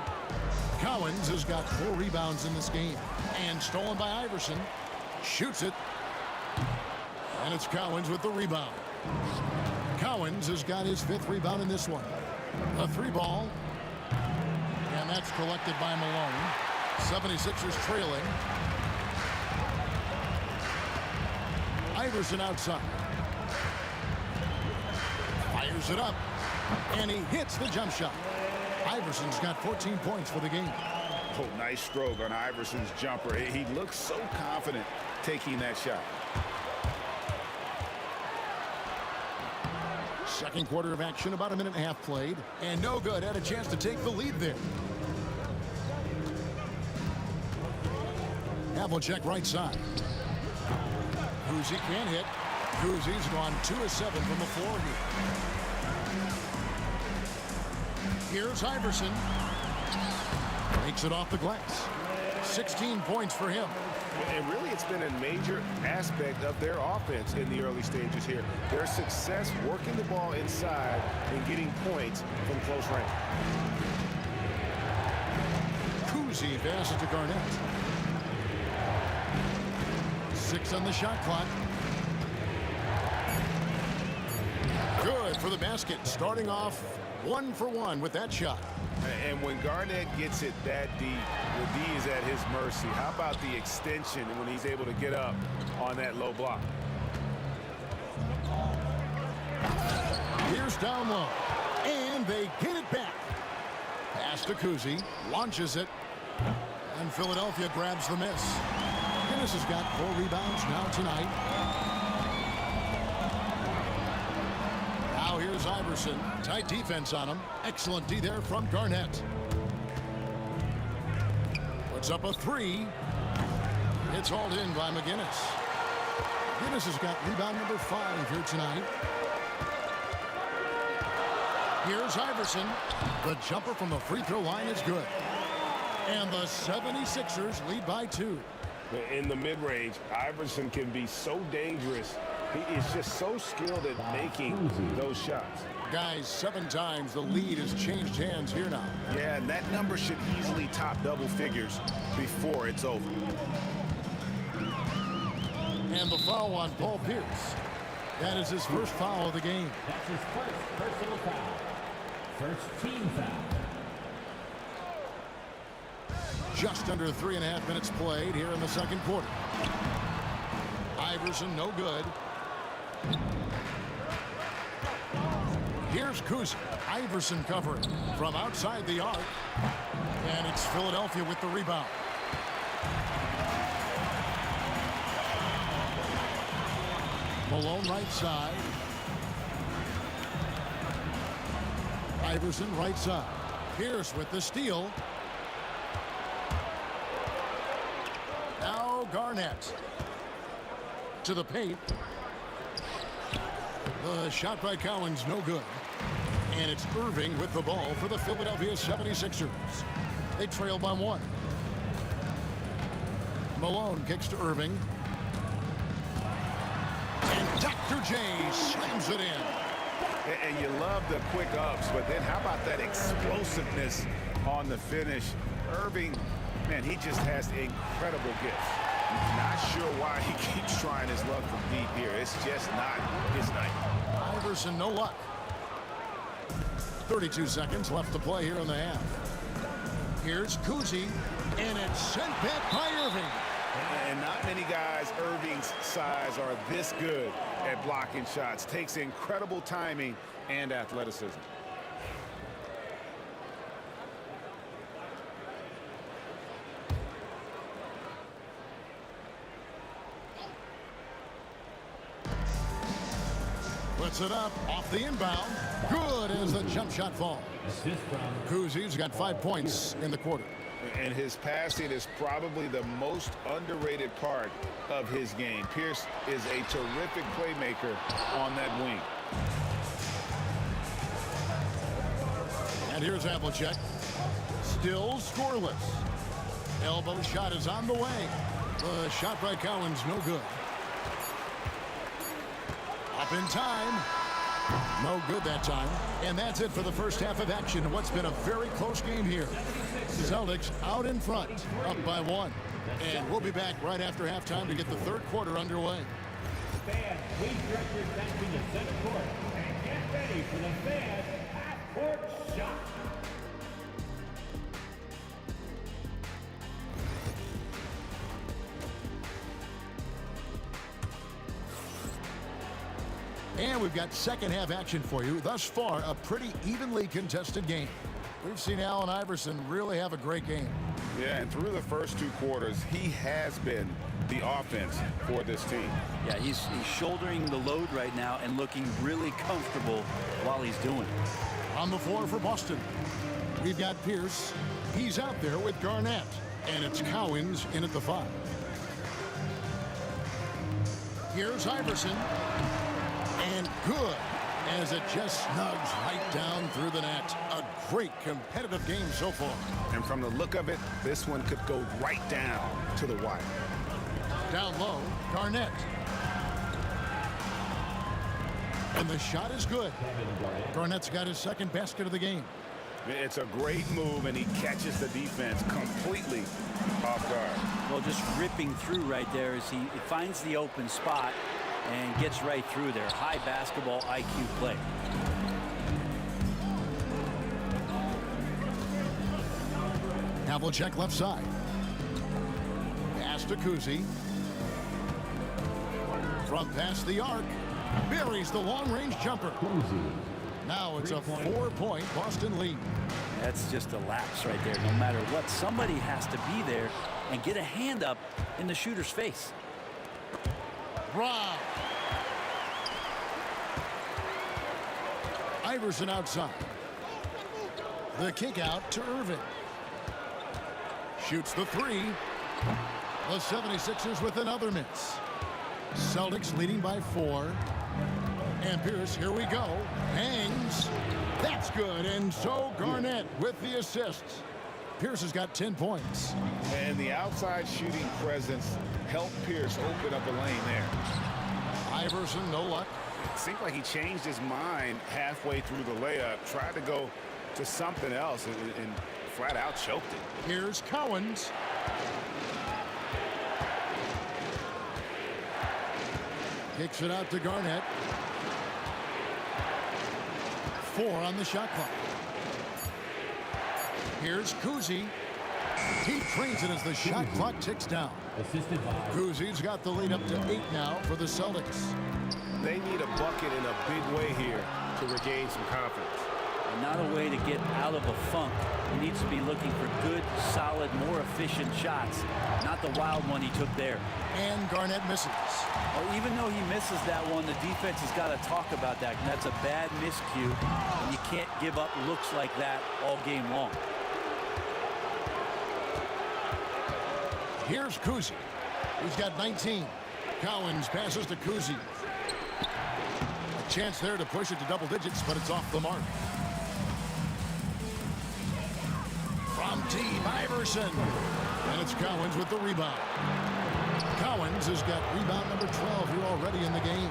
Cowens has got 4 rebounds in this game. And stolen by Iverson. Shoots it. And it's Cowens with the rebound. Cowens has got his 5th rebound in this one. A 3 ball. And that's collected by Malone. 76ers trailing. Iverson outside. Fires it up. And he hits the jump shot. Iverson's got 14 points for the game. Oh, nice stroke on Iverson's jumper. He looks so confident taking that shot. Second quarter of action, about a minute and a half played. And no good. Had a chance to take the lead there. Havlicek right side. Kuzi can hit. Kuzi's gone 2 of 7 from the floor here. Here's Iverson. Makes it off the glass. 16 points for him. And really, it's been a major aspect of their offense in the early stages here. Their success working the ball inside and getting points from close range. Kuzi passes to Garnett. 6 on the shot clock. Good for the basket. Starting off 1 for 1 with that shot. And when Garnett gets it that deep, the D is at his mercy. How about the extension when he's able to get up on that low block? Here's down low. And they get it back. Pass to Kuzi. Launches it. And Philadelphia grabs the miss. Guinness has got 4 rebounds now tonight. Now here's Iverson. Tight defense on him. Excellent D there from Garnett. Puts up a 3. It's hauled in by McGinnis. McGinnis has got rebound number 5 here tonight. Here's Iverson. The jumper from the free throw line is good. And the 76ers lead by 2. In the mid-range, Iverson can be so dangerous. He is just so skilled at making those shots. Guys, 7 times the lead has changed hands here now. Yeah, and that number should easily top double figures before it's over. And the foul on Paul Pierce. That is his first foul of the game. That's his first personal foul. First team foul. Just under 3.5 minutes played here in the second quarter. Iverson, no good. Here's Kuzi. Iverson covering from outside the arc. And it's Philadelphia with the rebound. Malone right side. Iverson right side. Pierce with the steal. Now Garnett. To the paint. The shot by Collins, no good. And it's Irving with the ball for the Philadelphia 76ers. They trail by 1. Malone kicks to Irving. And Dr. J slams it in. And you love the quick ups, but then how about that explosiveness on the finish? Irving, man, he just has incredible gifts. Not sure why he keeps trying his luck from deep here. It's just not his night. Iverson, no luck. 32 seconds left to play here in the half. Here's Kuzi, and it's sent back by Irving. And not many guys Irving's size are this good at blocking shots. Takes incredible timing and athleticism. Puts it up off the inbound. Good as the jump shot falls. Kuzi's got 5 points in the quarter. And his passing is probably the most underrated part of his game. Pierce is a terrific playmaker on that wing. And here's Havlicek. Still scoreless. Elbow shot is on the way. The shot by Collins, no good. Up in time. No good that time. And that's it for the first half of action in what's been a very close game here. Celtics out in front, up by 1. And we'll be back right after halftime to get the third quarter underway. Fans, please direct your attention to center court and get ready for the fans half-court shot. And we've got second half action for you. Thus far, a pretty evenly contested game. We've seen Allen Iverson really have a great game. Yeah, and through the first 2 quarters, he has been the offense for this team. Yeah, he's shouldering the load right now and looking really comfortable while he's doing it. On the floor for Boston, we've got Pierce. He's out there with Garnett. And it's Cowens in at the 5. Here's Iverson. And good as it just snugs right down through the net. A great competitive game so far. And from the look of it, this one could go right down to the wire. Down low, Garnett. And the shot is good. Garnett's got his second basket of the game. It's a great move, and he catches the defense completely off guard. Well, just ripping through right there as he finds the open spot and gets right through there. High basketball IQ play. Havlicek left side. Pass to Kuzi. From past the arc. Buries the long-range jumper. Now it's a 4-point Boston lead. That's just a lapse right there. No matter what, somebody has to be there and get a hand up in the shooter's face. Rob. Iverson outside. The kick out to Irving. Shoots the 3. The 76ers with another miss. Celtics leading by 4. And Pierce, here we go. Hangs. That's good. And so Garnett with the assists. Pierce has got 10 points. And the outside shooting presence helped Pierce open up a lane there. Iverson, no luck. It seemed like he changed his mind halfway through the layup, tried to go to something else, and flat out choked it. Here's Cowens. Kicks it out to Garnett. 4 on the shot clock. Here's Kuzi. He trains it as the shot clock ticks down. Kuzi's got the lead up to 8 now for the Celtics. They need a bucket in a big way here to regain some confidence. And not a way to get out of a funk. He needs to be looking for good, solid, more efficient shots, not the wild one he took there. And Garnett misses. Well, even though he misses that one, the defense has got to talk about that. And that's a bad miscue, and you can't give up looks like that all game long. Here's Kuzi. He's got 19. Cowens passes to Kuzi. A chance there to push it to double digits, but it's off the mark. From Team Iverson. And it's Cowens with the rebound. Cowens has got rebound number 12 here already in the game.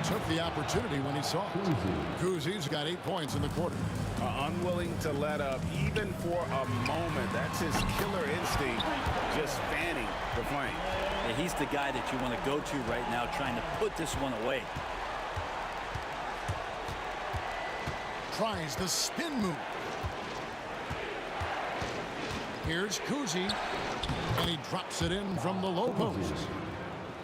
Took the opportunity when he saw it. Kuzi's got 8 points in the quarter. Unwilling to let up even for a moment. That's his killer instinct, just fanning the flame. Yeah, he's the guy that you want to go to right now, trying to put this one away. Tries the spin move. Here's Kuzi, and he drops it in from the low post.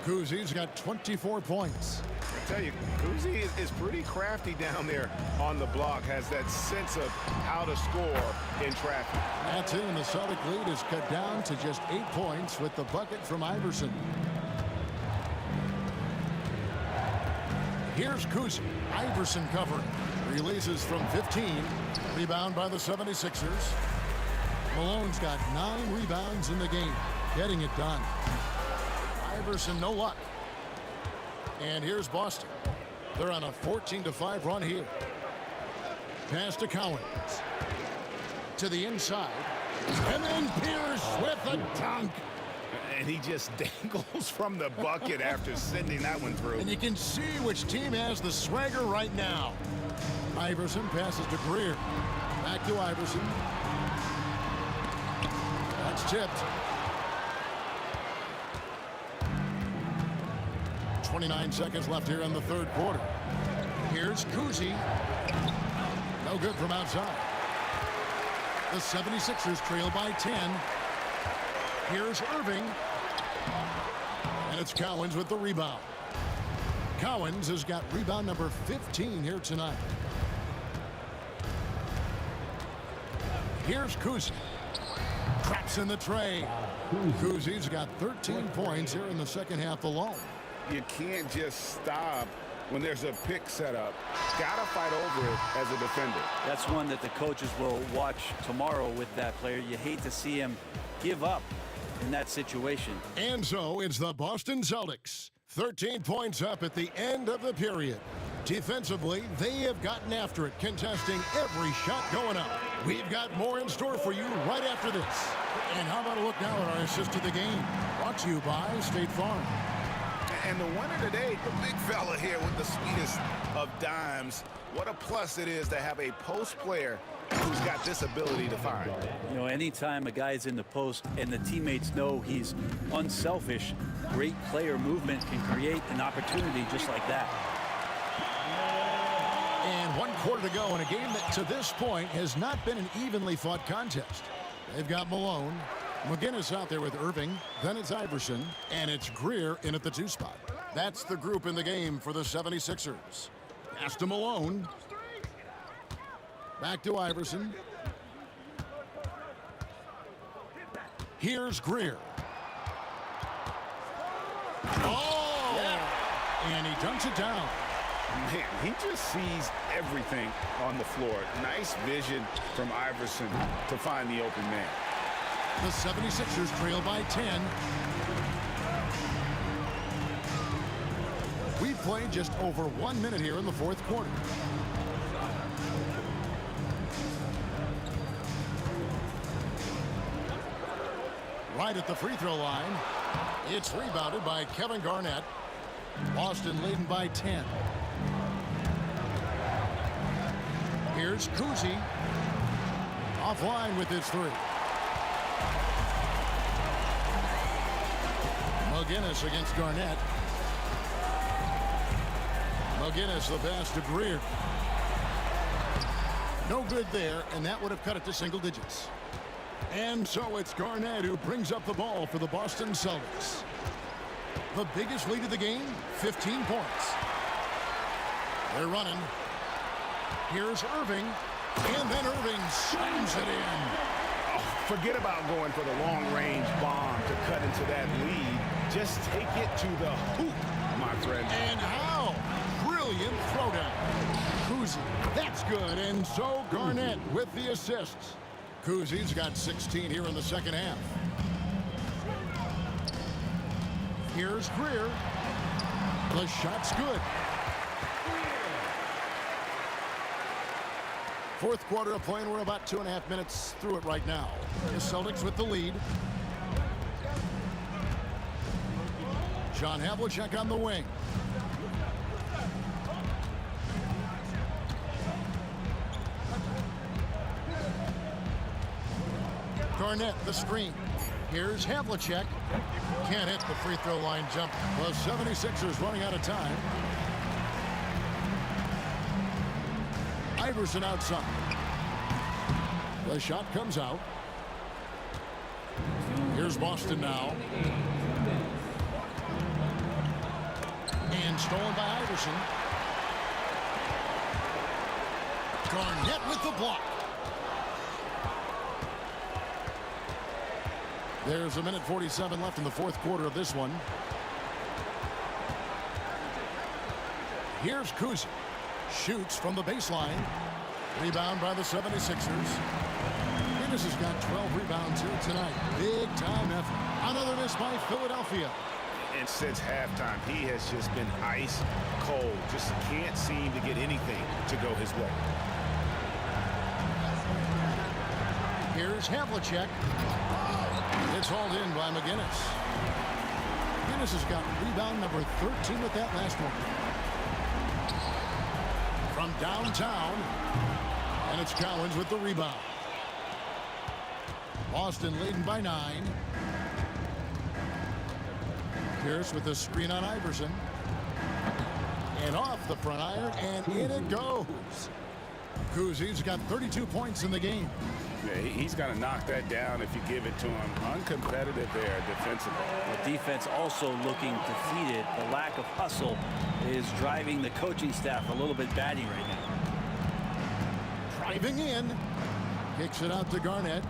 Kuzi's got 24 points. I tell you, Kuzi is pretty crafty down there on the block, has that sense of how to score in traffic. That's it, and the Celtic lead is cut down to just 8 points with the bucket from Iverson. Here's Kuzi. Iverson covering. Releases from 15. Rebound by the 76ers. Malone's got 9 rebounds in the game. Getting it done. Iverson, no luck. And here's Boston. They're on a 14-5 run here. Pass to Cowens. To the inside. And then Pierce with a dunk. And he just dangles from the bucket after sending that one through. And you can see which team has the swagger right now. Iverson passes to Greer. Back to Iverson. That's tipped. 29 seconds left here in the third quarter. Here's Kuzi. No good from outside. The 76ers trail by 10. Here's Irving. And it's Cowens with the rebound. Cowens has got rebound number 15 here tonight. Here's Kuzi. Traps in the tray. Kuzi's got 13 points here in the second half alone. You can't just stop when there's a pick set up. Gotta fight over it as a defender. That's one that the coaches will watch tomorrow with that player. You hate to see him give up in that situation. And so it's the Boston Celtics. 13 points up at the end of the period. Defensively, they have gotten after it, contesting every shot going up. We've got more in store for you right after this. And how about a look now at our assist to the game? Brought to you by State Farm. And the winner today, the big fella here with the sweetest of dimes. What a plus it is to have a post player who's got this ability to find. You know, anytime a guy's in the post and the teammates know he's unselfish, great player movement can create an opportunity just like that. And 1 quarter to go in a game that to this point has not been an evenly fought contest. They've got Malone. McGinnis out there with Irving. Then it's Iverson. And it's Greer in at the 2 spot. That's the group in the game for the 76ers. Pass to Malone. Back to Iverson. Here's Greer. Oh! Yeah. And he dunks it down. Man, he just sees everything on the floor. Nice vision from Iverson to find the open man. The 76ers trail by 10. We've played just over 1 minute here in the fourth quarter. Right at the free throw line. It's rebounded by Kevin Garnett. Boston leading by 10. Here's Kuzi. Offline with his 3. McGinnis against Garnett. McGinnis the pass to Greer. No good there, and that would have cut it to single digits. And so it's Garnett who brings up the ball for the Boston Celtics. The biggest lead of the game, 15 points. They're running. Here's Irving. And then Irving slams it in. Forget about going for the long-range bomb to cut into that lead. Just take it to the hoop, my friend. And how? Brilliant throwdown. Kuzi, that's good. And so Garnett with the assists. Kuzi's got 16 here in the second half. Here's Greer. The shot's good. Fourth quarter of play, and we're about 2.5 minutes through it right now. The Celtics with the lead. John Havlicek on the wing. Garnett, the screen. Here's Havlicek. Can't hit the free throw line jump. The 76ers running out of time. Iverson outside. The shot comes out. Here's Boston now. And stolen by Iverson. Garnett with the block. There's a minute 47 left in the fourth quarter of this one. Here's Kuzi. Shoots from the baseline. Rebound by the 76ers. Dennis has got 12 rebounds here tonight. Big time effort. Another miss by Philadelphia. And since halftime, he has just been ice cold. Just can't seem to get anything to go his way. Here's Havlicek. It's hauled in by McGinnis. McGinnis has got rebound number 13 with that last one. From downtown, and it's Cowens with the rebound. Boston leading by 9. Pierce with the screen on Iverson. And off the front iron, and in it goes. Kuzi's got 32 points in the game. Yeah, he's got to knock that down if you give it to him. Uncompetitive there defensively. The defense also looking defeated. The lack of hustle is driving the coaching staff a little bit batty right now. Driving in. Kicks it out to Garnett.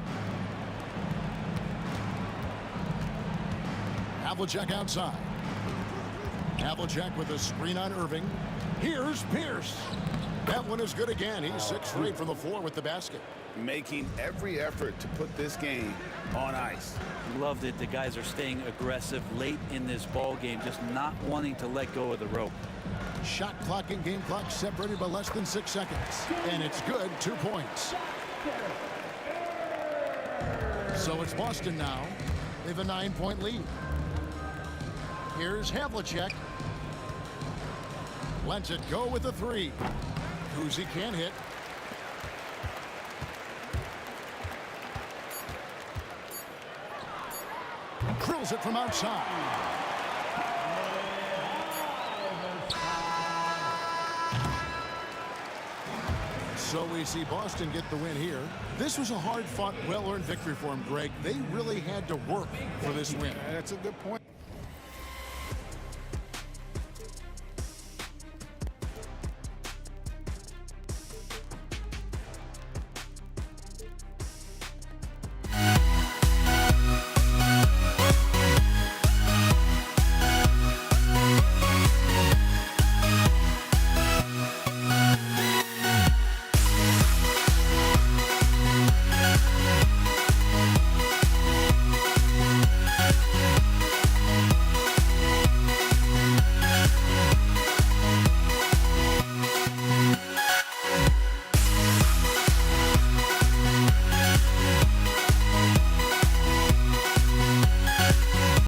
Havlicek outside. Havlicek with a screen on Irving. Here's Pierce. That one is good again. He's 6 for 8 from the floor with the basket. Making every effort to put this game on ice. Loved it. The guys are staying aggressive late in this ball game, just not wanting to let go of the rope. Shot clock and game clock separated by less than 6 seconds. And it's good. 2 points. So it's Boston now. They have a 9-point lead. Here's Havlicek. Lets it go with a 3. Kuzi can't hit. Drills it from outside. So we see Boston get the win here. This was a hard-fought, well-earned victory for him, Greg. They really had to work for this win. That's a good point.